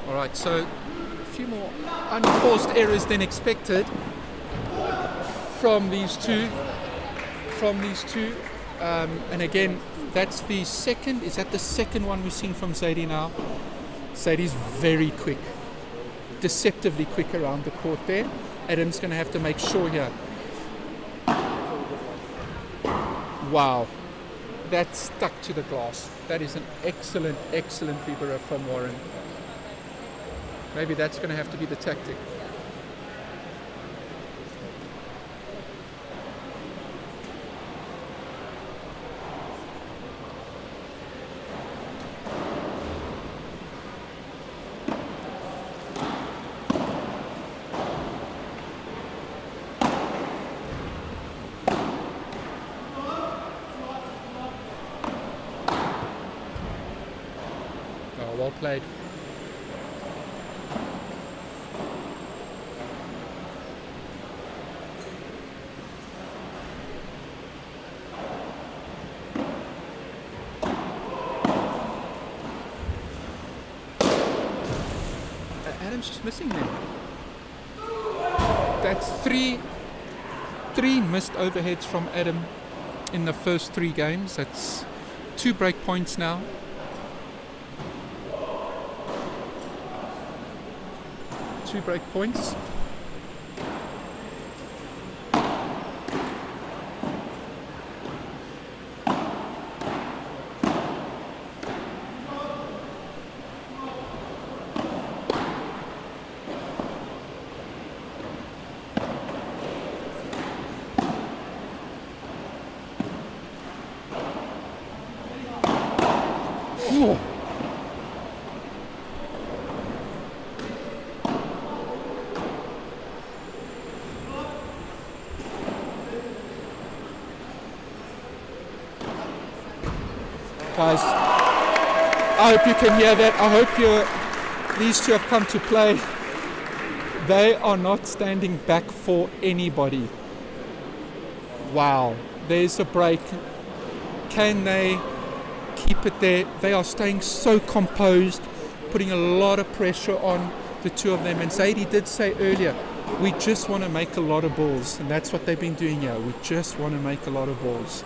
Alright, so a few more unforced errors than expected from these two. And again, that's the second. Is that the second one we've seen from Zaidi now? Zaidi's very quick, deceptively quick around the court there. Adam's going to have to make sure here. Wow, that stuck to the glass. That is an excellent libero from Warren. Maybe that's going to have to be the tactic. Oh, well played. Adam's just missing them. That's three missed overheads from Adam in the first 3 games. That's 2 break points now. Two break points. Whoa. Guys, I hope you can hear that. I hope these two have come to play. They are not standing back for anybody. Wow, there's a break. Can they keep it there? They are staying so composed, putting a lot of pressure on the two of them. And Zadie did say earlier, we just want to make a lot of balls. And that's what they've been doing here. We just want to make a lot of balls.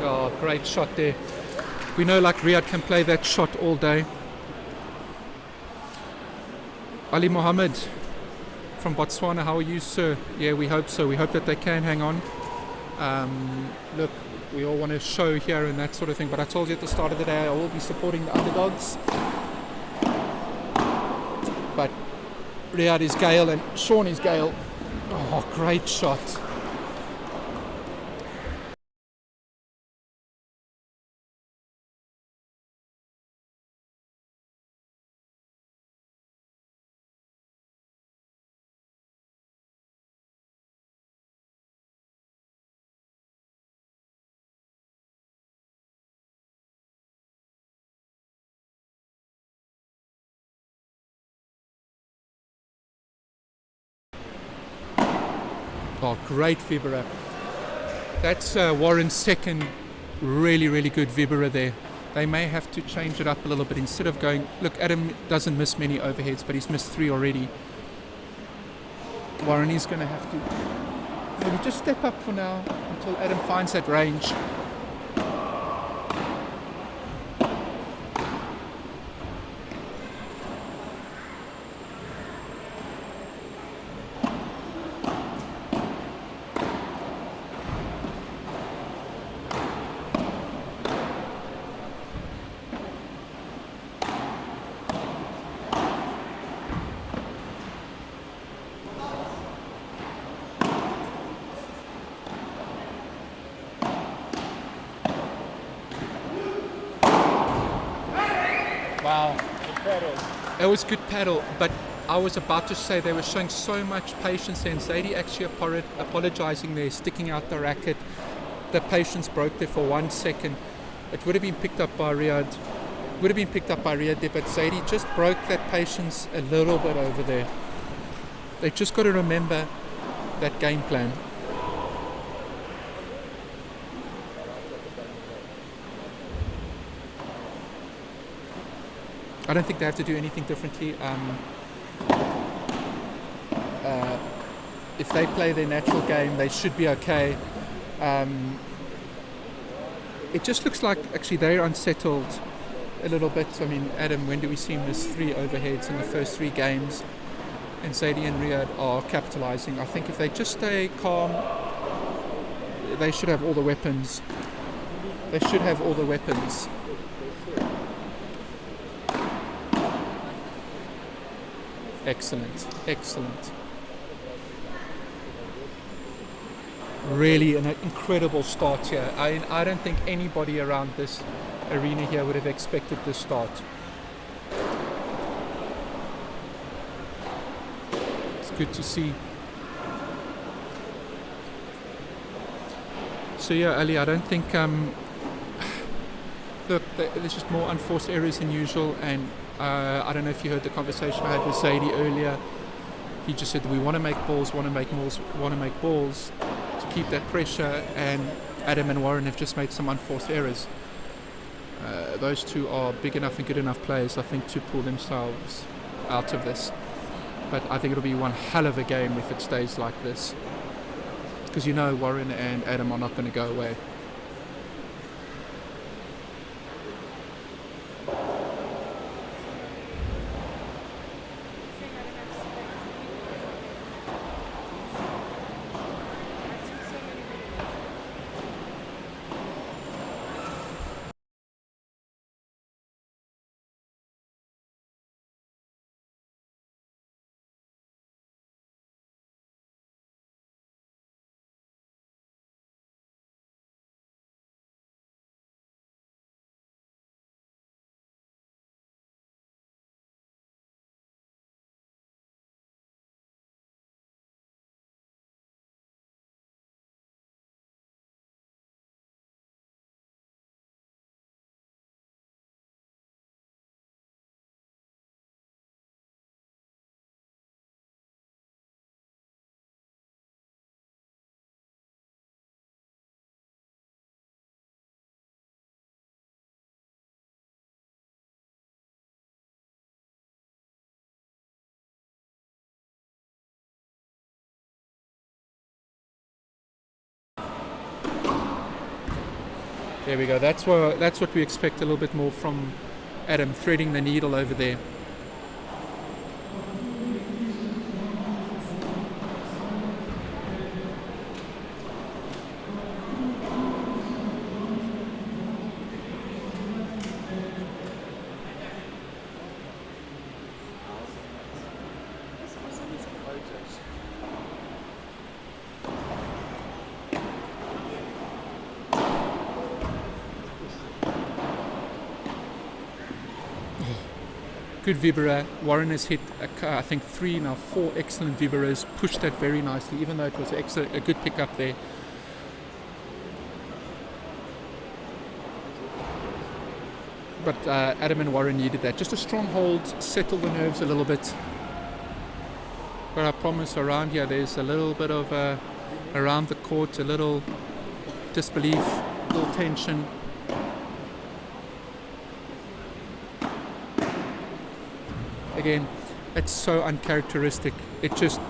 Oh, great shot there. We know like Riyadh can play that shot all day. Ali Mohammed from Botswana, how are you, sir? Yeah, we hope so. We hope that they can hang on. Look, we all want to show here and that sort of thing, but I told you at the start of the day I will be supporting the underdogs. But Riyadh is Gale and Sean is Gale. Oh, great shot. Oh, great vibra. That's Warren's second really, really good vibra there. They may have to change it up a little bit instead of going... Look, Adam doesn't miss many overheads, but he's missed 3 already. Warren is going to have to maybe just step up for now until Adam finds that range. Wow. It was good paddle, but I was about to say they were showing so much patience there, and Zadie actually apologizing there, sticking out the racket. The patience broke there for 1 second. It would have been picked up by Riyadh. There, but Zadie just broke that patience a little bit over there. They've just got to remember that game plan. I don't think they have to do anything differently. If they play their natural game, they should be okay. It just looks like actually they're unsettled a little bit. I mean, Adam, when do we see him miss 3 overheads in the first 3 games? and Zadie and Riyad are capitalizing. I think if they just stay calm, they should have all the weapons. They should have all the weapons. Excellent, excellent. Really an incredible start here. I don't think anybody around this arena here would have expected this start. It's good to see. So yeah, Ali, I don't think look, there's just more unforced errors than usual, and I don't know if you heard the conversation I had with Zadie earlier. He just said that we want to make balls, want to make balls to keep that pressure, and Adam and Warren have just made some unforced errors. Those two are big enough and good enough players, I think, to pull themselves out of this. But I think it'll be one hell of a game if it stays like this, because you know Warren and Adam are not going to go away. There we go. That's what we expect a little bit more from Adam, threading the needle over there. Good vibra. Warren has hit, I think, 3, now 4 excellent vibras. Pushed that very nicely, even though it was a good pickup there. But Adam and Warren needed that. Just a strong hold, settle the nerves a little bit. But I promise around here there's a little bit of, around the court, a little disbelief, a little tension. Again, it's so uncharacteristic. It just,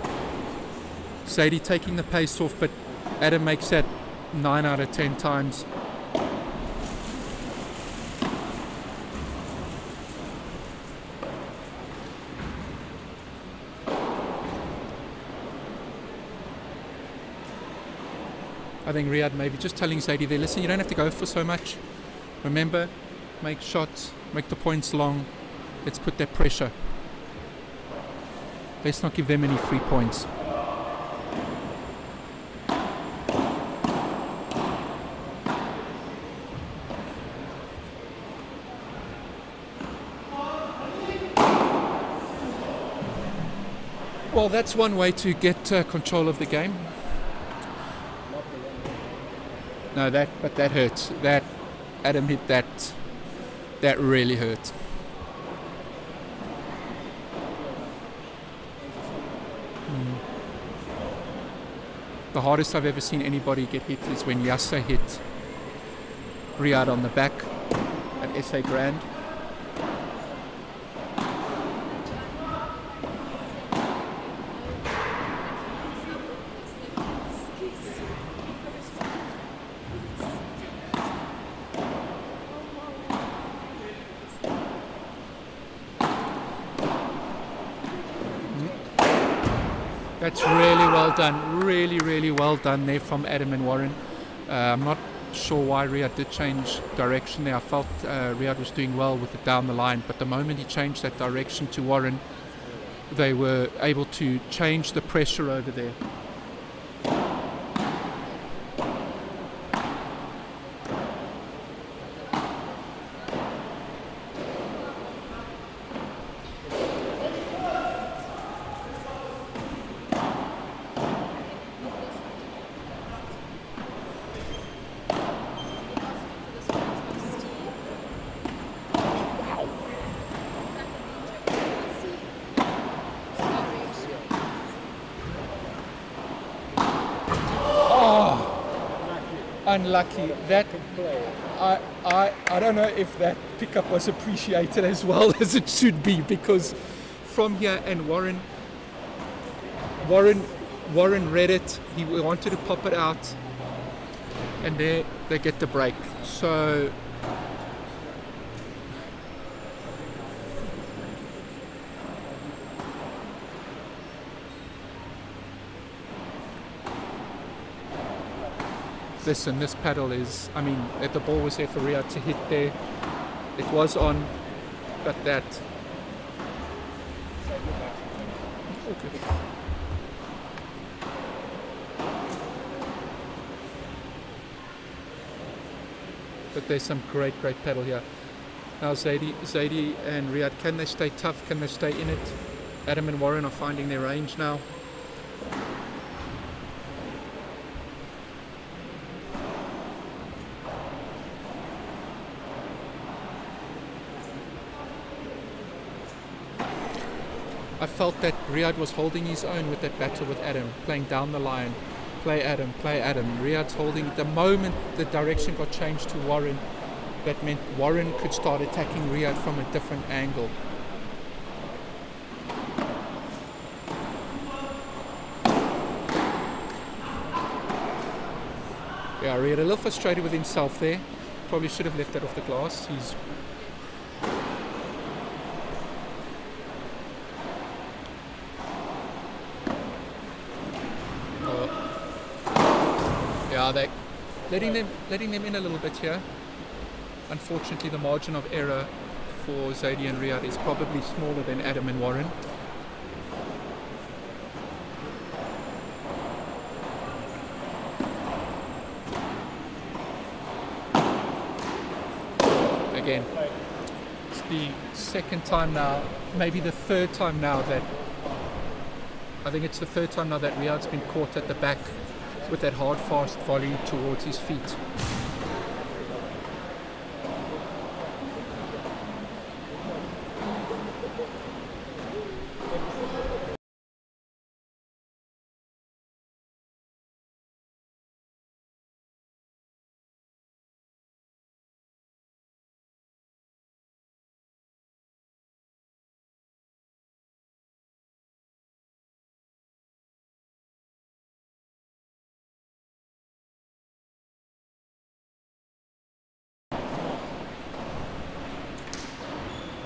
Zadie taking the pace off, but Adam makes that 9 out of 10 times. I think Riyad maybe just telling Zadie there, listen, you don't have to go for so much. Remember, make shots, make the points long. Let's put that pressure. Let's not give them any free points. Well, that's one way to get control of the game. No, that hurts. That Adam hit that. That really hurt. The hardest I've ever seen anybody get hit is when Yasser hit Riyad on the back at SA Grand. That's really well done. Really, really well done there from Adam and Warren. I'm not sure why Riyad did change direction there. I felt Riyad was doing well with it down the line, but the moment he changed that direction to Warren, they were able to change the pressure over there. Unlucky. That I don't know if that pickup was appreciated as well as it should be, because from here, and Warren read it. He wanted to pop it out, and there they get the break. So listen, this paddle is, I mean, if the ball was there for Riyad to hit there, it was on, but that. Okay. But there's some great paddle here. Now Zaidi and Riyad, can they stay tough? Can they stay in it? Adam and Warren are finding their range now. I felt that Riyad was holding his own with that battle with Adam, playing down the line. Play Adam. Riyad's holding. The moment the direction got changed to Warren, that meant Warren could start attacking Riyad from a different angle. Yeah, Riyad a little frustrated with himself there. Probably should have left that off the glass. He's they letting them in a little bit here. Unfortunately, the margin of error for Zaidi and Riyad is probably smaller than Adam and Warren. Again, it's the second time now, maybe the third time now that Riyad's been caught at the back with that hard, fast volley towards his feet.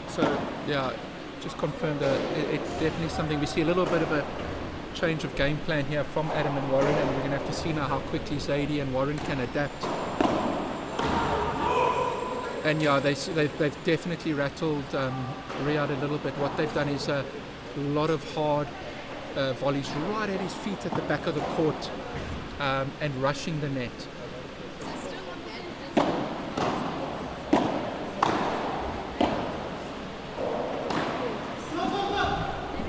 So yeah, just confirmed that it's definitely something. We see a little bit of a change of game plan here from Adam and Warren, and we're going to have to see now how quickly Zaidi and Warren can adapt. And yeah, they've definitely rattled Riyad a little bit. What they've done is a lot of hard volleys right at his feet at the back of the court and rushing the net.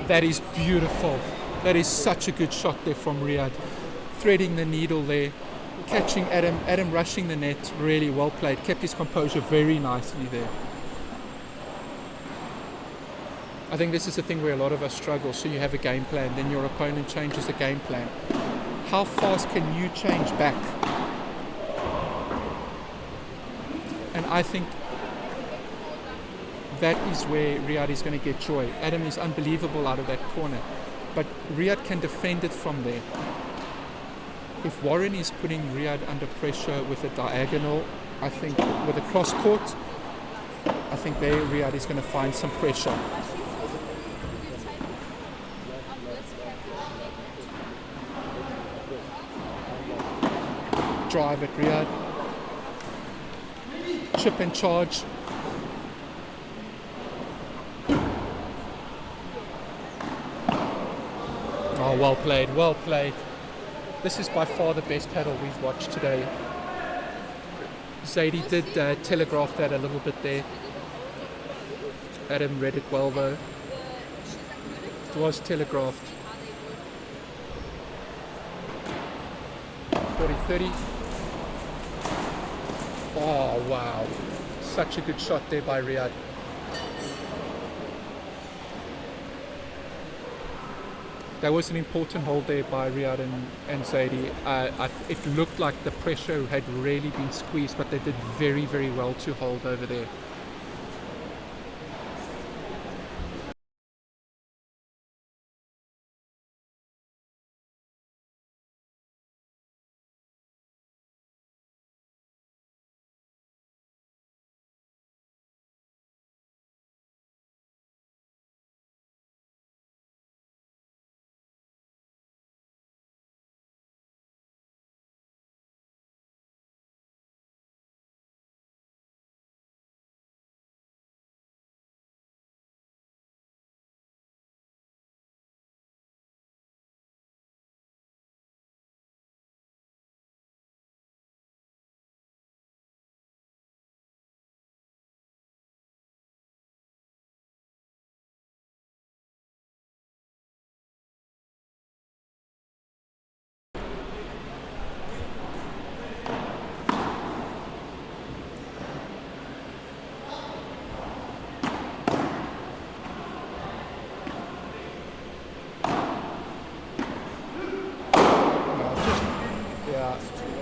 That is beautiful. That is such a good shot there from Riyad. Threading the needle there, catching Adam rushing the net, really well played. Kept his composure very nicely there. I think this is the thing where a lot of us struggle. So you have a game plan, then your opponent changes the game plan. How fast can you change back? And I think that is where Riyad is going to get joy. Adam is unbelievable out of that corner, but Riyad can defend it from there. If Warren is putting Riyad under pressure with a diagonal, I think with a cross court, I think there Riyad is going to find some pressure. drive at Riyadh. Chip and charge. Oh, well played, well played. This is by far the best paddle we've watched today. Zadie did telegraph that a little bit there. Adam read it well though. It was telegraphed. 40-30. Oh wow. Such a good shot there by Riyadh. That was an important hold there by Riyadh and Zadie. It looked like the pressure had really been squeezed, but they did very, very well to hold over there.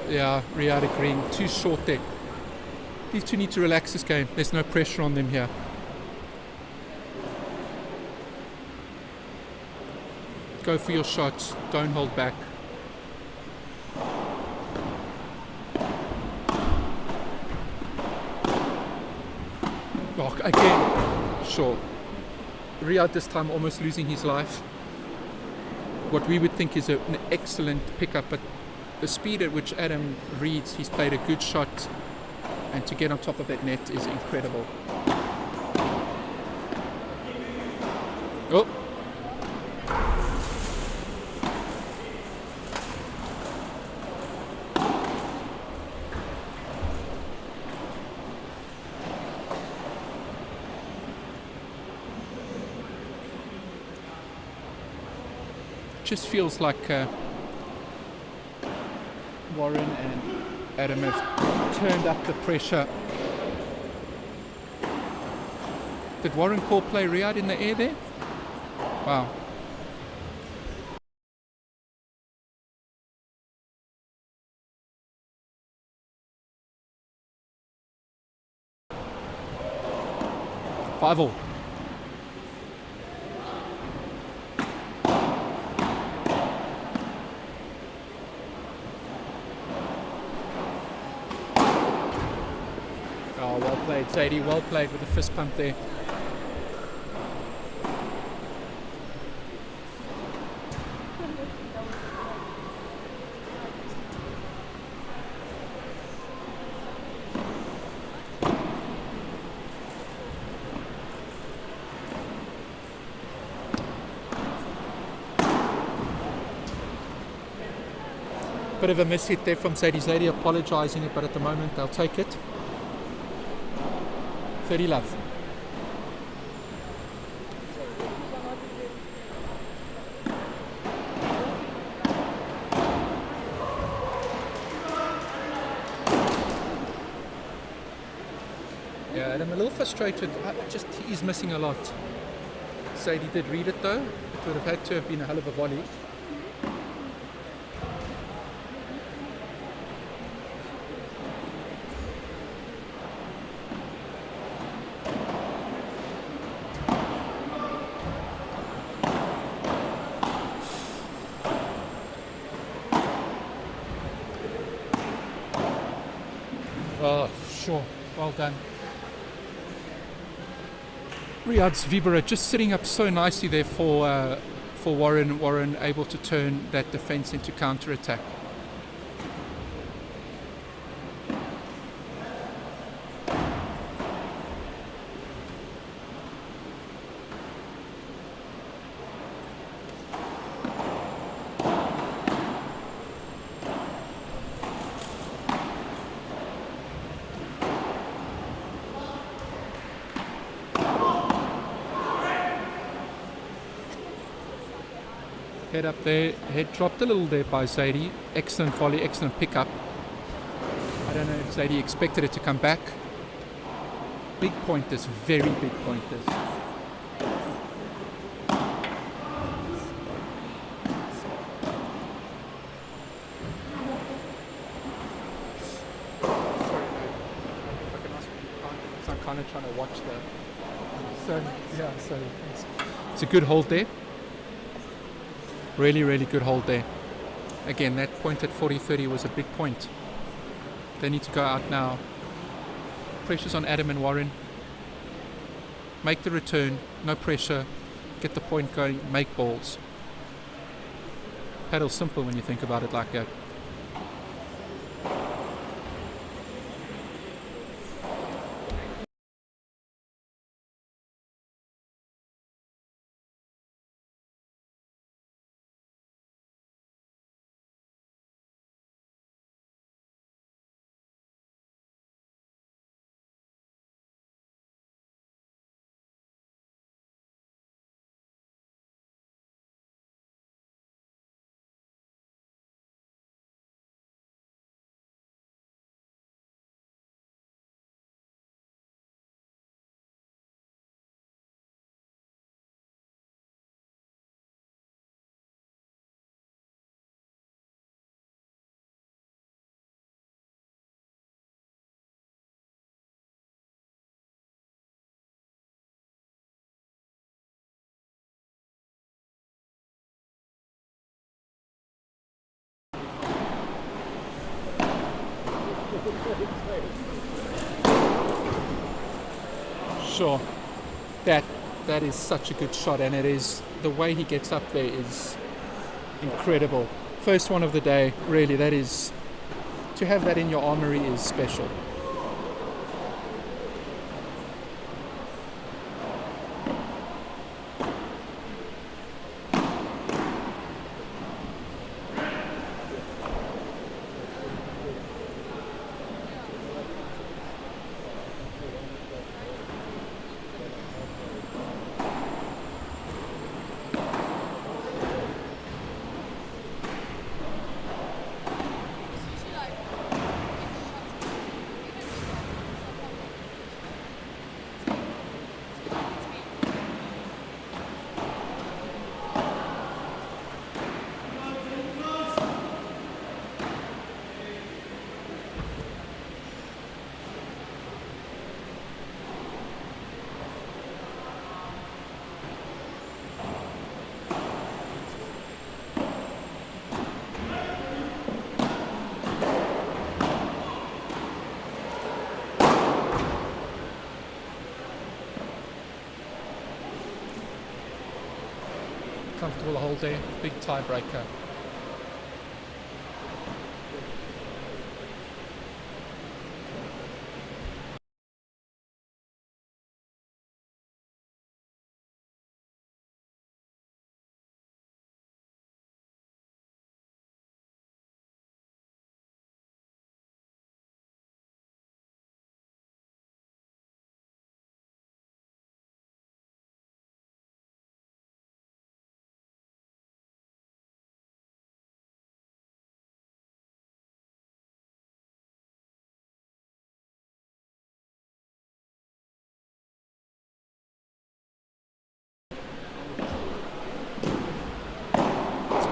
Yeah, Riyadh agreeing. Too short there. These two need to relax this game. There's no pressure on them here. Go for your shots. Don't hold back. Oh, again. Sure. Riyadh this time almost losing his life. What we would think is an excellent pickup, but the speed at which Adam reads, he's played a good shot, and to get on top of that net is incredible. Oh. Just feels like Warren and Adam have turned up the pressure. Did Warren call play Riyadh in the air there? Wow. Five all. Played, Zadie, well played with the fist pump there. Bit of a miss hit there from Zadie. Zadie apologising it, but at the moment they'll take it. 30 love. Yeah, and I'm a little frustrated. He's missing a lot. Zadie did read it though. It would have had to have been a hell of a volley. Oh, sure. Well done. Riyadh's Vibera just sitting up so nicely there for Warren. Warren able to turn that defence into counter-attack. Head up there, head dropped a little there by Zadie. Excellent volley, excellent pickup. I don't know if Zadie expected it to come back. Big pointers, very big pointers. I'm kind of trying to watch it's a good hold there. Really, really good hold there. Again, that point at 40-30 was a big point. They need to go out now. Pressure's on Adam and Warren. Make the return, no pressure. Get the point going, make balls. Paddle's simple when you think about it like that. Sure, that is such a good shot, and it is, the way he gets up there is incredible. First one of the day, really, that is, to have that in your armory is special. Comfortable the whole day, big tiebreaker.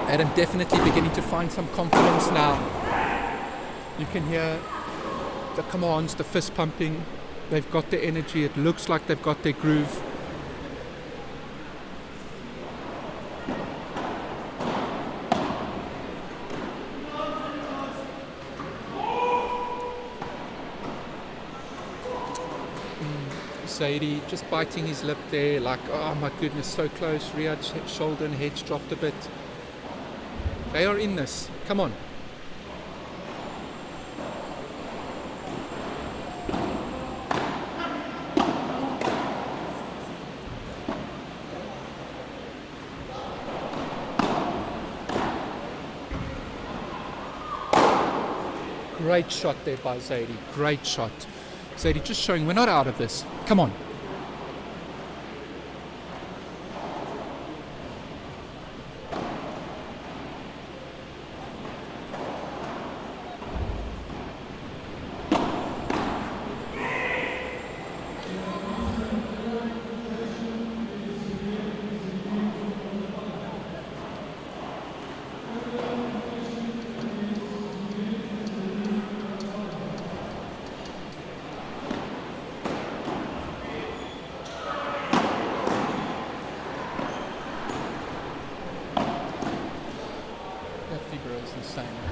Adam definitely beginning to find some confidence now. You can hear the commands, the fist pumping. They've got the energy. It looks like they've got their groove. Zadie just biting his lip there, like, oh my goodness, so close. Riyad's shoulder and head's dropped a bit. They are in this. Come on. Great shot there by Zadie. Great shot. Zadie just showing we're not out of this. Come on. entertaining.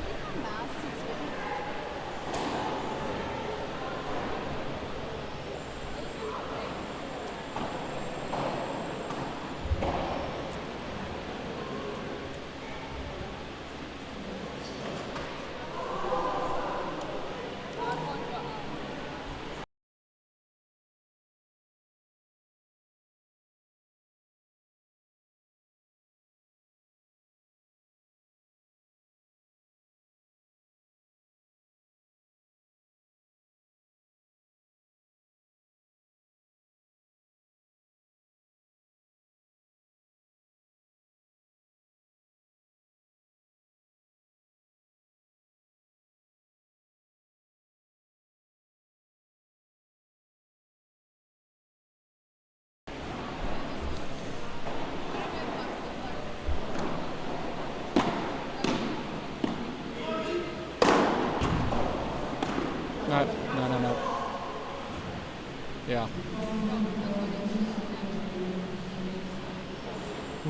No. Yeah.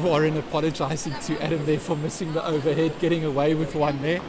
Warren apologising to Adam there for missing the overhead, getting away with one there.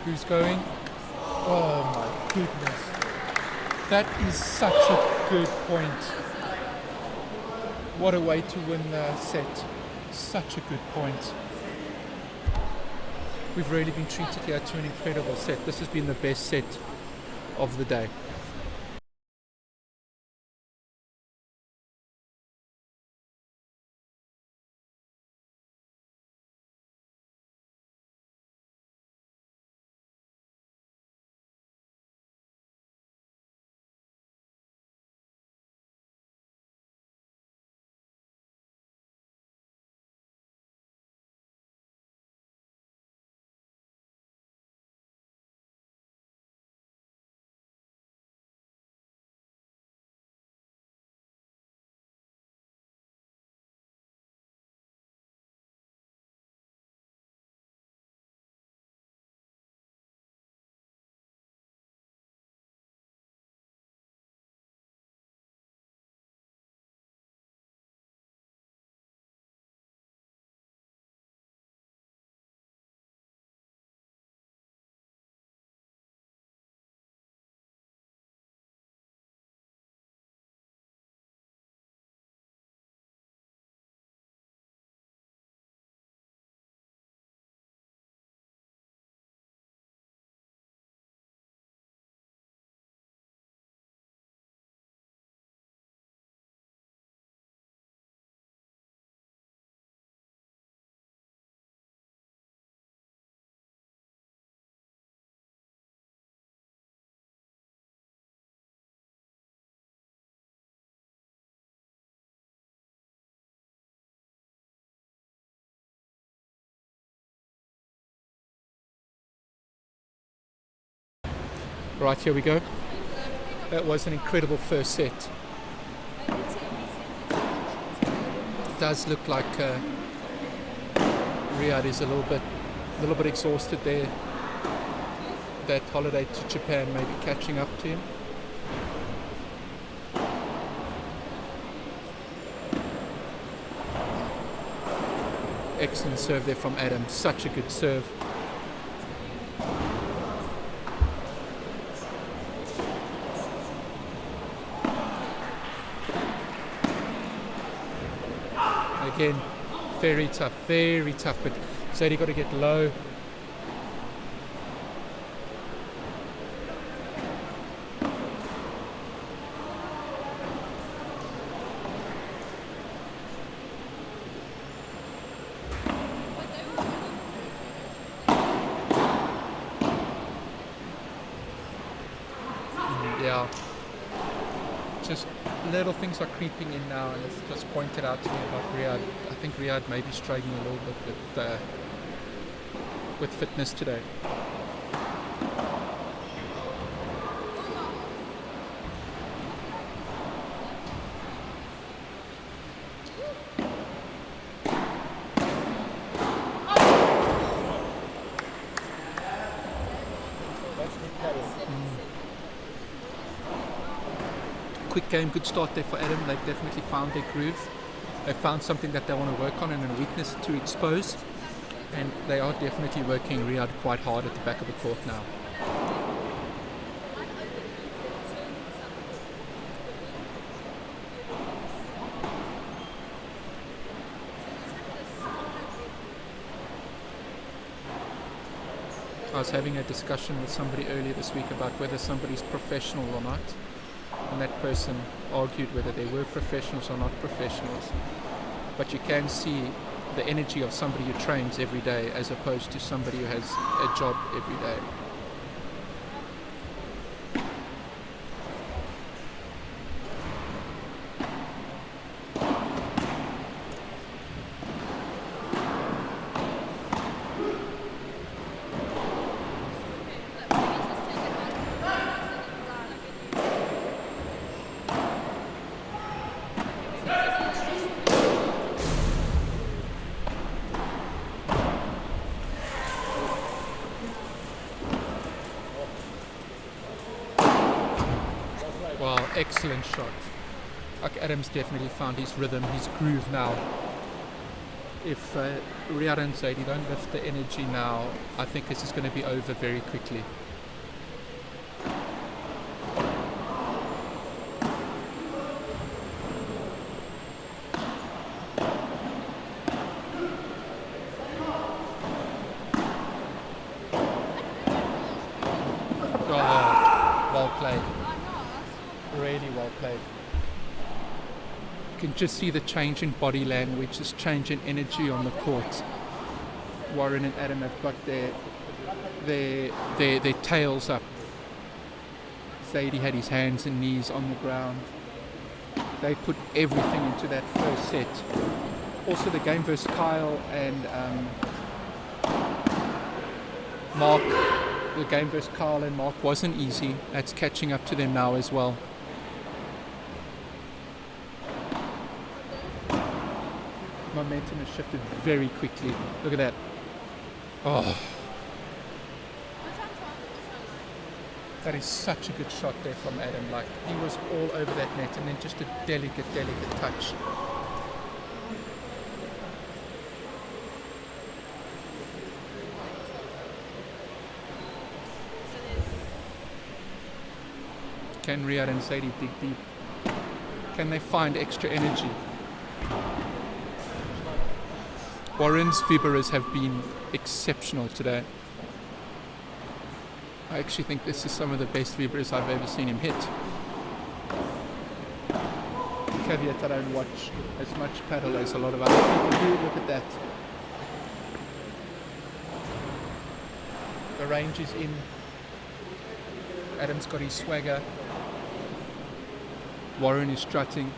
Who's going? Oh my goodness. That is such a good point. What a way to win the set. Such a good point. We've really been treated here to an incredible set. This has been the best set of the day. Right, here we go. That was an incredible first set. It does look like Riyadh is a little bit exhausted there. That holiday to Japan may be catching up to him. Excellent serve there from Adam. Such a good serve. Again, very tough, but Sadie got to get low. Yeah, just little things are creeping in now, and it's just pointed out to me about Riyadh. I think Riyadh may be struggling a little bit with fitness today. Quick game, good start there for Adam. They've definitely found their groove. They found something that they want to work on and a weakness to expose. And they are definitely working Riyadh quite hard at the back of the court now. I was having a discussion with somebody earlier this week about whether somebody's professional or not. And that person argued whether they were professionals or not professionals. But you can see the energy of somebody who trains every day as opposed to somebody who has a job every day. Wow, excellent shot. Like Adam's definitely found his rhythm, his groove now. If Riyadh and Zadie don't lift the energy now, I think this is going to be over very quickly. Oh, well played. Really well played. You can just see the change in body language, this change in energy on the court. Warren and Adam have got their tails up. Zadie had his hands and knees on the ground. They put everything into that first set. Also the game versus Kyle and Mark. The game versus Kyle and Mark wasn't easy. That's catching up to them now as well. Momentum has shifted very quickly. Look at that. Oh. That is such a good shot there from Adam. Like, he was all over that net and then just a delicate touch. Can Riyadh and Zadie dig deep? Can they find extra energy? Warren's Vibras have been exceptional today. I actually think this is some of the best Vibras I've ever seen him hit. Caveat, I don't watch as much paddle as a lot of other people do. Look at that. The range is in. Adam's got his swagger. Warren is strutting.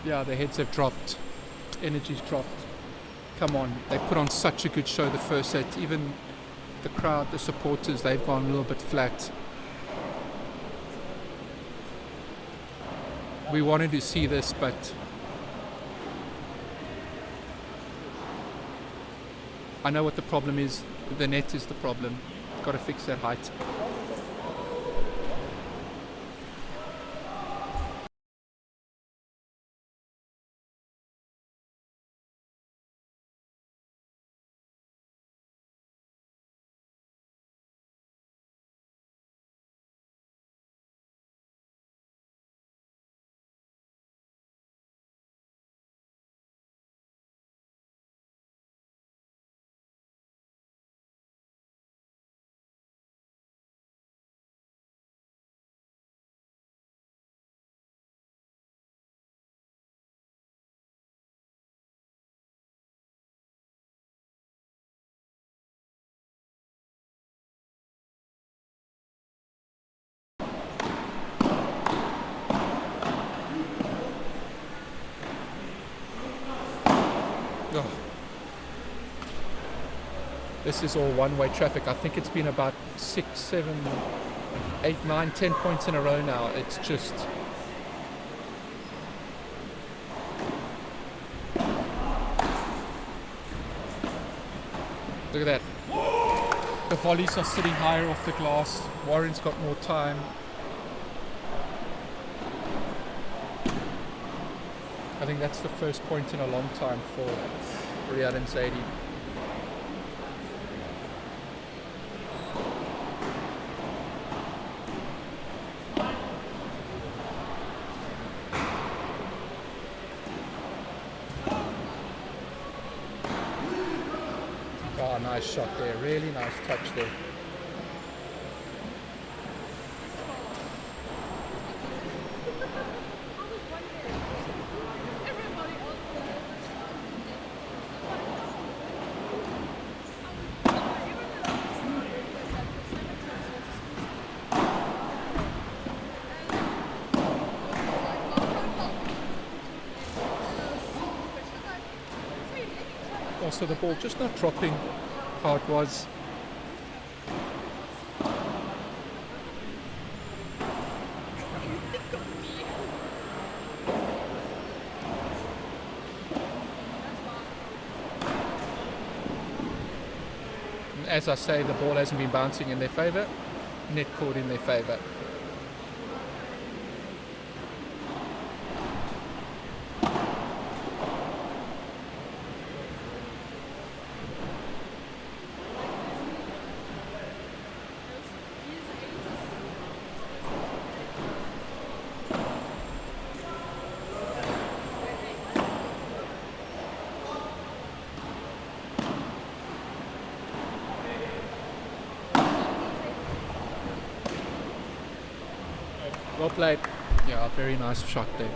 Yeah, their heads have dropped. Energy's dropped. Come on, they put on such a good show the first set. Even the crowd, the supporters, they've gone a little bit flat. we wanted to see this, but I know what the problem is. The net is the problem. Got to fix that height. Oh. This is all one-way traffic. I think it's been about 6, 7, 8, 9, 10 points in a row now. It's just... Look at that. The volleys are sitting higher off the glass. Warren's got more time. I think that's the first point in a long time for Riyad and Zaidi. Oh, nice shot there. Really nice touch there. Also the ball just not dropping how it was. As I say, the ball hasn't been bouncing in their favour, net caught in their favour. Well played. Yeah, very nice shot there.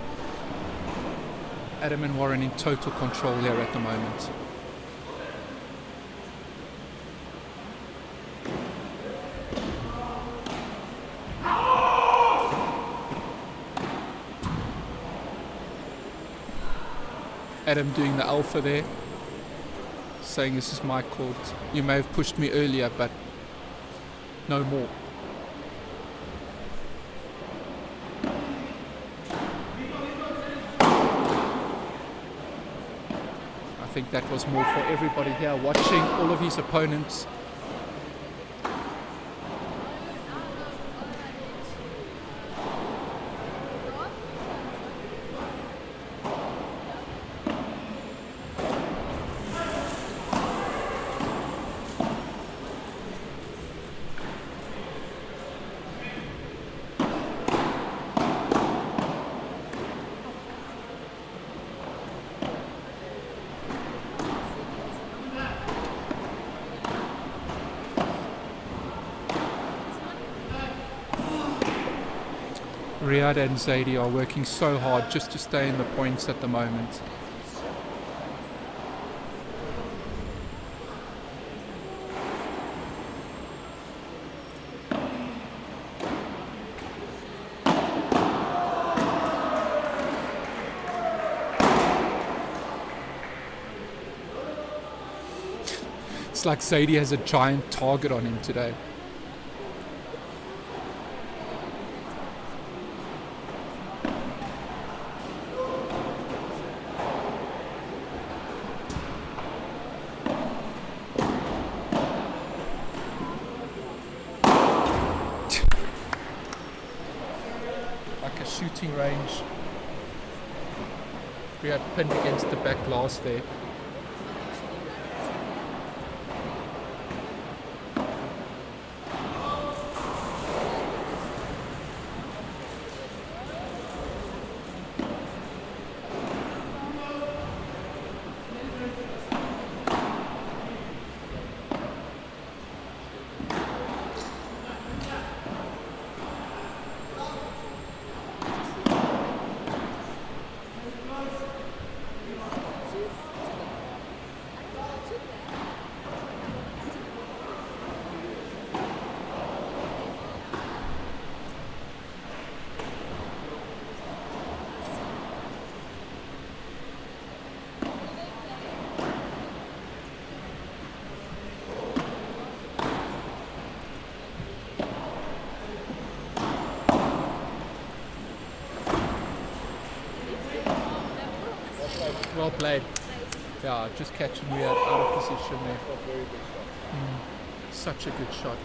Adam and Warren in total control here at the moment. Adam doing the alpha there, saying this is my court. You may have pushed me earlier, but no more. I think that was more for everybody here watching, all of his opponents. Riyad and Zaidi are working so hard just to stay in the points at the moment. It's like Zaidi has a giant target on him today. range. We had pinned against the back glass there. Well played. Yeah, just catching me out of position there. Such a good shot.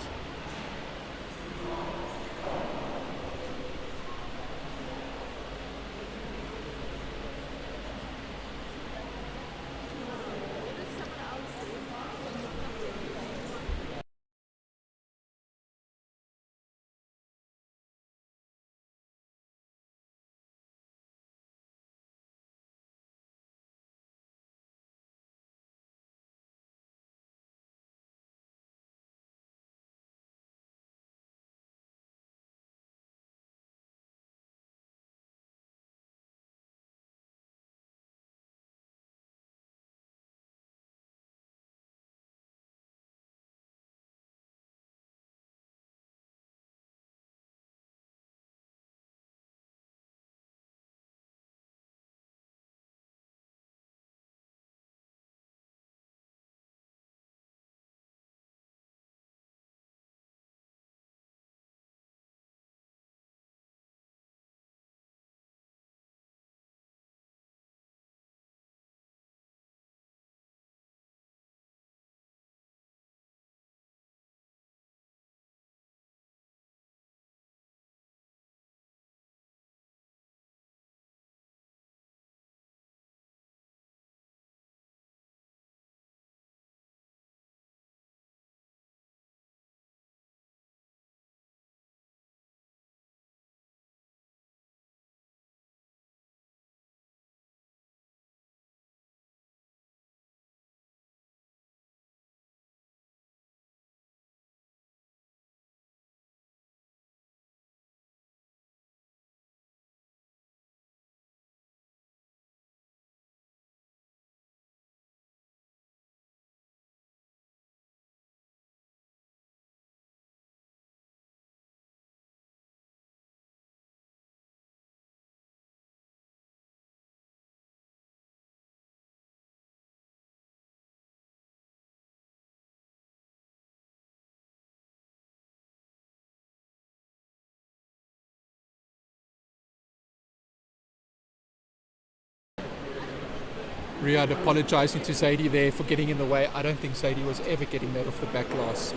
Riyad apologising to Zaidi there for getting in the way. I don't think Zaidi was ever getting that off the back glass.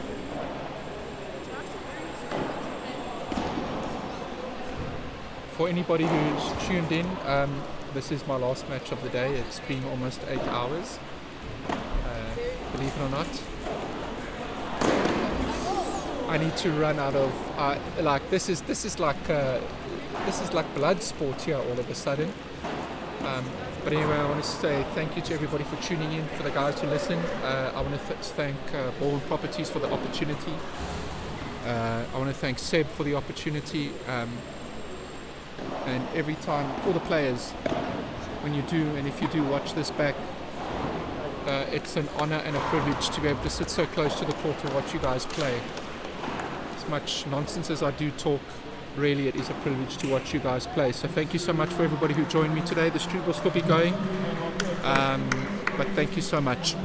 For anybody who's tuned in, this is my last match of the day. It's been almost 8 hours, believe it or not. I need to run out of this is like blood sport here all of a sudden. But anyway, I want to say thank you to everybody for tuning in, for the guys who listen. I want to thank Balwin Properties for the opportunity. I want to thank Seb for the opportunity. And every time, all the players, when you do, and if you do watch this back, it's an honour and a privilege to be able to sit so close to the court and watch you guys play. As much nonsense as I do talk, really it is a privilege to watch you guys play. So thank you so much for everybody who joined me today. The stream will still be going, but thank you so much.